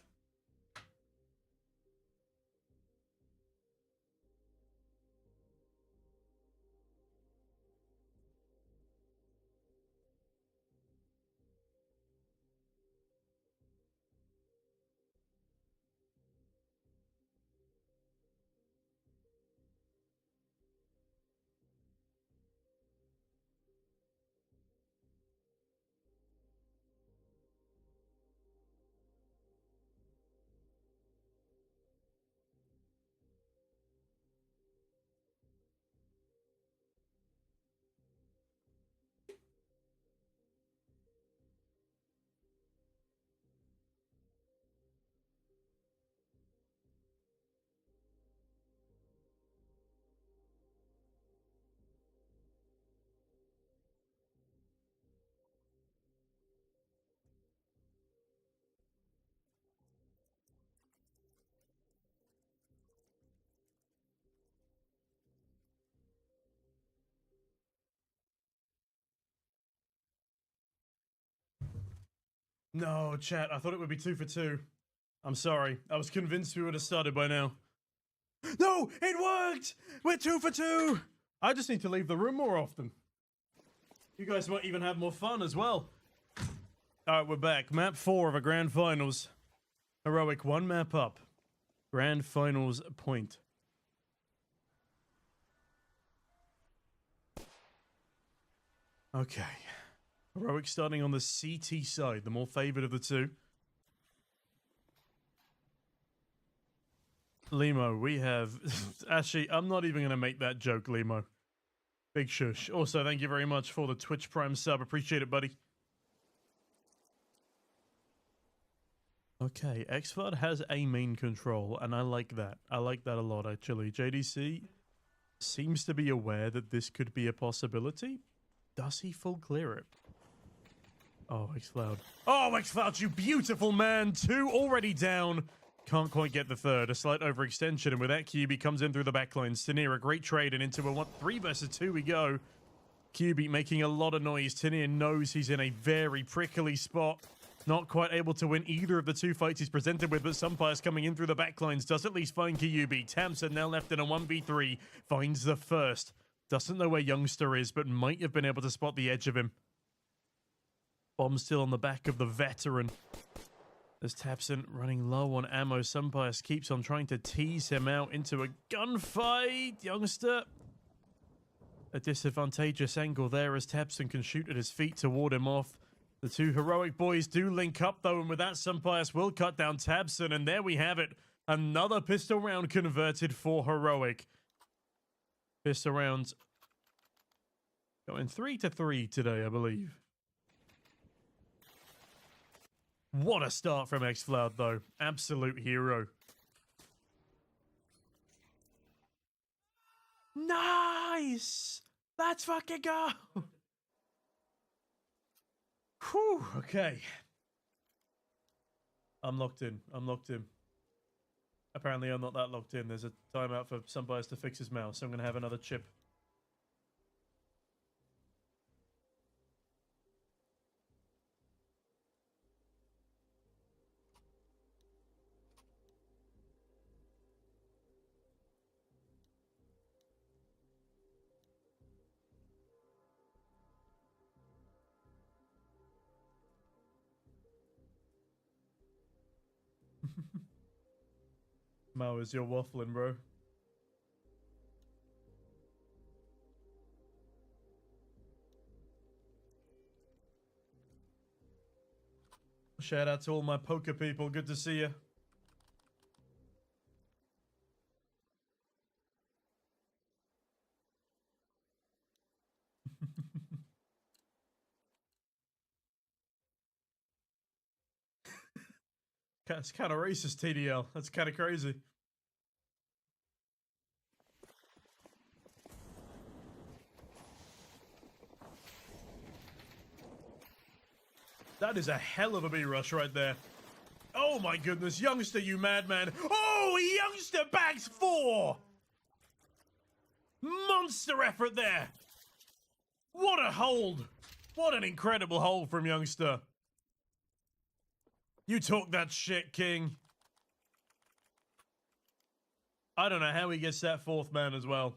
No, chat. I thought it would be 2 for 2. I'm sorry. I was convinced we would have started by now. No, it worked! We're 2 for 2! I just need to leave the room more often. You guys might even have more fun as well. Alright, we're back. Map 4 of a grand finals. Heroic 1 map up. Grand finals point. Okay. Heroic starting on the CT side, the more favored of the two. Limo, we have... Actually, I'm not even going to make that joke, Limo. Big shush. Also, thank you very much for the Twitch Prime sub. Appreciate it, buddy. Okay, XFlood has a main control, and I like that. I like that a lot, actually. JDC seems to be aware that this could be a possibility. Does he full clear it? Oh, XCloud. Oh, XCloud, you beautiful man! 2 already down. Can't quite get the third. A slight overextension, and with that, QB comes in through the backline. Tanier, a great trade, and into a 3 versus 2 we go. QB making a lot of noise. Tanier knows he's in a very prickly spot. Not quite able to win either of the 2 fights he's presented with, but Sumpires coming in through the backlines does at least find QB. Tamsin now left in a 1v3, finds the first. Doesn't know where Youngster is, but might have been able to spot the edge of him. Bomb still on the back of the veteran. As Tamsin running low on ammo, Sumpires keeps on trying to tease him out into a gunfight. Youngster, a disadvantageous angle there as Tamsin can shoot at his feet to ward him off. The 2 heroic boys do link up, though, and with that, Sumpires will cut down Tabson, and there we have it. Another pistol round converted for heroic. Pistol rounds going 3-3 today, I believe. What a start from XFloud, though. Absolute hero. Nice! Let's fucking go! Whew, okay. I'm locked in. I'm locked in. Apparently I'm not that locked in. There's a timeout for Sumpires to fix his mouse, so I'm going to have another chip. Mo, is you're waffling, bro. Shout out to all my poker people. Good to see you. That's kind of racist, TDL. That's kind of crazy. That is a hell of a B-rush right there. Oh my goodness, Youngster, you madman. Oh, Youngster bags 4! Monster effort there. What a hold. What an incredible hold from Youngster. You talk that shit, King. I don't know how he gets that 4th man as well.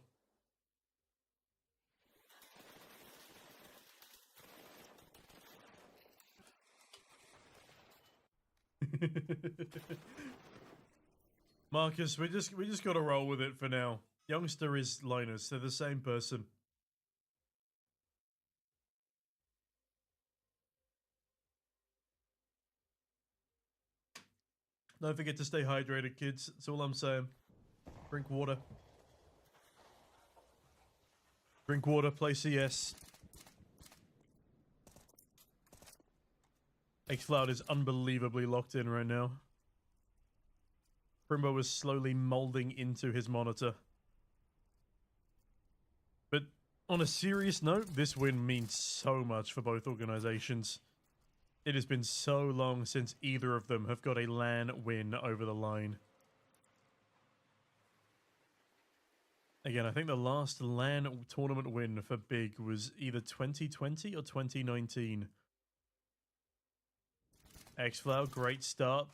Marcus, we just gotta roll with it for now. Youngster is Linus, they're the same person. Don't forget to stay hydrated, kids. That's all I'm saying. Drink water. Drink water, play CS. XCloud is unbelievably locked in right now. Primbo is slowly molding into his monitor. But on a serious note, this win means so much for both organizations. It has been so long since either of them have got a LAN win over the line. Again, I think the last LAN tournament win for Big was either 2020 or 2019. XFlow, great start.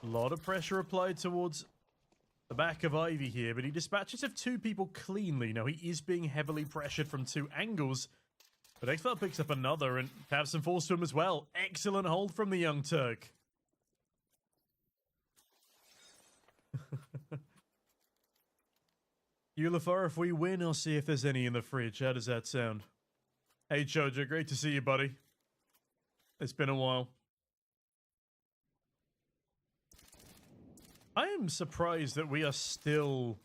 A lot of pressure applied towards the back of Ivy here, but he dispatches of 2 people cleanly. Now, he is being heavily pressured from 2 angles. But XFlow picks up another, and Tabson falls to him as well. Excellent hold from the Young Turk. Eulafar, if we win, I'll see if there's any in the fridge. How does that sound? Hey, Jojo, great to see you, buddy. It's been a while. I am surprised that we are still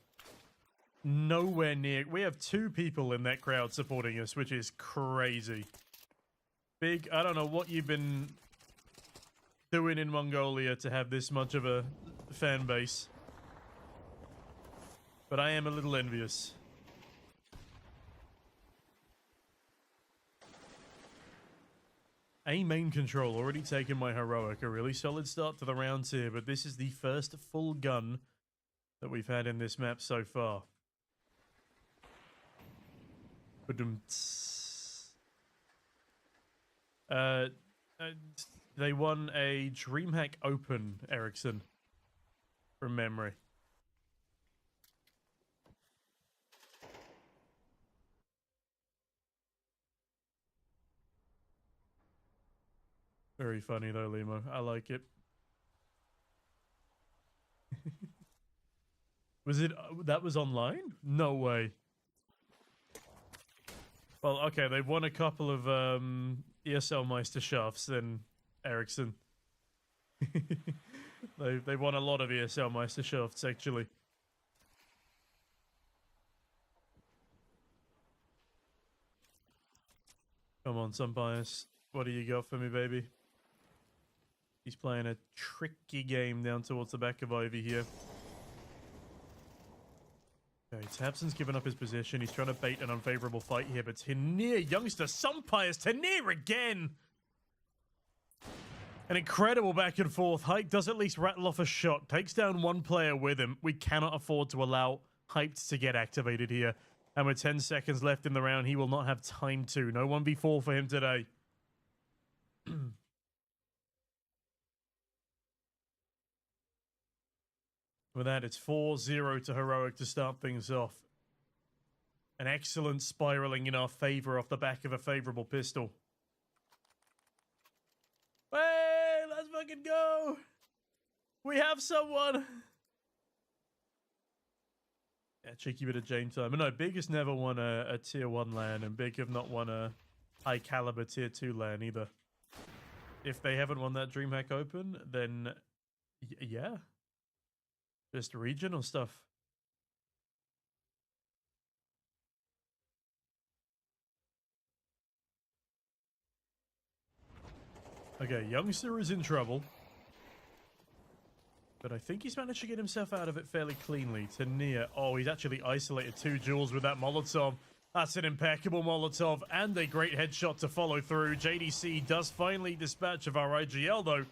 nowhere near. We have 2 people in that crowd supporting us, which is crazy. Big, I don't know what you've been doing in Mongolia to have this much of a fan base, but I am a little envious. A main control already taken my heroic. A really solid start to the rounds here, but this is the first full gun that we've had in this map so far. They won a DreamHack Open, Ericsson, from memory. Very funny though, Limo. I like it. Was it that was online? No way. Well, okay, they've won a couple of ESL Meisterschafts then, Ericsson. they won a lot of ESL Meisterschafts actually. Come on, some bias. What do you got for me, baby? He's playing a tricky game down towards the back of Ivy here. Okay, Tabson's given up his position. He's trying to bait an unfavorable fight here, but Tanir, youngster, Sumpires, Tanir again! An incredible back and forth. Hype does at least rattle off a shot. Takes down 1 player with him. We cannot afford to allow Hyped to get activated here. And with 10 seconds left in the round, he will not have time to. No 1v4 for him today. With that, it's 4-0 to Heroic to start things off. An excellent spiraling in our favor off the back of a favorable pistol. Hey, let's fucking go! We have someone! Yeah, cheeky bit of James time. But no, Big has never won a tier 1 LAN, and Big have not won a high caliber tier 2 LAN either. If they haven't won that DreamHack Open, then yeah. Just regional stuff. Okay, Youngster is in trouble. But I think he's managed to get himself out of it fairly cleanly. Tanir, oh, he's actually isolated 2 jewels with that Molotov. That's an impeccable Molotov and a great headshot to follow through. JDC does finally dispatch of our IGL though.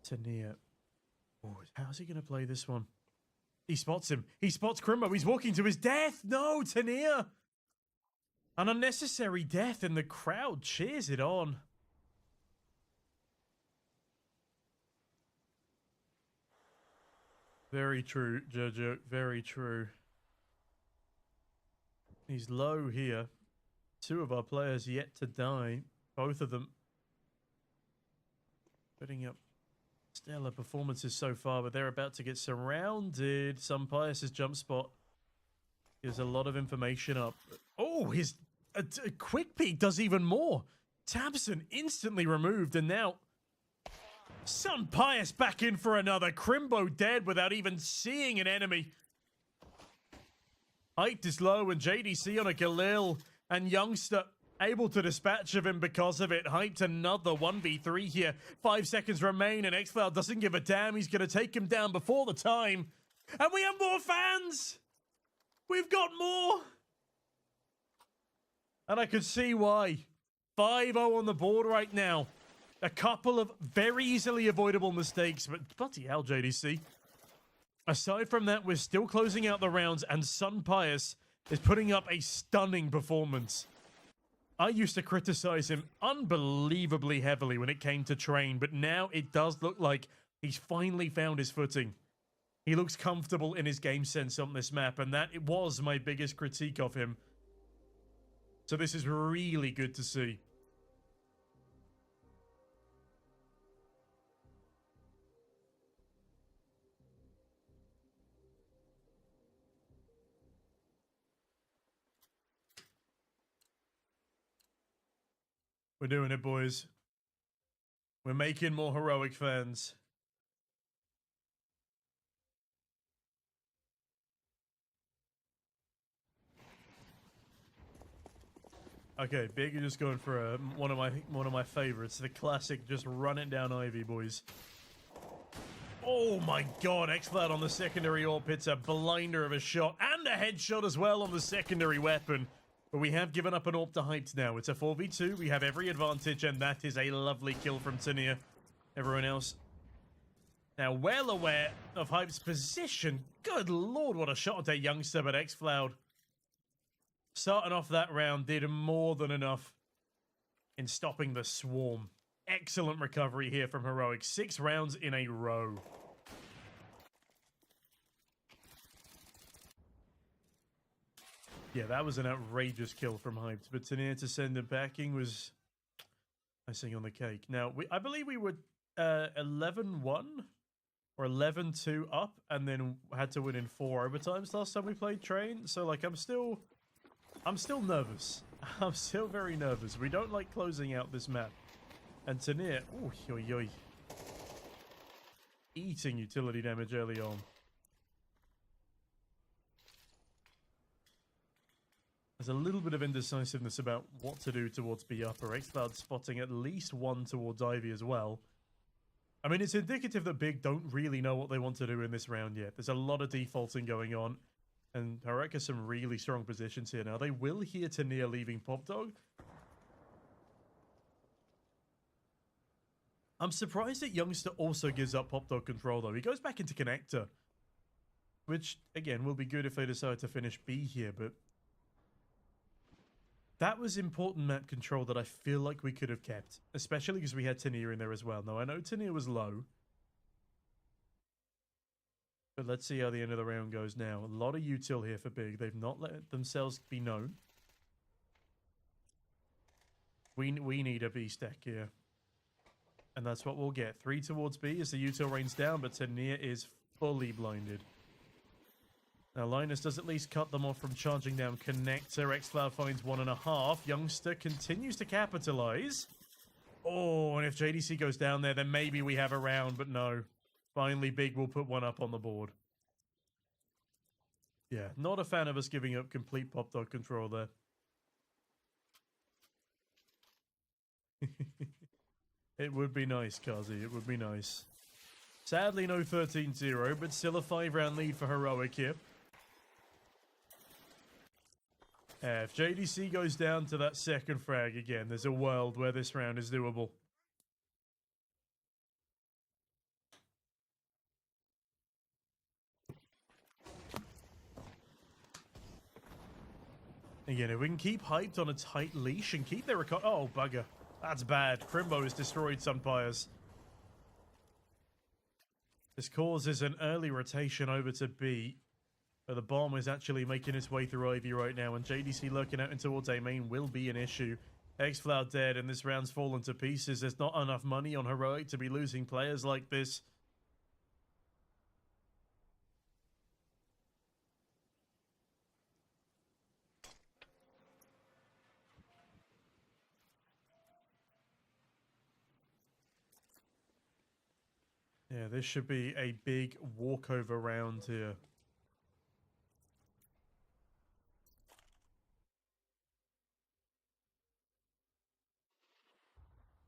Tanir. Oh, how's he going to play this one? He spots him. He spots Crimbo. He's walking to his death. No, Tanir. An unnecessary death, and the crowd cheers it on. Very true, Jojo. Very true. He's low here. 2 of our players yet to die. Both of them putting up stellar performances so far, but they're about to get surrounded. Some Pius's jump spot gives a lot of information up. Oh, his a quick peek does even more. Tabson instantly removed, and now Sun Pius back in for another. Crimbo dead without even seeing an enemy. Height is low, and JDC on a Galil, and Youngster able to dispatch of him because of it. Hyped another 1v3 here. 5 seconds remain, and Xcloud doesn't give a damn. He's going to take him down before the time. And we have more fans! We've got more! And I could see why. 5-0 on the board right now. A couple of very easily avoidable mistakes, but bloody hell, JDC. Aside from that, we're still closing out the rounds, and Sun Pius is putting up a stunning performance. I used to criticize him unbelievably heavily when it came to train, but now it does look like he's finally found his footing. He looks comfortable in his game sense on this map, and that was my biggest critique of him. So this is really good to see. We're doing it, boys. We're making more heroic fans. Okay, Big is just going for one of my favorites, the classic. Just run it down, Ivy, boys. Oh my God! xCloud on the secondary AWP hits a blinder of a shot and a headshot as well on the secondary weapon. But we have given up an AWP to Hyped now. It's a 4v2. We have every advantage, and that is a lovely kill from Tania. Everyone else now well aware of Hype's position. Good Lord, what a shot at a youngster, but xCloud starting off that round did more than enough in stopping the swarm. Excellent recovery here from Heroic. 6 rounds in a row. Yeah, that was an outrageous kill from Hyped, but Tania to send him packing was icing on the cake. Now, I believe we were 11-1 or 11-2 up, and then had to win in 4 overtimes last time we played Train. So, like, I'm still nervous. I'm still very nervous. We don't like closing out this map. And Tania, oh, yoy, yoy, eating utility damage early on. There's a little bit of indecisiveness about what to do towards B upper. xCloud spotting at least one towards Ivy as well. I mean, it's indicative that Big don't really know what they want to do in this round yet. There's a lot of defaulting going on. And Heroic has some really strong positions here. Now, they will hear Tania leaving Pop Dog. I'm surprised that Youngster also gives up Pop Dog control, though. He goes back into Connector. Which, again, will be good if they decide to finish B here, but that was important map control that I feel like we could have kept, especially because we had Tania in there as well. Now, I know Tania was low, but let's see how the end of the round goes now. A lot of util here for Big. They've not let themselves be known. We need a B stack here, and that's what we'll get. 3 towards B as the util rains down, but Tania is fully blinded. Now, Linus does at least cut them off from charging down Connector. xCloud finds 1.5. Youngster continues to capitalize. Oh, and if JDC goes down there, then maybe we have a round, but no. Finally, Big will put one up on the board. Yeah, not a fan of us giving up complete Pop Dog control there. It would be nice, Kazi. It would be nice. Sadly, no 13-0, but still a 5-round lead for Heroic here. If JDC goes down to that second frag again, there's a world where this round is doable. Again, if we can keep Hyped on a tight leash and keep their oh, bugger. That's bad. Crimbo has destroyed Sunfires. This causes an early rotation over to B. But the bomb is actually making its way through Ivy right now, and JDC lurking out in towards A main will be an issue. xCloud dead, and this round's fallen to pieces. There's not enough money on Heroic to be losing players like this. Yeah, this should be a big walkover round here.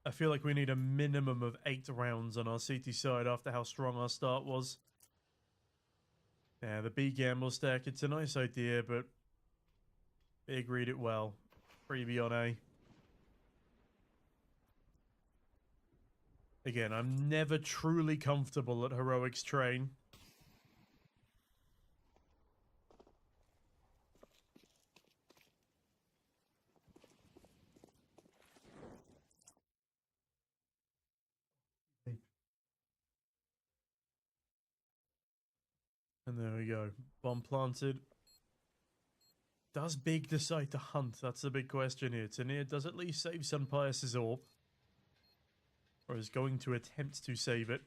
I feel like we need a minimum of 8 rounds on our CT side after how strong our start was. Yeah, the B gamble stack, it's a nice idea, but Big read it well. Freebie on A. Again, I'm never truly comfortable at Heroic's train. And there we go. Bomb planted. Does Big decide to hunt? That's the big question here. Tania does at least save Sunpius's AWP. Or is going to attempt to save it.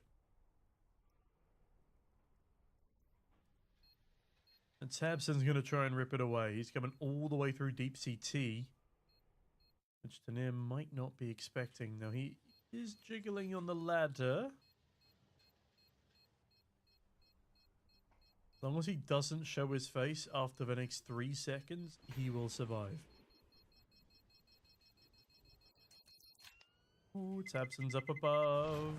And Tabson's going to try and rip it away. He's coming all the way through deep CT. Which Tania might not be expecting. Now he is jiggling on the ladder. As long as he doesn't show his face after the next 3 seconds, he will survive. Ooh, Tabson's up above.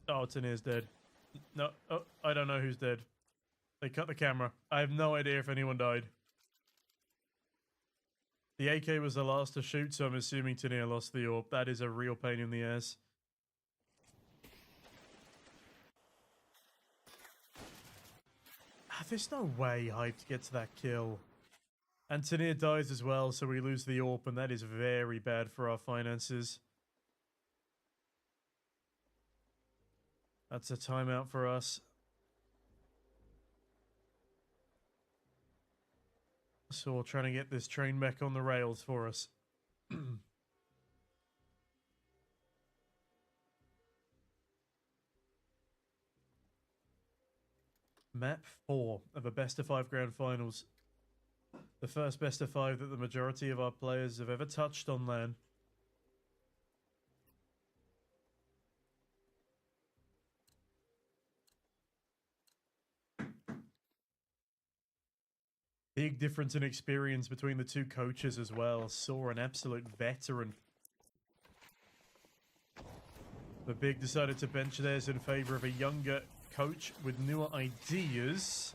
Oh, Tanir's dead. No, oh, I don't know who's dead. They cut the camera. I have no idea if anyone died. The AK was the last to shoot, so I'm assuming Tanir lost the orb. That is a real pain in the ass. There's no way Hype gets that kill. And Tanir dies as well, so we lose the orb, and that is very bad for our finances. That's a timeout for us. So we're trying to get this train back on the rails for us. Map 4 of a best-of-5 grand finals. The first best-of-5 that the majority of our players have ever touched on LAN. Big difference in experience between the two coaches as well. Saw an absolute veteran. But Big decided to bench theirs in favor of a younger coach with newer ideas.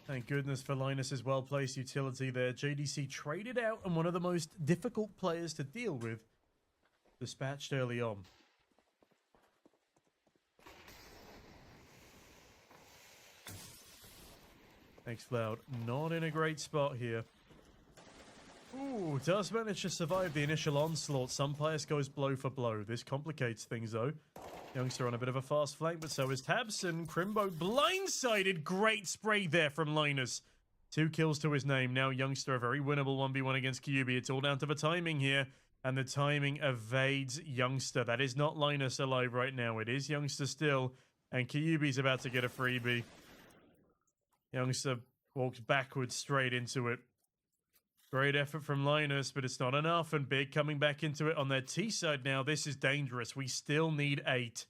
Thank goodness for Linus's well-placed utility there. JDC traded out and one of the most difficult players to deal with. Dispatched early on. Thanks, Cloud. Not in a great spot here. Ooh, does manage to survive the initial onslaught. Some players goes blow for blow. This complicates things, though. Youngster on a bit of a fast flank, but so is Tabson. Crimbo blindsided. Great spray there from Linus. 2 kills to his name. Now Youngster, a very winnable 1v1 against Kyubi. It's all down to the timing here, and the timing evades Youngster. That is not Linus alive right now. It is Youngster still, and Kyubi's about to get a freebie. Youngster walks backwards straight into it. Great effort from Linus, but it's not enough, and Big coming back into it on their T side now. This is dangerous. We still need 8.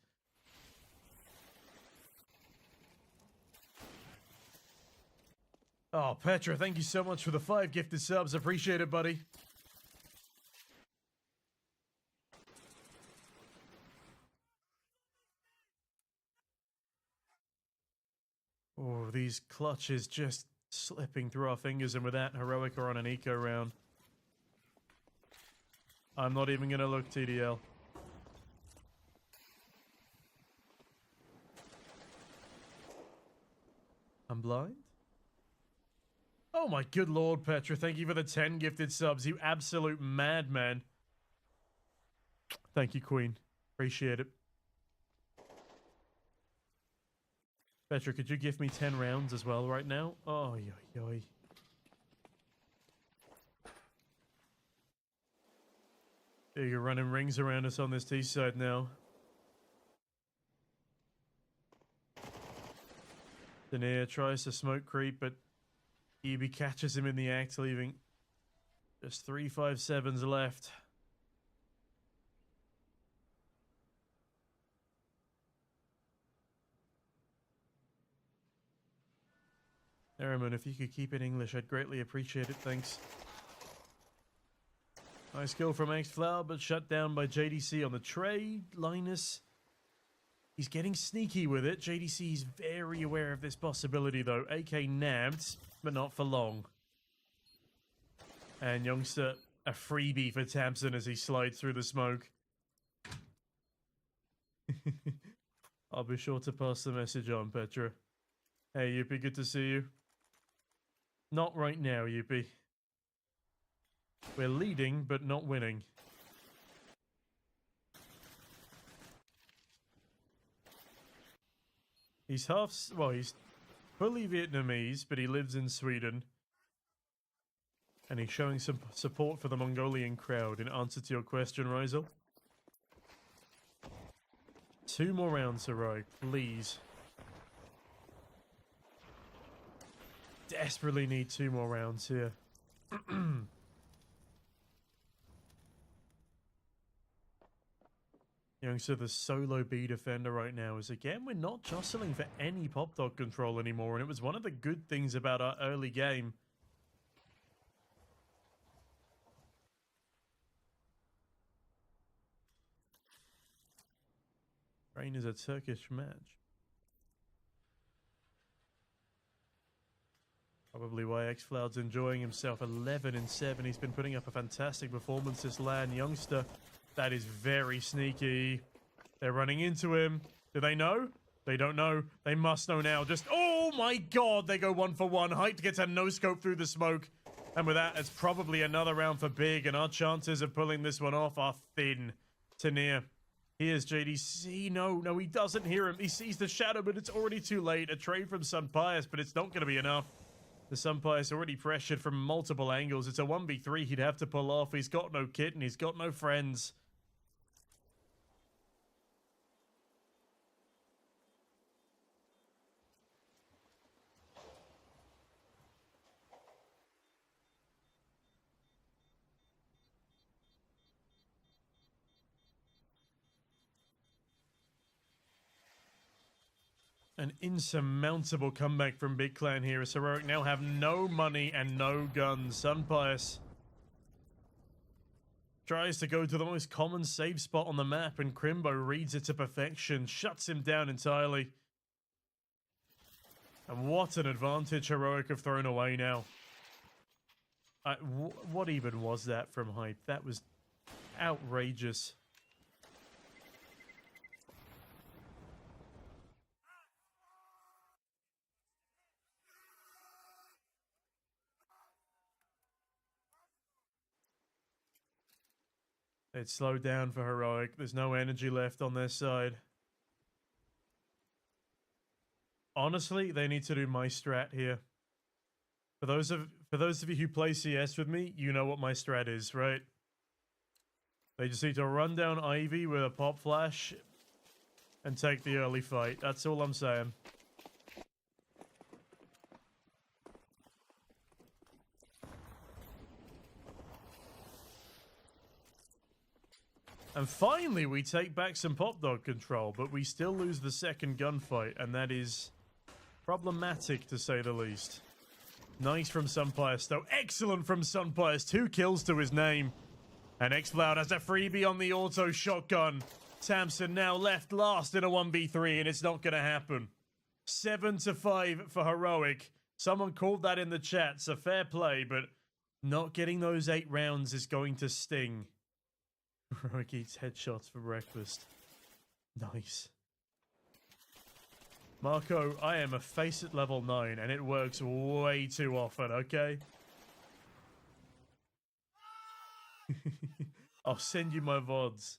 Oh, Petra, thank you so much for the 5 gifted subs. Appreciate it, buddy. Oh, these clutches just slipping through our fingers, and with that, Heroic are on an eco round. I'm not even going to look, TDL. I'm blind? Oh my good lord, Petra, thank you for the 10 gifted subs, you absolute madman. Thank you, Queen. Appreciate it. Petra, could you give me 10 rounds as well right now? Oh, yoy, yoy. You're running rings around us on this T side now. Denier tries to smoke creep, but EB catches him in the act, leaving just 357s left. Aramon, if you could keep it English, I'd greatly appreciate it, thanks. Nice kill from X-Flower, but shut down by JDC on the trade. Linus, he's getting sneaky with it. JDC is very aware of this possibility, though. AK nabbed, but not for long. And Youngster, a freebie for Tabson as he slides through the smoke. I'll be sure to pass the message on, Petra. Hey, Yuppie, good to see you. Not right now, Yuppie. We're leading, but not winning. He's he's fully Vietnamese, but he lives in Sweden. And he's showing some support for the Mongolian crowd in answer to your question, Rizel. 2 more rounds, Sarai, please. Desperately need 2 more rounds here. Youngster, the solo B defender right now is, again, we're not jostling for any pop dog control anymore, and it was one of the good things about our early game. Rain is a Turkish match. Probably why xFloud's enjoying himself. 11 and 7. He's been putting up a fantastic performance this LAN youngster. That is very sneaky. They're running into him. Do they know? They don't know. They must know now. Just, oh my god, they go 1 for 1. Hyped gets a no-scope through the smoke. And with that, it's probably another round for Big, and our chances of pulling this one off are thin to near. Here's JDC. No, he doesn't hear him. He sees the shadow, but it's already too late. A trade from Sun Pius, but it's not going to be enough. The Sun Pius already pressured from multiple angles. It's a 1v3 he'd have to pull off. He's got no kit, and he's got no friends. An insurmountable comeback from Big Clan here as Heroic now have no money and no guns. Sun Pius tries to go to the most common save spot on the map, and Crimbo reads it to perfection, shuts him down entirely. And what an advantage Heroic have thrown away now. What even was that from Hype? That was outrageous. It's slowed down for Heroic. There's no energy left on their side. Honestly, they need to do my strat here. For those of you who play CS with me, you know what my strat is, right? They just need to run down Ivy with a pop flash and take the early fight. That's all I'm saying. And finally, we take back some Pop Dog control, but we still lose the second gunfight, and that is problematic, to say the least. Nice from Sun Pius, though. Excellent from Sun Pius. 2 kills to his name. And xFloud has a freebie on the auto shotgun. Samson now left last in a 1v3, and it's not going to happen. 7-5 for Heroic. Someone called that in the chat, so fair play, but not getting those 8 rounds is going to sting. Heroic eats headshots for breakfast. Nice. Marco, I am a face at level 9, and it works way too often, okay? I'll send you my VODs.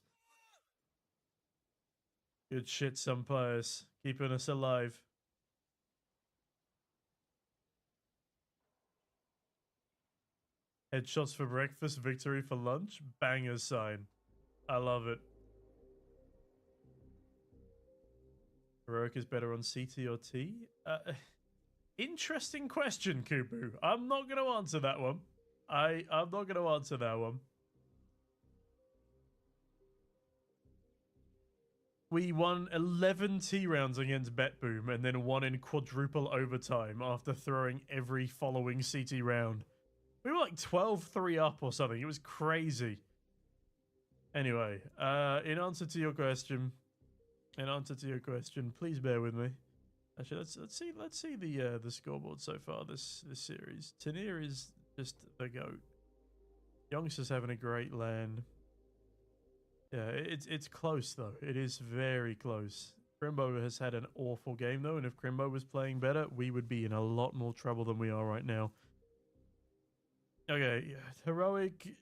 Good shit, Sun Pius. Keeping us alive. Headshots for breakfast, victory for lunch, banger sign. I love it. Heroic is better on CT or T? Interesting question, Kubu. I'm not going to answer that one. I'm not going to answer that one. We won 11 T rounds against BetBoom and then won in quadruple overtime after throwing every following CT round. We were like 12-3 up or something. It was crazy. Anyway, in answer to your question, please bear with me. Actually, let's see the scoreboard so far this series. Tanir is just the GOAT. Youngster's having a great LAN. Yeah, it's close though. It is very close. Crimbo has had an awful game though, and if Crimbo was playing better, we would be in a lot more trouble than we are right now. Okay, yeah, Heroic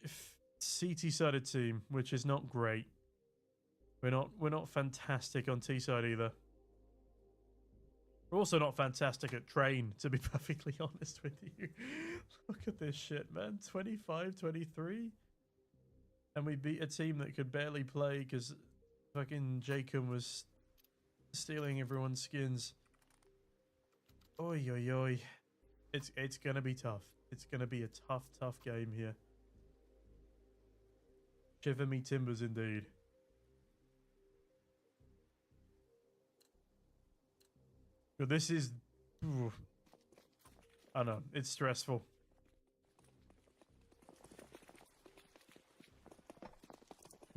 CT-sided team, which is not great. We're not fantastic on T-side either. We're also not fantastic at train, to be perfectly honest with you. Look at this shit, man. 25-23. And we beat a team that could barely play because fucking Jacob was stealing everyone's skins. Oi, oi, oi. It's gonna be tough. It's gonna be a tough game here. Shiver me timbers indeed. But this is... I know, it's stressful.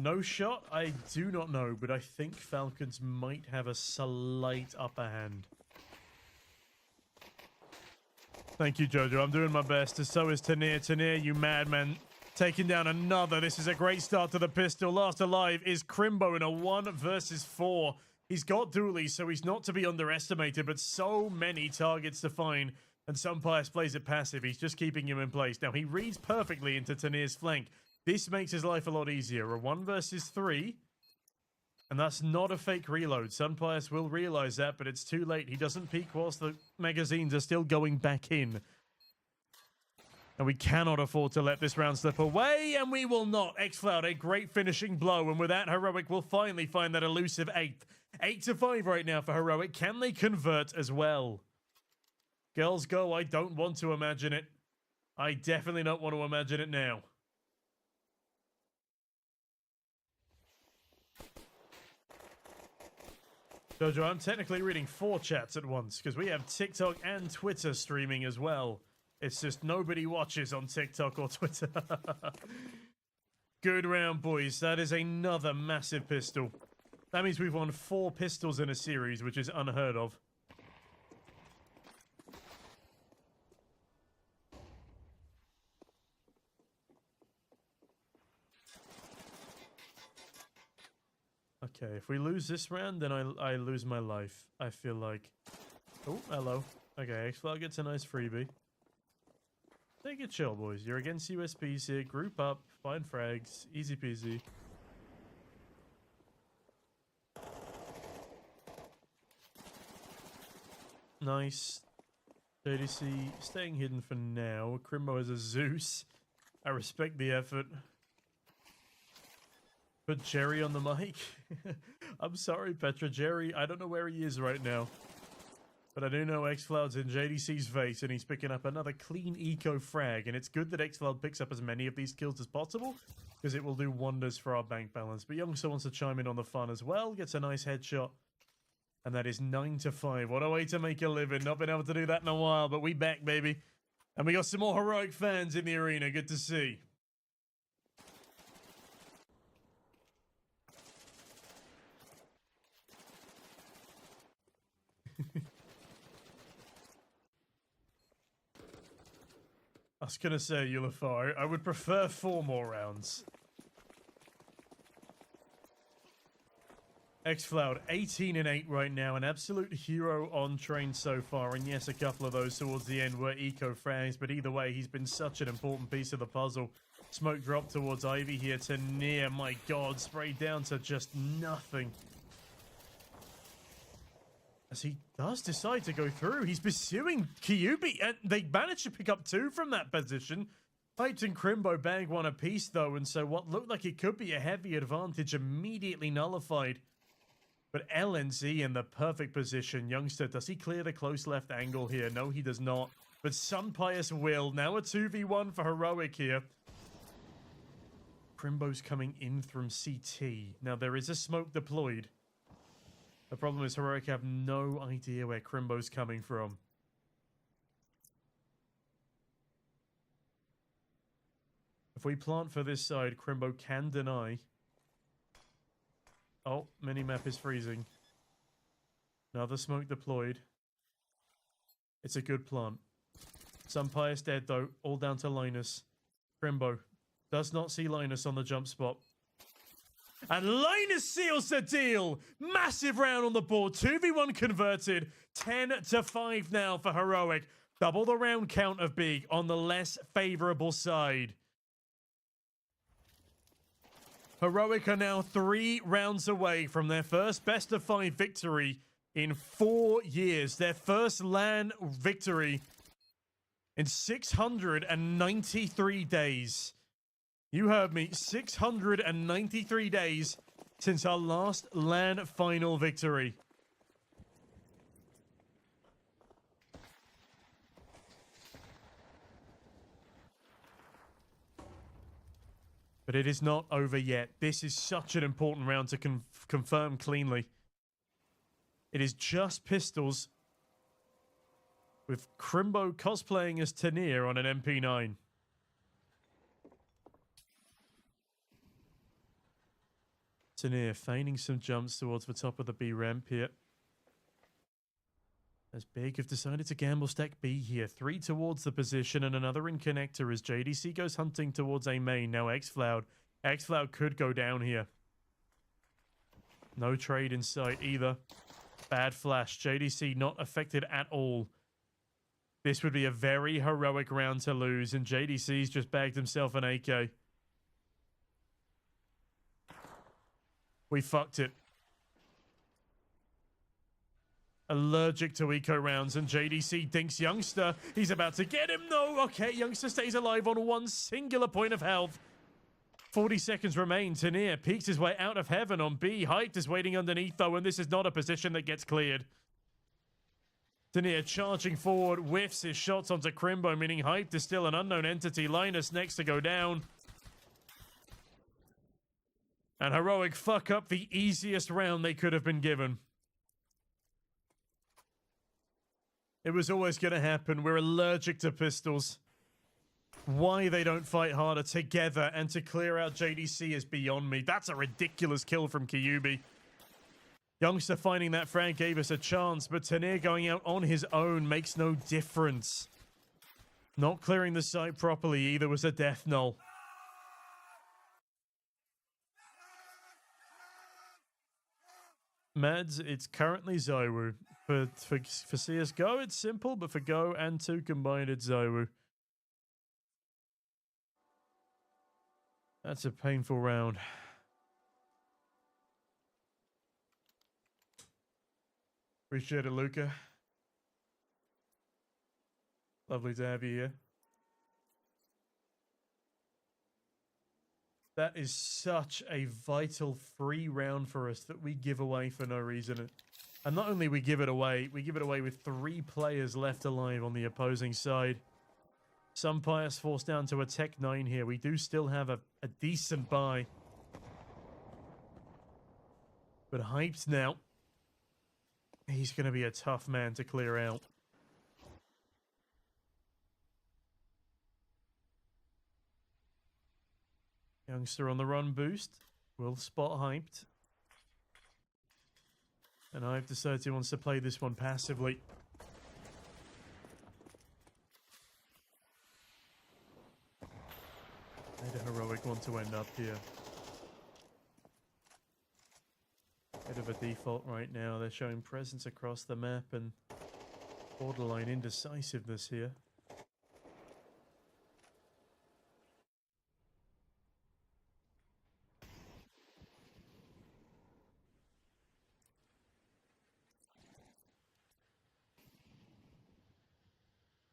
No shot? I do not know, but I think Falcons might have a slight upper hand. Thank you, Jojo. I'm doing my best. And so is Tanir. Tanir, you madman. Taking down another. This is a great start to the pistol. Last alive is Crimbo in a 1 versus 4. He's got dualies, so he's not to be underestimated, but so many targets to find. And Sunpius plays it passive. He's just keeping him in place. Now, he reads perfectly into Tanir's flank. This makes his life a lot easier. A 1 versus 3. And that's not a fake reload. Sunpius will realize that, but it's too late. He doesn't peek whilst the magazines are still going back in. And we cannot afford to let this round slip away, and we will not. xCloud, a great finishing blow, and with that, Heroic will finally find that elusive 8th. 8-5 right now for Heroic. Can they convert as well? Girls go, I don't want to imagine it. I definitely don't want to imagine it now. Jojo, I'm technically reading 4 chats at once, because we have TikTok and Twitter streaming as well. It's just nobody watches on TikTok or Twitter. Good round, boys. That is another massive pistol. That means we've won 4 pistols in a series, which is unheard of. Okay, if we lose this round, then I lose my life. I feel like... Oh, hello. Okay, xCloud gets a nice freebie. Take it chill, boys. You're against USPs here. Group up. Find frags. Easy peasy. Nice. JDC staying hidden for now. Crimbo has a Zeus. I respect the effort. Put Jerry on the mic. I'm sorry, Petra. Jerry, I don't know where he is right now. But I do know xCloud's in JDC's face, and he's picking up another clean eco frag. And it's good that xCloud picks up as many of these kills as possible, because it will do wonders for our bank balance. But Youngster wants to chime in on the fun as well. Gets a nice headshot. And that is 9-5. What a way to make a living. Not been able to do that in a while, but we back, baby. And we got some more Heroic fans in the arena. Good to see. I was going to say, Ulafar, I would prefer 4 more rounds. xCloud, 18-8 right now. An absolute hero on train so far. And yes, a couple of those towards the end were eco frags. But either way, he's been such an important piece of the puzzle. Smoke drop towards Ivy here to near. My God, sprayed down to just nothing. As he does decide to go through, he's pursuing Kyubi, and they managed to pick up 2 from that position. Pipes and Crimbo bag 1 apiece, though, and so what looked like it could be a heavy advantage immediately nullified. But LNZ in the perfect position. Youngster, does he clear the close left angle here? No, he does not. But Sunpius will. Now a 2v1 for Heroic here. Crimbo's coming in from CT. Now, there is a smoke deployed. The problem is Heroic have no idea where Crimbo's coming from. If we plant for this side, Crimbo can deny. Oh, minimap is freezing. Another smoke deployed. It's a good plant. Sunpius dead though, all down to Linus. Crimbo does not see Linus on the jump spot. And Linus seals the deal. Massive round on the board. 2v1 converted. 10-5 now for Heroic. Double the round count of Big on the less favorable side. Heroic are now 3 rounds away from their first best-of-5 victory in 4 years. Their first LAN victory in 693 days. You heard me, 693 days since our last LAN final victory. But it is not over yet. This is such an important round to confirm cleanly. It is just pistols with Crimbo cosplaying as Tanir on an MP9. Tanier feigning some jumps towards the top of the B ramp here. As Big have decided to gamble stack B here. 3 towards the position and another in connector as JDC goes hunting towards A main. Now Xfloud. Xfloud could go down here. No trade in sight either. Bad flash. JDC not affected at all. This would be a very heroic round to lose, and JDC's just bagged himself an AK. We fucked it. Allergic to eco rounds, and JDC thinks Youngster. He's about to get him. No, okay, Youngster stays alive on one singular point of health. 40 seconds remain. Tanier peeks his way out of heaven on B. Hyped is waiting underneath, though, and this is not a position that gets cleared. Tanier charging forward, whiffs his shots onto Crimbo, meaning Hyped is still an unknown entity. Linus next to go down. And Heroic fuck up the easiest round they could have been given. It was always going to happen. We're allergic to pistols. Why they don't fight harder together and to clear out JDC is beyond me. That's a ridiculous kill from Kyubi. Youngster finding that frag gave us a chance, but Tanier going out on his own makes no difference. Not clearing the site properly either was a death null. Mads, it's currently Zywoo. For CSGO, it's simple, but for Go and 2 combined, it's Zywoo. That's a painful round. Appreciate it, Luca. Lovely to have you here. That is such a vital free round for us that we give away for no reason. And not only we give it away with 3 players left alive on the opposing side. Some Pius forced down to a Tech 9 here. We do still have a decent buy. But Hyped now. He's going to be a tough man to clear out. Youngster on the run boost. Will spot Hyped. And I've decided he wants to play this one passively. Made a heroic one to end up here. Bit of a default right now. They're showing presence across the map and borderline indecisiveness here.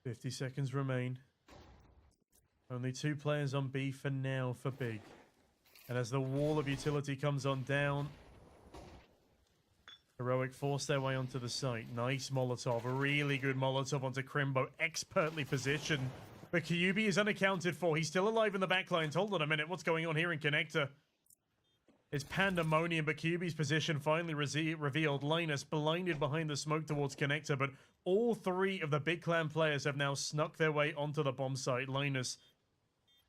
$50 seconds remain. Only 2 players on B for now for Big. And as the wall of utility comes on down, Heroic force their way onto the site. Nice Molotov. A really good Molotov onto Crimbo. Expertly positioned. But Kyubi is unaccounted for. He's still alive in the backline. Hold on a minute. What's going on here in Connector? It's pandemonium, but Kyubi's position finally revealed. Linus blinded behind the smoke towards Connector, but all 3 of the Big Clan players have now snuck their way onto the bomb site. Linus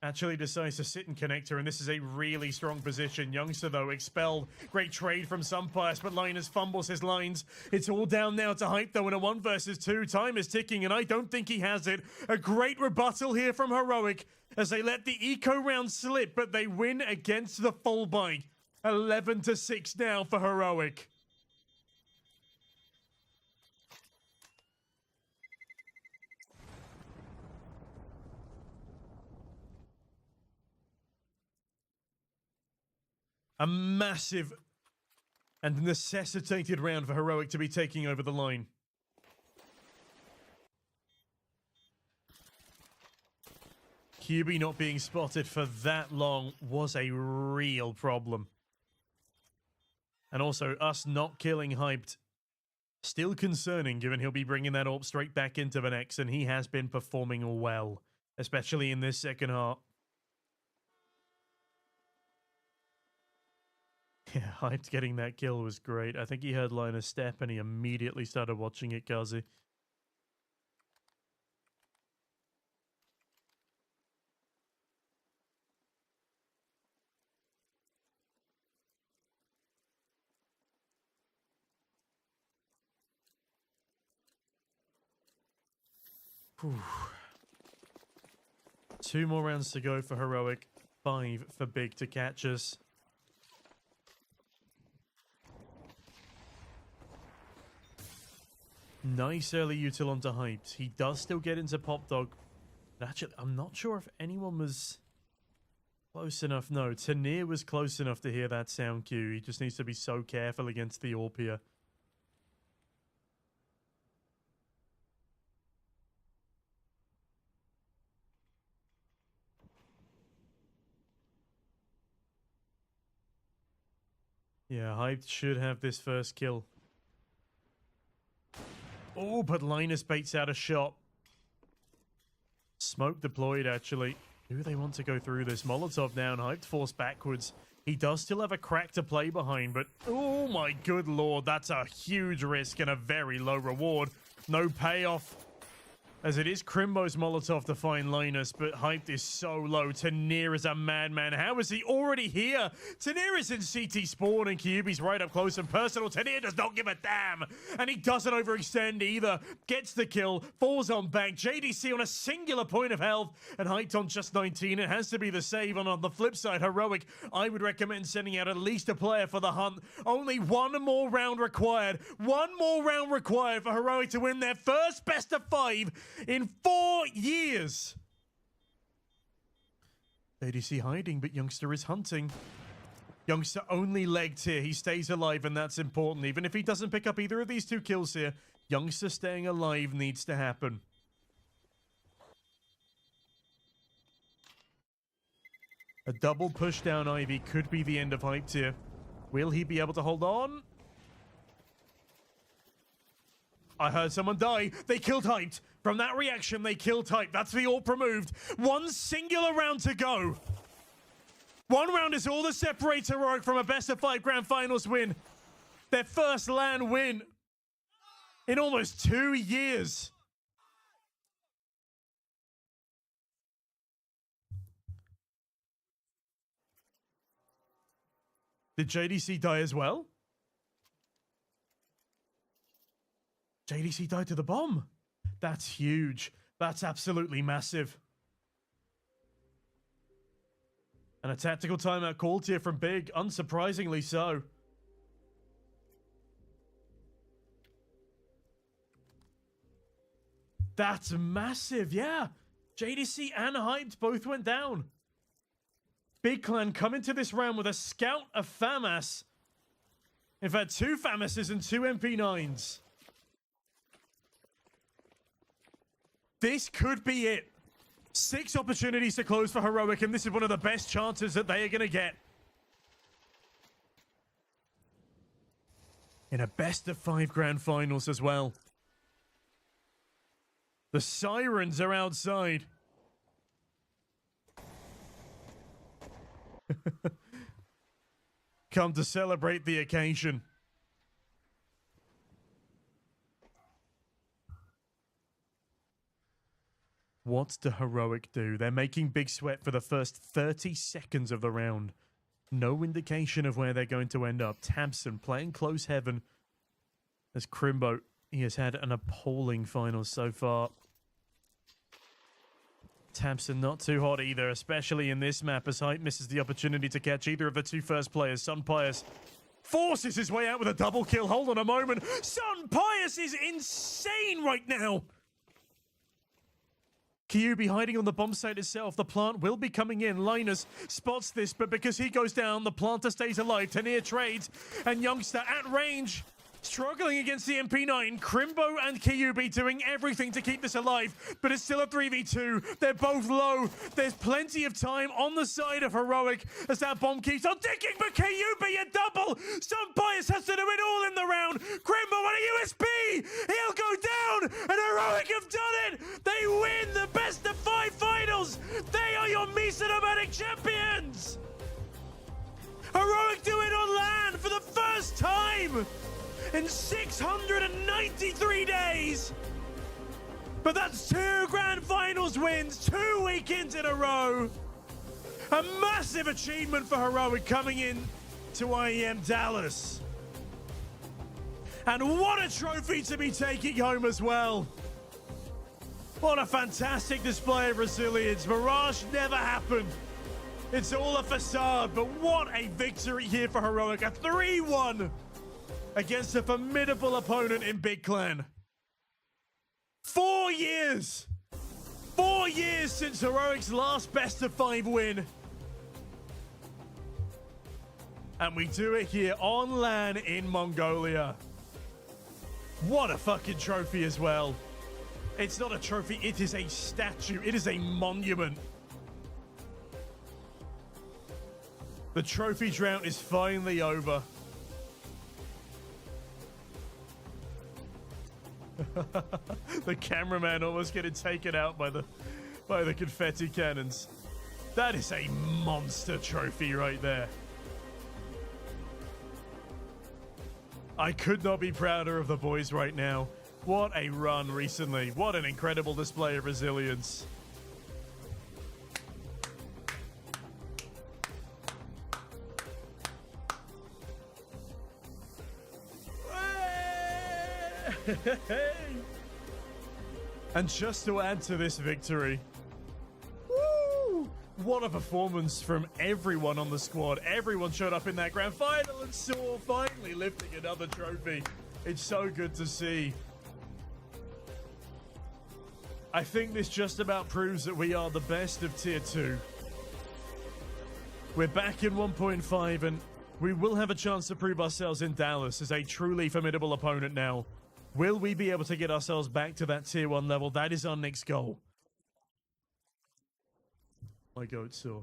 actually decides to sit in Connector, and this is a really strong position. Youngster, though, expelled. Great trade from Sunpius, but Linus fumbles his lines. It's all down now to Hype, though, in a 1 versus 2. Time is ticking, and I don't think he has it. A great rebuttal here from Heroic as they let the eco round slip, but they win against the full buy. 11-6 now for Heroic. A massive and necessitated round for Heroic to be taking over the line. QB not being spotted for that long was a real problem. And also, us not killing Hyped, still concerning, given he'll be bringing that AWP straight back into the next, and he has been performing well, especially in this second half. Yeah, Hyped getting that kill was great. I think he heard Linus step, and he immediately started watching it, Kazi. Whew. 2 more rounds to go for Heroic. 5 for Big to catch us. Nice early util onto Hyped. He does still get into Pop Dog. But actually, I'm not sure if anyone was close enough. No, Tanir was close enough to hear that sound cue. He just needs to be so careful against the AWP here. Yeah, Hyped should have this first kill. Oh, but Linus baits out a shot. Smoke deployed, actually. Do they want to go through this? Molotov down, Hyped forced backwards. He does still have a crack to play behind, but oh my good lord, that's a huge risk and a very low reward. No payoff. As it is Crimbo's Molotov to find Linus, but Hyped is so low. Tanir is a madman. How is he already here? Tanir is in CT spawn and Kyubi's right up close and personal. Tanir does not give a damn. And he doesn't overextend either. Gets the kill, falls on bank. JDC on a singular point of health and Hyped on just 19. It has to be the save. And on the flip side, Heroic, I would recommend sending out at least a player for the hunt. Only 1 more round required. 1 more round required for Heroic to win their first best of 5 in 4 years. ADC hiding, but Youngster is hunting. Youngster only legged here. He stays alive, and that's important. Even if he doesn't pick up either of these 2 kills here, Youngster staying alive needs to happen. A double push down Ivy could be the end of Hyped here. Will he be able to hold on? I heard someone die. They killed Hyped. From that reaction, they killed Hyped. That's the AWP removed. 1 singular round to go. 1 round is all that separates Heroic from a best of 5 grand finals win. Their first LAN win in almost 2 years. Did JDC die as well? JDC died to the bomb. That's huge. That's absolutely massive. And a tactical timeout called here from Big, unsurprisingly so. That's massive, yeah. JDC and Hyped both went down. Big Clan come into this round with a scout, a FAMAS. In fact, 2 FAMASes and 2 MP9s. This could be it. 6 opportunities to close for Heroic, and this is one of the best chances that they are going to get. In a best of 5 grand finals as well. The sirens are outside. Come to celebrate the occasion. What do Heroic do? They're making Big sweat for the first 30 seconds of the round. No indication of where they're going to end up. Tabson playing close heaven. As Crimbo, he has had an appalling final so far. Tabson not too hot either, especially in this map as Hype misses the opportunity to catch either of the 2 first players. Sun Pius forces his way out with a double kill. Hold on a moment. Sun Pius is insane right now. Kyubi hiding on the bomb site itself. The plant will be coming in. Linus spots this, but because he goes down, the planter stays alive. Tanir trades, and Youngster at range, struggling against the MP9. Crimbo and Kyubi doing everything to keep this alive, but it's still a 3v2. They're both low. There's plenty of time on the side of Heroic as that bomb keeps on ticking, but Kyubi a double. Sun Pius has to do it all in the round. Crimbo on a USB. He'll go down, and Heroic have done it. They win the best of 5 finals. They are your MESA Nomadic champions. Heroic do it on LAN for the first time in 693 days. But that's 2 grand finals wins, 2 weekends in a row. A massive achievement for Heroic coming in to IEM Dallas. And what a trophy to be taking home as well. What a fantastic display of resilience. Mirage never happened. It's all a facade, but what a victory here for Heroic. A 3-1 against a formidable opponent in Big Clan. 4 years. 4 years since Heroic's last best of 5 win. And we do it here on LAN in Mongolia. What a fucking trophy as well. It's not a trophy, it is a statue. It is a monument. The trophy drought is finally over. The cameraman almost getting taken out by the confetti cannons. That is a monster trophy right there. I could not be prouder of the boys right now. What a run recently. What an incredible display of resilience. And just to add to this victory, woo, what a performance from everyone on the squad. Everyone showed up in that grand final and saw finally lifting another trophy. It's so good to see. I think this just about proves that we are the best of Tier 2. We're back in 1.5 and we will have a chance to prove ourselves in Dallas as a truly formidable opponent now. Will we be able to get ourselves back to that Tier 1 level? That is our next goal. My goat saw.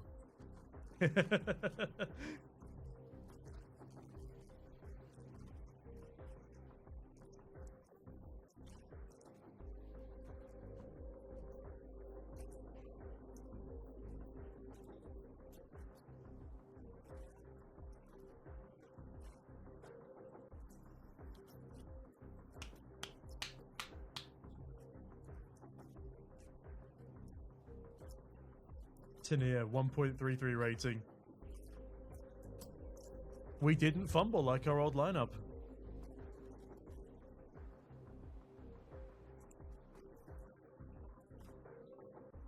Tania, 1.33 rating. We didn't fumble like our old lineup.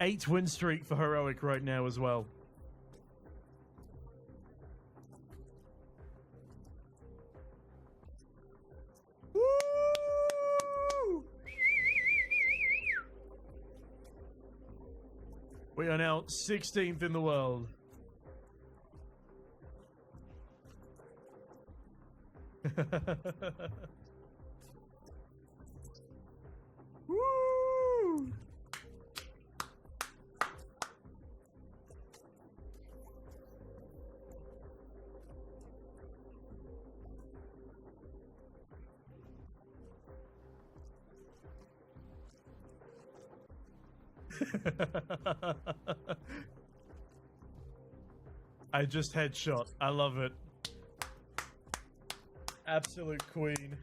Eight win streak for Heroic right now as well. We are now 16th in the world. Woo! I just headshot. I love it. Absolute queen.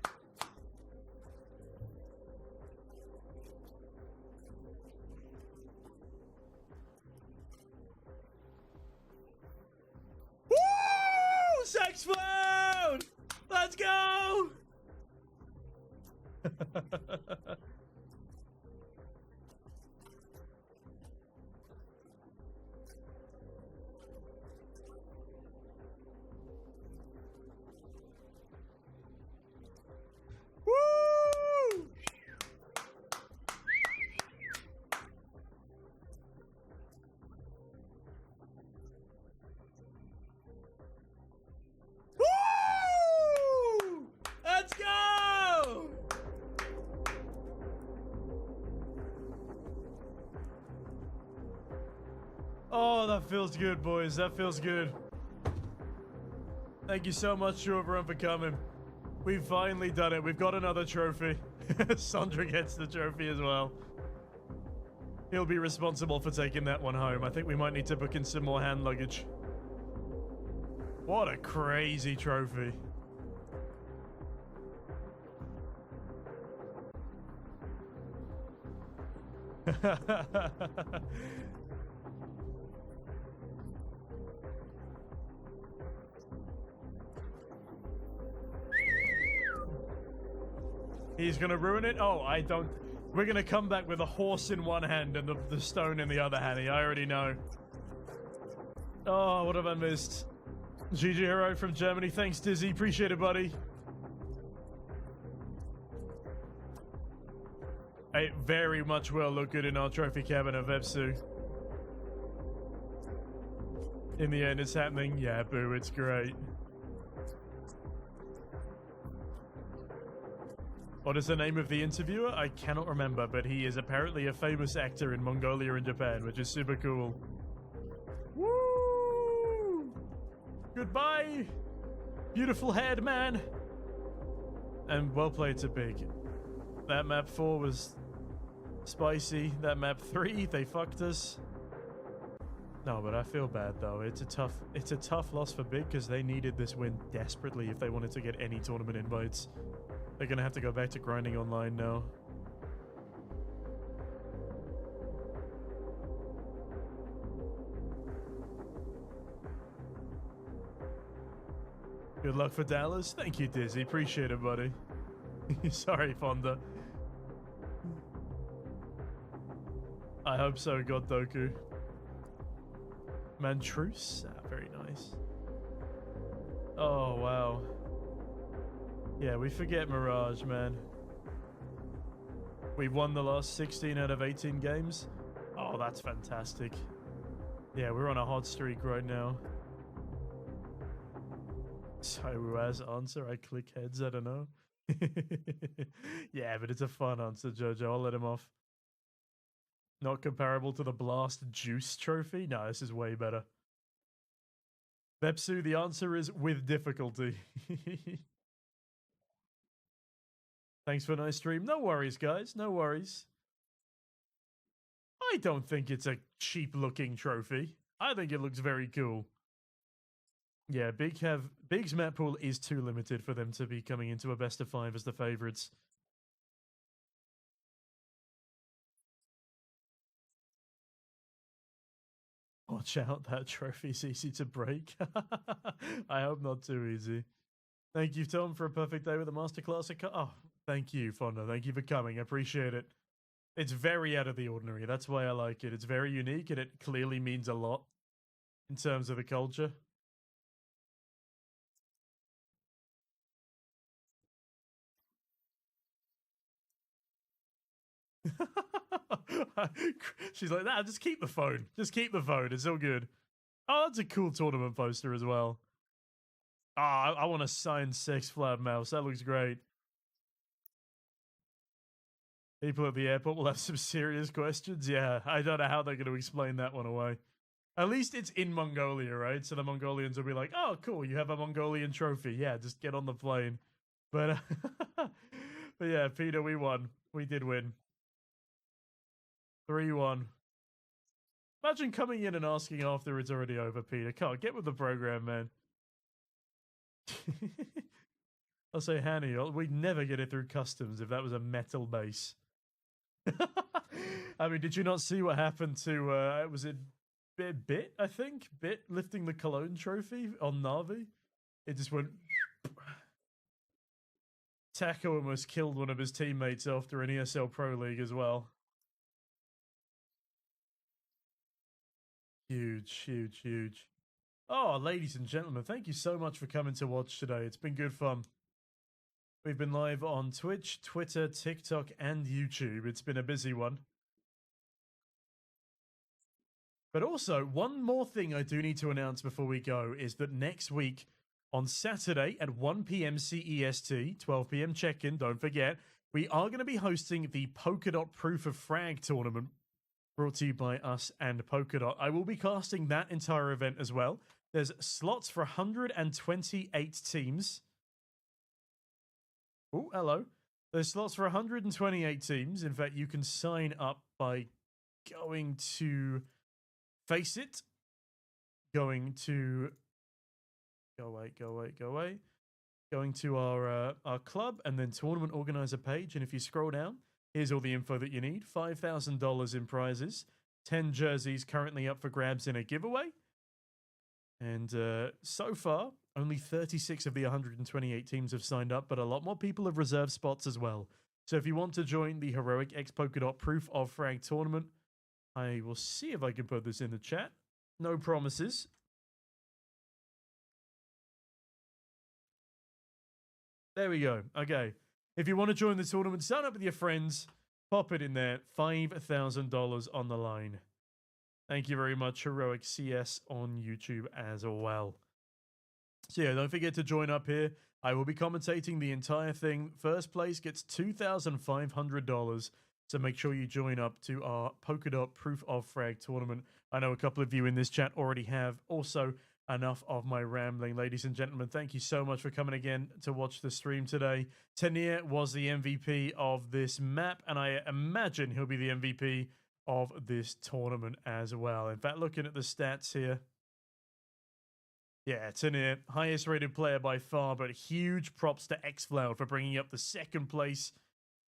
Woo! Sex Cloud! Let's go! Oh, that feels good, boys. That feels good. Thank you so much to everyone for coming. We've finally done it. We've got another trophy. Sandra gets the trophy as well. He'll be responsible for taking that one home. I think we might need to book in some more hand luggage. What a crazy trophy. He's gonna ruin it? Oh, I don't... We're going to come back with a horse in one hand and the stone in the other, Hanny. I already know. Oh, what have I missed? GG Hero from Germany. Thanks, Dizzy. Appreciate it, buddy. It very much will look good in our trophy cabinet, Vepsu. In the end, it's happening. Yeah, boo, it's great. What is the name of the interviewer? I cannot remember, but he is apparently a famous actor in Mongolia and Japan, which is super cool. Woo! Goodbye, beautiful haired man. And well played to Big. That map 4 was spicy. That map 3, they fucked us. No, but I feel bad though. It's a tough loss for Big because they needed this win desperately if they wanted to get any tournament invites. They're gonna have to go back to grinding online now. Good luck for Dallas. Thank you, Dizzy. Appreciate it, buddy. Sorry, Fonda. I hope so, God Doku. Mantruce? Ah, very nice. Oh, wow. Yeah, we forget Mirage, man. We've won the last 16 out of 18 games. Oh, that's fantastic. Yeah, we're on a hot streak right now. So as answer, I click heads, I don't know. Yeah, but it's a fun answer, Jojo. I'll let him off. Not comparable to the Blast Juice trophy? No, this is way better. Bepsu, the answer is with difficulty. Thanks for a nice stream. No worries, guys. No worries. I don't think it's a cheap-looking trophy. I think it looks very cool. Yeah, Big's map pool is too limited for them to be coming into a best of 5 as the favorites. Watch out, that trophy's easy to break. I hope not too easy. Thank you, Tom, for a perfect day with the masterclass. Oh, thank you, Fonda. Thank you for coming. I appreciate it. It's very out of the ordinary. That's why I like it. It's very unique, and it clearly means a lot in terms of the culture. She's like, nah, just keep the phone. Just keep the phone. It's all good. Oh, that's a cool tournament poster as well. Ah, I want a signed Sex Flab mouse. That looks great. People at the airport will have some serious questions. Yeah, I don't know how they're going to explain that one away. At least it's in Mongolia, right? So the Mongolians will be like, oh, cool, you have a Mongolian trophy. Yeah, just get on the plane. But, but yeah, Peter, we won. We did win. 3-1. Imagine coming in and asking after it's already over, Peter. Can't get with the program, man. I'll say, Hanny, we'd never get it through customs if that was a metal base. I mean, did you not see what happened to, was it Bit, I think? Bit lifting the Cologne trophy on Na'Vi? It just went... Taco almost killed one of his teammates after an ESL Pro League as well. Huge, huge, huge. Oh, ladies and gentlemen, thank you so much for coming to watch today. It's been good fun. We've been live on Twitch, Twitter, TikTok, and YouTube. It's been a busy one. But also, one more thing I do need to announce before we go is that next week, on Saturday at 1 p.m. CEST, 12 p.m. check-in, don't forget, we are going to be hosting the Polkadot Proof of Frag tournament, brought to you by us and Polkadot. I will be casting that entire event as well. There's slots for 128 teams. Oh, hello. There's slots for 128 teams. In fact, you can sign up by going to Face It, going to go away, going to our club, and then tournament organizer page. And if you scroll down, here's all the info that you need. $5,000 in prizes, 10 jerseys currently up for grabs in a giveaway. And so far, only 36 of the 128 teams have signed up, but a lot more people have reserved spots as well. So if you want to join the Heroic X Polkadot Proof of Frag tournament, I will see if I can put this in the chat. No promises. There we go. Okay. If you want to join the tournament, sign up with your friends. Pop it in there. $5,000 on the line. Thank you very much, Heroic CS on YouTube as well. So yeah, don't forget to join up here. I will be commentating the entire thing. First place gets $2,500. So make sure you join up to our Polkadot Proof of Frag tournament. I know a couple of you in this chat already have. Also, enough of my rambling. Ladies and gentlemen, thank you so much for coming again to watch the stream today. Tanir was the MVP of this map, and I imagine he'll be the MVP of this tournament as well. In fact, looking at the stats here, yeah, Tanir, highest rated player by far, but huge props to xFloud for bringing up the second place.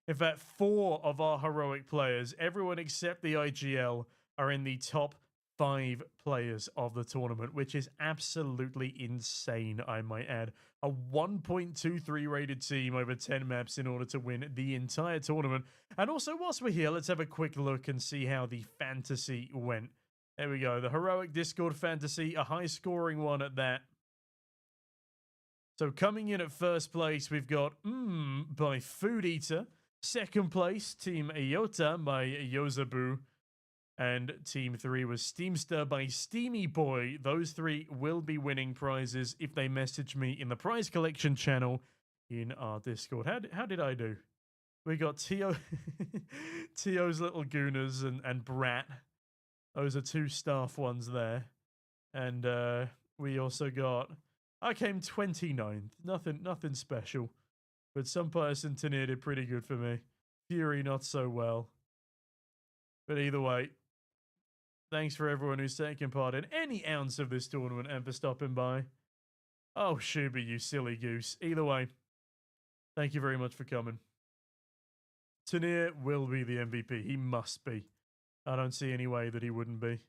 In fact, 4 of our heroic players, everyone except the IGL, are in the top 5 players of the tournament, which is absolutely insane, I might add. A 1.23 rated team over 10 maps in order to win the entire tournament. And also, whilst we're here, let's have a quick look and see how the fantasy went. There we go. The Heroic Discord Fantasy, a high-scoring one at that. So coming in at first place, we've got by Food Eater. Second place, Team Iota by Yozabu. And Team 3 was Steamster by Steamy Boy. Those 3 will be winning prizes if they message me in the prize collection channel in our Discord. How did I do? We got Tio's Little Gooners and Brat. Those are 2 staff ones there. And we also got... I came 29th. Nothing special. But some person Tanir did pretty good for me. Fury not so well. But either way, thanks for everyone who's taken part in any ounce of this tournament and for stopping by. Oh, Shuby, you silly goose. Either way, thank you very much for coming. Tanir will be the MVP. He must be. I don't see any way that he wouldn't be.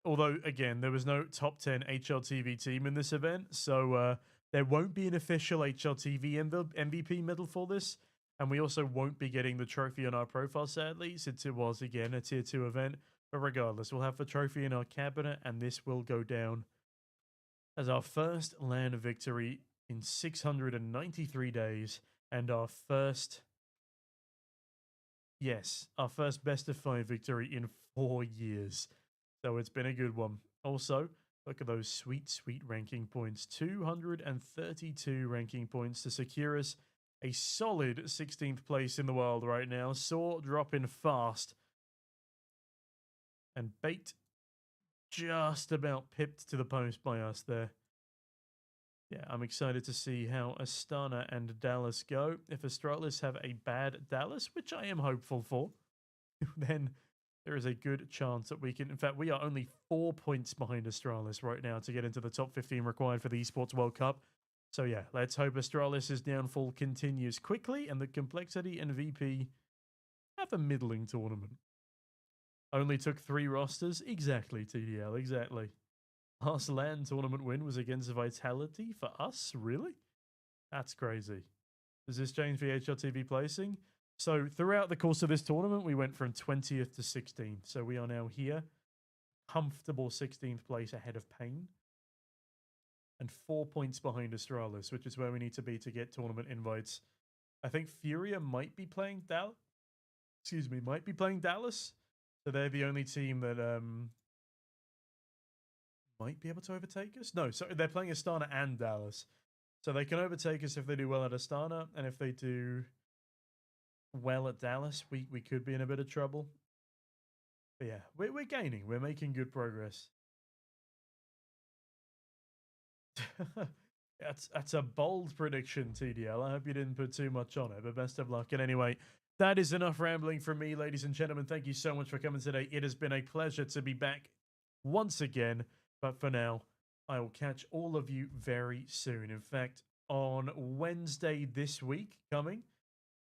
Although, again, there was no top 10 HLTV team in this event, so there won't be an official HLTV MVP medal for this, and we also won't be getting the trophy on our profile, sadly, since it was, again, a Tier 2 event. But regardless, we'll have the trophy in our cabinet, and this will go down as our first LAN victory in 693 days, and our first... Yes, our first best of 5 victory in 4 years. So it's been a good one. Also, look at those sweet, sweet ranking points. 232 ranking points to secure us a solid 16th place in the world right now. Saw dropping fast. And Bait just about pipped to the post by us there. Yeah, I'm excited to see how Astana and Dallas go. If Astralis have a bad Dallas, which I am hopeful for, then there is a good chance that we can... In fact, we are only 4 points behind Astralis right now to get into the top 15 required for the Esports World Cup. So yeah, let's hope Astralis' downfall continues quickly and that Complexity and VP have a middling tournament. Only took 3 rosters? Exactly, TDL, exactly. Last LAN tournament win was against Vitality for us? Really? That's crazy. Does this change the HLTV placing? So throughout the course of this tournament, we went from 20th to 16th. So we are now here. Comfortable 16th place ahead of Pain. And 4 points behind Astralis, which is where we need to be to get tournament invites. I think Furia might be playing Dallas. Excuse me, might be playing Dallas. So they're the only team that might be able to overtake us. No, so they're playing Astana and Dallas. So they can overtake us if they do well at Astana, and if they do well at Dallas, we could be in a bit of trouble. But yeah, we're gaining. We're making good progress. That's a bold prediction, TDL. I hope you didn't put too much on it, but best of luck. And anyway, that is enough rambling from me, ladies and gentlemen. Thank you so much for coming today. It has been a pleasure to be back once again. But for now, I will catch all of you very soon. In fact, on Wednesday this week coming,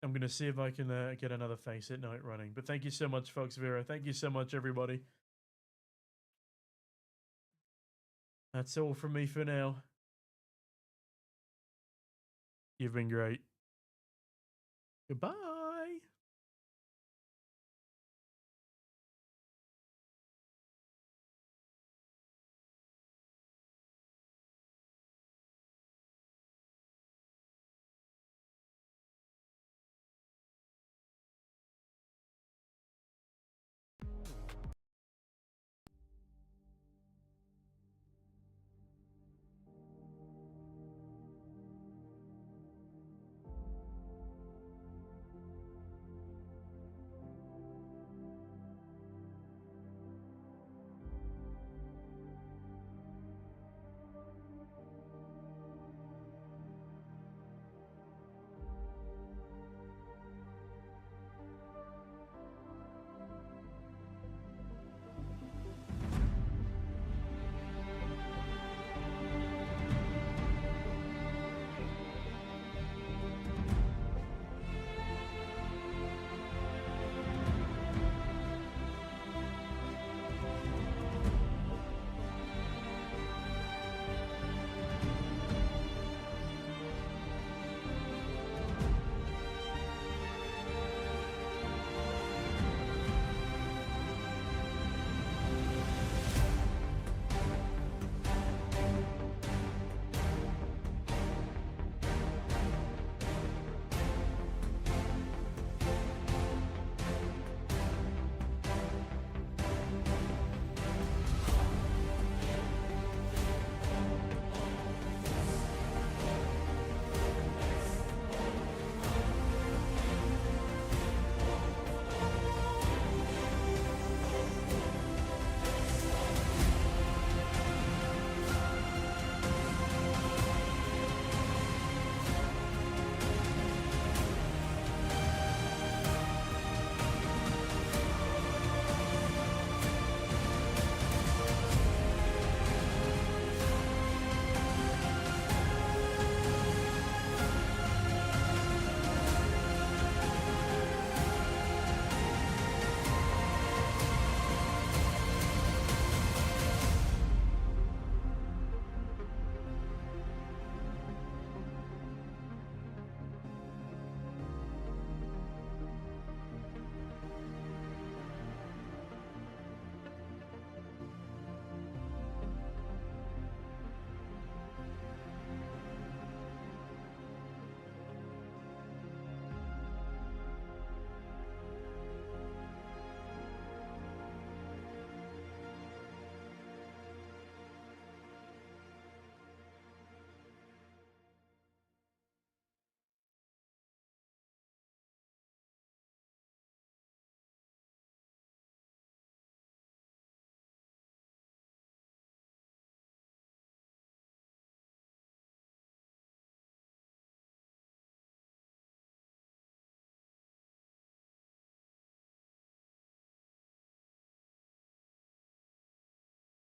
I'm going to see if I can get another Face at Night running. But thank you so much, Fox Vera. Thank you so much, everybody. That's all from me for now. You've been great. Goodbye.